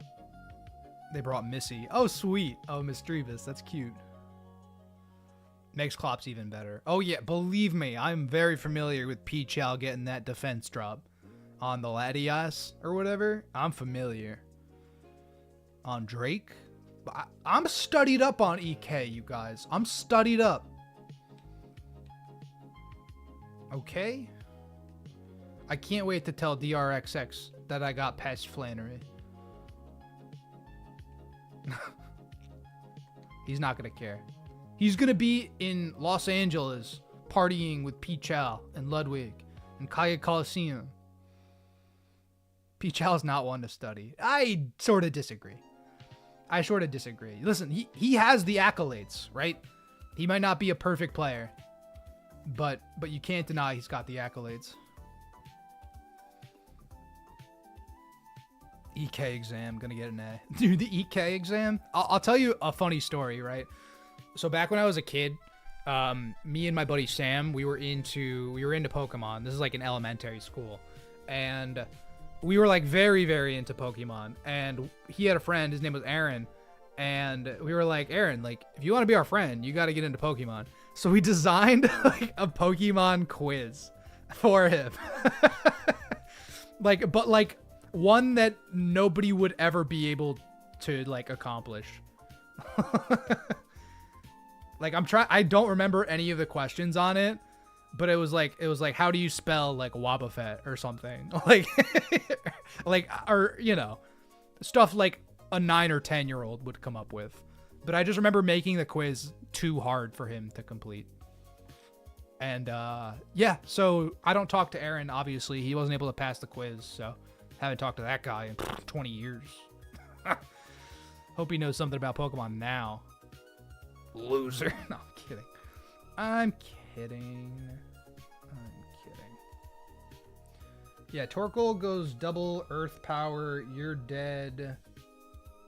They brought Missy. Oh, sweet. Oh, Misdreavus. That's cute. Makes Klops even better. Oh, yeah. Believe me, I'm very familiar with P-Chow getting that defense drop on the Latias or whatever. I'm familiar. On Drake. I'm studied up on EK, you guys. I'm studied up. Okay? I can't wait to tell DRXX that I got past Flannery. He's not gonna care. He's gonna be in Los Angeles partying with P-Chow and Ludwig and Kaya Coliseum. P-Chow's not one to study. I sort of disagree. Listen, he has the accolades, right? He might not be a perfect player, but you can't deny he's got the accolades. EK exam, gonna get an A. Dude, the EK exam? I'll tell you a funny story, right? So back when I was a kid, me and my buddy Sam, we were into Pokemon. This is like in elementary school. And we were like very, very into Pokemon. And he had a friend, his name was Aaron. And we were like, Aaron, like, if you want to be our friend, you got to get into Pokemon. So we designed like a Pokemon quiz for him. But one that nobody would ever be able to like accomplish. Like I don't remember any of the questions on it, but it was like how do you spell like Wobbuffet or something? Or you know, stuff like a 9 or 10-year-old would come up with. But I just remember making the quiz too hard for him to complete. And yeah, so I don't talk to Aaron, obviously. He wasn't able to pass the quiz, so haven't talked to that guy in 20 years. Hope he knows something about Pokemon now. Loser. No, I'm kidding. Yeah, Torkoal goes double earth power. You're dead.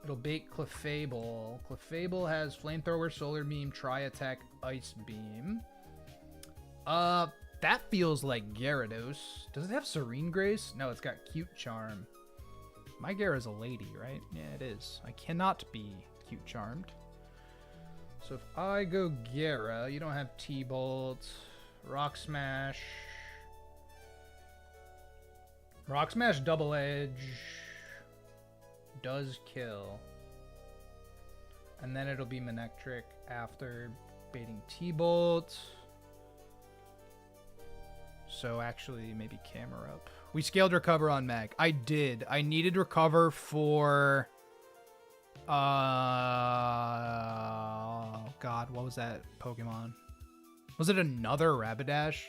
It'll bait Clefable. Clefable has Flamethrower, Solar Beam, Tri-Attack, Ice Beam. That feels like Gyarados. Does it have Serene Grace? No, it's got Cute Charm. My Gyara's a lady, right? Yeah, it is. I cannot be Cute Charmed. So if I go Gyara, you don't have T-Bolt. Rock Smash. Rock Smash Double Edge does kill. And then it'll be Manectric after baiting T-Bolt. So actually, maybe Camera Up. We scaled Recover on Meg. I did. I needed Recover for God, what was that Pokemon? Was it another Rapidash?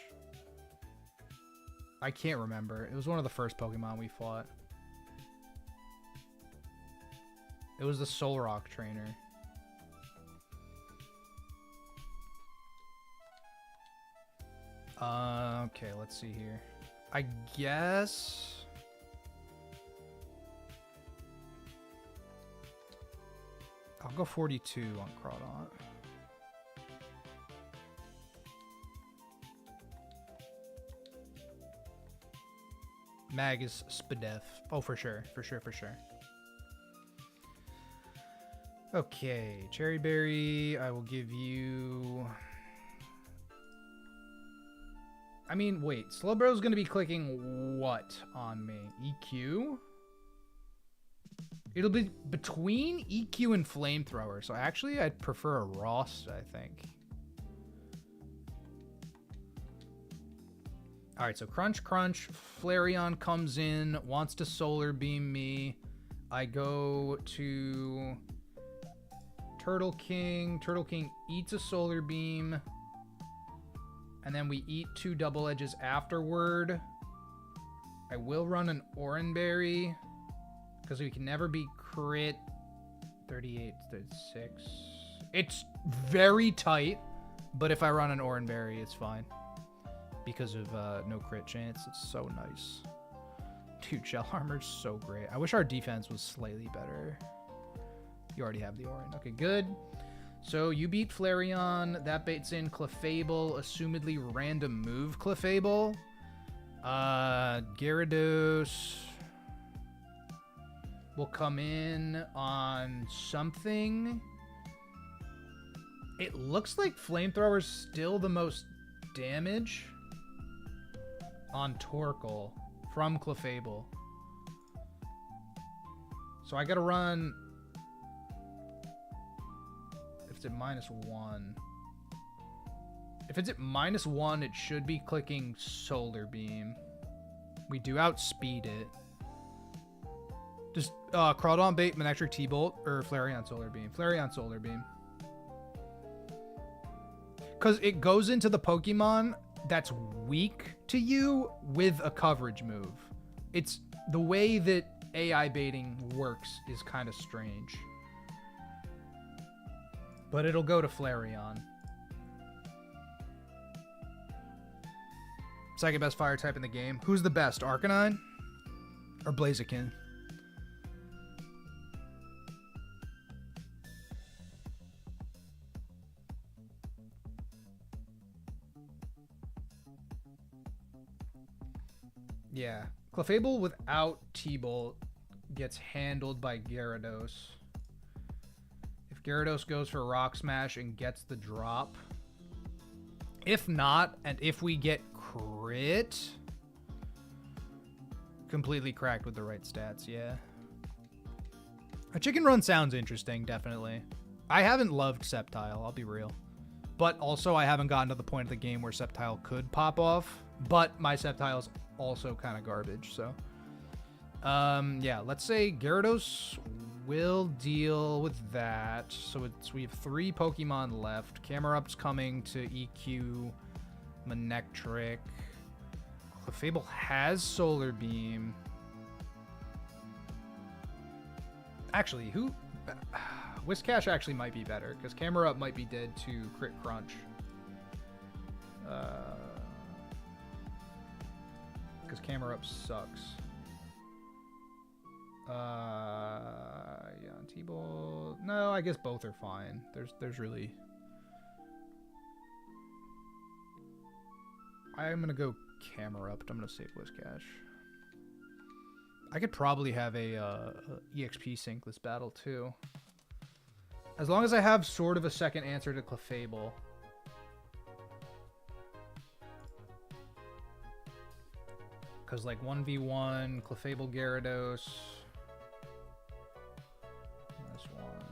I can't remember. It was one of the first Pokemon we fought. It was the Solrock trainer. Okay, let's see here. I guess... I'll go 42 on Crawdaunt. Mag is Spadef. Oh, for sure. For sure, for sure. Okay, Cherry Berry, I will give you... I mean, wait. Slowbro's going to be clicking what on me? EQ? It'll be between EQ and Flamethrower. So actually, I'd prefer a Rost, I think. All right, so Crunch, Crunch. Flareon comes in, wants to Solar Beam me. I go to Turtle King. Turtle King eats a Solar Beam. And then we eat 2 Double Edges afterward. I will run an Oranberry. Because we can never be crit. 38, 36. It's very tight. But if I run an Oranberry, it's fine. Because of no crit chance. It's so nice. Dude, Shell Armor's so great. I wish our defense was slightly better. You already have the Oran. Okay, good. So you beat Flareon. That baits in Clefable. Assumedly random move Clefable. Gyarados will come in on something. It looks like Flamethrower's still the most damage on Torkoal from Clefable. So I gotta run... If it's at -1. If it's at -1, it should be clicking Solar Beam. We do outspeed it. Just Crawdaunt bait, Manectric T-Bolt, or Flareon Solar Beam. Flareon Solar Beam. Because it goes into the Pokemon that's weak to you with a coverage move. It's the way that AI baiting works is kind of strange. But it'll go to Flareon. Second best fire type in the game. Who's the best, Arcanine or Blaziken? Yeah. Clefable without T-Bolt gets handled by Gyarados. If Gyarados goes for Rock Smash and gets the drop. If not, and if we get crit... Completely cracked with the right stats, yeah. A Chicken Run sounds interesting, definitely. I haven't loved Sceptile, I'll be real. But also, I haven't gotten to the point of the game where Sceptile could pop off. But my Sceptile's also kind of garbage, so... yeah, let's say Gyarados will deal with that. So we have 3 Pokemon left. Camerupt's coming to EQ Manectric. Clefable has Solar Beam. Actually, who... Whiscash actually might be better, because Camerupt might be dead to Crit Crunch. Because Camerupt sucks. Yeah, T-Bolt... No, I guess both are fine. There's really... I'm gonna go Camerupt. I'm gonna save Whiscash. I could probably have a EXP sync this battle too. As long as I have sort of a second answer to Clefable. Because like 1v1, Clefable Gyarados. This one.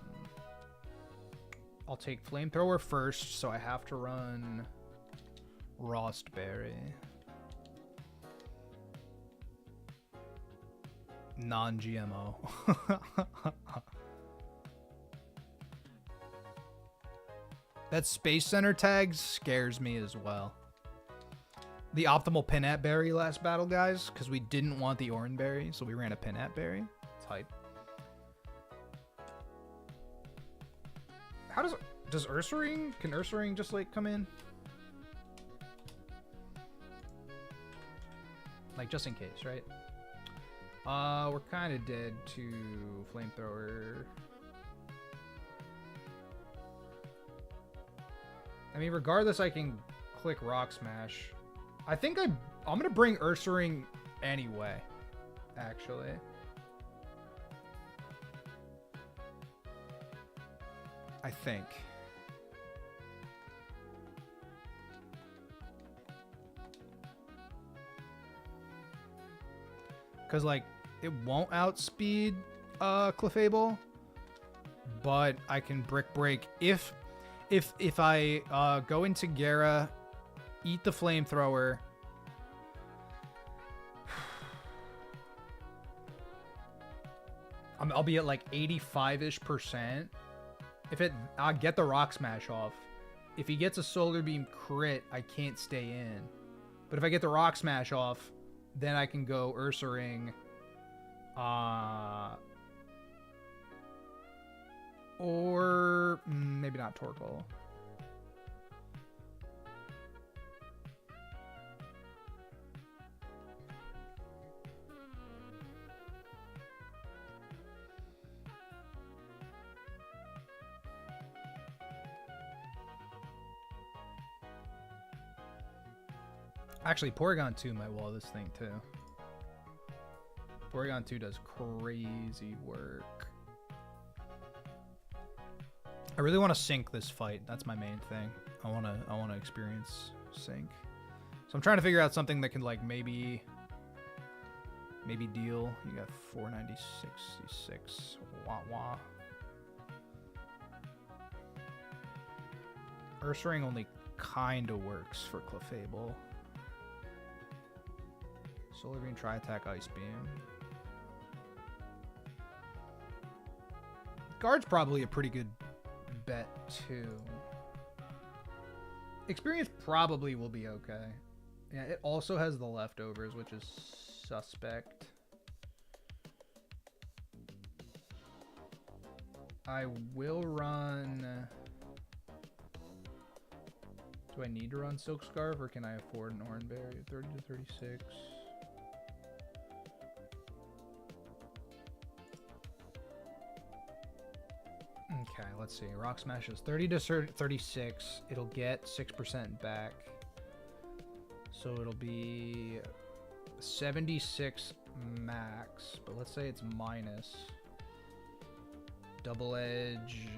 I'll take Flamethrower first, so I have to run Rostberry. Non-GMO. That Space Center tag scares me as well. The optimal Pinat Berry last battle, guys, because we didn't want the Orange Berry, so we ran a Pinat Berry. It's hype. How does Ursaring? Can Ursaring just like come in? Like just in case, right? We're kind of dead to Flamethrower. I mean, regardless, I can click Rock Smash. I think I'm gonna bring Ursaring anyway, actually. I think. Cause like it won't outspeed Clefable, but I can Brick Break if I go into Gara, eat the Flamethrower. I'll be at like 85-ish%. I'll get the Rock Smash off. If he gets a Solar Beam crit, I can't stay in. But if I get the Rock Smash off, then I can go Ursaring. Or maybe not Torkoal. Actually, Porygon 2 might wall this thing too. Porygon 2 does crazy work. I really want to sync this fight. That's my main thing. I want to experience sync. So I'm trying to figure out something that can like maybe deal. You got 496. Wah wah. Ursaring only kind of works for Clefable. Solar Beam, Tri-Attack, Ice Beam. Guard's probably a pretty good bet, too. Experience probably will be okay. Yeah, it also has the leftovers, which is suspect. I will run... Do I need to run Silk Scarf, or can I afford an Orange Berry? 30 to 36. Okay, let's see. Rock Smash is 30 to 36. It'll get 6% back. So it'll be 76 max. But let's say it's minus. Double Edge.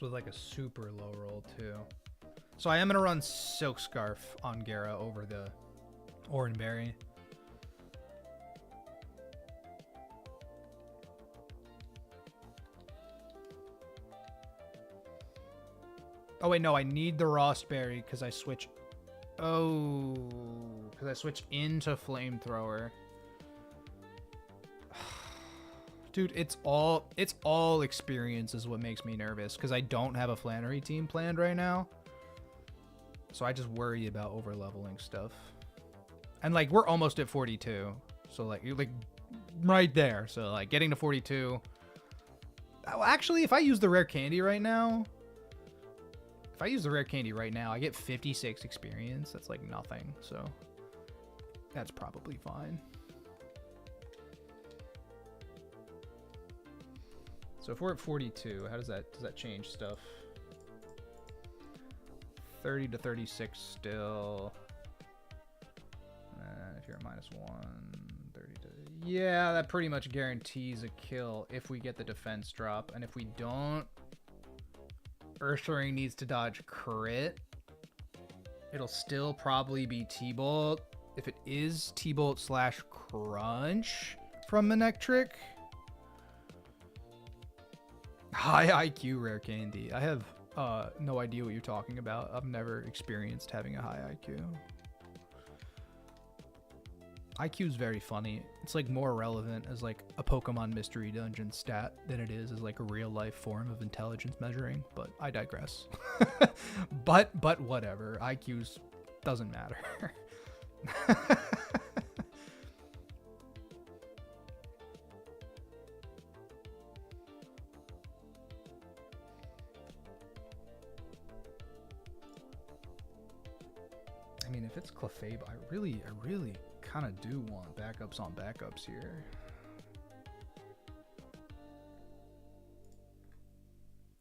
With like a super low roll too. So I am gonna run Silk Scarf on Gara over the Orange Berry. Oh wait, no, I need the Rost Berry because I switch. Oh, because I switch into Flamethrower. Dude, it's all experience is what makes me nervous because I don't have a Flannery team planned right now. So I just worry about over leveling stuff. And like we're almost at 42. So like you're like right there. So like getting to 42. Oh, actually, if I use the rare candy right now, I get 56 experience. That's like nothing. So that's probably fine. So if we're at 42, how does that change stuff? 30 to 36 still. If you're at -1, 30 to... Yeah, that pretty much guarantees a kill if we get the defense drop. And if we don't, Ursaring needs to dodge crit. It'll still probably be T-Bolt. If it is T-Bolt / Crunch from Manectric. High IQ rare candy. I have no idea what you're talking about. I've never experienced having a high IQ. IQ is very funny. It's like more relevant as like a Pokemon Mystery Dungeon stat than it is as like a real life form of intelligence measuring, but I digress. but whatever. IQs doesn't matter. I mean, if it's Clefable, I really kind of do want backups on backups here.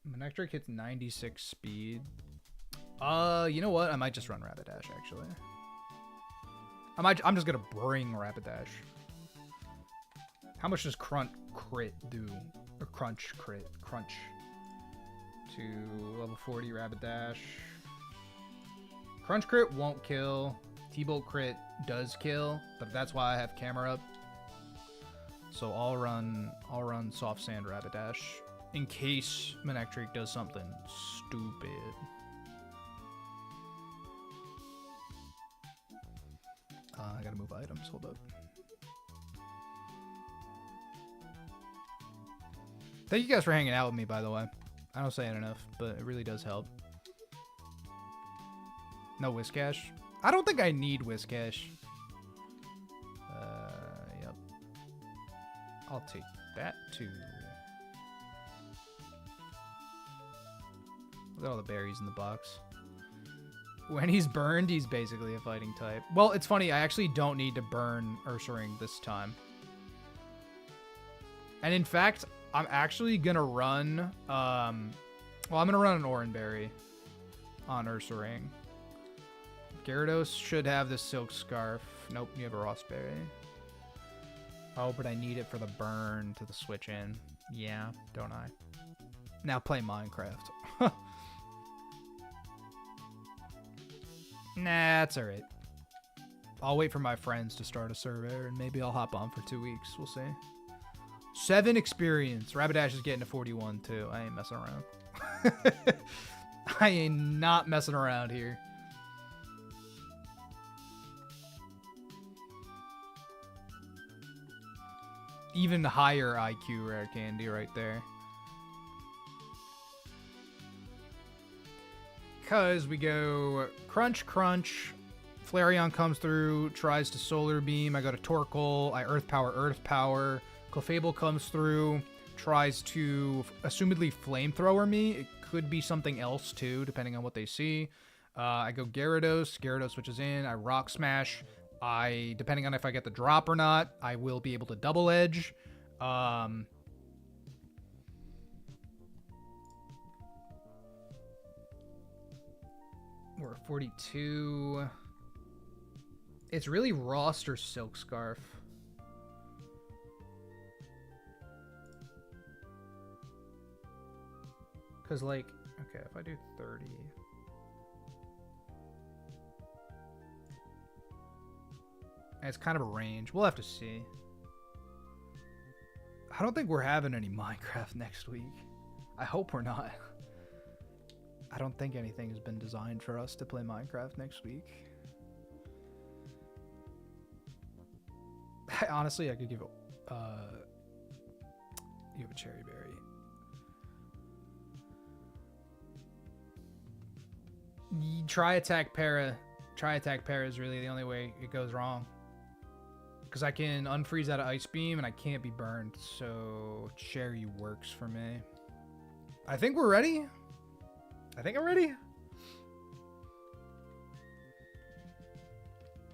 Manectric hits 96 speed. You know what? I might just run Rapidash, actually. I'm just gonna bring Rapidash. How much does Crunch crit do? Or Crunch crit? Crunch. To level 40 Rapidash. Crunch crit won't kill. T-Bolt crit does kill, but that's why I have camera up. So I'll run Soft Sand Rapidash in case Manectric does something stupid. I gotta move items. Hold up. Thank you guys for hanging out with me, by the way. I don't say it enough, but it really does help. No Whiscash? I don't think I need Whiscash. Yep. I'll take that too. Look at all the berries in the box. When he's burned, he's basically a fighting type. Well, it's funny, I actually don't need to burn Ursaring this time. And in fact, I'm actually gonna run, I'm gonna run an Oranberry on Ursaring. Gyarados should have the Silk Scarf. Nope, you have a Rossberry. Oh, but I need it for the burn to the switch in. Yeah, don't I? Now play Minecraft. Nah, it's alright. I'll wait for my friends to start a survey, and maybe I'll hop on for 2 weeks. We'll see. 7 experience. Rapidash is getting to 41, too. I ain't messing around. I ain't not messing around here. Even higher IQ rare candy right there. Because we go Crunch, Crunch. Flareon comes through, tries to Solar Beam. I go to Torkoal. I Earth Power, Earth Power. Clefable comes through, tries to assumedly Flamethrower me. It could be something else too, depending on what they see. I go Gyarados. Gyarados switches in. I Rock Smash. Depending on if I get the drop or not, I will be able to Double Edge. We're 42. It's really Rost or Silk Scarf. Because, like, okay, if I do 30... It's kind of a range. We'll have to see. I don't think we're having any Minecraft next week. I hope we're not. I don't think anything has been designed for us to play Minecraft next week. Honestly, I could give you have a Cherry Berry. Tri-Attack Para. Tri-Attack Para is really the only way it goes wrong. Because I can unfreeze out of Ice Beam and I can't be burned. So Cherry works for me. I think we're ready. I think I'm ready.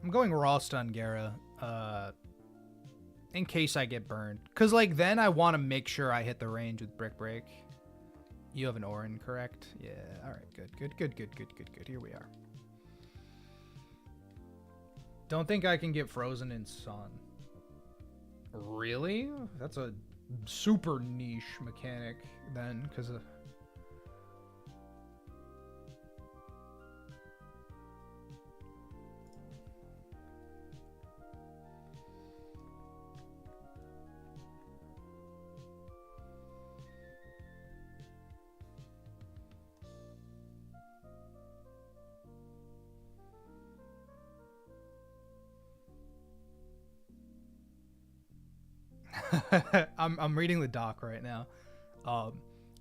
I'm going Rost on Gara. In case I get burned. Because, like, then I want to make sure I hit the range with Brick Break. You have an Orin, correct? Yeah. All right. Good. Here we are. Don't think I can get frozen in Sun. Really? That's a super niche mechanic then, because of... I'm reading the doc right now.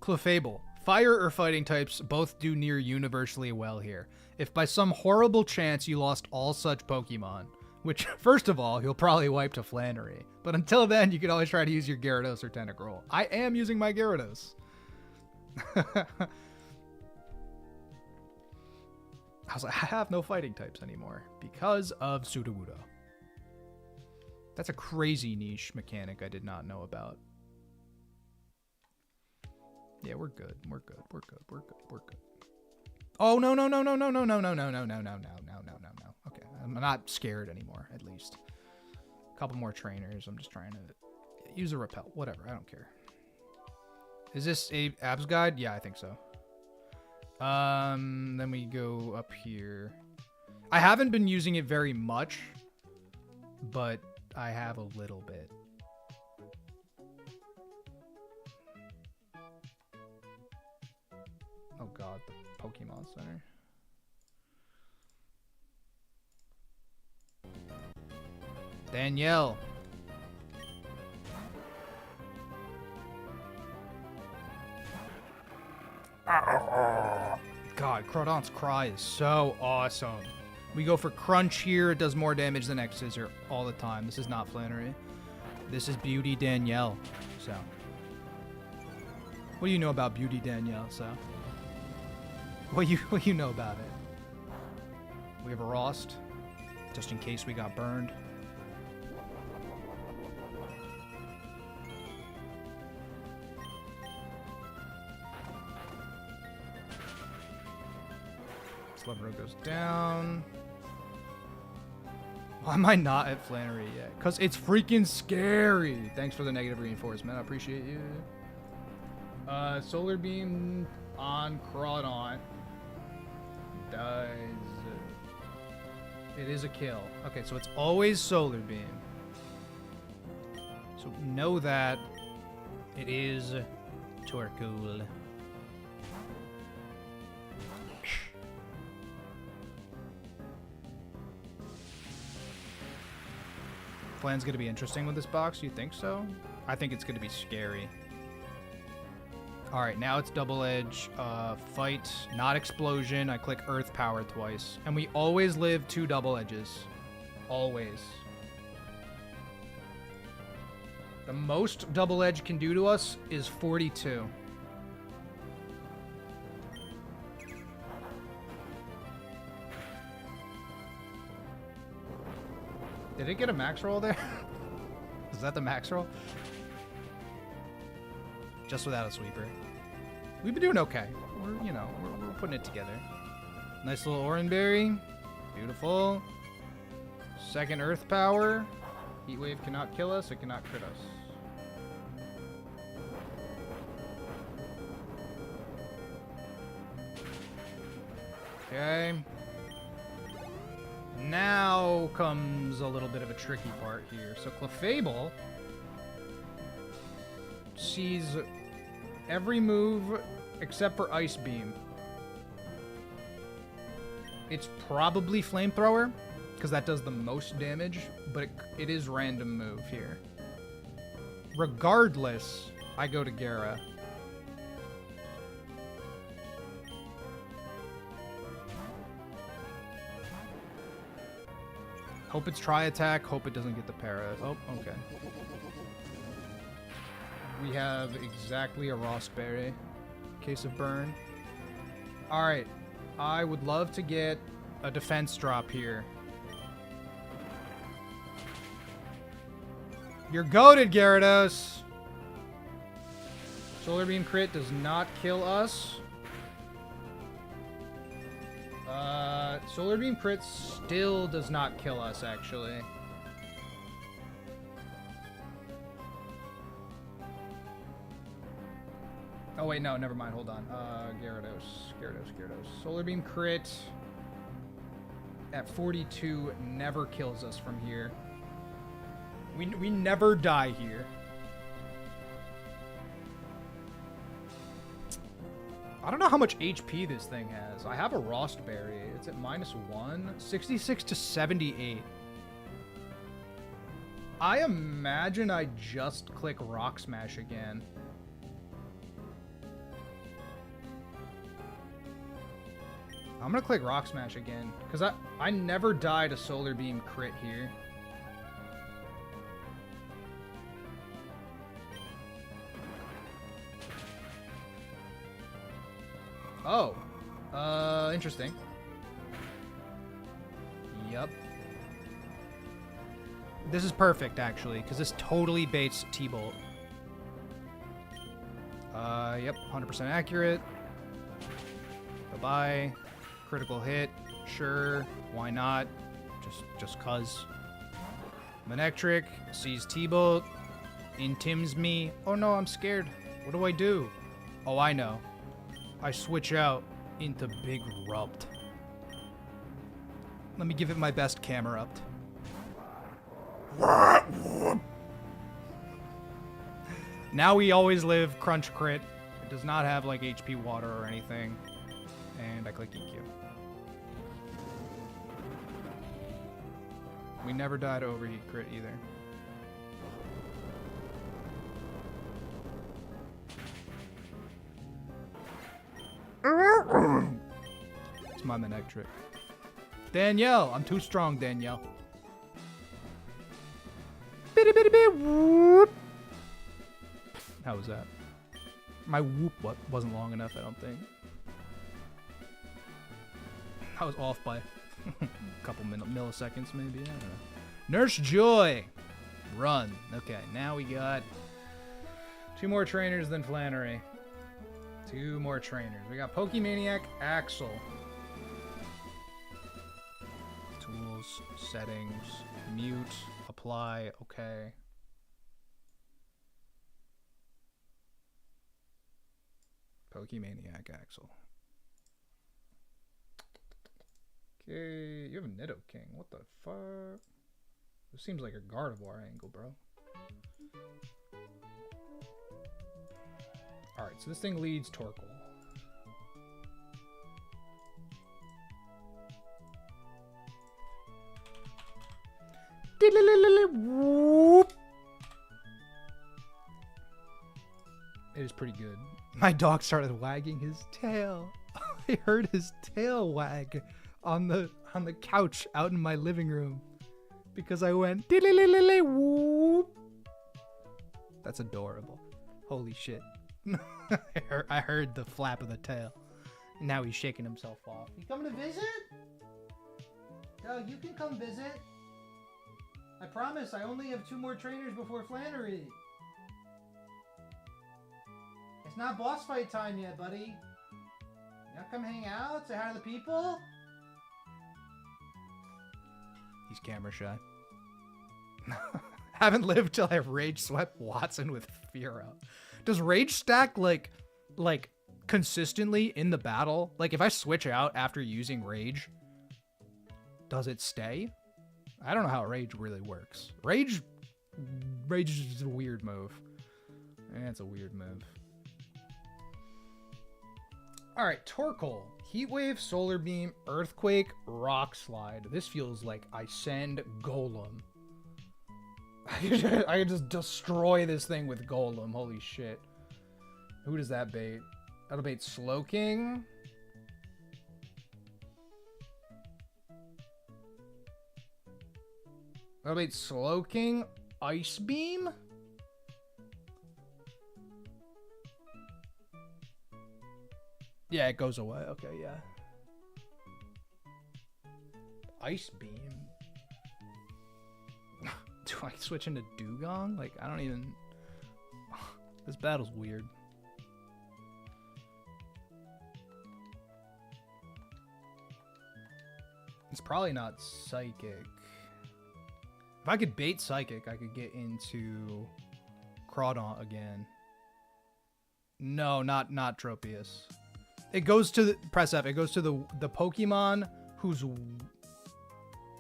Clefable. Fire or fighting types both do near universally well here. If by some horrible chance you lost all such Pokemon, which, first of all, you'll probably wipe to Flannery. But until then, you can always try to use your Gyarados or Tentacruel. I am using my Gyarados. I was like, I have no fighting types anymore because of Sudowoodo. That's a crazy niche mechanic I did not know about. Yeah, we're good. We're good. We're good. We're good. We're good. Oh, no, no, no, no, no, no, no, no, no, no, no, no, no, no, no, no. Okay, I'm not scared anymore, at least. A couple more trainers. I'm just trying to use a repel. Whatever, I don't care. Is this a abs guide? Yeah, I think so. Then we go up here. I haven't been using it very much, but I have a little bit. Oh god, the Pokemon Center. Danielle. God, Crawdon's Cry is so awesome. We go for Crunch here. It does more damage than X-Scissor all the time. This is not Flannery. This is Beauty Danielle. So, what do you know about Beauty Danielle? So, what you know about it? We have a Rost, just in case we got burned. Slugro goes down. Why am I not at Flannery yet? Because it's freaking scary. Thanks for the negative reinforcement. I appreciate you. Solar Beam on Crawdon. Dies. It is a kill. Okay, so it's always Solar Beam. So know that it is Torkoal. Plan's gonna be interesting with this box. You think so? I think it's gonna be scary. All right, now it's double edge, fight, not explosion. I click earth power twice, and we always live 2 double edges, always. The most double edge can do to us is 42. Did it get a max roll there? Is that the max roll? Just without a sweeper. We've been doing okay. We're putting it together. Nice little Oranberry. Beautiful. Second Earth Power. Heat Wave cannot kill us. It cannot crit us. Okay. Now comes a little bit of a tricky part here. So Clefable sees every move except for Ice Beam. It's probably Flamethrower, because that does the most damage, but it is random move here. Regardless, I go to Gara. Hope it's Tri-Attack, hope it doesn't get the para. Oh, okay. We have exactly a Rossberry. Case of burn. Alright. I would love to get a defense drop here. You're goated, Gyarados! Solar Beam crit does not kill us. Solar Beam crit still does not kill us, actually. Oh, wait, no, never mind. Hold on. Gyarados. Solar Beam crit at 42 never kills us from here. We never die here. I don't know how much HP this thing has. I have a Rostberry. It's at -1. 66 to 78. I imagine I just click Rock Smash again. I'm gonna click Rock Smash again, because I never died a Solar Beam crit here. Oh. Interesting. Yep. This is perfect, actually, because this totally baits T-Bolt. Yep, 100% accurate. Bye-bye. Critical hit. Sure. Why not? Just cuz. Manectric sees T-Bolt. Intims me. Oh no, I'm scared. What do I do? Oh, I know. I switch out into Big Rupt. Let me give it my best camera up. Now we always live Crunch Crit. It does not have like HP water or anything. And I click EQ. We never died to Overheat Crit either. It's my Manectric. Danielle! I'm too strong, Danielle. Bitty bitty bitty whoop! How was that? My whoop wasn't long enough, I don't think. I was off by a couple milliseconds, maybe. I don't know. Nurse Joy! Run. Okay, now we got 2 more trainers than Flannery. 2 more trainers. We got Pokemaniac, Axel. Tools, settings, mute, apply, okay. Pokemaniac, Axel. Okay, you have a Nidoking. What the fuck? This seems like a Gardevoir angle, bro. Alright, so this thing leads Torkoal. It is pretty good. My dog started wagging his tail. I heard his tail wag on the couch out in my living room because I went whoop. That's adorable. Holy shit. I heard the flap of the tail. Now he's shaking himself off. You coming to visit? Doug, you can come visit. I promise I only have 2 more trainers before Flannery. It's not boss fight time yet, buddy. You want to come hang out? Say hi to the people? He's camera shy. Haven't lived till I rage swept Watson with Fira. Does rage stack like consistently in the battle? Like if I switch out after using rage, does it stay? I don't know how rage really works. Rage is a weird move. It's a weird move. All right, Torkoal. Heat Wave, Solar Beam, Earthquake, Rock Slide. This feels like I send Golem. I could just destroy this thing with Golem. Holy shit. Who does that bait? That'll bait Slowking. That'll bait Slowking. Ice Beam? Yeah, it goes away. Okay, yeah. Ice Beam. Do I switch into Dugong? Like, I don't even... This battle's weird. It's probably not Psychic. If I could bait Psychic, I could get into Crawdaunt again. No, not Tropius. It goes to the... Press F. It goes to the Pokemon who's...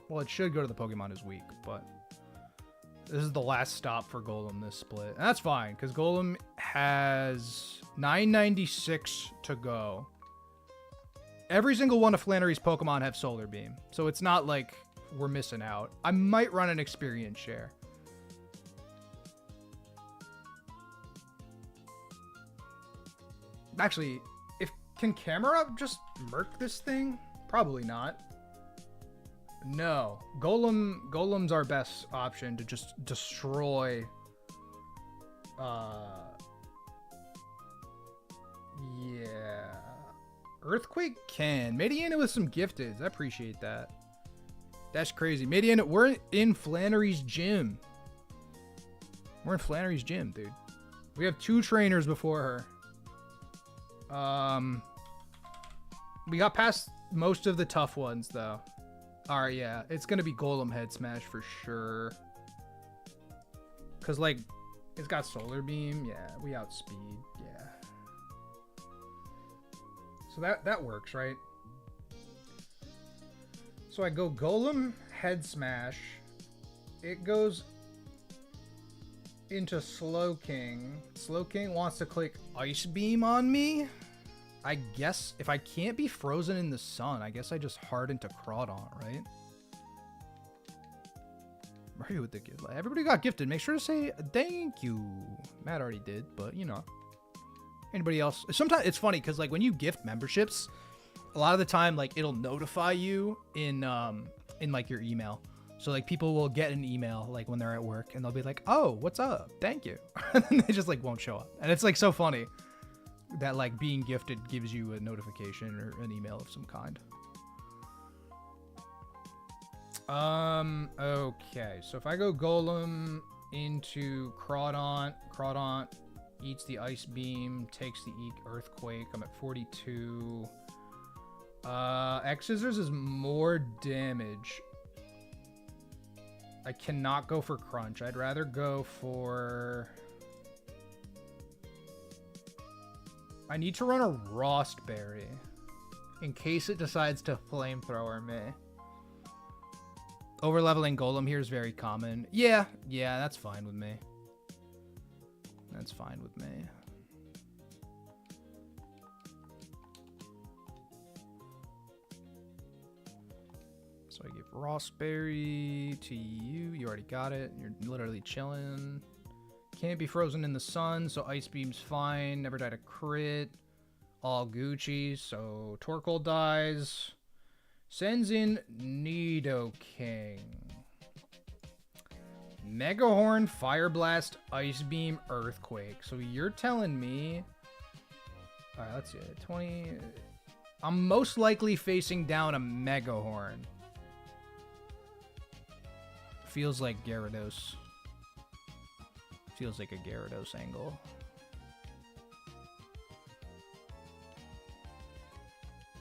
Well, it should go to the Pokemon who's weak, but... This is the last stop for Golem this split. And that's fine, because Golem has 996 to go. Every single one of Flannery's Pokemon have Solar Beam. So it's not like we're missing out. I might run an experience share. Actually, can camera just murk this thing? Probably not. No. Golem's our best option to just destroy. Yeah. Earthquake can. Mediana with some gifteds. I appreciate that. That's crazy. Mediana, we're in Flannery's gym. We're in Flannery's gym, dude. We have 2 trainers before her. We got past most of the tough ones, though. Alright, yeah. It's gonna be Golem Head Smash for sure. Because, like, it's got Solar Beam. Yeah, we outspeed. Yeah. So that works, right? So I go Golem Head Smash. It goes into Slow King. Slow King wants to click Ice Beam on me. I guess if I can't be frozen in the sun, I guess I just harden to Crawdaunt, right? Mario with the gift. Everybody got gifted. Make sure to say thank you. Matt already did, but you know. Anybody else? Sometimes it's funny because like when you gift memberships, a lot of the time like it'll notify you in like your email. So like people will get an email like when they're at work and they'll be like, "Oh, what's up? Thank you." And then they just like won't show up. And it's like so funny that like being gifted gives you a notification or an email of some kind. Okay, so if I go Golem into Crawdaunt, Crawdaunt eats the Ice Beam, takes the Earthquake. I'm at 42. X Scissors is more damage. I cannot go for Crunch. I'd rather go for... I need to run a Rostberry in case it decides to Flamethrower me. Overleveling Golem here is very common. Yeah, that's fine with me. That's fine with me. So I give Rostberry to you. You already got it. You're literally chilling. Can't be frozen in the sun, so Ice Beam's fine. Never died a crit. All Gucci, so Torkoal dies. Sends in Nidoking. Megahorn, Fire Blast, Ice Beam, Earthquake. So you're telling me... Alright, let's see. 20... I'm most likely facing down a Megahorn. Feels like Gyarados. Feels like a Gyarados angle.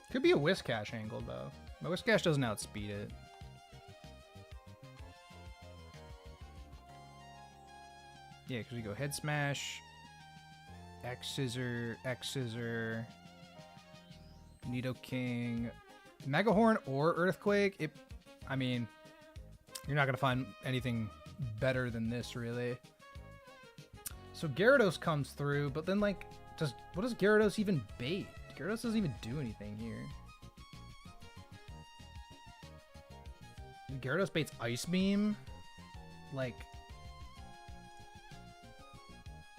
Could be a Whiscash angle, though. My Whiscash doesn't outspeed it. Yeah, because we go Head Smash, X Scissor, Nidoking, Megahorn or Earthquake. I mean, you're not going to find anything better than this, really. So Gyarados comes through, but then, like, what does Gyarados even bait? Gyarados doesn't even do anything here. Gyarados baits Ice Beam? Like...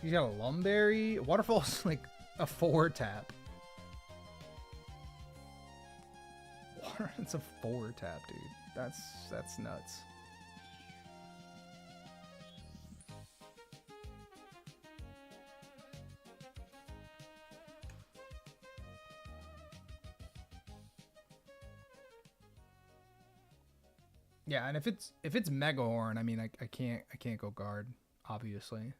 He's got a Lumberry. Waterfall's like a 4-tap. It's a 4-tap, dude. That's nuts. Yeah, and if it's Megahorn, I mean I can't go guard, obviously.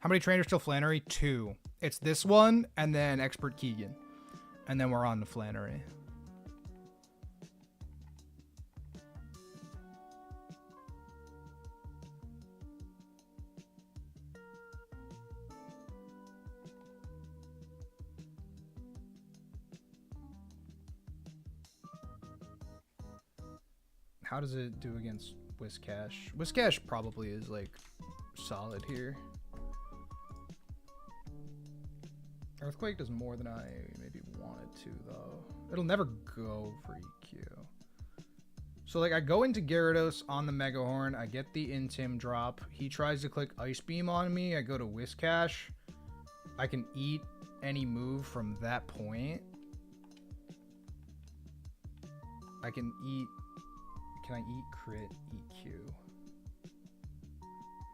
How many trainers till Flannery? 2. It's this one, and then Expert Keegan. And then we're on to Flannery. How does it do against Whiscash? Whiscash probably is, like, solid here. Earthquake does more than I maybe wanted to, though. It'll never go for EQ. So, like, I go into Gyarados on the Megahorn. I get the Intim drop. He tries to click Ice Beam on me. I go to Whiscash. I can eat any move from that point. I can eat... Can I eat crit EQ?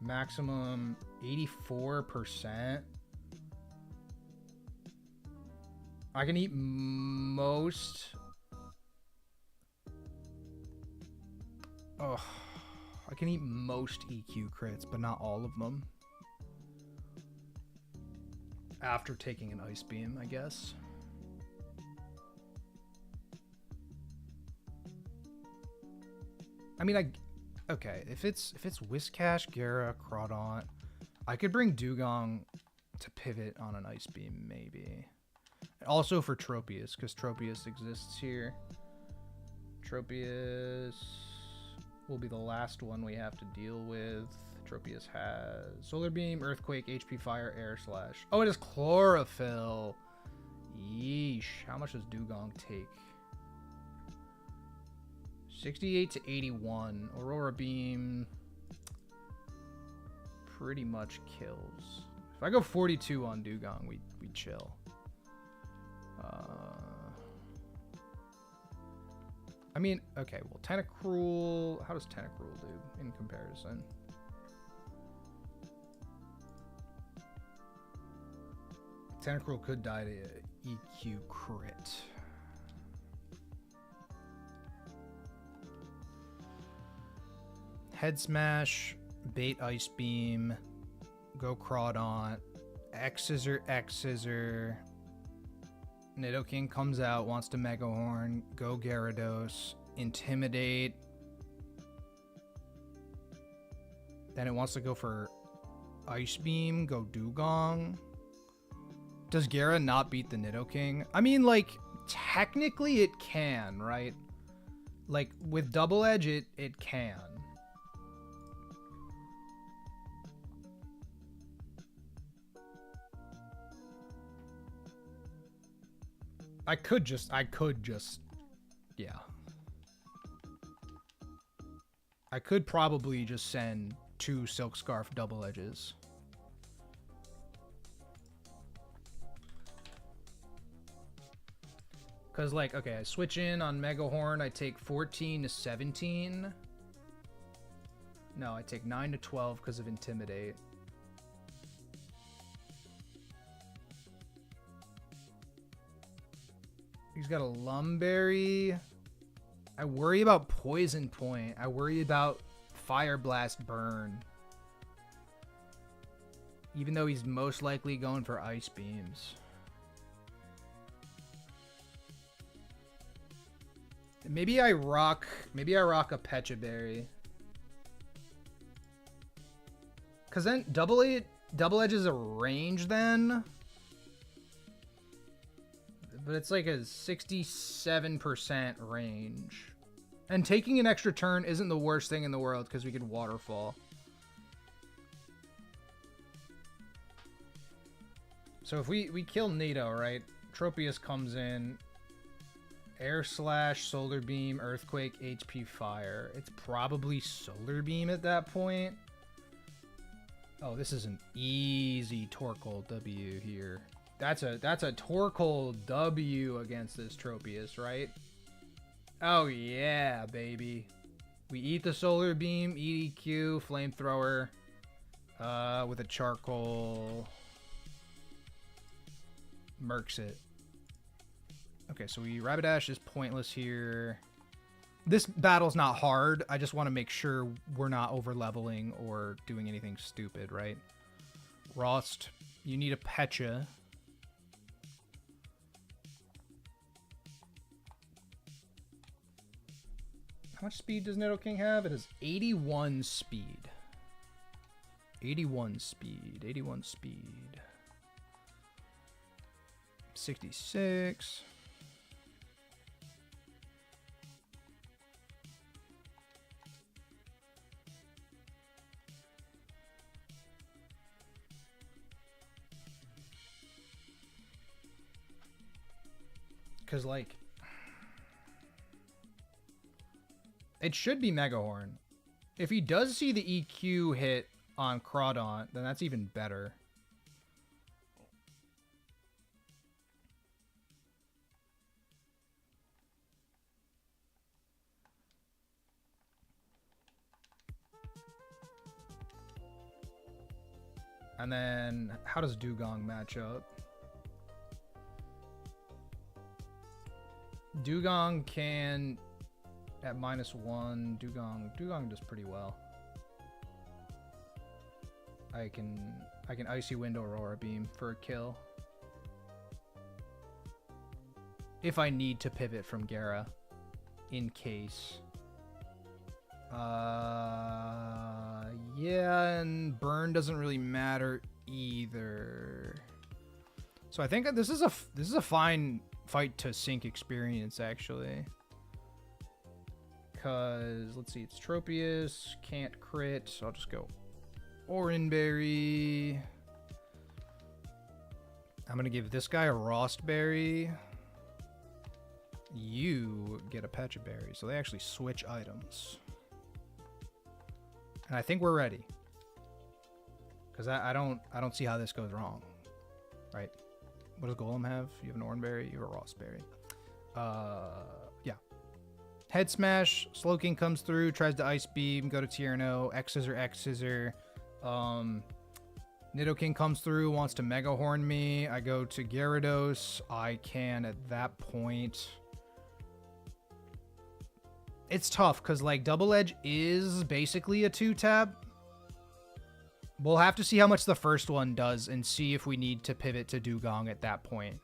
Maximum 84%. I can eat most... Oh, I can eat most EQ crits, but not all of them. After taking an ice beam, I guess. I mean, okay, if it's Whiscash, Gara, Crawdaunt, I could bring Dugong to pivot on an ice beam, maybe. Also for Tropius, because Tropius exists here. Tropius will be the last one we have to deal with. Tropius has Solar Beam, Earthquake, HP Fire, Air Slash. Oh, it is Chlorophyll. Yeesh. How much does Dugong take? 68 to 81. Aurora Beam pretty much kills. If I go 42 on Dugong, we chill. I mean, okay, well, Tentacruel... How does Tentacruel do in comparison? Tentacruel could die to EQ crit. Head Smash, Bait Ice Beam, go Crawdaunt, X Scissor. Nidoking comes out, wants to Mega Horn, go Gyarados, Intimidate. Then it wants to go for Ice Beam, go Dugong. Does Gara not beat the Nidoking? I mean, like, technically it can, right? Like, with Double Edge, it can. I could just, yeah. I could probably just send 2 Silk Scarf Double Edges. Because, like, okay, I switch in on Mega Horn, I take 14 to 17. No, I take 9 to 12 because of Intimidate. He's got a Lumberry. I worry about Poison Point. I worry about Fire Blast Burn. Even though he's most likely going for Ice Beams. Maybe I rock a Pecha Berry. Cause then Double Edge is a range then. But it's like a 67% range. And taking an extra turn isn't the worst thing in the world because we could Waterfall. So if we kill Nido, right? Tropius comes in. Air Slash, Solar Beam, Earthquake, HP Fire. It's probably Solar Beam at that point. Oh, this is an easy Torkoal W here. That's a Torkoal W against this Tropius, right? Oh yeah, baby. We eat the Solar Beam, eat EQ, Flamethrower, with a Charcoal. Mercs it. Okay, so Rapidash is pointless here. This battle's not hard. I just want to make sure we're not over-leveling or doing anything stupid, right? Rost, you need a Pecha. How much speed does Nidoking have? It has 81 speed. 81 speed. 81 speed. 66. Because, like, it should be Mega Horn. If he does see the EQ hit on Crawdaunt, then that's even better. And then, how does Dugong match up? Dugong can, at -1, Dugong does pretty well. I can Icy Wind Aurora Beam for a kill. If I need to pivot from Gara, in case. Yeah, and burn doesn't really matter either. So I think this is a fine fight to sync experience, actually. Cause let's see, it's Tropius, can't crit, so I'll just go Oranberry. I'm gonna give this guy a Rostberry. You get a Pechaberry, so they actually switch items. And I think we're ready. Because I don't see how this goes wrong. Right? What does Golem have? You have an Oranberry, you have a Rostberry. Yeah. Head Smash, Slowking comes through, tries to Ice Beam, go to Tierno, X Scissor. Nidoking comes through, wants to Mega Horn me. I go to Gyarados. I can, at that point... It's tough, because, like, Double Edge is basically a 2-tap. We'll have to see how much the first one does and see if we need to pivot to Dugong at that point.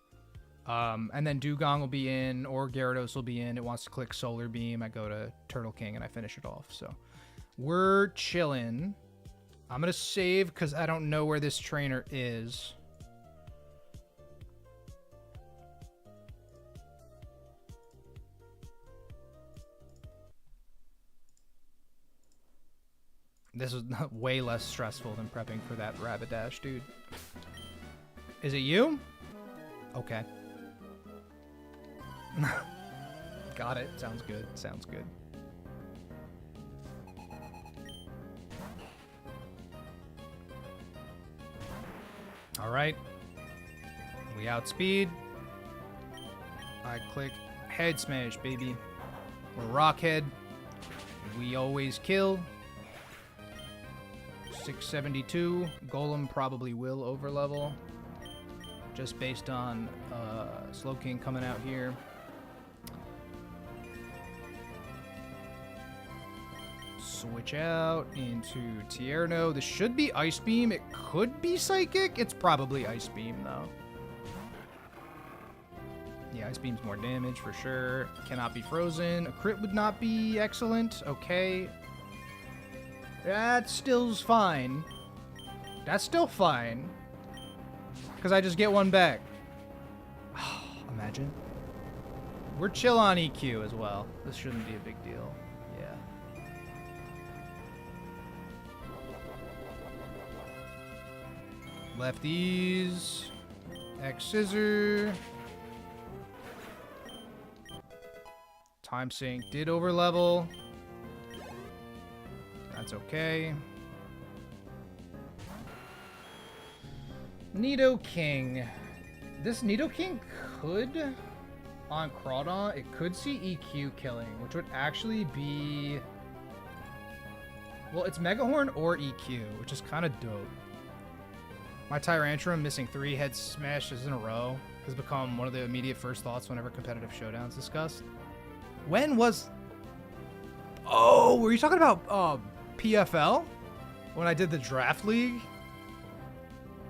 And then Dugong will be in, or Gyarados will be in. It wants to click Solar Beam. I go to Turtle King, and I finish it off. So, we're chilling. I'm going to save, because I don't know where this trainer is. This is way less stressful than prepping for that Rapidash, dude. Is it you? Okay. Got it. Sounds good. Sounds good. All right. We outspeed. I click Head Smash, baby. We're Rockhead. We always kill. 672. Golem probably will overlevel. Just based on Slowking coming out here. Switch out into Tierno. This should be Ice Beam. It could be Psychic. It's probably Ice Beam, though. Yeah, Ice Beam's more damage for sure. Cannot be frozen. A crit would not be excellent. Okay. That still's fine. That's still fine. Because I just get one back. Imagine. We're chill on EQ as well. This shouldn't be a big deal. Yeah. Lefties. X Scissor. Time Sync did overlevel. That's okay. Nidoking. This Nidoking could, on Crawdon, it could see EQ killing, which would actually be... Well, it's Mega Horn or EQ, which is kind of dope. My Tyrantrum missing 3 head smashes in a row has become one of the immediate first thoughts whenever competitive showdowns discussed. When was... Oh, were you talking about PFL? When I did the draft league?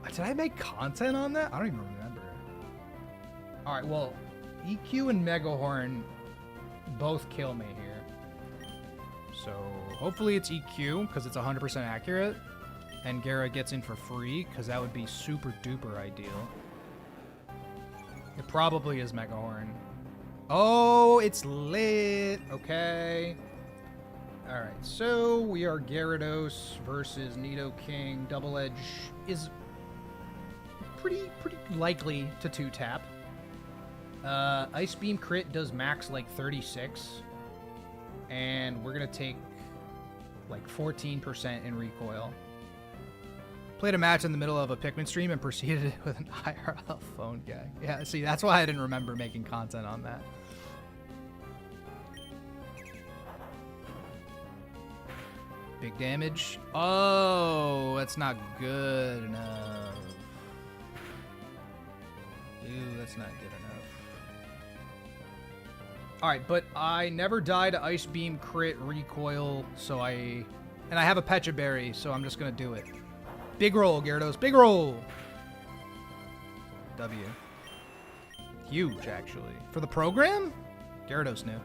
Did I make content on that? I don't even remember. Alright, well, EQ and Mega Horn both kill me here. So, hopefully it's EQ, because it's 100% accurate. And Gara gets in for free, because that would be super duper ideal. It probably is Mega Horn. Oh, it's lit. Okay. Alright, so we are Gyarados versus Nidoking. Double Edge is pretty likely to 2-tap. Ice Beam crit does max like 36. And we're going to take like 14% in recoil. Played a match in the middle of a Pikmin stream and proceeded it with an IRL phone gag. Yeah, see, that's why I didn't remember making content on that. Big damage. Oh, that's not good enough. Ew, that's not good enough. Alright, but I never died to Ice Beam, crit, recoil, so and I have a Pecha Berry, so I'm just gonna do it. Big roll, Gyarados, big roll! W. Huge, actually. For the program? Gyarados knew.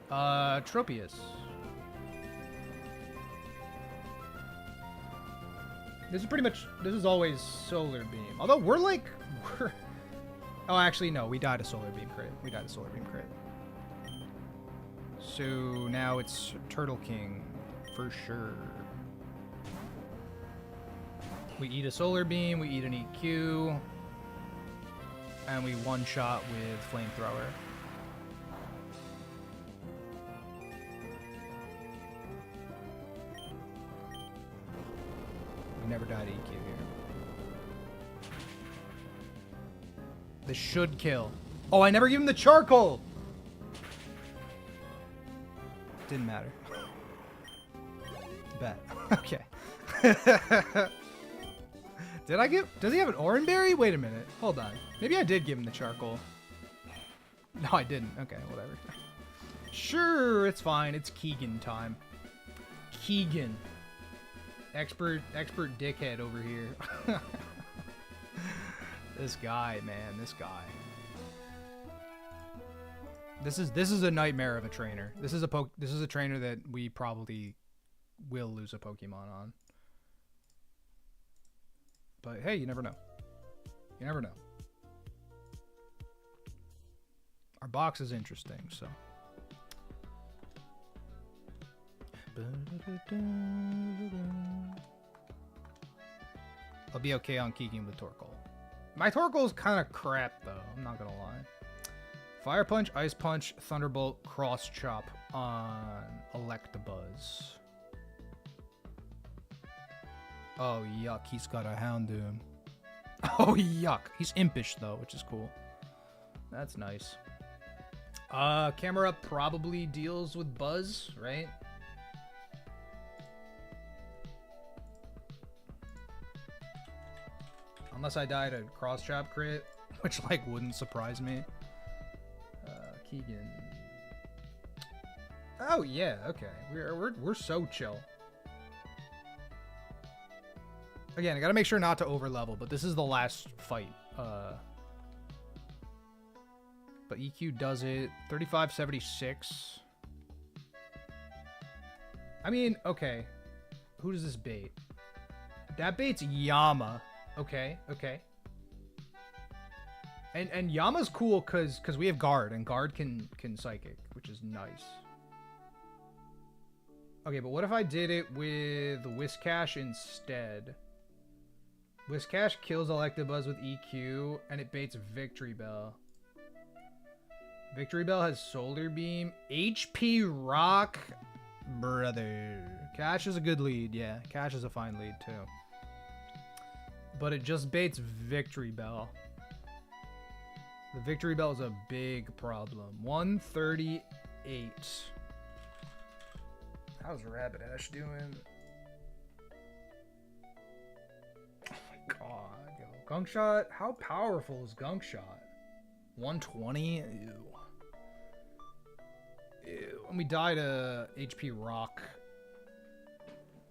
Tropius. This is always Solar Beam. Although we're oh, actually, no, we died a Solar Beam crit. So now it's Turtle King, for sure. We eat a Solar Beam, we eat an EQ, and we one-shot with Flamethrower. Never died EQ here. This should kill. Oh, I never gave him the charcoal! Didn't matter. Bet. Okay. Does he have an Oran Berry? Wait a minute. Hold on. Maybe I did give him the charcoal. No, I didn't. Okay, whatever. Sure, it's fine. It's Keegan time. Keegan. Expert dickhead over here. This guy, man, this guy. This is a nightmare of a trainer. This is a trainer that we probably will lose a Pokemon on. But hey, you never know. You never know. Our box is interesting, so. I'll be okay on Keegan with Torkoal. My Torkoal is kind of crap, though. I'm not gonna lie. Fire Punch, Ice Punch, Thunderbolt, Cross Chop on Electabuzz. Oh, yuck. He's got a Houndoom. Oh, yuck. He's impish, though, which is cool. That's nice. Camera probably deals with Buzz, right? Unless I died a Cross Chop crit, which, like, wouldn't surprise me. Keegan. Oh, yeah, okay. We're so chill. Again, I gotta make sure not to overlevel, but this is the last fight. But EQ does it. 3576. I mean, okay. Who does this bait? That baits Yama. Okay. And Yama's cool because we have Guard, and Guard can Psychic, which is nice. Okay, but what if I did it with Whiscash instead? Whiscash kills Electabuzz with EQ, and it baits Victory Bell. Victory Bell has Solar Beam. HP Rock. Brother. Cash is a good lead, yeah. Cash is a fine lead, too. But it just baits Victory Bell. The Victory Bell is a big problem. 138. How's Rabbit Ash doing? Oh my god, yo. Gunk Shot? How powerful is Gunk Shot? 120? Ew. Ew. And we died to HP Rock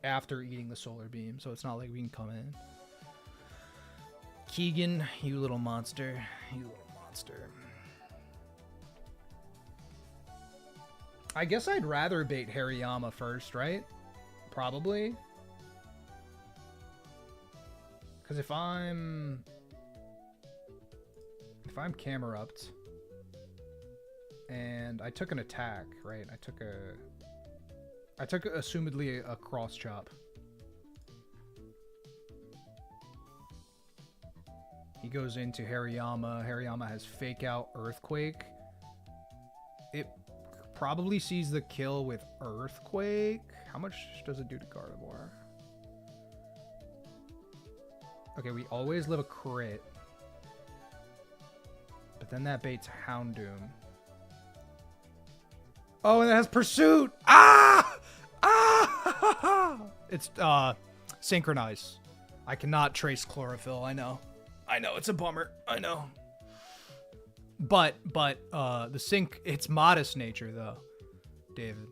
after eating the Solar Beam, so it's not like we can come in. Keegan, you little monster. You little monster. I guess I'd rather bait Hariyama first, right? Probably. Because if I'm camera-upped and I took an attack, right? I took assumedly a cross chop. He goes into Hariyama. Hariyama has Fake Out Earthquake. It probably sees the kill with Earthquake. How much does it do to Gardevoir? Okay, we always live a crit. But then that baits Houndoom. Oh, and it has Pursuit! Ah! Ah! It's synchronized. I cannot trace chlorophyll. I know. It's a bummer. I know. But the sync, it's modest nature though, David.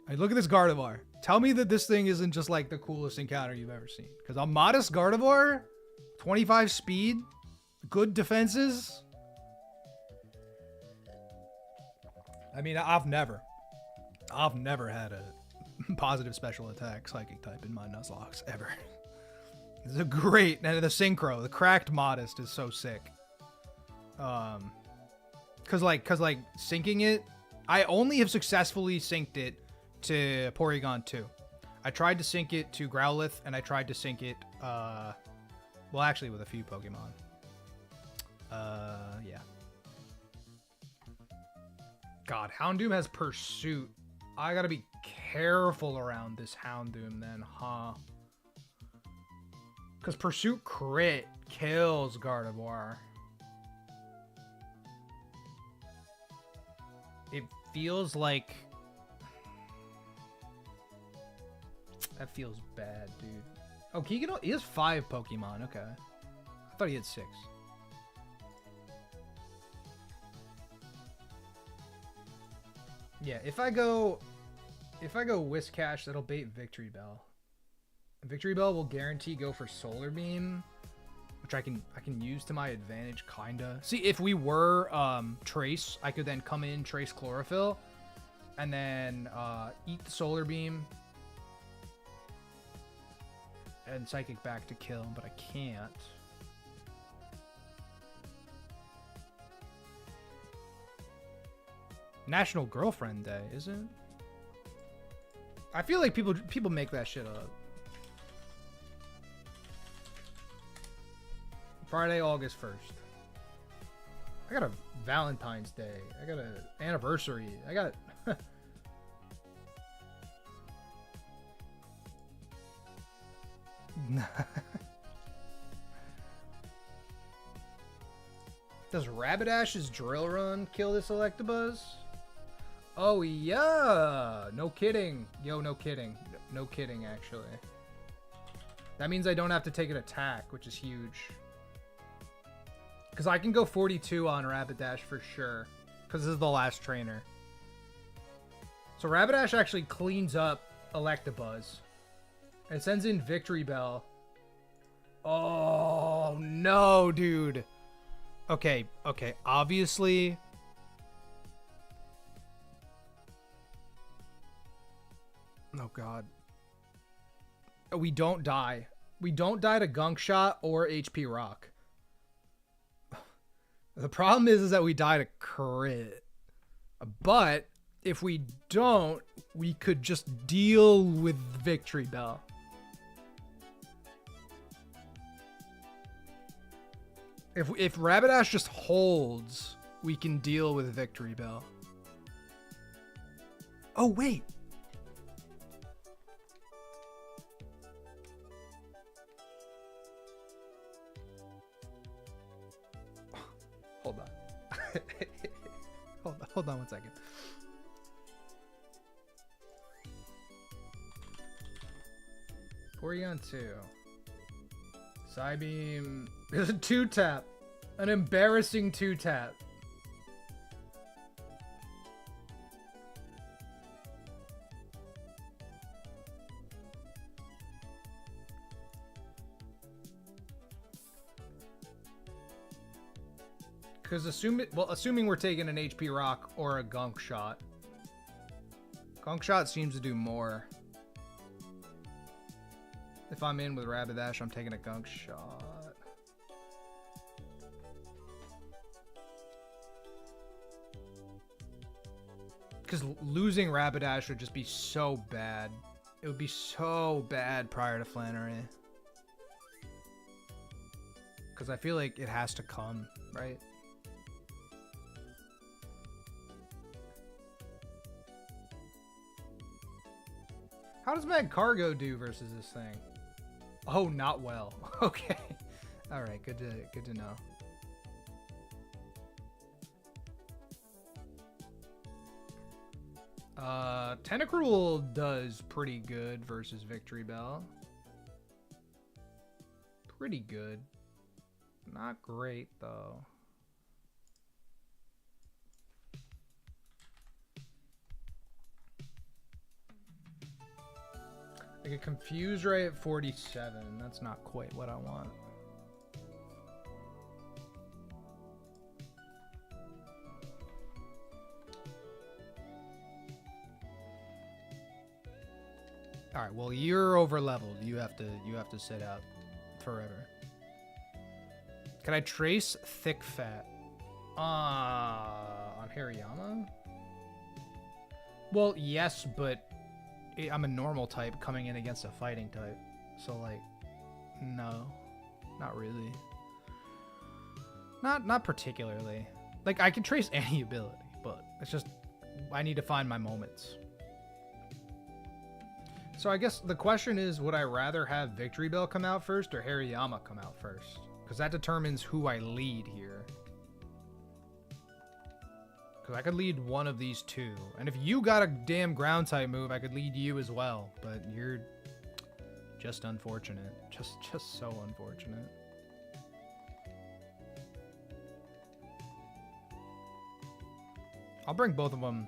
Hey, look at this Gardevoir. Tell me that this thing isn't just like the coolest encounter you've ever seen. Because a modest Gardevoir, 25 speed, good defenses. I mean, I've never had a positive special attack psychic type in my Nuzlocke ever. It's a great, and the synchro, the cracked modest is so sick. Cause like syncing it, I only have successfully synced it to Porygon 2. I tried to sync it to Growlithe, and I tried to sync it, well, actually with a few Pokemon. Yeah. God, Houndoom has Pursuit. I gotta be careful around this Houndoom then, huh? Because Pursuit crit kills Gardevoir. It feels like... That feels bad, dude. Oh, Keegan, he has 5 Pokemon. Okay. I thought he had 6. Yeah, if I go Whiscash, that'll bait Victory Bell. Victory Bell will guarantee go for Solar Beam, which I can use to my advantage, kinda. See, if we were Trace, I could then come in, Trace Chlorophyll, and then eat the Solar Beam and Psychic back to kill him, but I can't. National Girlfriend Day, is it? I feel like people make that shit up. Friday, August 1st. I got a Valentine's Day. I got an anniversary. I got... Does Rabidash's Drill Run kill this Electabuzz? Oh, yeah! No kidding. Yo, no kidding. No kidding, actually. That means I don't have to take an attack, which is huge. Because I can go 42 on Rapidash for sure. Because this is the last trainer. So Rapidash actually cleans up Electabuzz. And sends in Victory Bell. Oh, no, dude. Okay, obviously... Oh, God. We don't die. We don't die to Gunk Shot or HP Rock. The problem is that we die to crit. But if we don't, we could just deal with Victory Bell. If Rapidash just holds, we can deal with Victory Bell. Oh, wait. Hold on. Hold on 1 second. Porygon 2. Psybeam is a 2-tap. An embarrassing 2-tap. Because assuming we're taking an HP Rock or a Gunk Shot. Gunk Shot seems to do more. If I'm in with Rapidash, I'm taking a Gunk Shot. Because losing Rapidash would just be so bad. It would be so bad prior to Flannery. Because I feel like it has to come, right? How does Mag Cargo do versus this thing? Oh, not well. Okay. All right. Good to know. Tentacruel does pretty good versus Victory Bell. Pretty good. Not great, though. I get confused right at 47. That's not quite what I want. All right, well, you're over leveled. You have to sit out forever. Can I trace thick fat on Hariyama? Well, yes, but I'm a normal type coming in against a fighting type. So like, no, not really. Not particularly. Like I can trace any ability, but it's just I need to find my moments. So I guess the question is, would I rather have Victory Bell come out first or Hariyama come out first? Because that determines who I lead here. Because I could lead one of these two. And if you got a damn ground type move, I could lead you as well. But you're just unfortunate. Just so unfortunate. I'll bring both of them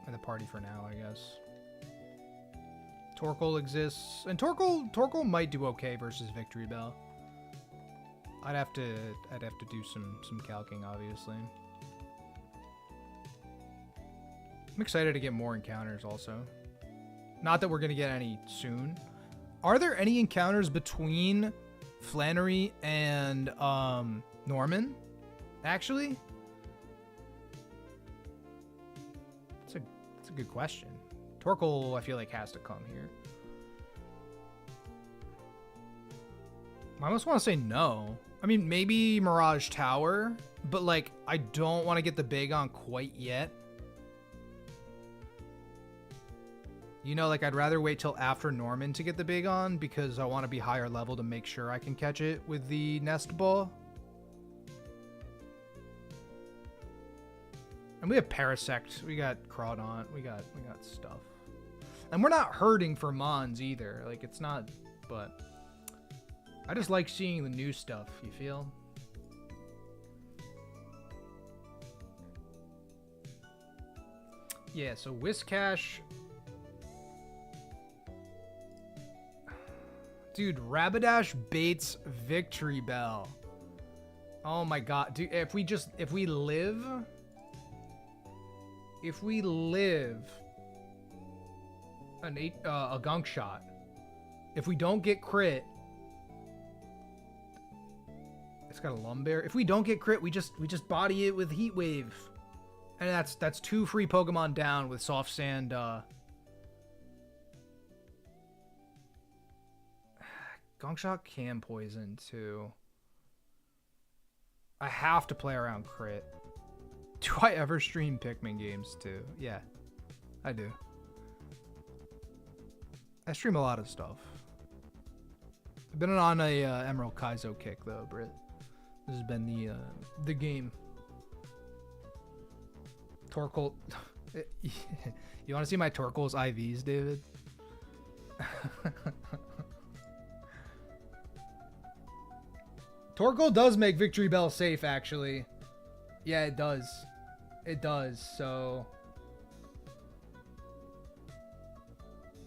in the party for now, I guess. Torkoal exists, and Torkoal might do okay versus Victory Bell. I'd have to do some calcing, obviously. I'm excited to get more encounters also. Not that we're gonna get any soon. Are there any encounters between Flannery and Norman? Actually? That's a good question. Torkoal, I feel like, has to come here. I almost want to say no. I mean, maybe Mirage Tower, but, like, I don't want to get the big on quite yet. You know, like, I'd rather wait till after Norman to get the big on because I want to be higher level to make sure I can catch it with the Nest Ball. And we have Parasect, we got Crawdaunt, we got stuff. And we're not hurting for Mons either. Like, it's not, but I just like seeing the new stuff, you feel? Yeah, so Whiscash. Dude, Rapidash baits Victory Bell. Oh my god. Dude, if we live a gunk shot. If we don't get crit, it's got a Lumbear. If we don't get crit, we just body it with Heat Wave, and that's 2 free Pokemon down with Soft Sand. Gunk shot can poison too. I have to play around crit. Do I ever stream Pikmin games too? Yeah, I do. I stream a lot of stuff. I've been on a Emerald Kaizo kick though, Britt. This has been the game. Torkoal. You want to see my Torkoal's IVs, David? Torkoal does make Victory Bell safe, actually. Yeah, it does. It does, so...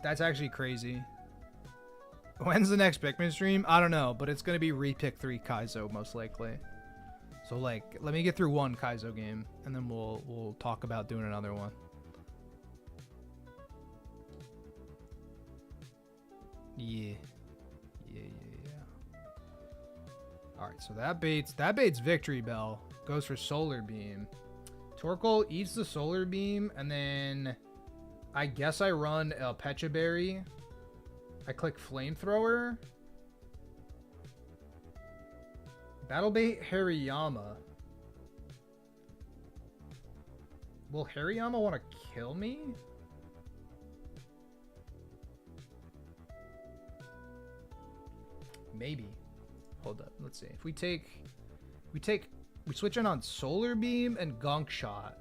That's actually crazy. When's the next Pikmin stream? I don't know, but it's going to be Repick 3 Kaizo, most likely. So, like, let me get through one Kaizo game, and then we'll talk about doing another one. Yeah. Alright, so that baits Victory Bell. Goes for Solar Beam. Torkoal eats the Solar Beam, and then I guess I run a Pecha Berry. I click Flamethrower. Battle Bait Hariyama. Will Hariyama want to kill me? Maybe. Hold up. Let's see. If we switch in on Solar Beam and Gunk Shot.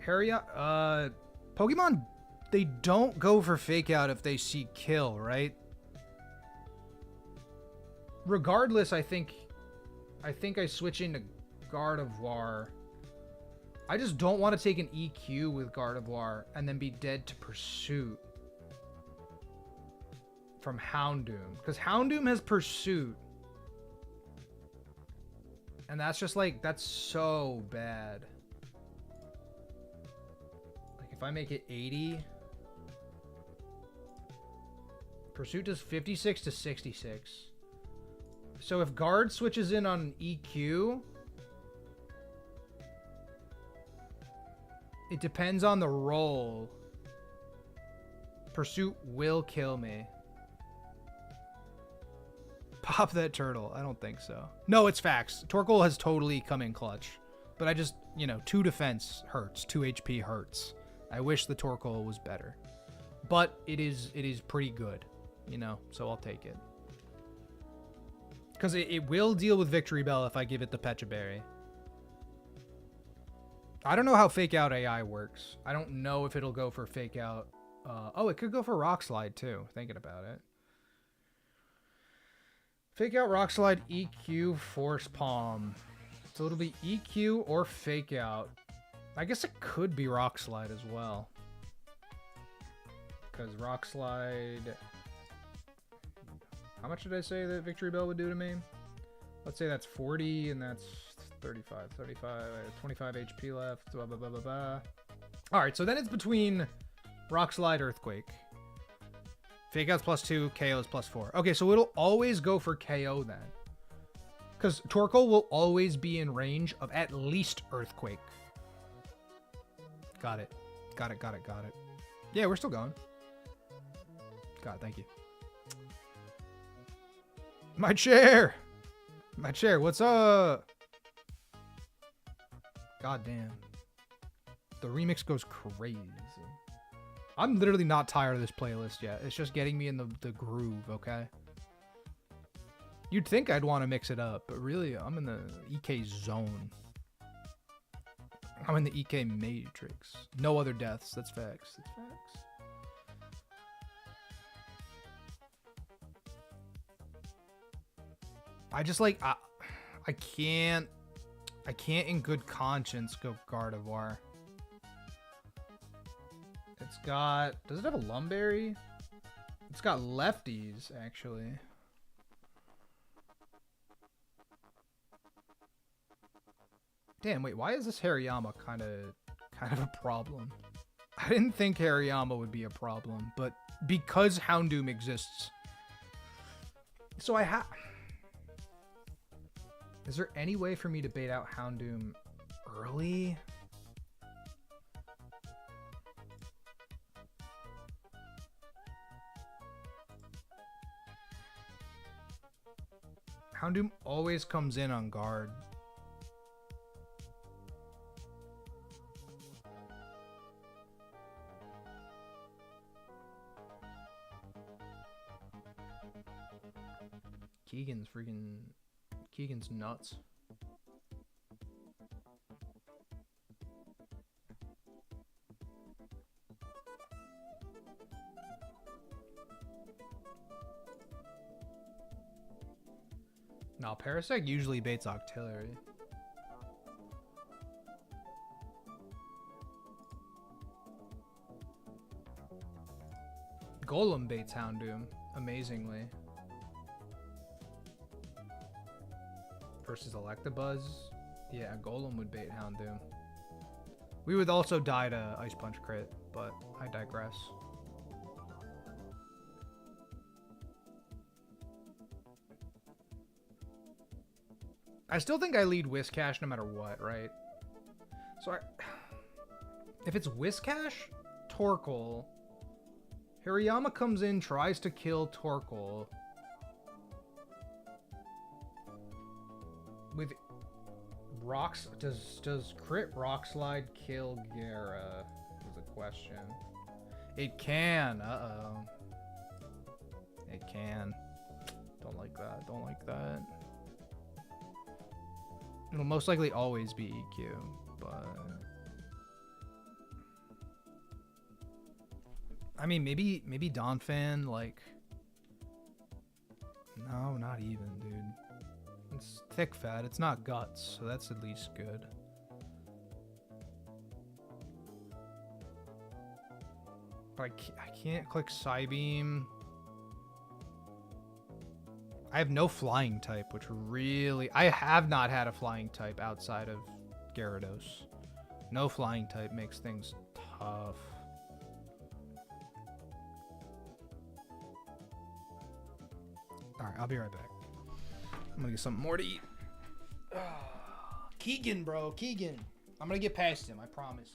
Pokemon, they don't go for fake out if they see kill, right? Regardless, I think I switch into Gardevoir. I just don't want to take an EQ with Gardevoir and then be dead to Pursuit from Houndoom. Because Houndoom has Pursuit. And that's just like, that's so bad. Like if I make it 80, Pursuit does 56 to 66. So if Guard switches in on EQ, it depends on the roll. Pursuit will kill me. Pop that turtle. I don't think so. No, it's facts. Torkoal has totally come in clutch. But I just, 2 defense hurts. 2 HP hurts. I wish the Torkoal was better. But it is pretty good. So I'll take it. Because it will deal with Victory Bell if I give it the Pecha Berry. I don't know how Fake Out AI works. I don't know if it'll go for Fake Out. It could go for Rock Slide too, thinking about it. Fake Out, Rock Slide, EQ, Force Palm. So it'll be EQ or Fake Out. I guess it could be Rock Slide as well. Because Rock Slide... How much did I say that Victory Bell would do to me? Let's say that's 40 and that's 35. 25 HP left. Blah, blah, blah, blah, blah. Alright, so then it's between Rock Slide, Earthquake. Fake Out's +2, KO is +4. Okay, so it'll always go for KO then. Because Torkoal will always be in range of at least Earthquake. Got it. Got it. Yeah, we're still going. God, thank you. My chair, what's up? God damn. The remix goes crazy. I'm literally not tired of this playlist yet. It's just getting me in the groove, okay? You'd think I'd want to mix it up, but really, I'm in the EK zone. I'm in the EK matrix. No other deaths. That's facts. That's facts. I just like, I can't in good conscience go Gardevoir. It's got, does it have a Lumberry? It's got lefties, actually. Damn, wait, why is this Hariyama kind of a problem? I didn't think Hariyama would be a problem, but because Houndoom exists. So is there any way for me to bait out Houndoom early? Houndoom always comes in on guard. Keegan's nuts. No, Parasect usually baits Octillery. Golem baits Houndoom, amazingly. Versus Electabuzz. Yeah, Golem would bait Houndoom. We would also die to Ice Punch crit, but I digress. I still think I lead Whiscash no matter what, right? So if it's Whiscash, Torkoal, Hariyama comes in, tries to kill Torkoal. With rocks, does crit Rock Slide kill Gara? Is a question. It can. Uh-oh. It can. Don't like that. Don't like that. It'll most likely always be EQ, but I mean, maybe Donphan, like... No, not even, dude. It's thick fat. It's not guts, so that's at least good. But I can't click Psybeam. I have no flying type, which really... I have not had a flying type outside of Gyarados. No flying type makes things tough. Alright, I'll be right back. I'm gonna get something more to eat. Keegan, bro. Keegan. I'm gonna get past him, I promise.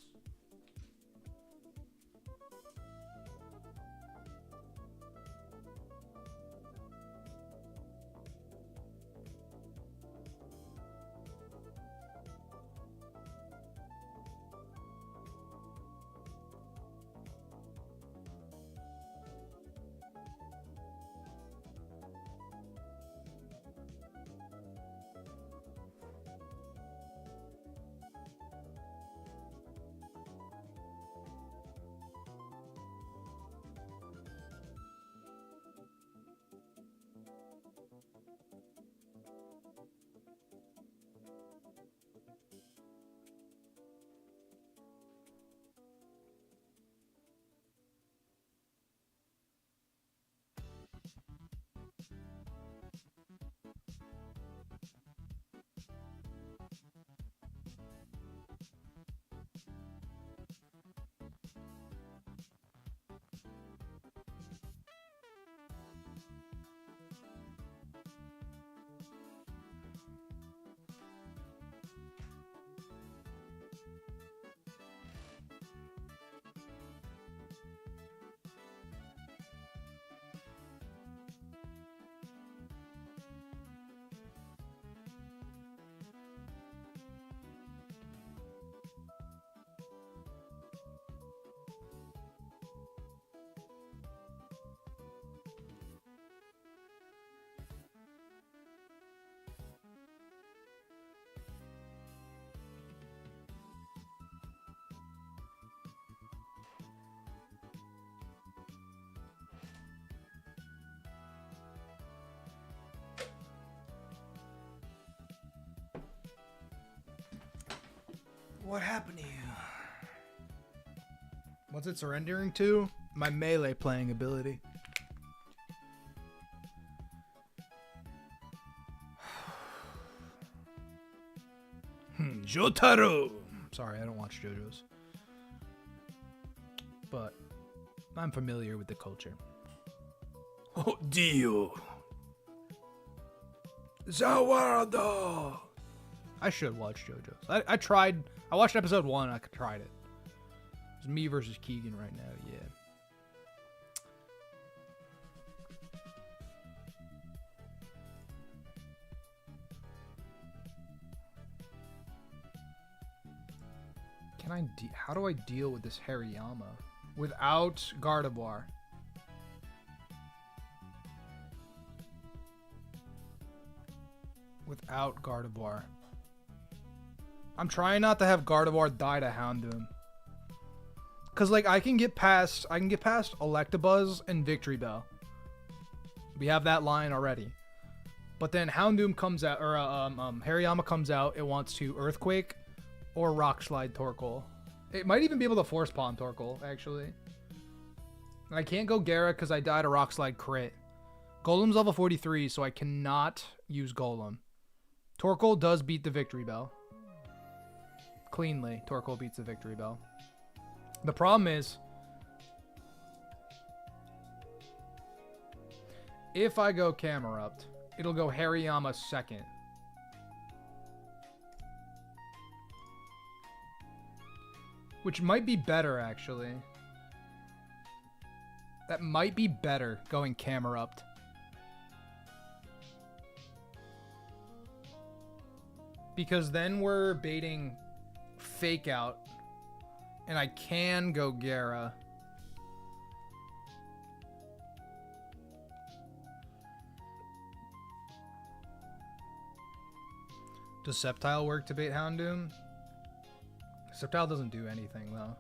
What happened to you? What's it surrendering to? My melee playing ability. Jotaro! Sorry, I don't watch JoJo's. But I'm familiar with the culture. Oh, Dio! Zawardo! I should watch JoJo's. I tried. I watched episode 1. I tried it. It's me versus Keegan right now. Yeah. Can I? How do I deal with this Hariyama without Gardevoir? Without Gardevoir. I'm trying not to have Gardevoir die to Houndoom. Cause like I can get past Electabuzz and Victory Bell. We have that line already. But then Houndoom comes out, or Hariyama comes out. It wants to Earthquake or Rock Slide Torkoal. It might even be able to Force Palm Torkoal, actually. I can't go Gara because I died a Rock Slide crit. Golem's level 43, so I cannot use Golem. Torkoal does beat the Victory Bell. Cleanly, Torkoal beats the Victory Bell. The problem is, if I go Camerupt, it'll go Hariyama second. Which might be better, actually. That might be better, going Camerupt. Because then we're baiting Fake Out. And I can go Gara. Does Sceptile work to bait Houndoom? Sceptile doesn't do anything, though.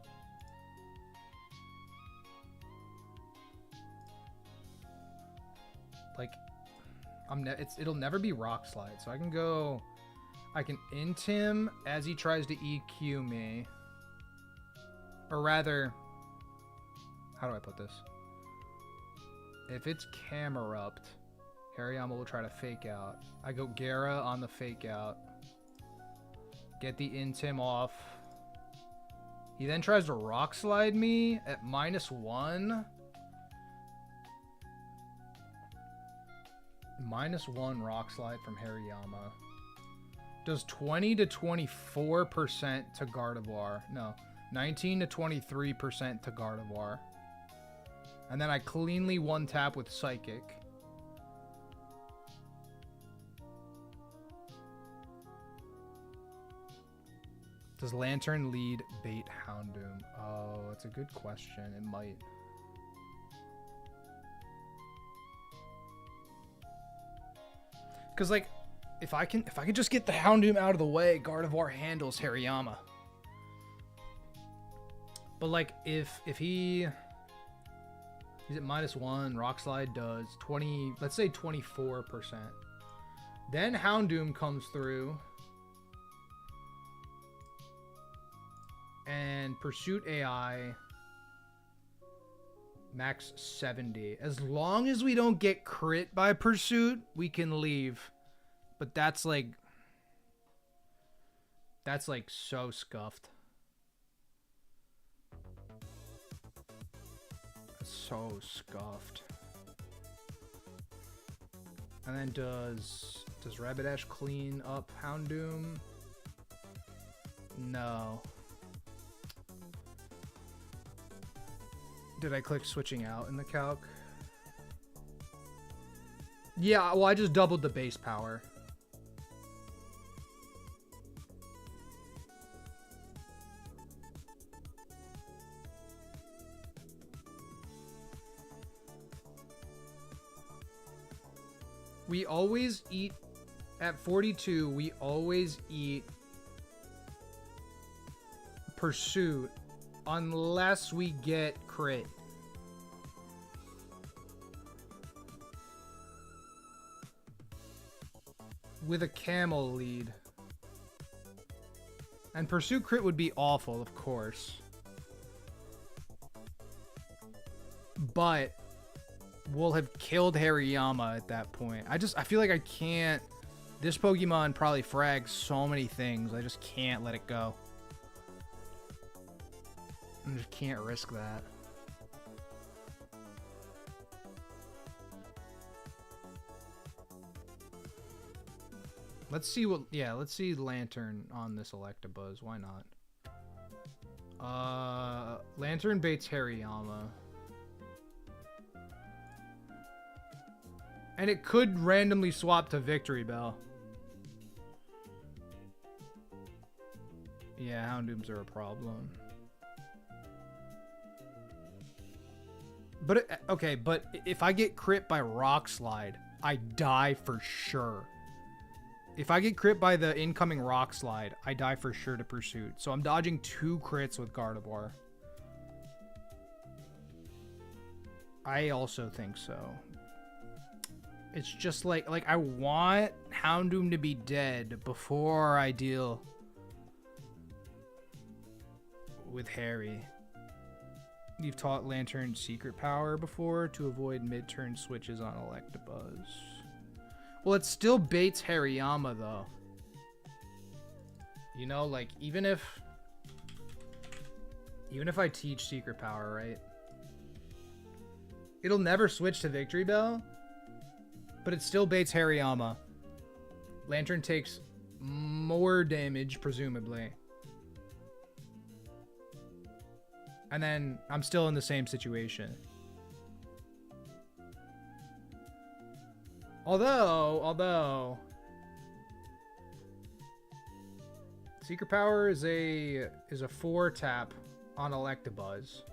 It'll never be Rock Slide, so I can go. I can int him as he tries to EQ me, or rather, how do I put this? If it's Camerupt, Hariyama will try to fake out. I go Gara on the fake out. Get the intim off. He then tries to Rock Slide me at -1. -1 Rock Slide from Hariyama. Does 20 to 24% to Gardevoir. No, 19 to 23% to Gardevoir. And then I cleanly one tap with Psychic. Does Lantern lead bait Houndoom? Oh, that's a good question. It might. Cause like, if I can just get the Houndoom out of the way, Gardevoir handles Hariyama. But like, if he's at -1, Rock Slide does 20, let's say 24%. Then Houndoom comes through. And Pursuit AI max 70. As long as we don't get crit by Pursuit, we can leave. But that's like so scuffed. So scuffed. And then does Rapidash clean up Houndoom? No. Did I click switching out in the calc? Yeah, well, I just doubled the base power. We always eat, at 42, we always eat Pursuit unless we get crit. With a camel lead. And Pursuit crit would be awful, of course. But we'll have killed Hariyama at that point. I feel like I can't. This Pokemon probably frags so many things. I just can't let it go. I just can't risk that. Let's see what. Yeah, let's see Lantern on this Electabuzz. Why not? Lantern baits Hariyama. And it could randomly swap to Victory Bell. Yeah, Houndooms are a problem. But, okay, but if I get crit by Rock Slide, I die for sure. If I get crit by the incoming Rock Slide, I die for sure to Pursuit. So I'm dodging 2 crits with Gardevoir. I also think so. It's just like I want Houndoom to be dead before I deal with Harry. You've taught Lantern secret power before to avoid mid-turn switches on Electabuzz. Well, it still baits Hariyama, though. You know, like, even if I teach secret power, right? It'll never switch to Victory Bell, but it still baits Hariyama. Lantern takes more damage, presumably. And then I'm still in the same situation. Although Secret Power is a 4-tap on Electabuzz.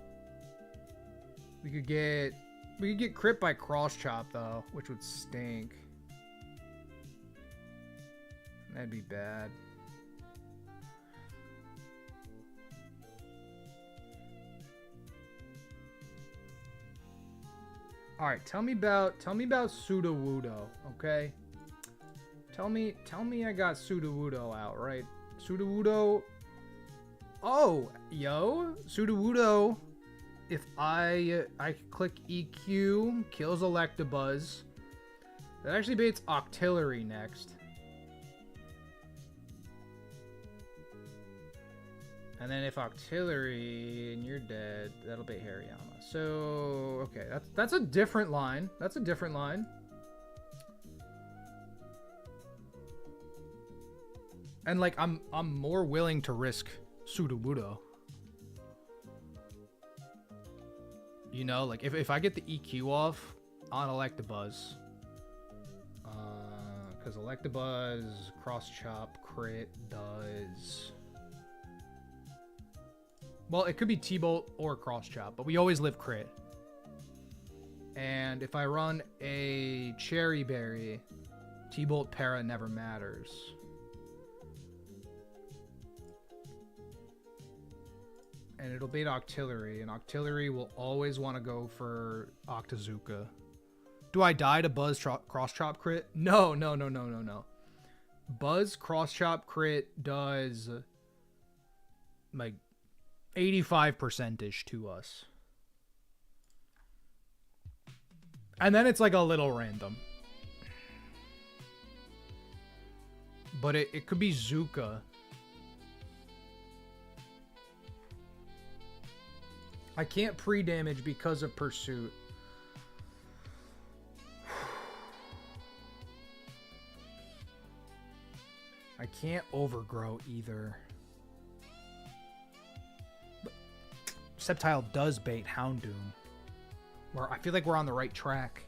We could get crit by Cross Chop though, which would stink. That'd be bad. All right, tell me about Sudowoodo, okay? Tell me I got Sudowoodo out, right? Sudowoodo. Oh, yo, Sudowoodo. If I click EQ, kills Electabuzz. That actually baits Octillery next. And then if Octillery and you're dead, that'll bait Hariyama. So, okay, that's a different line. That's a different line. And like I'm more willing to risk Sudowoodo. You know, like if I get the EQ off on Electabuzz, because Electabuzz cross chop crit does. Well, it could be T-Bolt or cross chop, but we always live crit. And if I run a Cherry Berry, T-Bolt para never matters. And it'll bait Octillery, and Octillery will always want to go for Octazooka. Do I die to Buzz cross chop crit? No. Buzz cross chop crit does like 85%ish to us. And then it's like a little random. But it could be Zuka. I can't pre-damage because of Pursuit. I can't Overgrow either. But Sceptile does bait Houndoom. I feel like we're on the right track.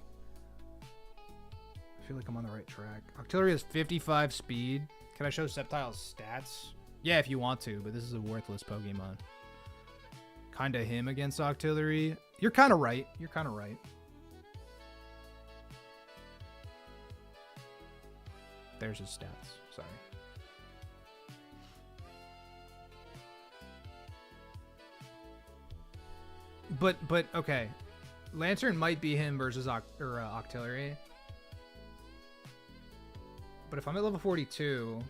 I feel like I'm on the right track. Octillery has 55 speed. Can I show Sceptile's stats? Yeah, if you want to, but this is a worthless Pokemon. Kinda him against Octillery. You're kind of right. You're kind of right. There's his stats. Sorry. But okay. Lantern might be him versus Octillery. But if I'm at level 42,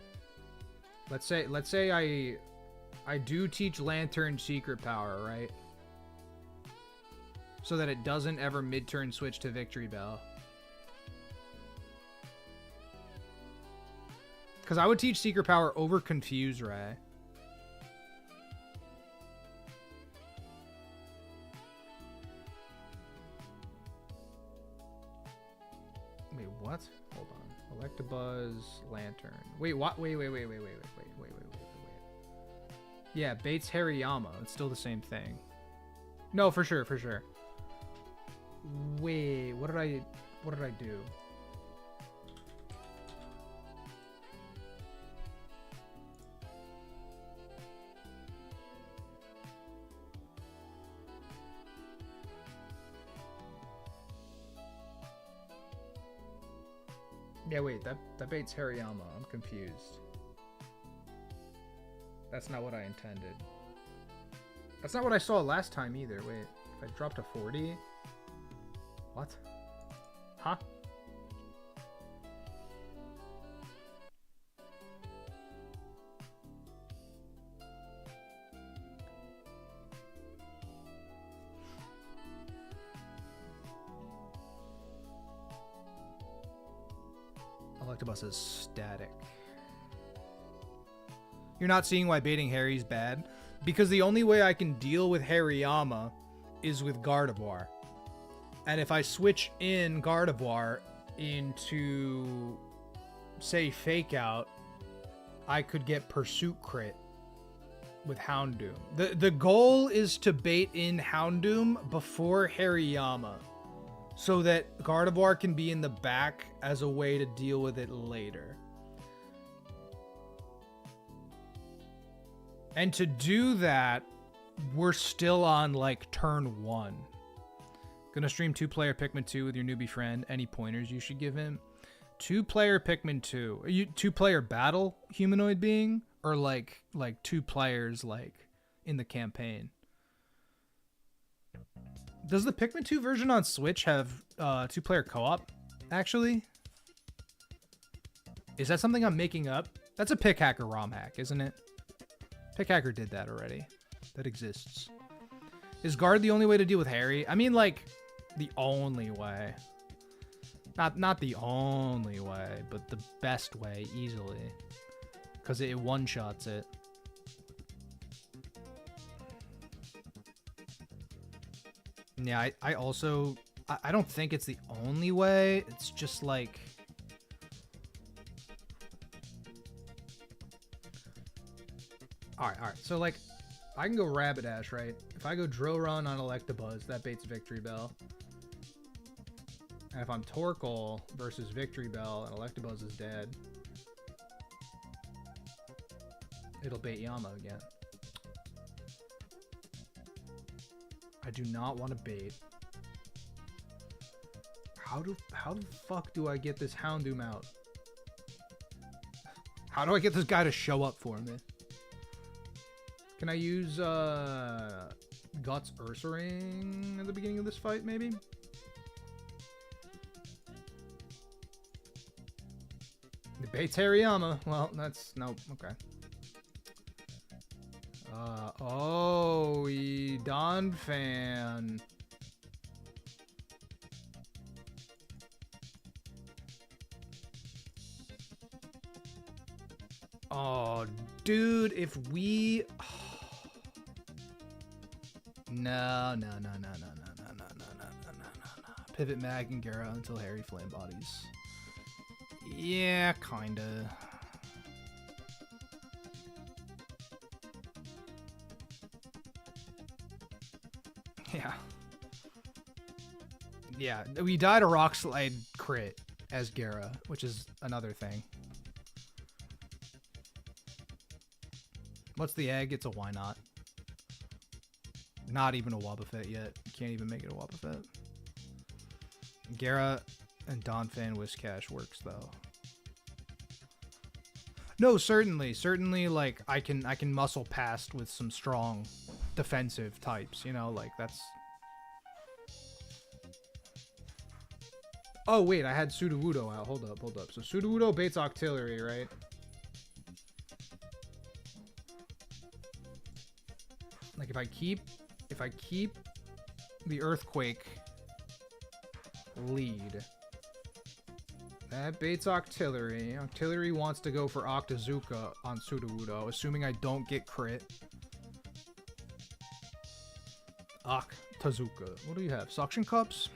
let's say I do teach Lantern Secret Power, right? So that it doesn't ever mid-turn switch to Victory Bell. Because I would teach Secret Power over Confuse Ray. Wait, what? Hold on. Electabuzz, Lantern. Wait, what? Wait. Yeah, baits Hariyama. It's still the same thing. No, for sure. Wait, what did I do? Yeah, wait, that baits Hariyama. I'm confused. That's not what I intended. That's not what I saw last time either. Wait, if I drop to 40? What? Huh? Electabuzz is static. You're not seeing why baiting Harry's bad? Because the only way I can deal with Hariyama is with Gardevoir. And if I switch in Gardevoir into, say, Fake Out, I could get Pursuit crit with Houndoom. The goal is to bait in Houndoom before Hariyama, so that Gardevoir can be in the back as a way to deal with it later. And to do that, we're still on like turn 1. Gonna stream 2-player Pikmin 2 with your newbie friend. Any pointers you should give him? 2-player Pikmin 2. Are you 2-player battle humanoid being? Or like 2 players like in the campaign? Does the Pikmin 2 version on Switch have 2-player co-op, actually? Is that something I'm making up? That's a Pick Hacker ROM hack, isn't it? Pick Hacker did that already. That exists. Is guard the only way to deal with Harry? I mean, like, the only way. Not the only way, but the best way, easily. Because it one-shots it. Yeah, I also... I don't think it's the only way. It's just like... Alright. So, like, I can go Rapidash, right? If I go Drill Run on Electabuzz, that baits Victory Bell. And if I'm Torkoal versus Victory Bell and Electabuzz is dead, it'll bait Yama again. I do not want to bait. How the fuck do I get this Houndoom out? How do I get this guy to show up for me? Can I use Guts Ursaring at the beginning of this fight, maybe? The bait's Hariyama. Well, that's... Nope. Okay. Oh, Don fan. Oh, dude, if we... No. Pivot Mag and Gara until Harry Flame Bodies. Yeah, kinda. Yeah, we died a Rock Slide crit as Gara, which is another thing. What's the egg? It's a why not. Not even a Wobbuffet yet. Can't even make it a Wobbuffet. Gara and Donphan Whiscash works though. No, certainly, like I can muscle past with some strong defensive types, you know, like that's. Oh wait, I had Sudowoodo out. Hold up. So Sudowoodo baits Octillery, right? Like if I keep the Earthquake lead, that baits Octillery. Octillery wants to go for Octazooka on Sudowoodo, assuming I don't get crit. Octazooka. What do you have? Suction Cups?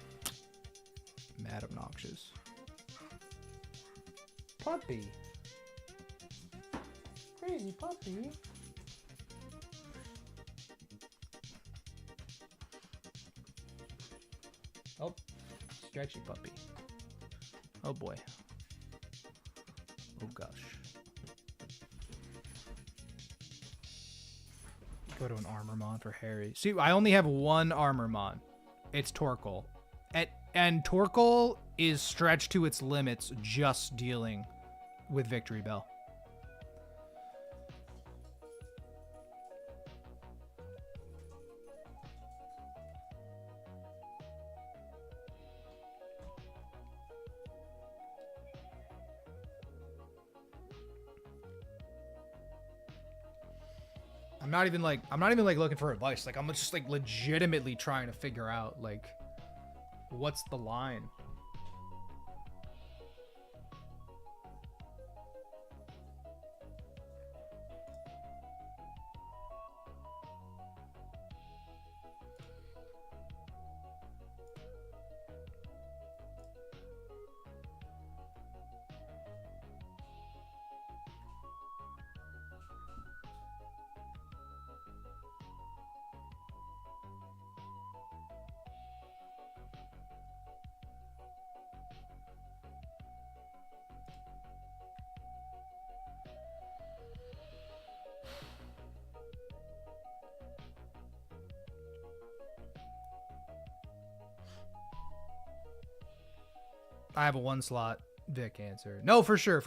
Mad obnoxious. Puppy. Crazy puppy. Oh, stretchy puppy. Oh boy. Oh gosh. Go to an Armormon for Harry. See, I only have one Armormon. It's Torkoal. And Torkoal is stretched to its limits just dealing with Victory Bell. I'm not even like looking for advice. Like I'm just like legitimately trying to figure out like what's the line. I have a one slot Vic answer. No, for sure. I'm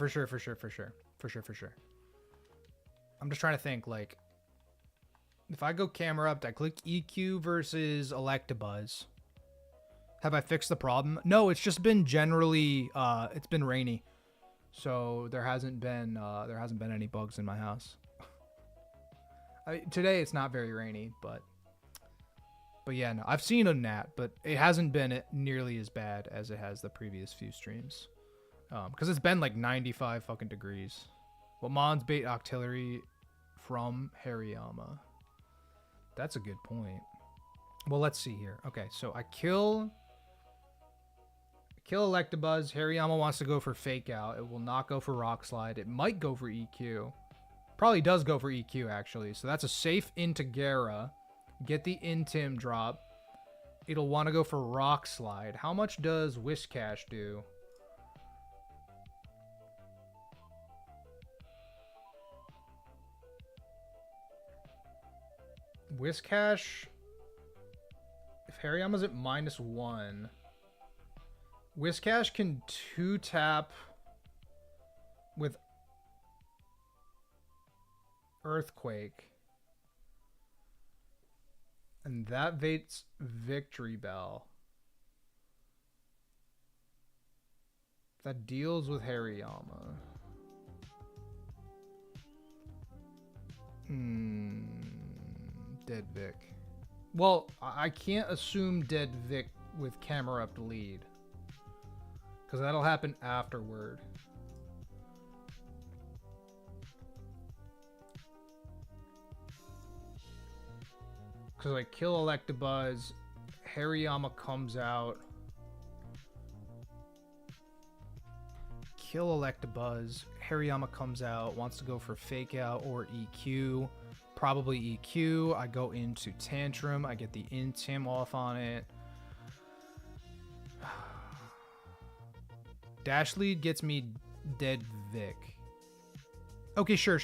just trying to think, like, if I go camera up, I click EQ versus Electabuzz. Have I fixed the problem? No, it's just been generally it's been rainy. So there hasn't been any bugs in my house. Today it's not very rainy, but yeah, no, I've seen a gnat, but it hasn't been nearly as bad as it has the previous few streams. Because it's been like 95 fucking degrees. What mons bait artillery from Hariyama? That's a good point. Well, let's see here. Okay, so I kill Electabuzz. Hariyama wants to go for Fake Out. It will not go for Rock Slide. It might go for EQ. Probably does go for EQ, actually. So that's a safe into Gara. Get the Intim drop. It'll want to go for Rock Slide. How much does Whiscash do? Whiscash, if Hariyama's at -1, Whiscash can 2-tap with Earthquake. And that baits Victory Bell. That deals with Hariyama. Dead Vic. Well, I can't assume Dead Vic with camera up to lead. Because that'll happen afterward. Because I kill Electabuzz, Hariyama comes out. Kill Electabuzz, Hariyama comes out, wants to go for Fake Out or EQ. Probably EQ. I go into Tantrum. I get the Intim off on it. Dash lead gets me Dead Vic. Okay, sure.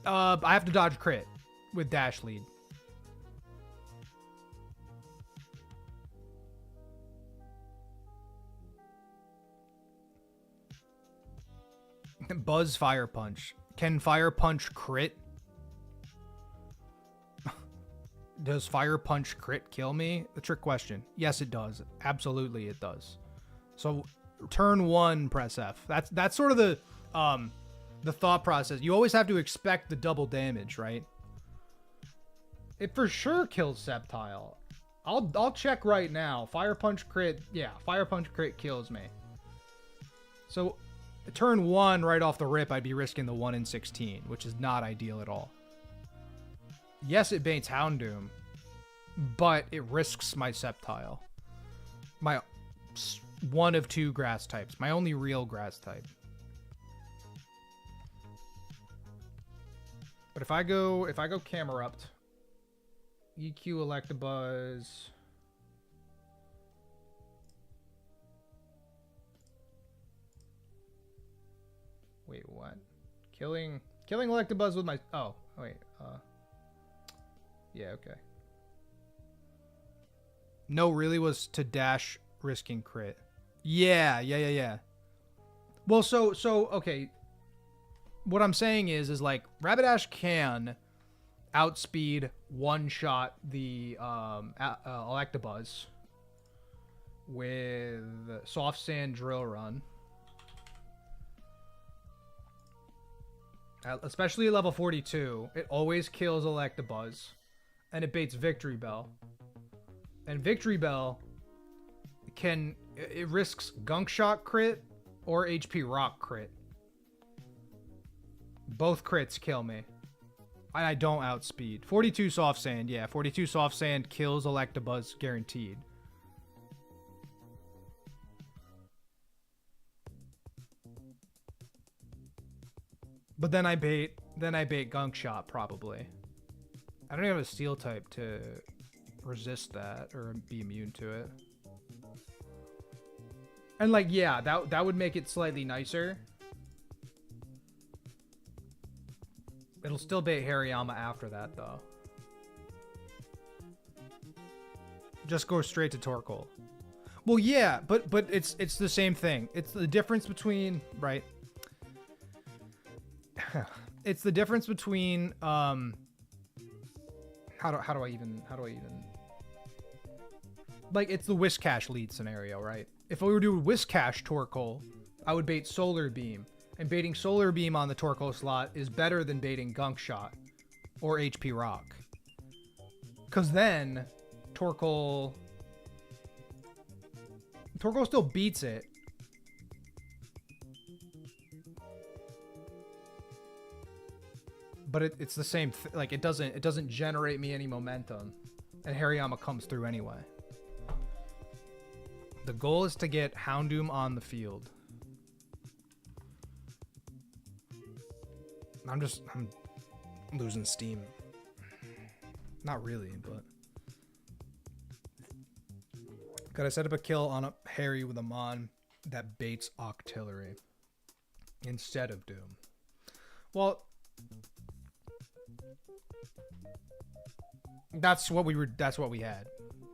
I have to dodge crit with Dash lead. Buzz Fire Punch. Can Fire Punch crit? Does Fire Punch crit kill me? The trick question. Yes, it does. Absolutely, it does. So, turn 1, press F. That's sort of the thought process. You always have to expect the double damage, right? It for sure kills Sceptile. I'll check right now. Fire Punch crit. Yeah, Fire Punch crit kills me. So, turn 1 right off the rip, I'd be risking the 1 in 16, which is not ideal at all. Yes, it baits Houndoom, but it risks my Sceptile. My one of 2 grass types. My only real grass type. But if I go Camerupt, EQ Electabuzz. Wait, what? Killing Electabuzz with my... Oh, wait. Yeah, okay. No, really was to dash risking crit. Yeah. Well, so okay. What I'm saying is like Rapidash can outspeed one-shot the Electabuzz with Soft Sand Drill Run. Especially at level 42, it always kills Electabuzz, and it baits Victory Bell. And Victory Bell it risks Gunk Shot crit or HP Rock crit. Both crits kill me. And I don't outspeed. 42 Soft Sand, yeah, 42 Soft Sand kills Electabuzz guaranteed. But then I bait Gunk Shot probably. I don't even have a Steel type to resist that or be immune to it. And like, yeah, that would make it slightly nicer. It'll still bait Hariyama after that though. Just go straight to Torkoal. Well, yeah, but it's the same thing. It's the difference between, right? It's the difference between how do I even like it's the Whiscash lead scenario, right? If we were to do Whiscash Torkoal, I would bait Solar Beam. And baiting Solar Beam on the Torkoal slot is better than baiting Gunk Shot or HP Rock. Because then Torkoal still beats it. But it's the same like it doesn't generate me any momentum. And Hariyama comes through anyway. The goal is to get Houndoom on the field. I'm losing steam. Not really, but gotta set up a kill on a Harry with a Mon that baits Octillery instead of Doom. Well, that's what we had.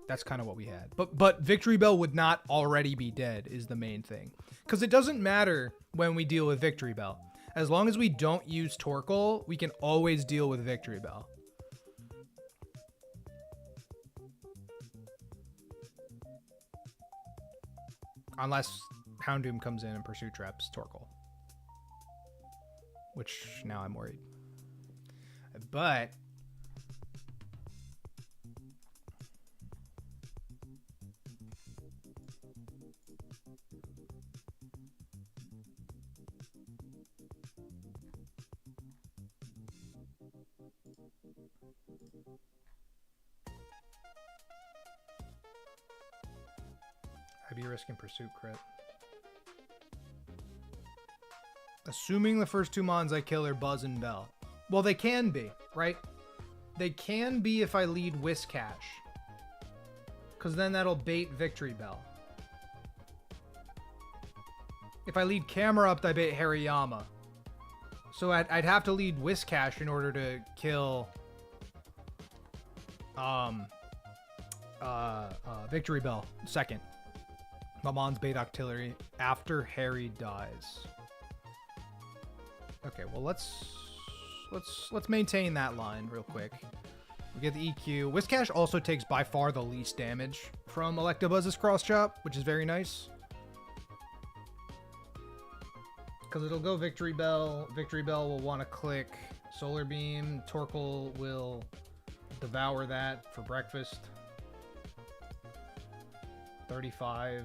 That's kind of what we had. But Victory Bell would not already be dead is the main thing. Because it doesn't matter when we deal with Victory Bell. As long as we don't use Torkoal, we can always deal with Victory Bell. Unless Houndoom comes in and Pursuit Traps Torkoal. Which, now I'm worried. But I'd be risking Pursuit crit. Assuming the first two Mons I kill are Buzz and Bell. Well, they can be, right? They can be if I lead Whiscash. Because then that'll bait Victory Bell. If I lead Camera Up, I bait Hariyama. So I'd have to lead Whiscash in order to kill Victory Bell second. Mamon's bait Octillery after Harry dies. Okay, well let's maintain that line real quick. We get the EQ. Whiscash also takes by far the least damage from Electabuzz's cross chop, which is very nice. Because it'll go Victory Bell. Victory Bell will want to click Solar Beam. Torkoal will devour that for breakfast. 35.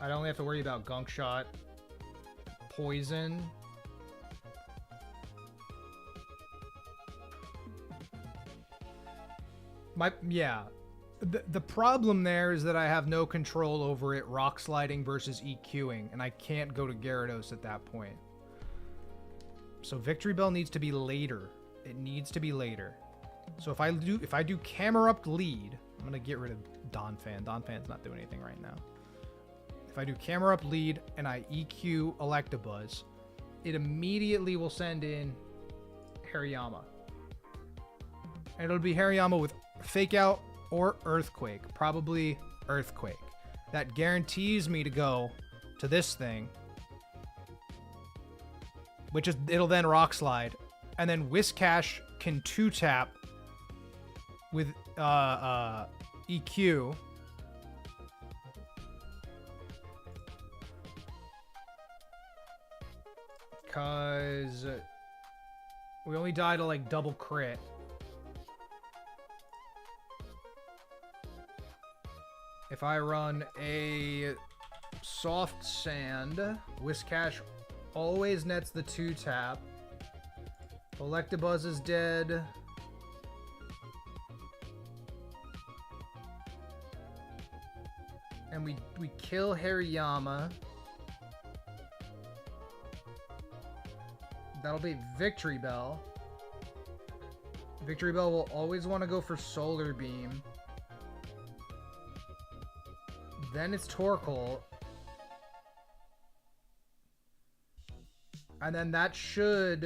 I'd only have to worry about Gunk Shot. Poison. The problem there is that I have no control over it rock sliding versus EQing, and I can't go to Gyarados at that point. So Victory Bell needs to be later. It needs to be later. So if I do Camera Up lead, I'm gonna get rid of Donphan. Donphan's not doing anything right now. If I do Camera Up lead and I EQ Electabuzz, it immediately will send in Hariyama. And it'll be Hariyama with Fake Out or Earthquake. Probably Earthquake. That guarantees me to go to this thing. Which is, it'll then Rock Slide. And then Whiscash can 2-tap with EQ. Because we only die to like double crit. If I run a Soft Sand, Whiscash always nets the 2-tap. Electabuzz is dead. And we kill Hariyama. That'll be Victory Bell. Victory Bell will always want to go for Solar Beam. Then it's Torkoal. And then that should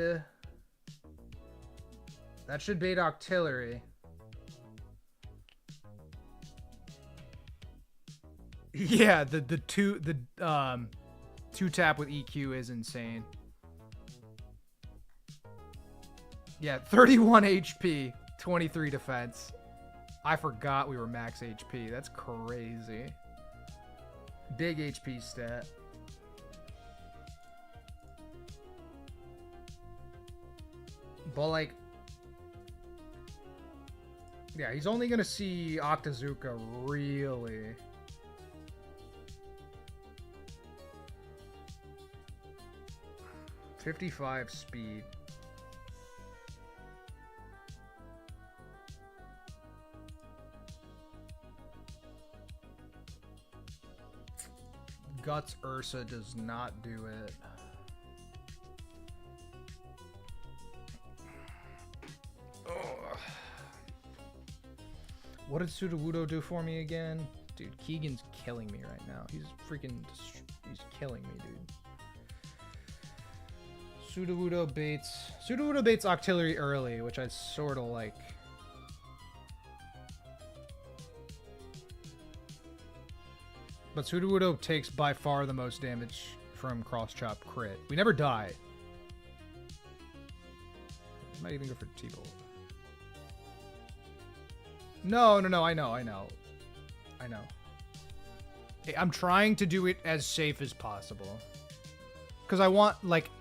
bait Octillery. Yeah, the 2-tap with EQ is insane. Yeah, 31 HP, 23 defense. I forgot we were max HP. That's crazy. Big HP stat. But like, yeah, he's only gonna see Octazooka really. .55 speed. Guts Ursa does not do it. Ugh. What did Sudowoodo do for me again? Dude, Keegan's killing me right now. He's killing me, dude. Sudowoodo baits Octillery early, which I sort of like. But Sudowoodo takes by far the most damage from cross chop crit. We never die. Might even go for T-Bolt. No, I know. Hey, I'm trying to do it as safe as possible. Because I want, like,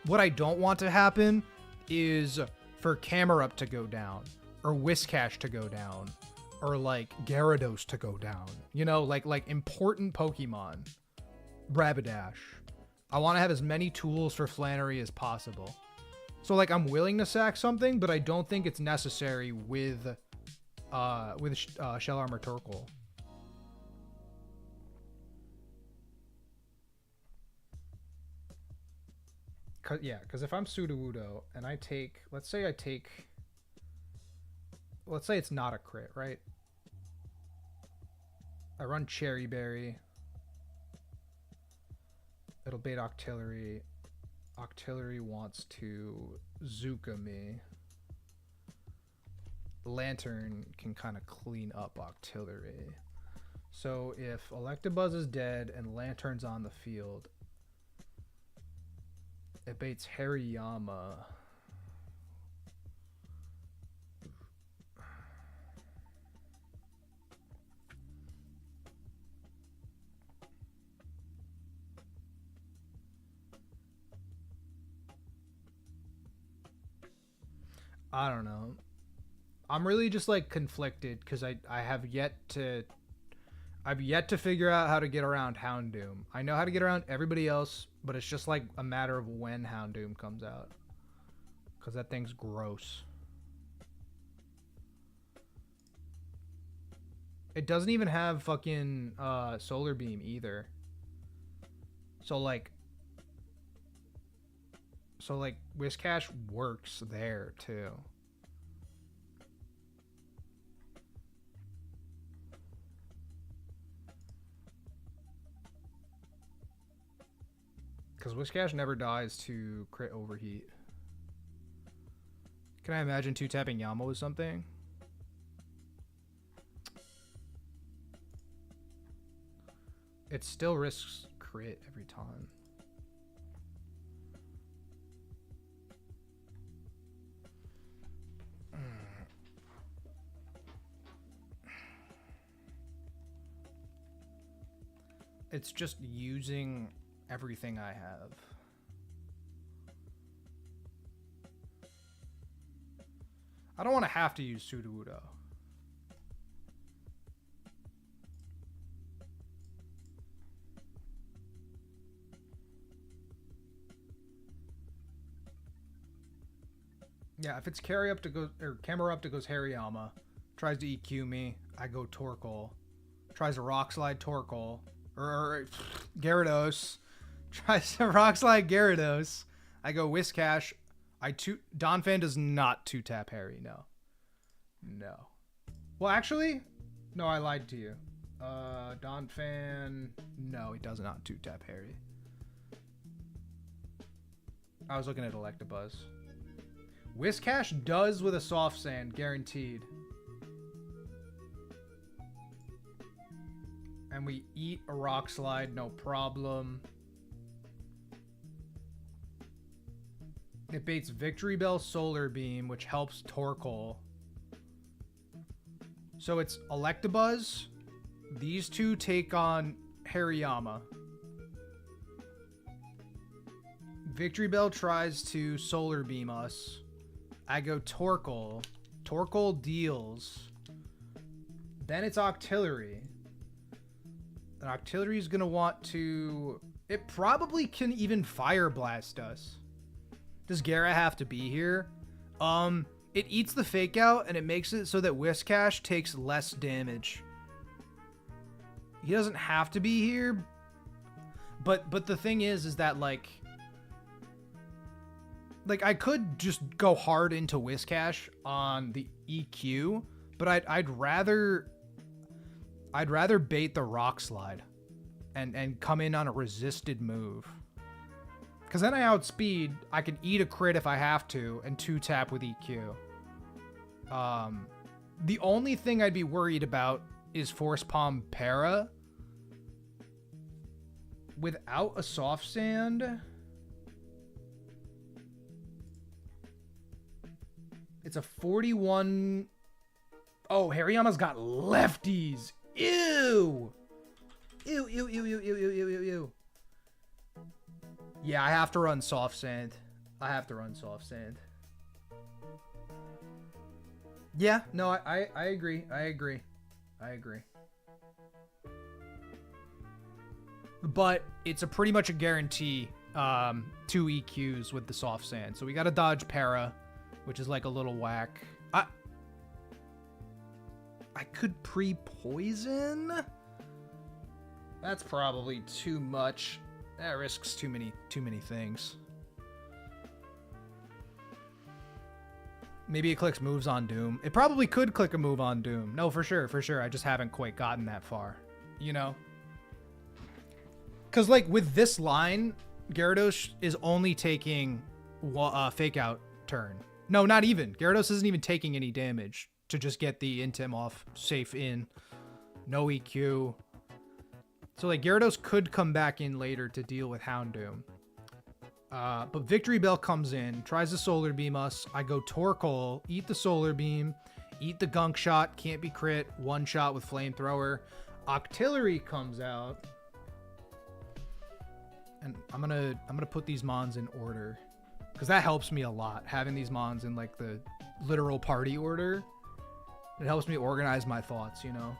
what I don't want to happen is for Camerupt to go down, or Whiscash to go down, or like Gyarados to go down. You know, like important Pokemon. Rapidash. I want to have as many tools for Flannery as possible. So like I'm willing to sack something, but I don't think it's necessary with Shell Armor Torkoal. Because if I'm Sudowoodo and I take, let's say it's not a crit, right? I run Cherry Berry. It'll bait Octillery. Octillery wants to Zuka me. Lantern can kind of clean up Octillery. So if Electabuzz is dead and Lantern's on the field, it baits Hariyama. I don't know. I'm really just like conflicted because I've yet to figure out how to get around Houndoom. I know how to get around everybody else, but it's just like a matter of when Houndoom comes out. Because that thing's gross. It doesn't even have fucking Solar Beam either. So like Whiscash works there too. Because Whiscash never dies to crit overheat. Can I imagine 2-tapping Yama with something? It still risks crit every time. It's just using everything I have. I don't want to have to use Sudowoodo. Yeah, if it's Camerupt to goes Hariyama, tries to EQ me, I go Torkoal. Tries to Rock Slide Torkoal. Or Gyarados. Tries to Rock Slide Gyarados. I go Whiscash. Donphan does not 2-tap Harry, no. No. Well, actually, no, I lied to you. Donphan, no, he does not 2-tap Harry. I was looking at Electabuzz. Whiscash does with a Soft Sand, guaranteed. And we eat a Rock Slide, no problem. It baits Victory Bell Solar Beam, which helps Torkoal. So it's Electabuzz. These two take on Hariyama. Victory Bell tries to Solar Beam us. I go Torkoal. Torkoal deals. Then it's Octillery. And Octillery is going to want to... It probably can even Fire Blast us. Does Gara have to be here? It eats the Fake Out, and it makes it so that Whiscash takes less damage. He doesn't have to be here. But the thing is that, like I could just go hard into Whiscash on the EQ, but I'd rather bait the Rock Slide and come in on a resisted move. Because then I outspeed, I can eat a crit if I have to, and 2-tap with EQ. The only thing I'd be worried about is Force Palm Para. Without a Soft Sand... It's a 41... Oh, Hariyama's got lefties. Ew! Ew, ew, ew, ew, ew, ew, ew, ew, ew. Yeah, I have to run Soft Sand. Yeah, no, I agree. I agree. But it's a pretty much a guarantee 2 EQs with the Soft Sand. So we gotta dodge Para, which is like a little whack. I could pre-poison? That's probably too much. That risks too many things. Maybe it clicks moves on Doom. It probably could click a move on Doom. No, for sure. I just haven't quite gotten that far. You know? Because, like, with this line, Gyarados is only taking Fake Out turn. No, not even. Gyarados isn't even taking any damage to just get the Intem off safe in. No EQ. So, like, Gyarados could come back in later to deal with Houndoom. But Victory Bell comes in, tries to Solar Beam us. I go Torkoal, eat the Solar Beam, eat the Gunk Shot, can't be crit, 1-shot with Flamethrower. Octillery comes out. And I'm gonna put these mons in order. Because that helps me a lot, having these mons in, like, the literal party order. It helps me organize my thoughts, you know?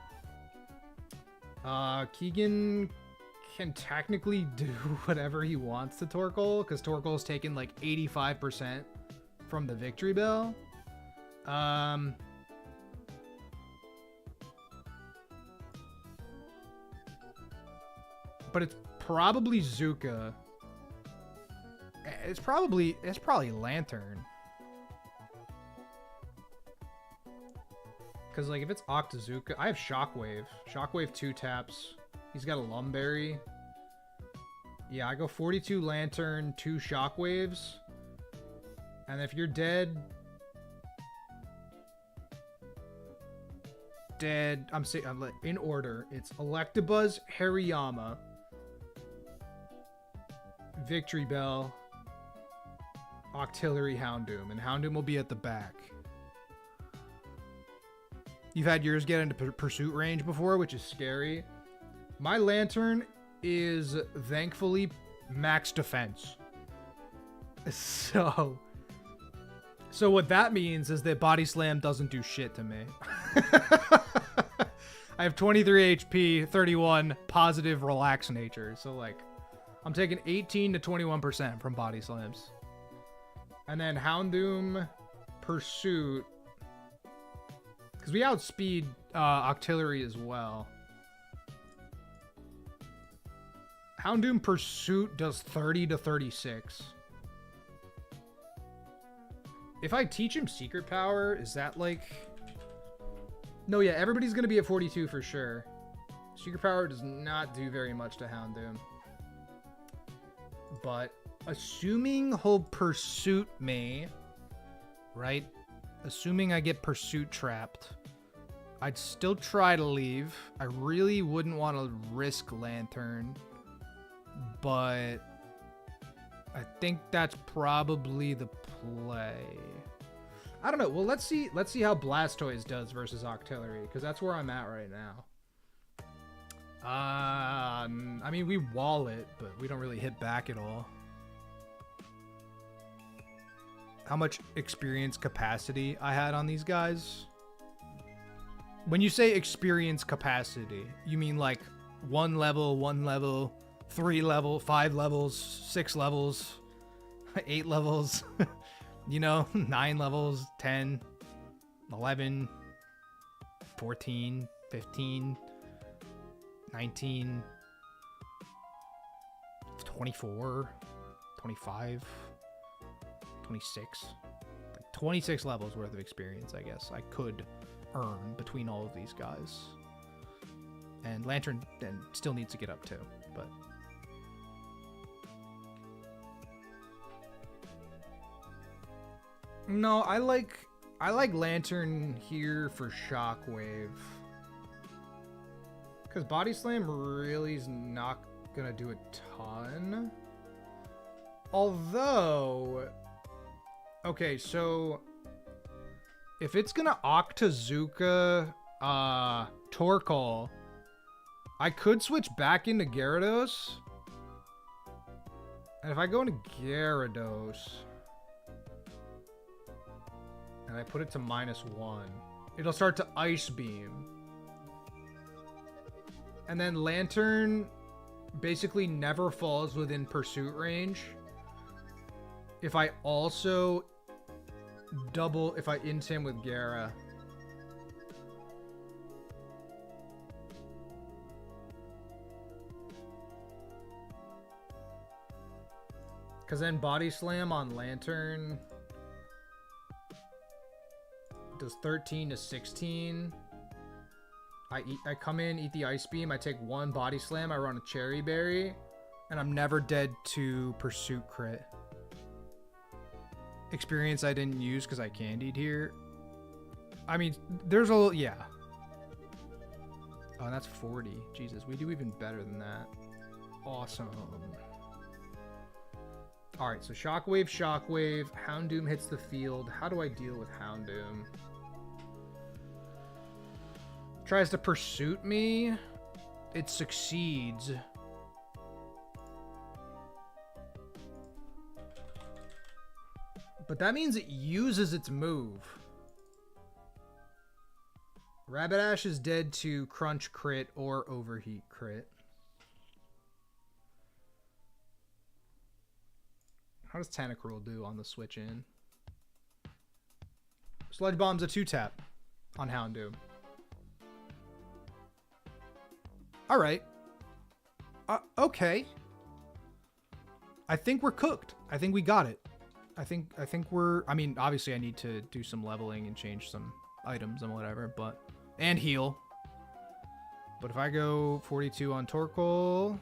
Keegan can technically do whatever he wants to Torkoal, because Torkoal's taken, like, 85% from the Victory Bell. But it's probably Zuka. It's probably Lantern. Because, like, if it's Octazooka... I have Shockwave. Shockwave 2-taps. He's got a Lumberry. Yeah, I go 42 Lantern, 2 Shockwaves. And if you're dead... I'm in order. It's Electabuzz, Hariyama, Victory Bell, Octillery, Houndoom. And Houndoom will be at the back. You've had yours get into pursuit range before, which is scary. My Lantern is thankfully max defense. So what that means is that Body Slam doesn't do shit to me. I have 23 HP, 31 positive relax nature. So, like, I'm taking 18 to 21% from Body Slams. And then Houndoom, Pursuit. Because we outspeed Octillery as well. Houndoom Pursuit does 30 to 36. If I teach him Secret Power, is that like... No, yeah, everybody's going to be at 42 for sure. Secret Power does not do very much to Houndoom. But assuming he'll Pursuit me, right? Assuming I get Pursuit trapped, I'd still try to leave. I really wouldn't want to risk Lantern, but I think that's probably the play. I don't know. Well, let's see how Blastoise does versus Octillery, because that's where I'm at right now. I mean, we wall it, but we don't really hit back at all. How much experience capacity I had on these guys? When you say experience capacity, you mean like 1 level, 3 level, 5 levels, 6 levels, 8 levels, you know, 9 levels, 10, 11, 14, 15, 19, 24, 25, 26. Like 26 levels worth of experience, I guess, I could earn between all of these guys. And Lantern then still needs to get up too, but... No, I like Lantern here for Shockwave. Because Body Slam really is not gonna do a ton. Although... Okay, so... If it's gonna Octazooka, Torkoal, I could switch back into Gyarados. And if I go into Gyarados... and I put it to -1, it'll start to Ice Beam. And then Lantern basically never falls within pursuit range. If I also if I int him with Gyara. Because then Body Slam on Lantern does 13 to 16. I come in, eat the Ice Beam, I take 1 Body Slam, I run a Cherry Berry, and I'm never dead to Pursuit crit. Experience I didn't use because I candied here. I mean, there's a... yeah. Oh, that's 40. Jesus, we do even better than that. Awesome. Alright, so Shockwave, Shockwave. Houndoom hits the field. How do I deal with Houndoom? Tries to pursuit me. It succeeds. But that means it uses its move. Rapidash is dead to Crunch crit or Overheat crit. How does Tentacruel do on the switch in? Sludge Bomb's a 2-tap on Houndoom. Alright. Okay. I think we're cooked. I think we got it. I think we're... I mean, obviously I need to do some leveling and change some items and whatever, but... and heal. But if I go 42 on Torkoal...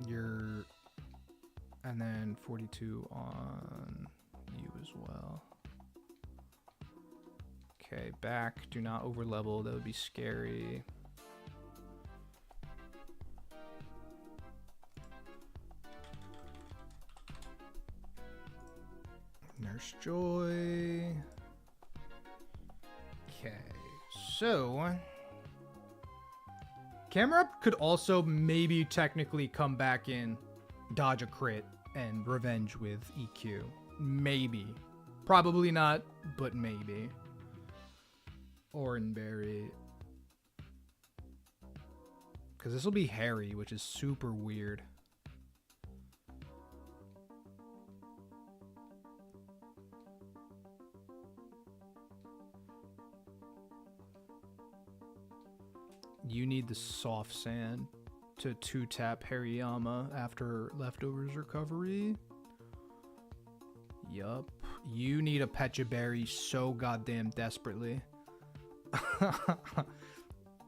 you're... and then 42 on you as well. Okay, back. Do not over level. That would be scary. Nurse Joy. Okay, so Camera Up could also maybe technically come back in, dodge a crit, and revenge with EQ. Maybe. Probably not, but maybe. Oranberry. Because this will be Harry, which is super weird. You need the soft sand to 2-tap Hariyama after leftovers recovery. Yup. You need a Pecha Berry so goddamn desperately.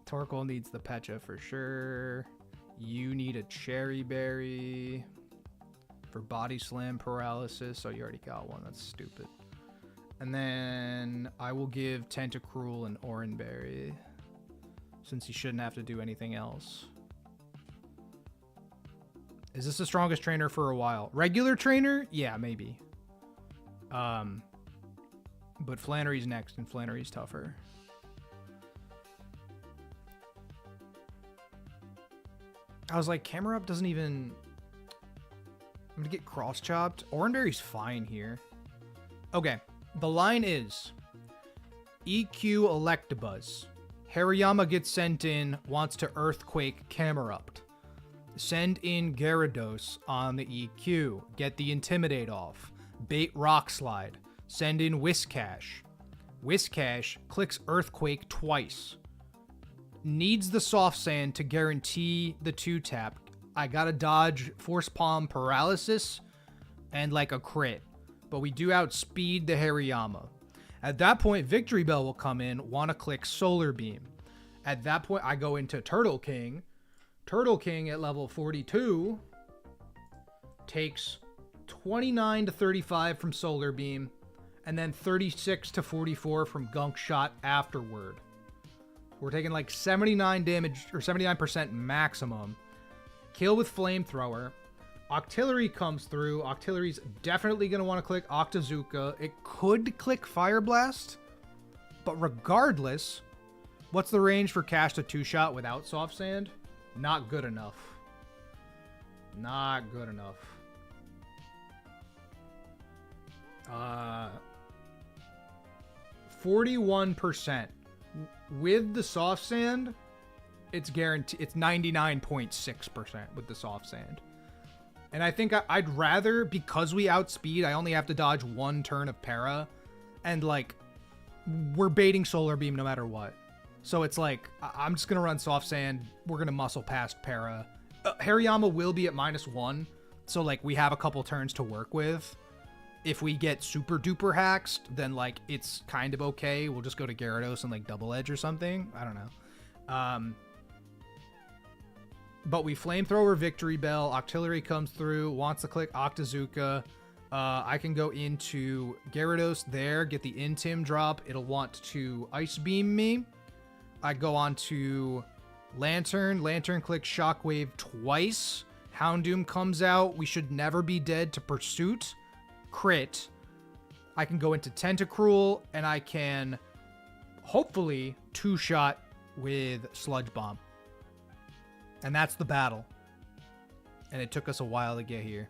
Torkoal needs the Pecha for sure. You need a Cherry Berry for Body Slam paralysis. Oh, you already got one. That's stupid. And then I will give Tentacruel an Oranberry, since he shouldn't have to do anything else. Is this the strongest trainer for a while? Regular trainer? Yeah, maybe. But Flannery's next, and Flannery's tougher. I was like, camera up doesn't even... I'm gonna get cross-chopped. Oranberry's fine here. Okay, the line is EQ Electabuzz. Hariyama gets sent in, wants to Earthquake Camerupt. Send in Gyarados on the EQ. Get the Intimidate off. Bait Rock Slide. Send in Whiscash. Whiscash clicks Earthquake twice. Needs the Soft Sand to guarantee the 2-tap. I gotta dodge Force Palm Paralysis and like a crit. But we do outspeed the Hariyama. At that point, Victory Bell will come in, wanna click Solar Beam. At that point, I go into Turtle King. Turtle King at level 42 takes 29 to 35 from Solar Beam, and then 36 to 44 from Gunk Shot afterward. We're taking like 79 damage, or 79% maximum. Kill with Flamethrower. Octillery comes through. Octillery's definitely going to want to click Octazooka. It could click Fire Blast, but regardless, what's the range for cast a 2-shot without Soft Sand? Not good enough. Not good enough. 41%. With the Soft Sand, it's guaranteed. It's 99.6% with the Soft Sand. And I think I'd rather, because we outspeed, I only have to dodge one turn of Para, and like, we're baiting Solar Beam no matter what. So it's like, I'm just going to run Soft Sand. We're going to muscle past Para. Hariyama will be at -1. So like, we have a couple turns to work with. If we get super duper haxed, then like, it's kind of okay. We'll just go to Gyarados and like double edge or something. I don't know. But we Flamethrower Victory Bell. Octillery comes through, wants to click Octazooka. I can go into Gyarados there, get the Intim drop. It'll want to Ice Beam me. I go on to Lantern. Lantern clicks Shockwave twice. Houndoom comes out. We should never be dead to Pursuit. Crit. I can go into Tentacruel, and I can hopefully 2-shot with Sludge Bomb. And that's the battle. And it took us a while to get here.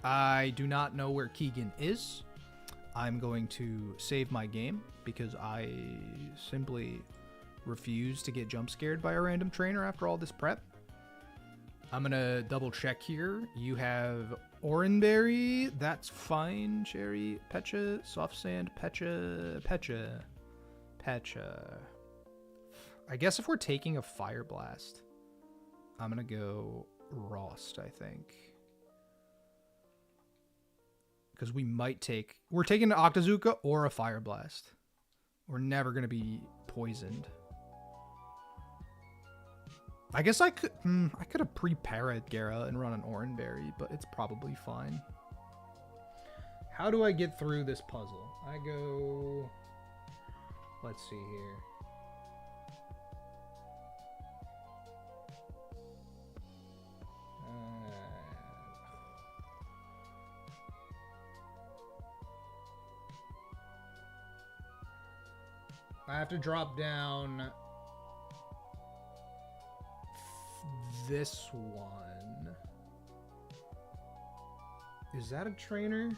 I do not know where Keegan is. I'm going to save my game because I simply refuse to get jump scared by a random trainer after all this prep. I'm going to double check here. You have Oranberry. That's fine. Cherry, Pecha, Soft Sand, Pecha. I guess if we're taking a Fire Blast, I'm going to go Rost, I think. Because we might take... We're taking an Octazooka or a Fire Blast. We're never going to be poisoned. I guess I could have pre-parried Gara and run an Oranberry, but it's probably fine. How do I get through this puzzle? I go... Let's see here. I have to drop down this one. Is that a trainer?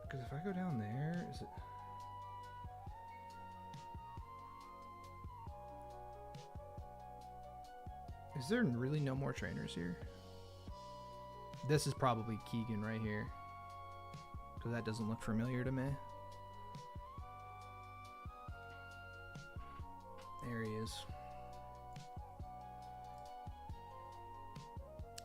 Because if I go down there, is it... Is there really no more trainers here? This is probably Keegan right here. Because that doesn't look familiar to me. There he is.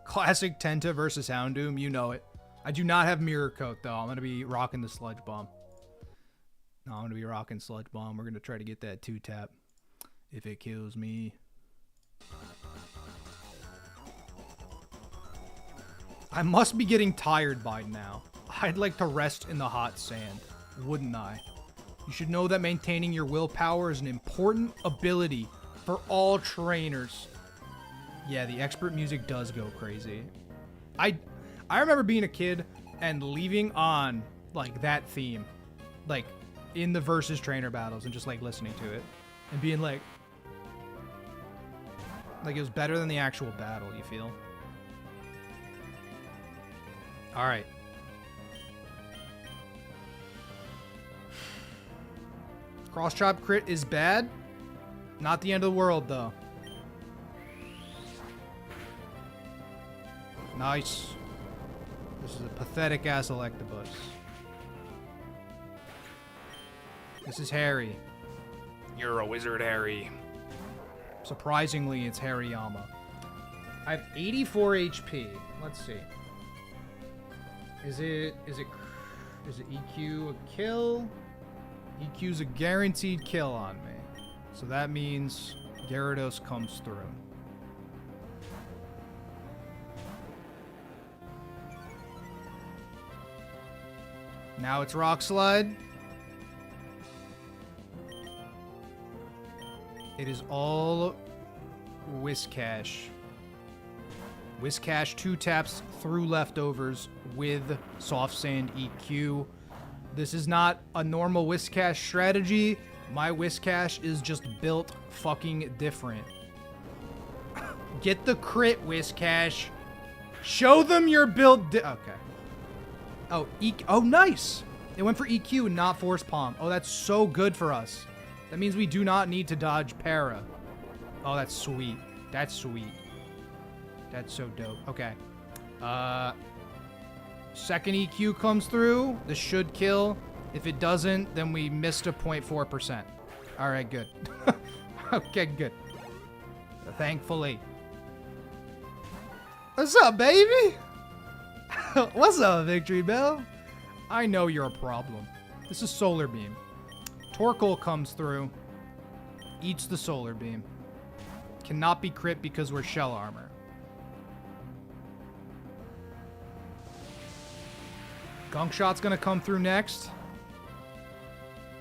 Classic Tenta versus Houndoom. You know it. I do not have Mirror Coat, though. I'm going to be rocking the Sludge Bomb. No, I'm going to be rocking Sludge Bomb. We're going to try to get that 2-tap. If it kills me. I must be getting tired by now. I'd like to rest in the hot sand, wouldn't I? You should know that maintaining your willpower is an important ability for all trainers. Yeah, the expert music does go crazy. I remember being a kid and leaving on like that theme, like in the versus trainer battles, and just like listening to it and being like it was better than the actual battle, you feel? All right. Cross chop crit is bad. Not the end of the world, though. Nice. This is a pathetic ass Electabuzz. This is Harry. You're a wizard, Harry. Surprisingly, it's Hariyama. I have 84 HP. Let's see. Is it EQ a kill? EQ's a guaranteed kill on me. So that means Gyarados comes through. Now it's Rock Slide. It is all Whiscash. Whiscash 2 taps through leftovers with Soft Sand EQ. This is not a normal Whiscash strategy. My Whiscash is just built fucking different. Get the crit, Whiscash. Show them your build. Okay. Oh, oh, nice. It went for EQ and not Force Palm. Oh, that's so good for us. That means we do not need to dodge Para. Oh, that's sweet. That's sweet. That's so dope. Okay. Second EQ comes through. This should kill. If it doesn't, then we missed a 0.4%. All right, good. Okay, good. Thankfully. What's up, baby? What's up, Victory Bell? I know you're a problem. This is Solar Beam. Torkoal comes through. Eats the Solar Beam. Cannot be crit because we're Shell Armor. Gunk Shot's gonna come through next.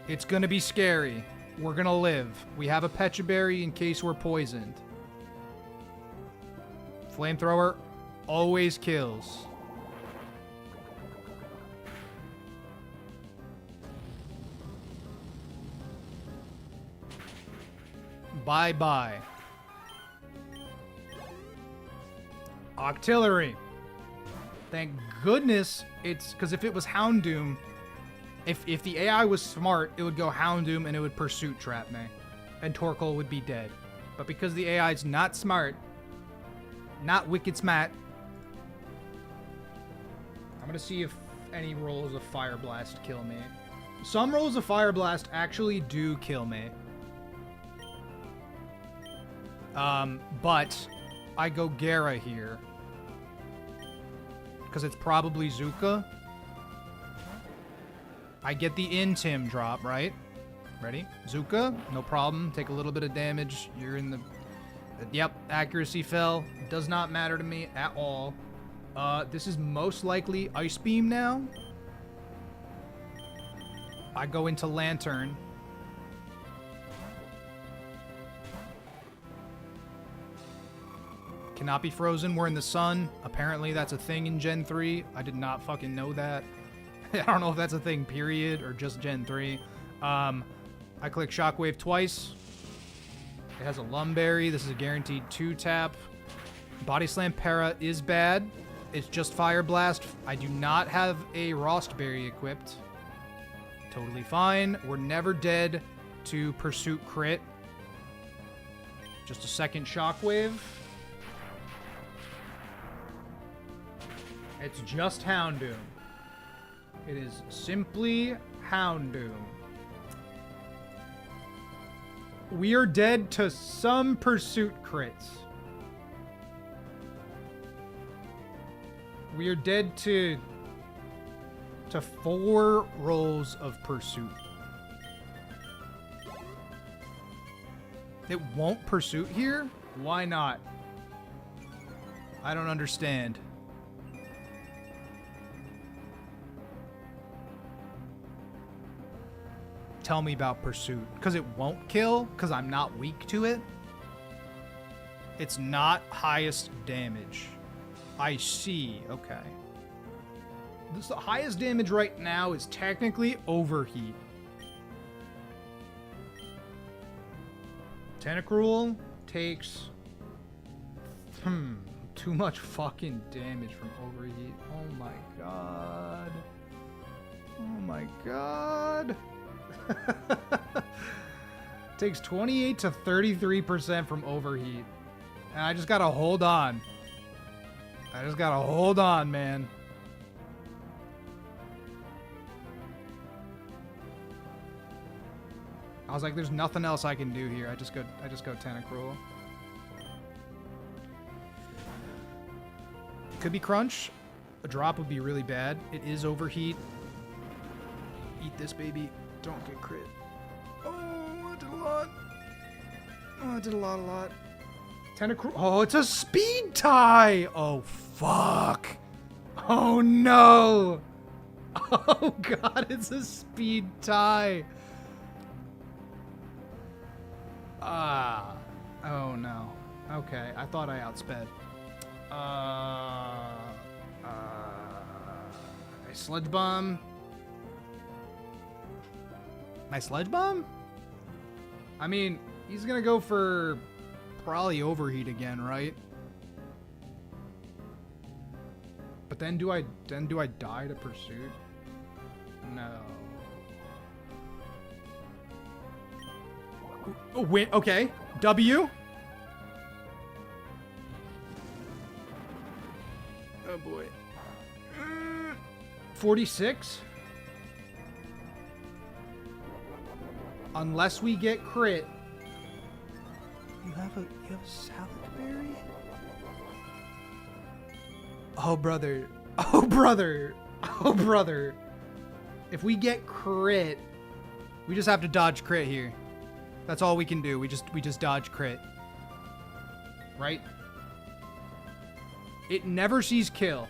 It's gonna be scary. We're gonna live. We have a Pecha Berry in case we're poisoned. Flamethrower always kills. Bye-bye. Octillery. Thank goodness it's... Because if it was Houndoom... If the AI was smart, it would go Houndoom and it would Pursuit Trap me. And Torkoal would be dead. But because the AI is not smart... Not wicked smart... I'm gonna see if any rolls of Fire Blast kill me. Some rolls of Fire Blast actually do kill me. But I go Gara here. Because it's probably Zuka. I get the Intim drop, right? Ready? Zuka, no problem. Take a little bit of damage. You're in the... Yep, accuracy fell. Does not matter to me at all. This is most likely Ice Beam now. I go into Lantern. Cannot be frozen. We're in the sun. Apparently that's a thing in Gen 3. I did not fucking know that. I don't know if that's a thing, period, or just Gen 3. I click Shockwave twice. It has a Lumberry. This is a guaranteed 2-tap. Body Slam Para is bad. It's just Fire Blast. I do not have a Rostberry equipped. Totally fine. We're never dead to Pursuit Crit. Just a second Shockwave. It's just Houndoom. It is simply Houndoom. We are dead to some Pursuit crits. We are dead to 4 rolls of Pursuit. It won't Pursuit here? Why not? I don't understand. tell me about Pursuit. Because it won't kill, because I'm not weak to it. It's not highest damage. I see. Okay. The highest damage right now is technically Overheat. Tentacruel takes... too much fucking damage from Overheat. Oh my god. Oh my god. Takes 28 to 33% from Overheat. And I just gotta hold on. I just gotta hold on, man. I was like, there's nothing else I can do here. I just go Tentacruel. Could be Crunch. A drop would be really bad. It is Overheat. Eat this, baby. Don't get crit. Oh, I did a lot. Oh, I did a lot. Tentacruel. Oh, it's a speed tie. Oh, fuck. Oh, no. Oh, God, it's a speed tie. Oh, no. Okay, I thought I outsped. I Sludge Bomb. My Sledge Bomb? I mean, he's gonna go for probably Overheat again, right? But then do I die to Pursuit? No. Oh, win. Okay. W. Oh boy. 46. Unless we get crit. You have a salad berry? Oh brother. Oh brother. Oh brother. If we get crit, we just have to dodge crit here. That's all we can do. We just dodge crit. Right? It never sees kill.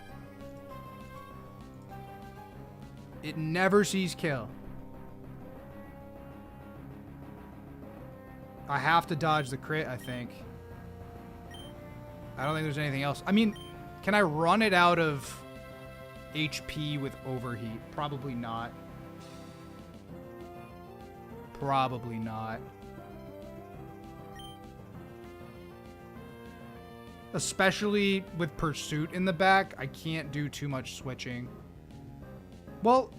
It never sees kill. I have to dodge the crit, I think. I don't think there's anything else. I mean, can I run it out of HP with Overheat? Probably not. Probably not. Especially with Pursuit in the back, I can't do too much switching. Well,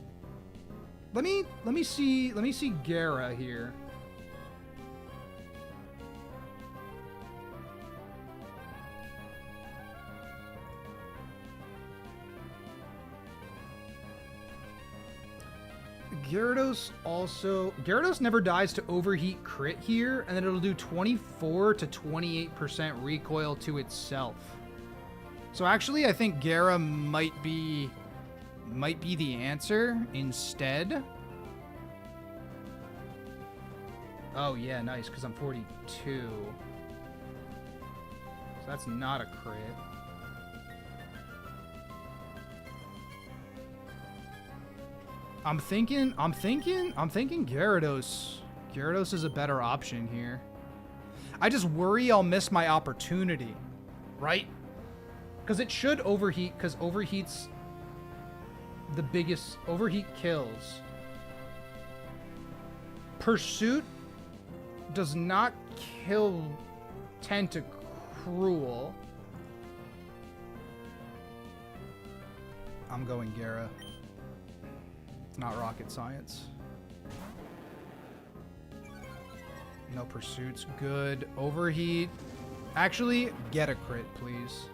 let me see Gara here. Gyarados never dies to Overheat crit here, and then it'll do 24 to 28% recoil to itself. So actually, I think Gara might be the answer instead. Oh yeah, nice, because I'm 42. So that's not a crit. I'm thinking Gyarados. Gyarados is a better option here. I just worry I'll miss my opportunity, right? Because it should Overheat, because Overheat's the biggest. Overheat kills. Pursuit does not kill Tentacruel. I'm going Gara. It's not rocket science. No Pursuit's good. Overheat. Actually, get a crit, please.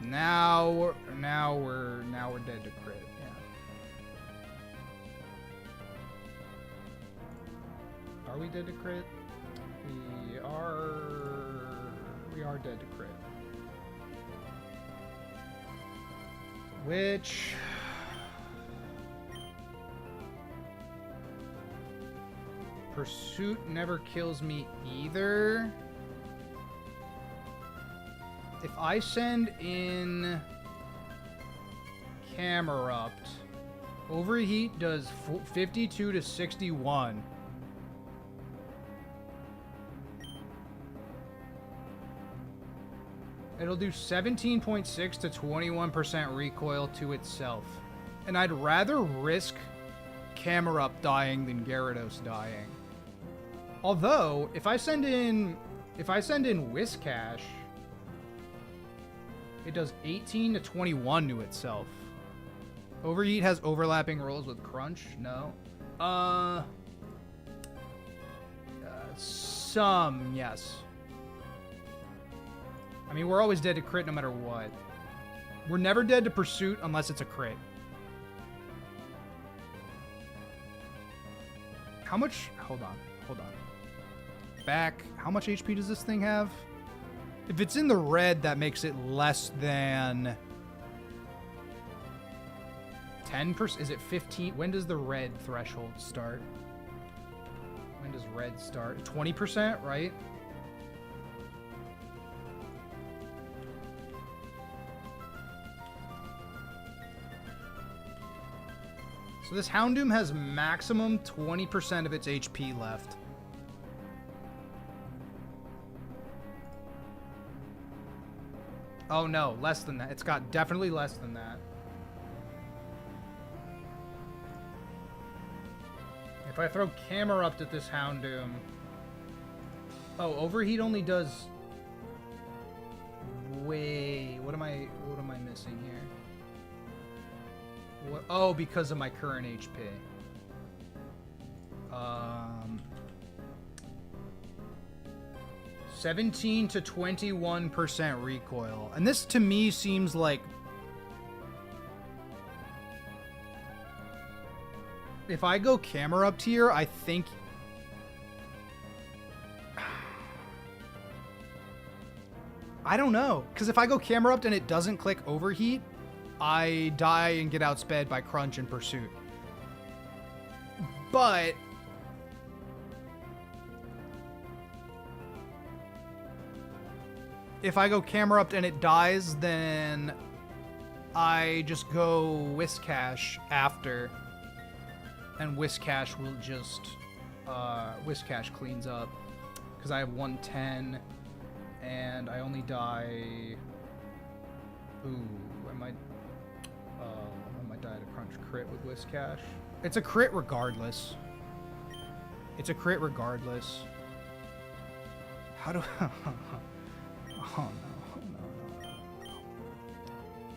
Now we're dead to crit. Yeah. Are we dead to crit? We are dead to crit. Which Pursuit never kills me either. If I send in Camerupt, Overheat does 52 to 61. It'll do 17.6 to 21% recoil to itself. And I'd rather risk Camerupt dying than Gyarados dying. Although, if I send in Whiscash, it does 18 to 21 to itself. Overheat has overlapping rolls with Crunch? No. Some, yes. I mean, we're always dead to crit no matter what. We're never dead to Pursuit unless it's a crit. How much? Hold on. Back. How much HP does this thing have? If it's in the red, that makes it less than 10%. Is it 15? When does the red threshold start? When does red start? 20%, right? So this Houndoom has maximum 20% of its HP left. Oh no, less than that. It's got definitely less than that. If I throw Camerupt at this Houndoom... Oh, Overheat only does... Wait, what am I missing here? What? Oh, because of my current HP. 17 to 21% recoil. And this to me seems like if I go Camerupt here, I think I don't know, because if I go Camerupt and it doesn't click Overheat, I die and get outsped by Crunch and Pursuit. But if I go Camerupt and it dies, then I just go Whiscash after, and Whiscash will just Whiscash cleans up because I have 110 and I only die. Ooh, I might die to Crunch crit with Whiscash. It's a crit regardless. How do Oh no.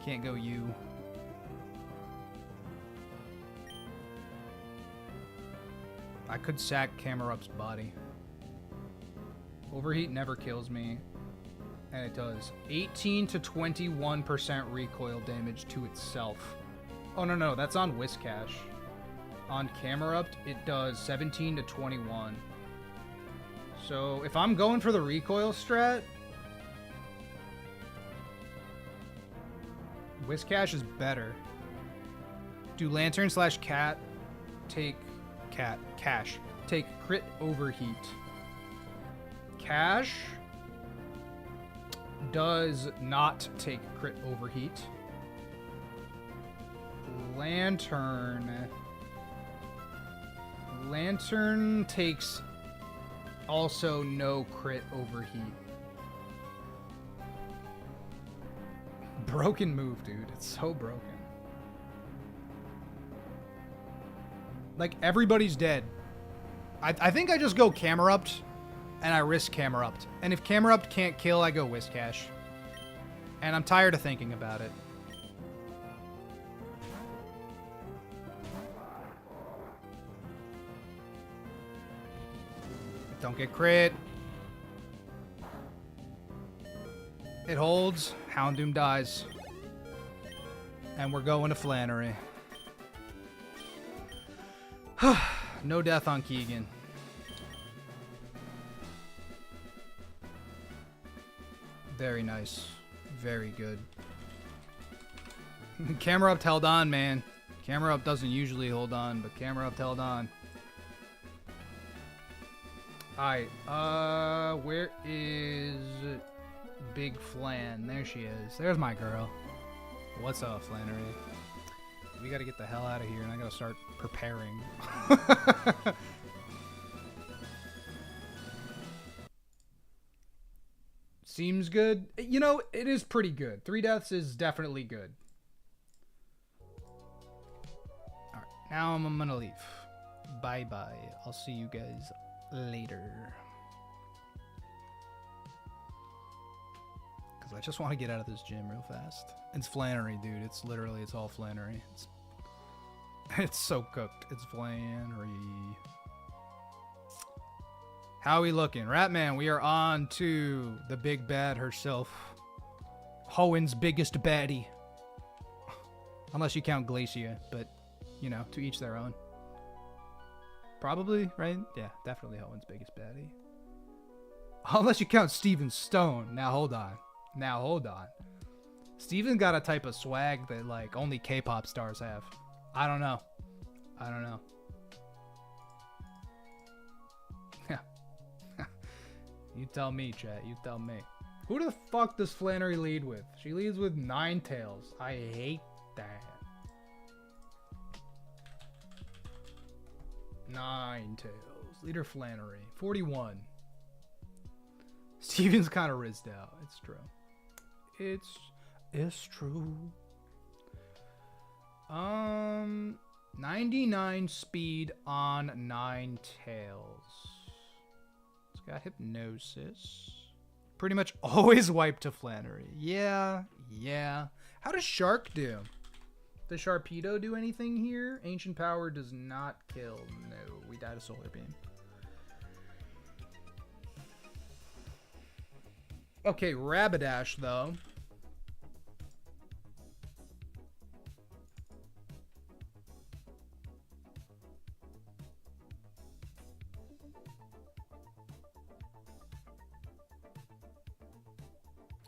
Can't go you. I could sack Camerupt's body. Overheat never kills me. And it does 18 to 21% recoil damage to itself. Oh no, that's on Whiscash. On Camerupt, it does 17 to 21. So if I'm going for the recoil strat, Whiscash is better. Do Lantern / Cat take Cash. Take crit Overheat. Cash does not take crit Overheat. Lantern takes also no crit Overheat. Broken move, dude. It's so broken. Like, everybody's dead. I think I just go Camerupt, and I risk Camerupt. And if Camerupt can't kill, I go Whiscash. And I'm tired of thinking about it. Don't get crit. It holds. Houndoom dies. And we're going to Flannery. No death on Keegan. Very nice. Very good. Camerupt held on, man. Camerupt doesn't usually hold on, but Camerupt held on. Alright, where is Big Flan? There she is. There's my girl. What's up, Flannery? We gotta get the hell out of here, and I gotta start preparing. Seems good. You know, it is pretty good. 3 deaths is definitely good. Alright, now I'm gonna leave. Bye-bye. I'll see you guys later. Because I just want to get out of this gym real fast. It's Flannery, dude. It's literally, it's all Flannery. It's so cooked. It's Flannery. How we looking? Ratman, we are on to the big bad herself. Hoenn's biggest baddie. Unless you count Glacia, but, you know, to each their own. Probably, right? Yeah, definitely Hoenn's biggest baddie. Unless you count Steven Stone. Now, hold on. Steven got a type of swag that, like, only K-pop stars have. I don't know. You tell me, chat. You tell me. Who the fuck does Flannery lead with? She leads with Ninetales. I hate that. Ninetales. Leader Flannery. 41. Steven's kind of rizzed out. It's true. It's true. 99 speed on Ninetales. It's got hypnosis. Pretty much always wipe to Flannery. Yeah. How does Shark do? Does Sharpedo do anything here? Ancient Power does not kill. No, we died a Solar Beam. Okay, Rapidash, though.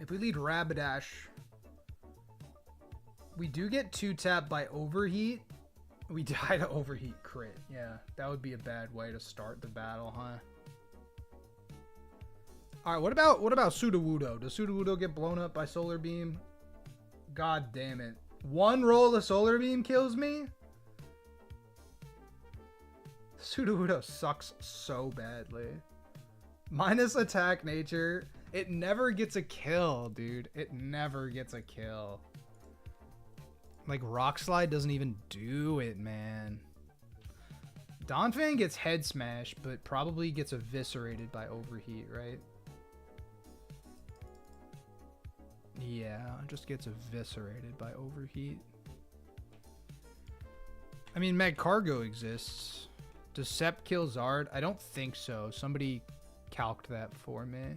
If we lead Rapidash, we do get 2-tap by Overheat. We die to Overheat crit. Yeah, that would be a bad way to start the battle, huh? Alright, what about Sudowoodo? Does Sudowoodo get blown up by Solar Beam? God damn it. One roll of Solar Beam kills me? Sudowoodo sucks so badly. Minus attack nature. It never gets a kill, dude. It never gets a kill. Like, Rock Slide doesn't even do it, man. Donphan gets Head Smash, but probably gets eviscerated by Overheat, right? Yeah, just gets eviscerated by Overheat. I mean, Magcargo exists. Does Sep kill Zard? I don't think so. Somebody calced that for me.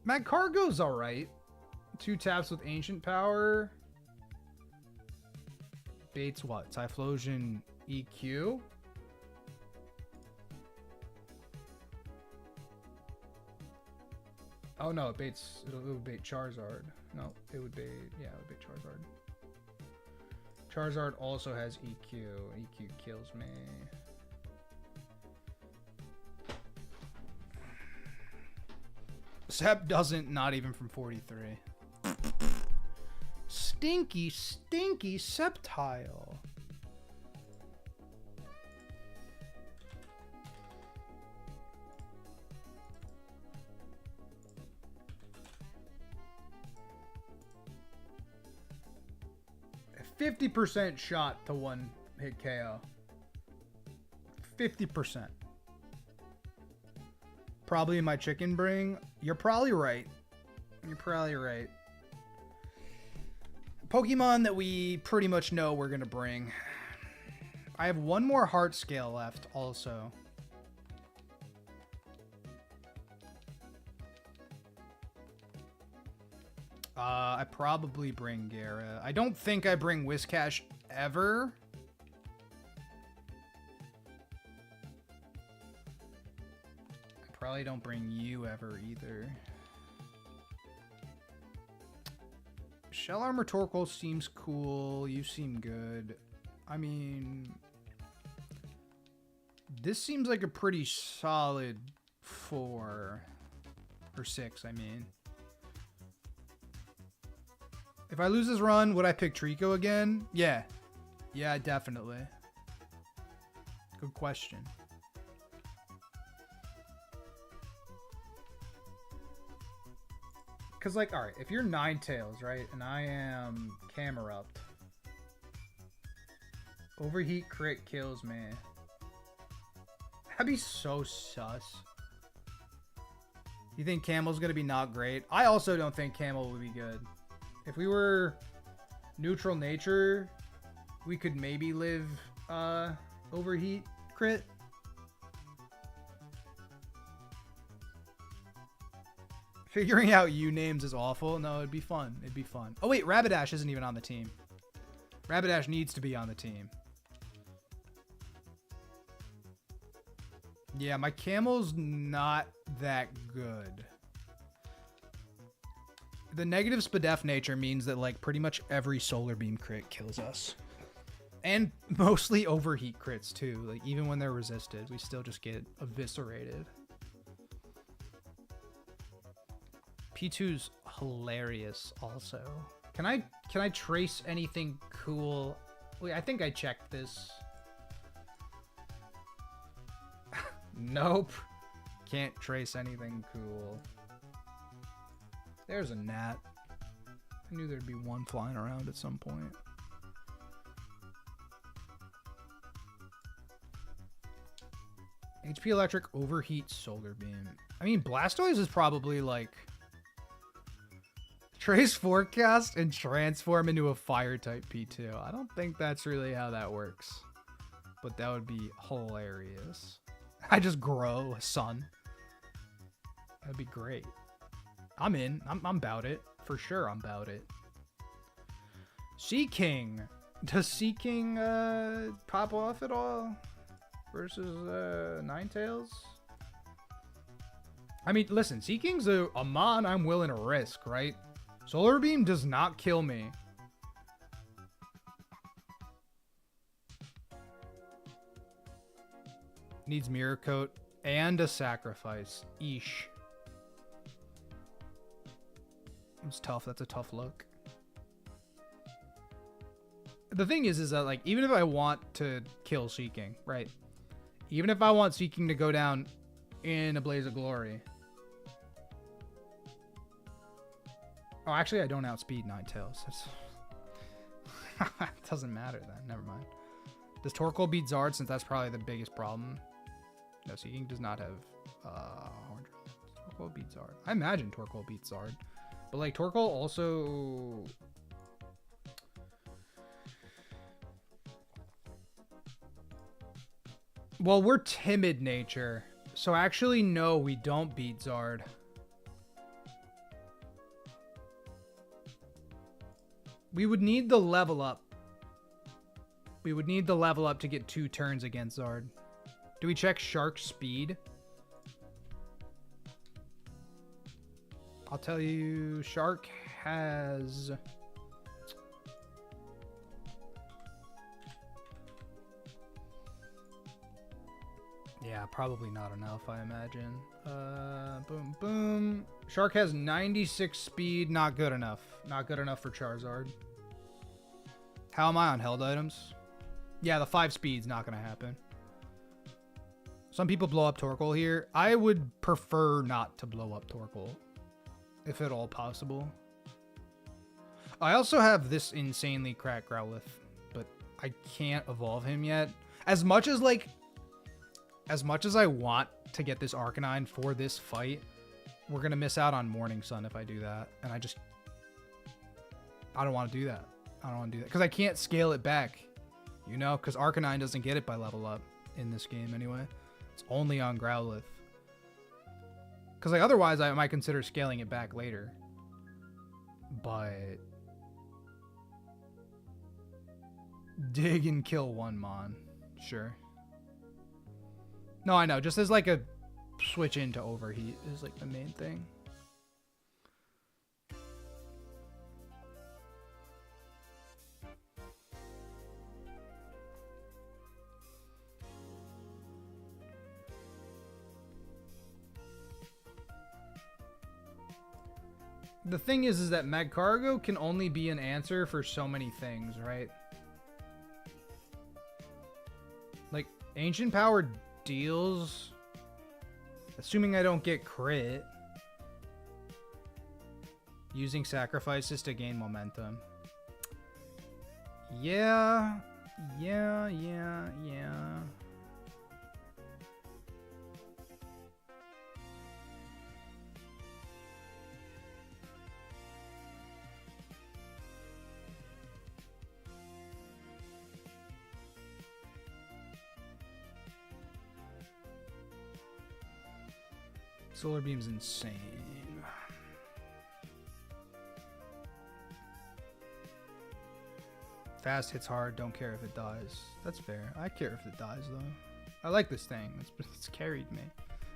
Magcargo's alright. 2 taps with Ancient Power. Baits what? Typhlosion EQ? Oh no, it would bait Charizard. No, it would bait, yeah, it would bait Charizard. Charizard also has EQ. EQ kills me. Sep doesn't, not even from 43. Stinky Sceptile. A 50% shot to 1-hit KO. 50%. Probably in my chicken bring. You're probably right. Pokemon that we pretty much know we're gonna bring. I have one more heart scale left also. I probably bring Gara. I don't think I bring Whiscash ever. I probably don't bring you ever either. Shell Armor Torkoal seems cool. You seem good. I mean, this seems like a pretty solid 4 or 6, I mean. If I lose this run, would I pick Trico again? Yeah. Yeah, definitely. Good question. Because, like, alright, if you're Ninetales, right, and I am Camerupt, overheat crit kills me. That'd be so sus. You think Camel's going to be not great? I also don't think Camel would be good. If we were neutral nature, we could maybe live overheat crit. Figuring out U names is awful. No, it'd be fun. It'd be fun. Oh wait, Rapidash isn't even on the team. Rapidash needs to be on the team. Yeah, my Camel's not that good. The negative Spadef nature means that, like, pretty much every Solar Beam crit kills us. And mostly overheat crits, too. Like, even when they're resisted, we still just get eviscerated. P2's hilarious, also. Can I trace anything cool? Wait, I think I checked this. Nope. Can't trace anything cool. There's a gnat. I knew there'd be one flying around at some point. HP Electric overheat Solar Beam. I mean, Blastoise is probably like Trace Forecast and transform into a fire type P2. I don't think that's really how that works, but that would be hilarious. I just grow a sun. That'd be great. I'm in. I'm about it. For sure, I'm about it. Seaking. Does Seaking pop off at all versus Ninetales? I mean, listen, Seaking's a mon I'm willing to risk, right? Solar Beam does not kill me. Needs Mirror Coat and a sacrifice. Eesh. It's tough. That's a tough look. The thing is that, like, even if I want to kill Seaking, right? Even if I want Seaking to go down in a blaze of glory. Oh, actually, I don't outspeed Ninetales. It doesn't matter then. Never mind. Does Torkoal beat Zard, since that's probably the biggest problem? No, Seaking does not have Horn Drill. Torkoal beats Zard. I imagine Torkoal beats Zard. But, like, Torkoal also... Well, we're timid nature. So, actually, no, we don't beat Zard. We would need the level up. We would need the level up to get 2 turns against Zard. Do we check Shark's speed? I'll tell you, Shark has... Yeah, probably not enough, I imagine. Boom, boom. Shark has 96 speed. Not good enough. Not good enough for Charizard. How am I on held items? Yeah, the 5 speed's not going to happen. Some people blow up Torkoal here. I would prefer not to blow up Torkoal, if at all possible. I also have this insanely cracked Growlithe, but I can't evolve him yet. As much as I want to get this Arcanine for this fight, we're going to miss out on Morning Sun if I do that. And I don't want to do that. I don't want to do that. Because I can't scale it back, you know? Because Arcanine doesn't get it by level up in this game anyway. It's only on Growlithe. Because, like, otherwise I might consider scaling it back later. But... dig and kill one Mon. Sure. No, I know. Just as, like, a switch into overheat is, like, the main thing. The thing is that Magcargo can only be an answer for so many things, right? Like, Ancient Power deals... Assuming I don't get crit. Using sacrifices to gain momentum. Yeah. Solar Beam's insane. Fast hits hard, don't care if it dies. That's fair. I care if it dies, though. I like this thing. It's carried me.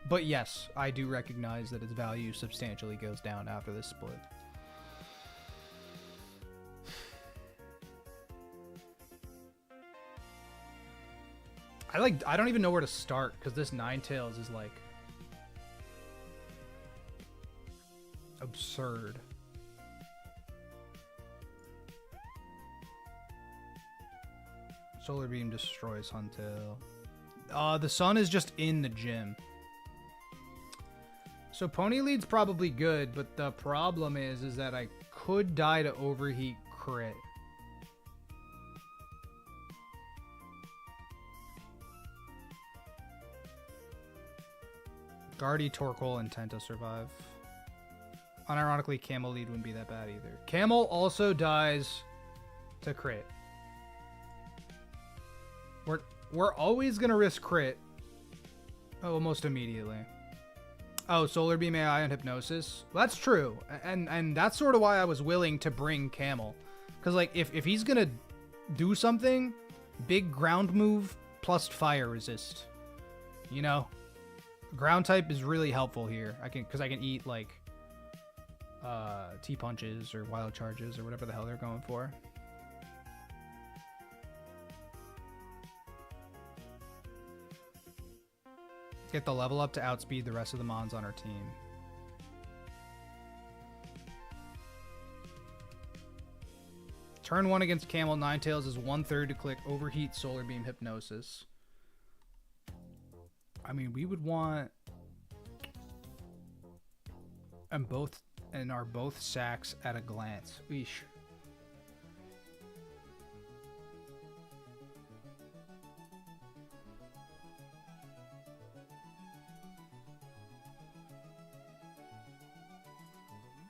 But yes, I do recognize that its value substantially goes down after this split. I don't even know where to start, because this Ninetales is, like... absurd. Solar Beam destroys Huntail. The sun is just in the gym. So Pony Lead's probably good, but the problem is that I could die to overheat crit. Guardy, Torkoal, and Tenta survive. Unironically, Camel Lead wouldn't be that bad either. Camel also dies to crit. We're always gonna risk crit. Almost immediately. Oh, Solar Beam AI and Hypnosis. Well, that's true, and that's sort of why I was willing to bring Camel, because like if he's gonna do something, big ground move plus fire resist. You know, ground type is really helpful here. I can eat like T punches or wild charges or whatever the hell they're going for. Get the level up to outspeed the rest of the Mons on our team. Turn 1 against Camel, Ninetales is 1/3 to click Overheat, Solar Beam, Hypnosis. I mean, we would want... And are both sacks at a glance. Eesh.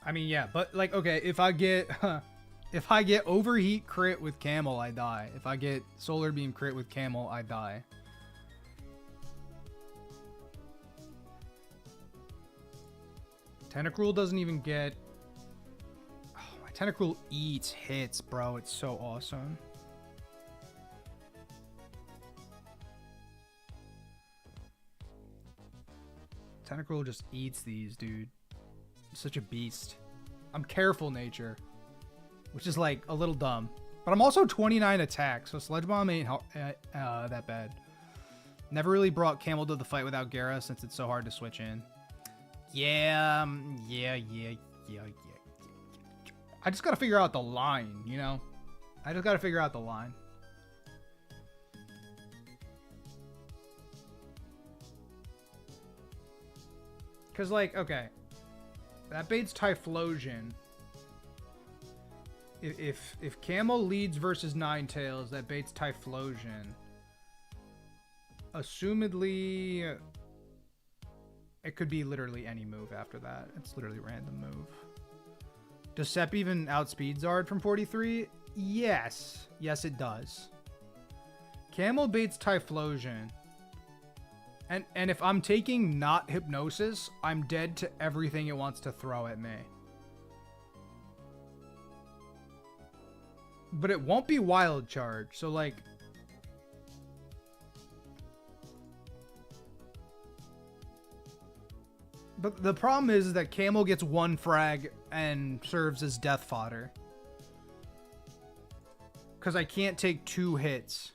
I mean, yeah, but like, okay, if I get overheat crit with Camel, I die. If I get Solar Beam crit with Camel, I die. Tentacruel doesn't even get... Oh, my Tentacruel eats hits, bro. It's so awesome. Tentacruel just eats these, dude. Such a beast. I'm careful nature, which is like a little dumb, but I'm also 29 attack, so Sludge Bomb ain't that bad. Never really brought Camel to the fight without Gara since it's so hard to switch in. Yeah. I just gotta figure out the line, you know? I just gotta figure out the line. Cause like, okay. That baits Typhlosion. If Camel leads versus Ninetales, that baits Typhlosion. Assumedly, it could be literally any move after that. It's literally random move. Does Sep even outspeed Zard from 43? Yes. Yes, it does. Camel baits Typhlosion. And if I'm taking not Hypnosis, I'm dead to everything it wants to throw at me. But it won't be Wild Charge, so like... But the problem is that Camel gets one frag and serves as death fodder. Because I can't take 2 hits.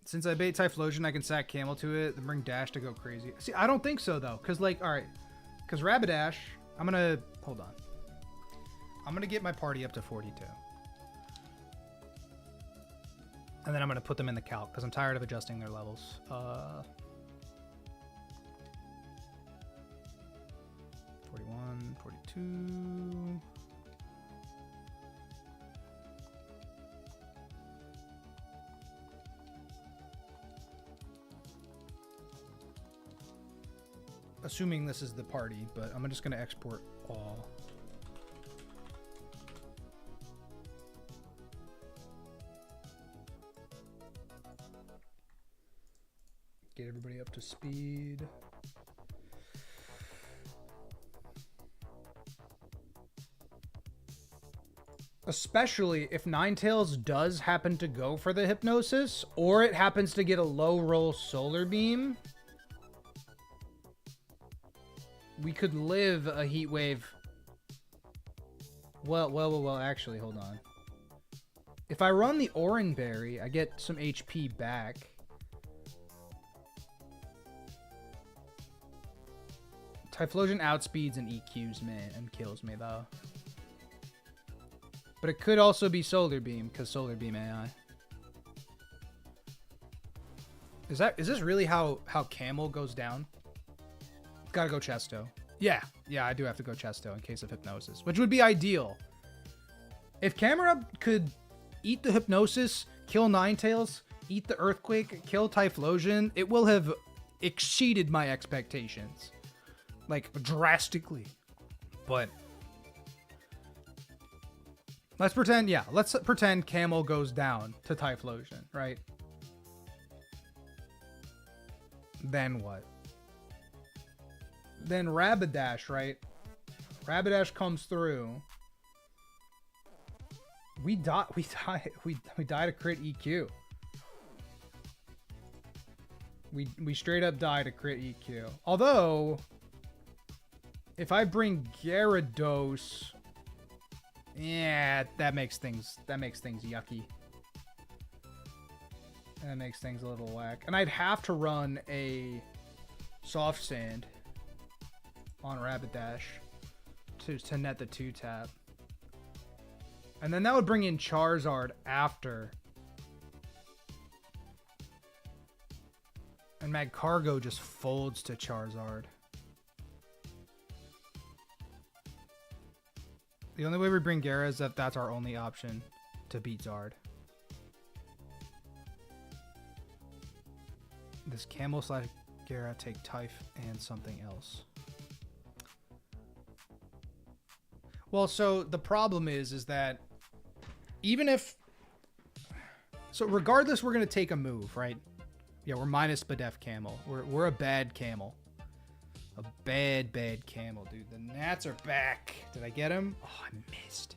Since I bait Typhlosion, I can sack Camel to it, then bring Dash to go crazy. See, I don't think so, though. Because, like, alright. Because Rapidash, I'm gonna hold on. I'm gonna get my party up to 42. And then I'm gonna put them in the calc because I'm tired of adjusting their levels. 41, 42. Assuming this is the party, but I'm just gonna export all. Get everybody up to speed. Especially if Ninetales does happen to go for the Hypnosis, or it happens to get a low roll Solar Beam, we could live a Heat Wave. Well, actually, hold on. If I run the Oran Berry, I get some HP back. Typhlosion outspeeds and EQs me and kills me, though. But it could also be Solar Beam, because Solar Beam AI. Is this really how Camel goes down? Gotta go Chesto. Yeah, I do have to go Chesto in case of Hypnosis, which would be ideal. If Camera could eat the Hypnosis, kill Ninetales, eat the Earthquake, kill Typhlosion, it will have exceeded my expectations. Like, drastically. But let's pretend Camel goes down to Typhlosion, right? Then what? Then Rapidash, right? Rapidash comes through. We died a crit EQ. We straight up died a crit EQ. Although, if I bring Gyarados, yeah, that makes things yucky. That makes things a little whack. And I'd have to run a Soft Sand on Rapidash to net the 2-tap. And then that would bring in Charizard after. And Magcargo just folds to Charizard. The only way we bring Gyara is if that's our only option to beat Zard. This Camel / Gyara take Typh and something else. Well, so the problem is that even if... So regardless, we're going to take a move, right? Yeah, we're minus Spadef Camel. We're a bad Camel. A bad Camel, dude. The Nats are back. Did I get him? Oh, I missed.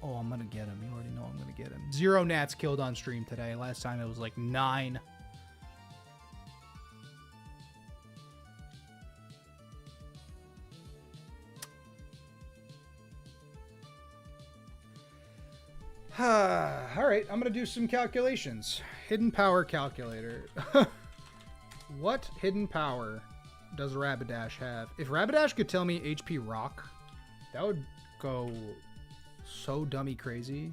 Oh, I'm going to get him. You already know I'm going to get him. 0 Nats killed on stream today. Last time it was like 9. All right, I'm going to do some calculations. Hidden power calculator. What hidden power does Rapidash have? If Rapidash could tell me HP Rock, that would go so dummy crazy.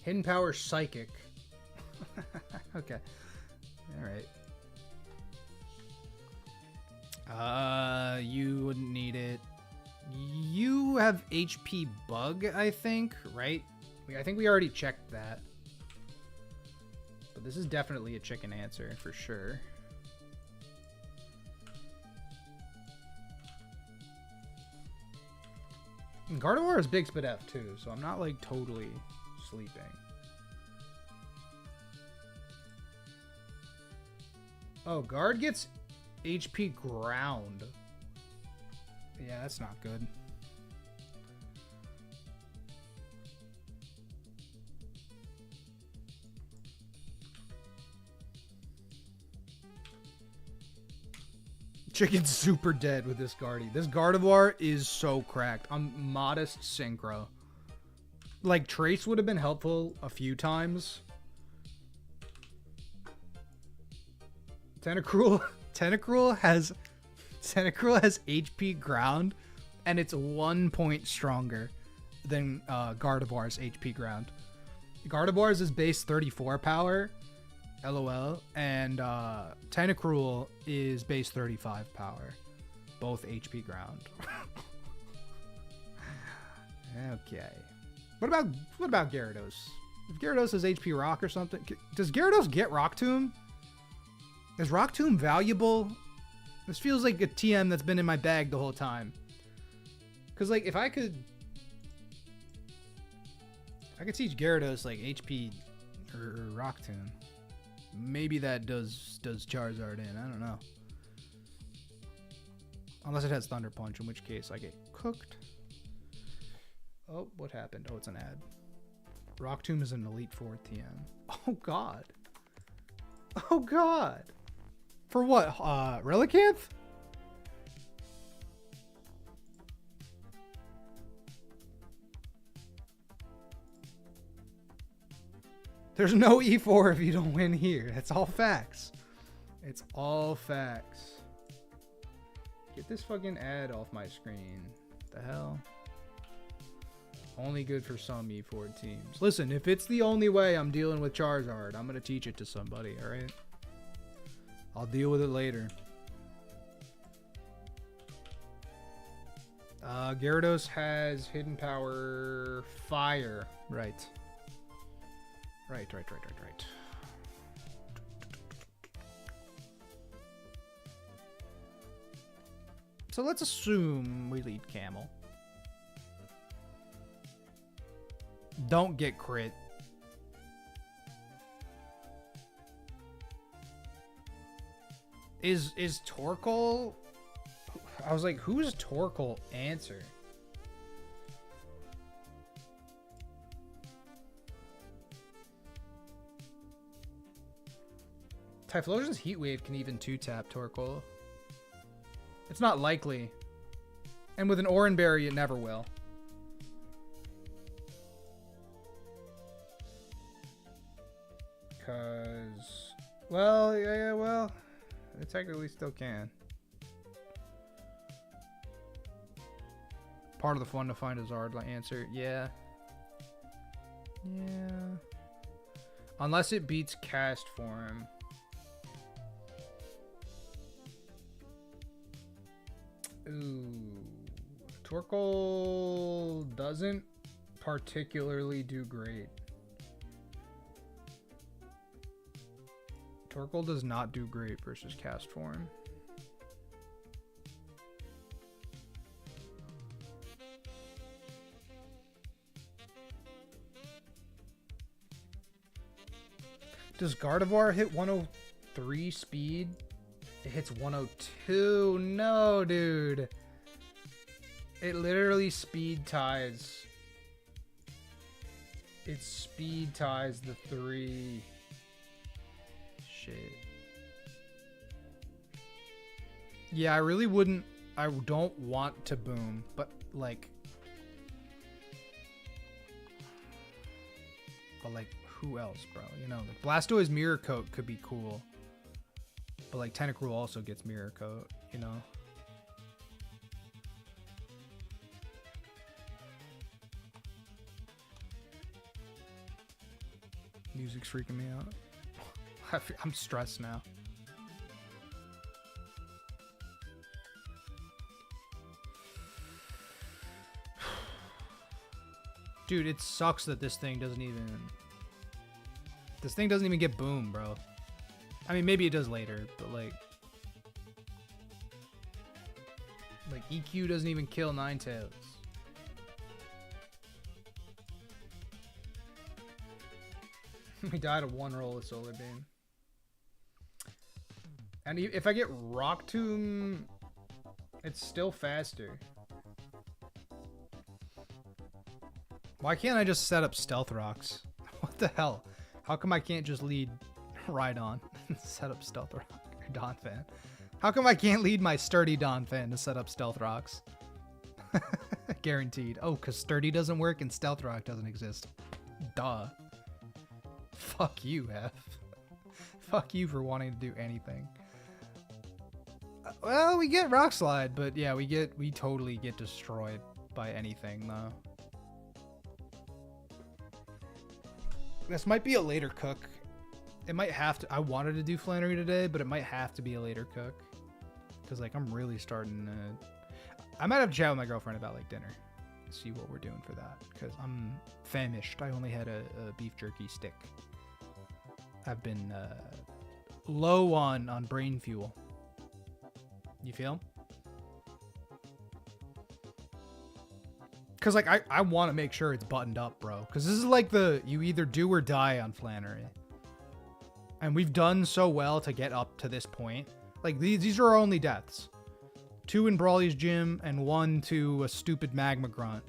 Hidden power Psychic. Okay. Alright. You wouldn't need it. You have HP Bug, I think, right? I think we already checked that. But this is definitely a chicken answer, for sure. And Gardevoir is big Spadef too, so I'm not like totally sleeping. Oh, Guard gets HP Ground. Yeah, that's not good. Chicken's super dead with this Guardy. This Gardevoir is so cracked. I'm modest synchro. Like, Trace would have been helpful a few times. Tentacruel has HP ground, and it's 1 point stronger than Gardevoir's HP ground. Gardevoir's is base 34 power, LOL, and Tentacruel is base 35 power, both HP ground. Okay. What about Gyarados? If Gyarados has HP Rock or something, does Gyarados get Rock Tomb? Is Rock Tomb valuable? This feels like a TM that's been in my bag the whole time. Cause like if I could teach Gyarados like HP or Rock Tomb, maybe that does Charizard in. I don't know. Unless it has Thunder Punch, in which case I get cooked. Oh, what happened? Oh, it's an ad. Rock Tomb is an Elite Four TM. Oh god. Oh god. For what? Relicanth? There's no E4 if you don't win here. That's all facts. It's all facts. Get this fucking ad off my screen. The hell? Only good for some E4 teams. Listen, if it's the only way I'm dealing with Charizard, I'm gonna teach it to somebody, alright? I'll deal with it later. Gyarados has hidden power fire. Right. Right. So let's assume we lead Camel. Don't get crit. Is Torkoal? I was like, who's Torkoal answer? Typhlosion's Heat Wave can even 2-tap Torkoal. It's not likely. And with an Oran Berry, it never will. Because, well, yeah, well, it technically still can. Part of the fun to find a Zard answer. Yeah. Unless it beats Cast Form. Ooh. Torkoal doesn't particularly do great. Torkoal does not do great versus Cast Form. Does Gardevoir hit 103 speed? It hits 102. No, dude. It literally speed ties. It speed ties the 3. Shit. Yeah, I really wouldn't. I don't want to boom, but like, who else, bro? You know, like Blastoise Mirror Coat could be cool, but like Tentacruel also gets Mirror Coat, you know. Music's freaking me out. I'm stressed now. Dude, it sucks that this thing doesn't even get boom, bro. I mean, maybe it does later, but like EQ doesn't even kill Ninetales. We died of one roll of Solar Beam. And if I get Rock Tomb, it's still faster. Why can't I just set up Stealth Rocks? What the hell? How come I can't just lead Rhydon and set up Stealth Rock or Donphan? How come I can't lead my Sturdy Don fan to set up Stealth Rocks? Guaranteed. Oh, because Sturdy doesn't work and Stealth Rock doesn't exist. Duh. Fuck you, F. Fuck you for wanting to do anything. Well, we get Rock Slide, but yeah, we totally get destroyed by anything, though. This might be a later cook. It might have to. I wanted to do Flannery today, but it might have to be a later cook. Because, like, I'm really starting to... I might have to chat with my girlfriend about, like, dinner. See what we're doing for that. Because I'm famished. I only had a beef jerky stick. I've been low on brain fuel. You feel? Because, like, I want to make sure it's buttoned up, bro. Because this is like the you either do or die on Flannery. And we've done so well to get up to this point. Like, these are our only deaths. 2 in Brawly's gym and 1 to a stupid Magma Grunt.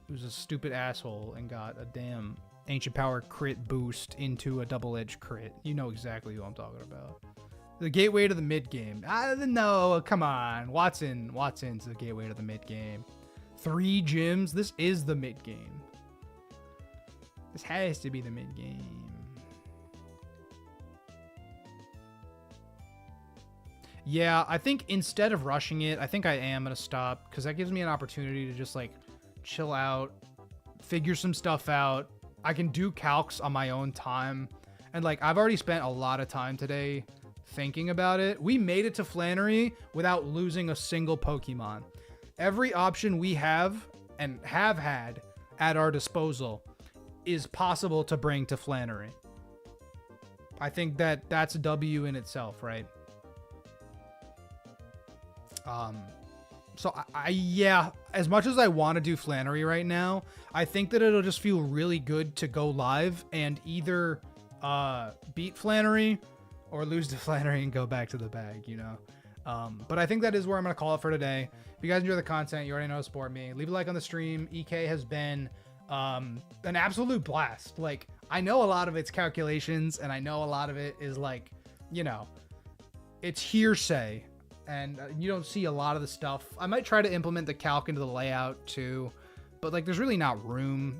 Who's a stupid asshole and got a damn Ancient Power crit boost into a double-edged crit. You know exactly who I'm talking about. The gateway to the mid-game. No, come on. Watson's the gateway to the mid-game. 3 gyms? This is the mid-game. This has to be the mid-game. Yeah, I think instead of rushing it, I think I am going to stop. Because that gives me an opportunity to just, like, chill out. Figure some stuff out. I can do calcs on my own time. And, like, I've already spent a lot of time today thinking about it. We made it to Flannery without losing a single Pokemon. Every option we have and have had at our disposal is possible to bring to Flannery. I think that's a W in itself, right? So yeah, as much as I want to do Flannery right now, I think that it'll just feel really good to go live and either beat Flannery or lose to Flannery and go back to the bag, you know? But I think that is where I'm going to call it for today. If you guys enjoy the content, you already know to support me. Leave a like on the stream. EK has been an absolute blast. Like, I know a lot of its calculations, and I know a lot of it is like, you know, it's hearsay, and you don't see a lot of the stuff. I might try to implement the calc into the layout too, but like, there's really not room.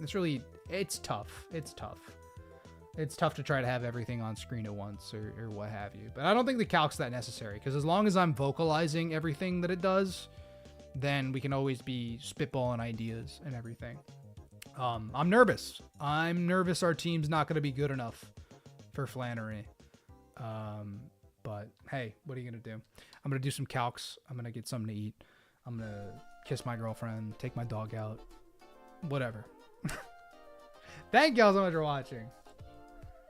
It's tough. It's tough to try to have everything on screen at once or what have you. But I don't think the calc's that necessary, because as long as I'm vocalizing everything that it does, then we can always be spitballing ideas and everything. I'm nervous. Our team's not going to be good enough for Flannery. But hey, what are you going to do? I'm going to do some calcs. I'm going to get something to eat. I'm going to kiss my girlfriend, take my dog out, whatever. Thank y'all so much for watching.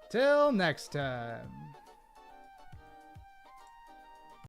Till next time.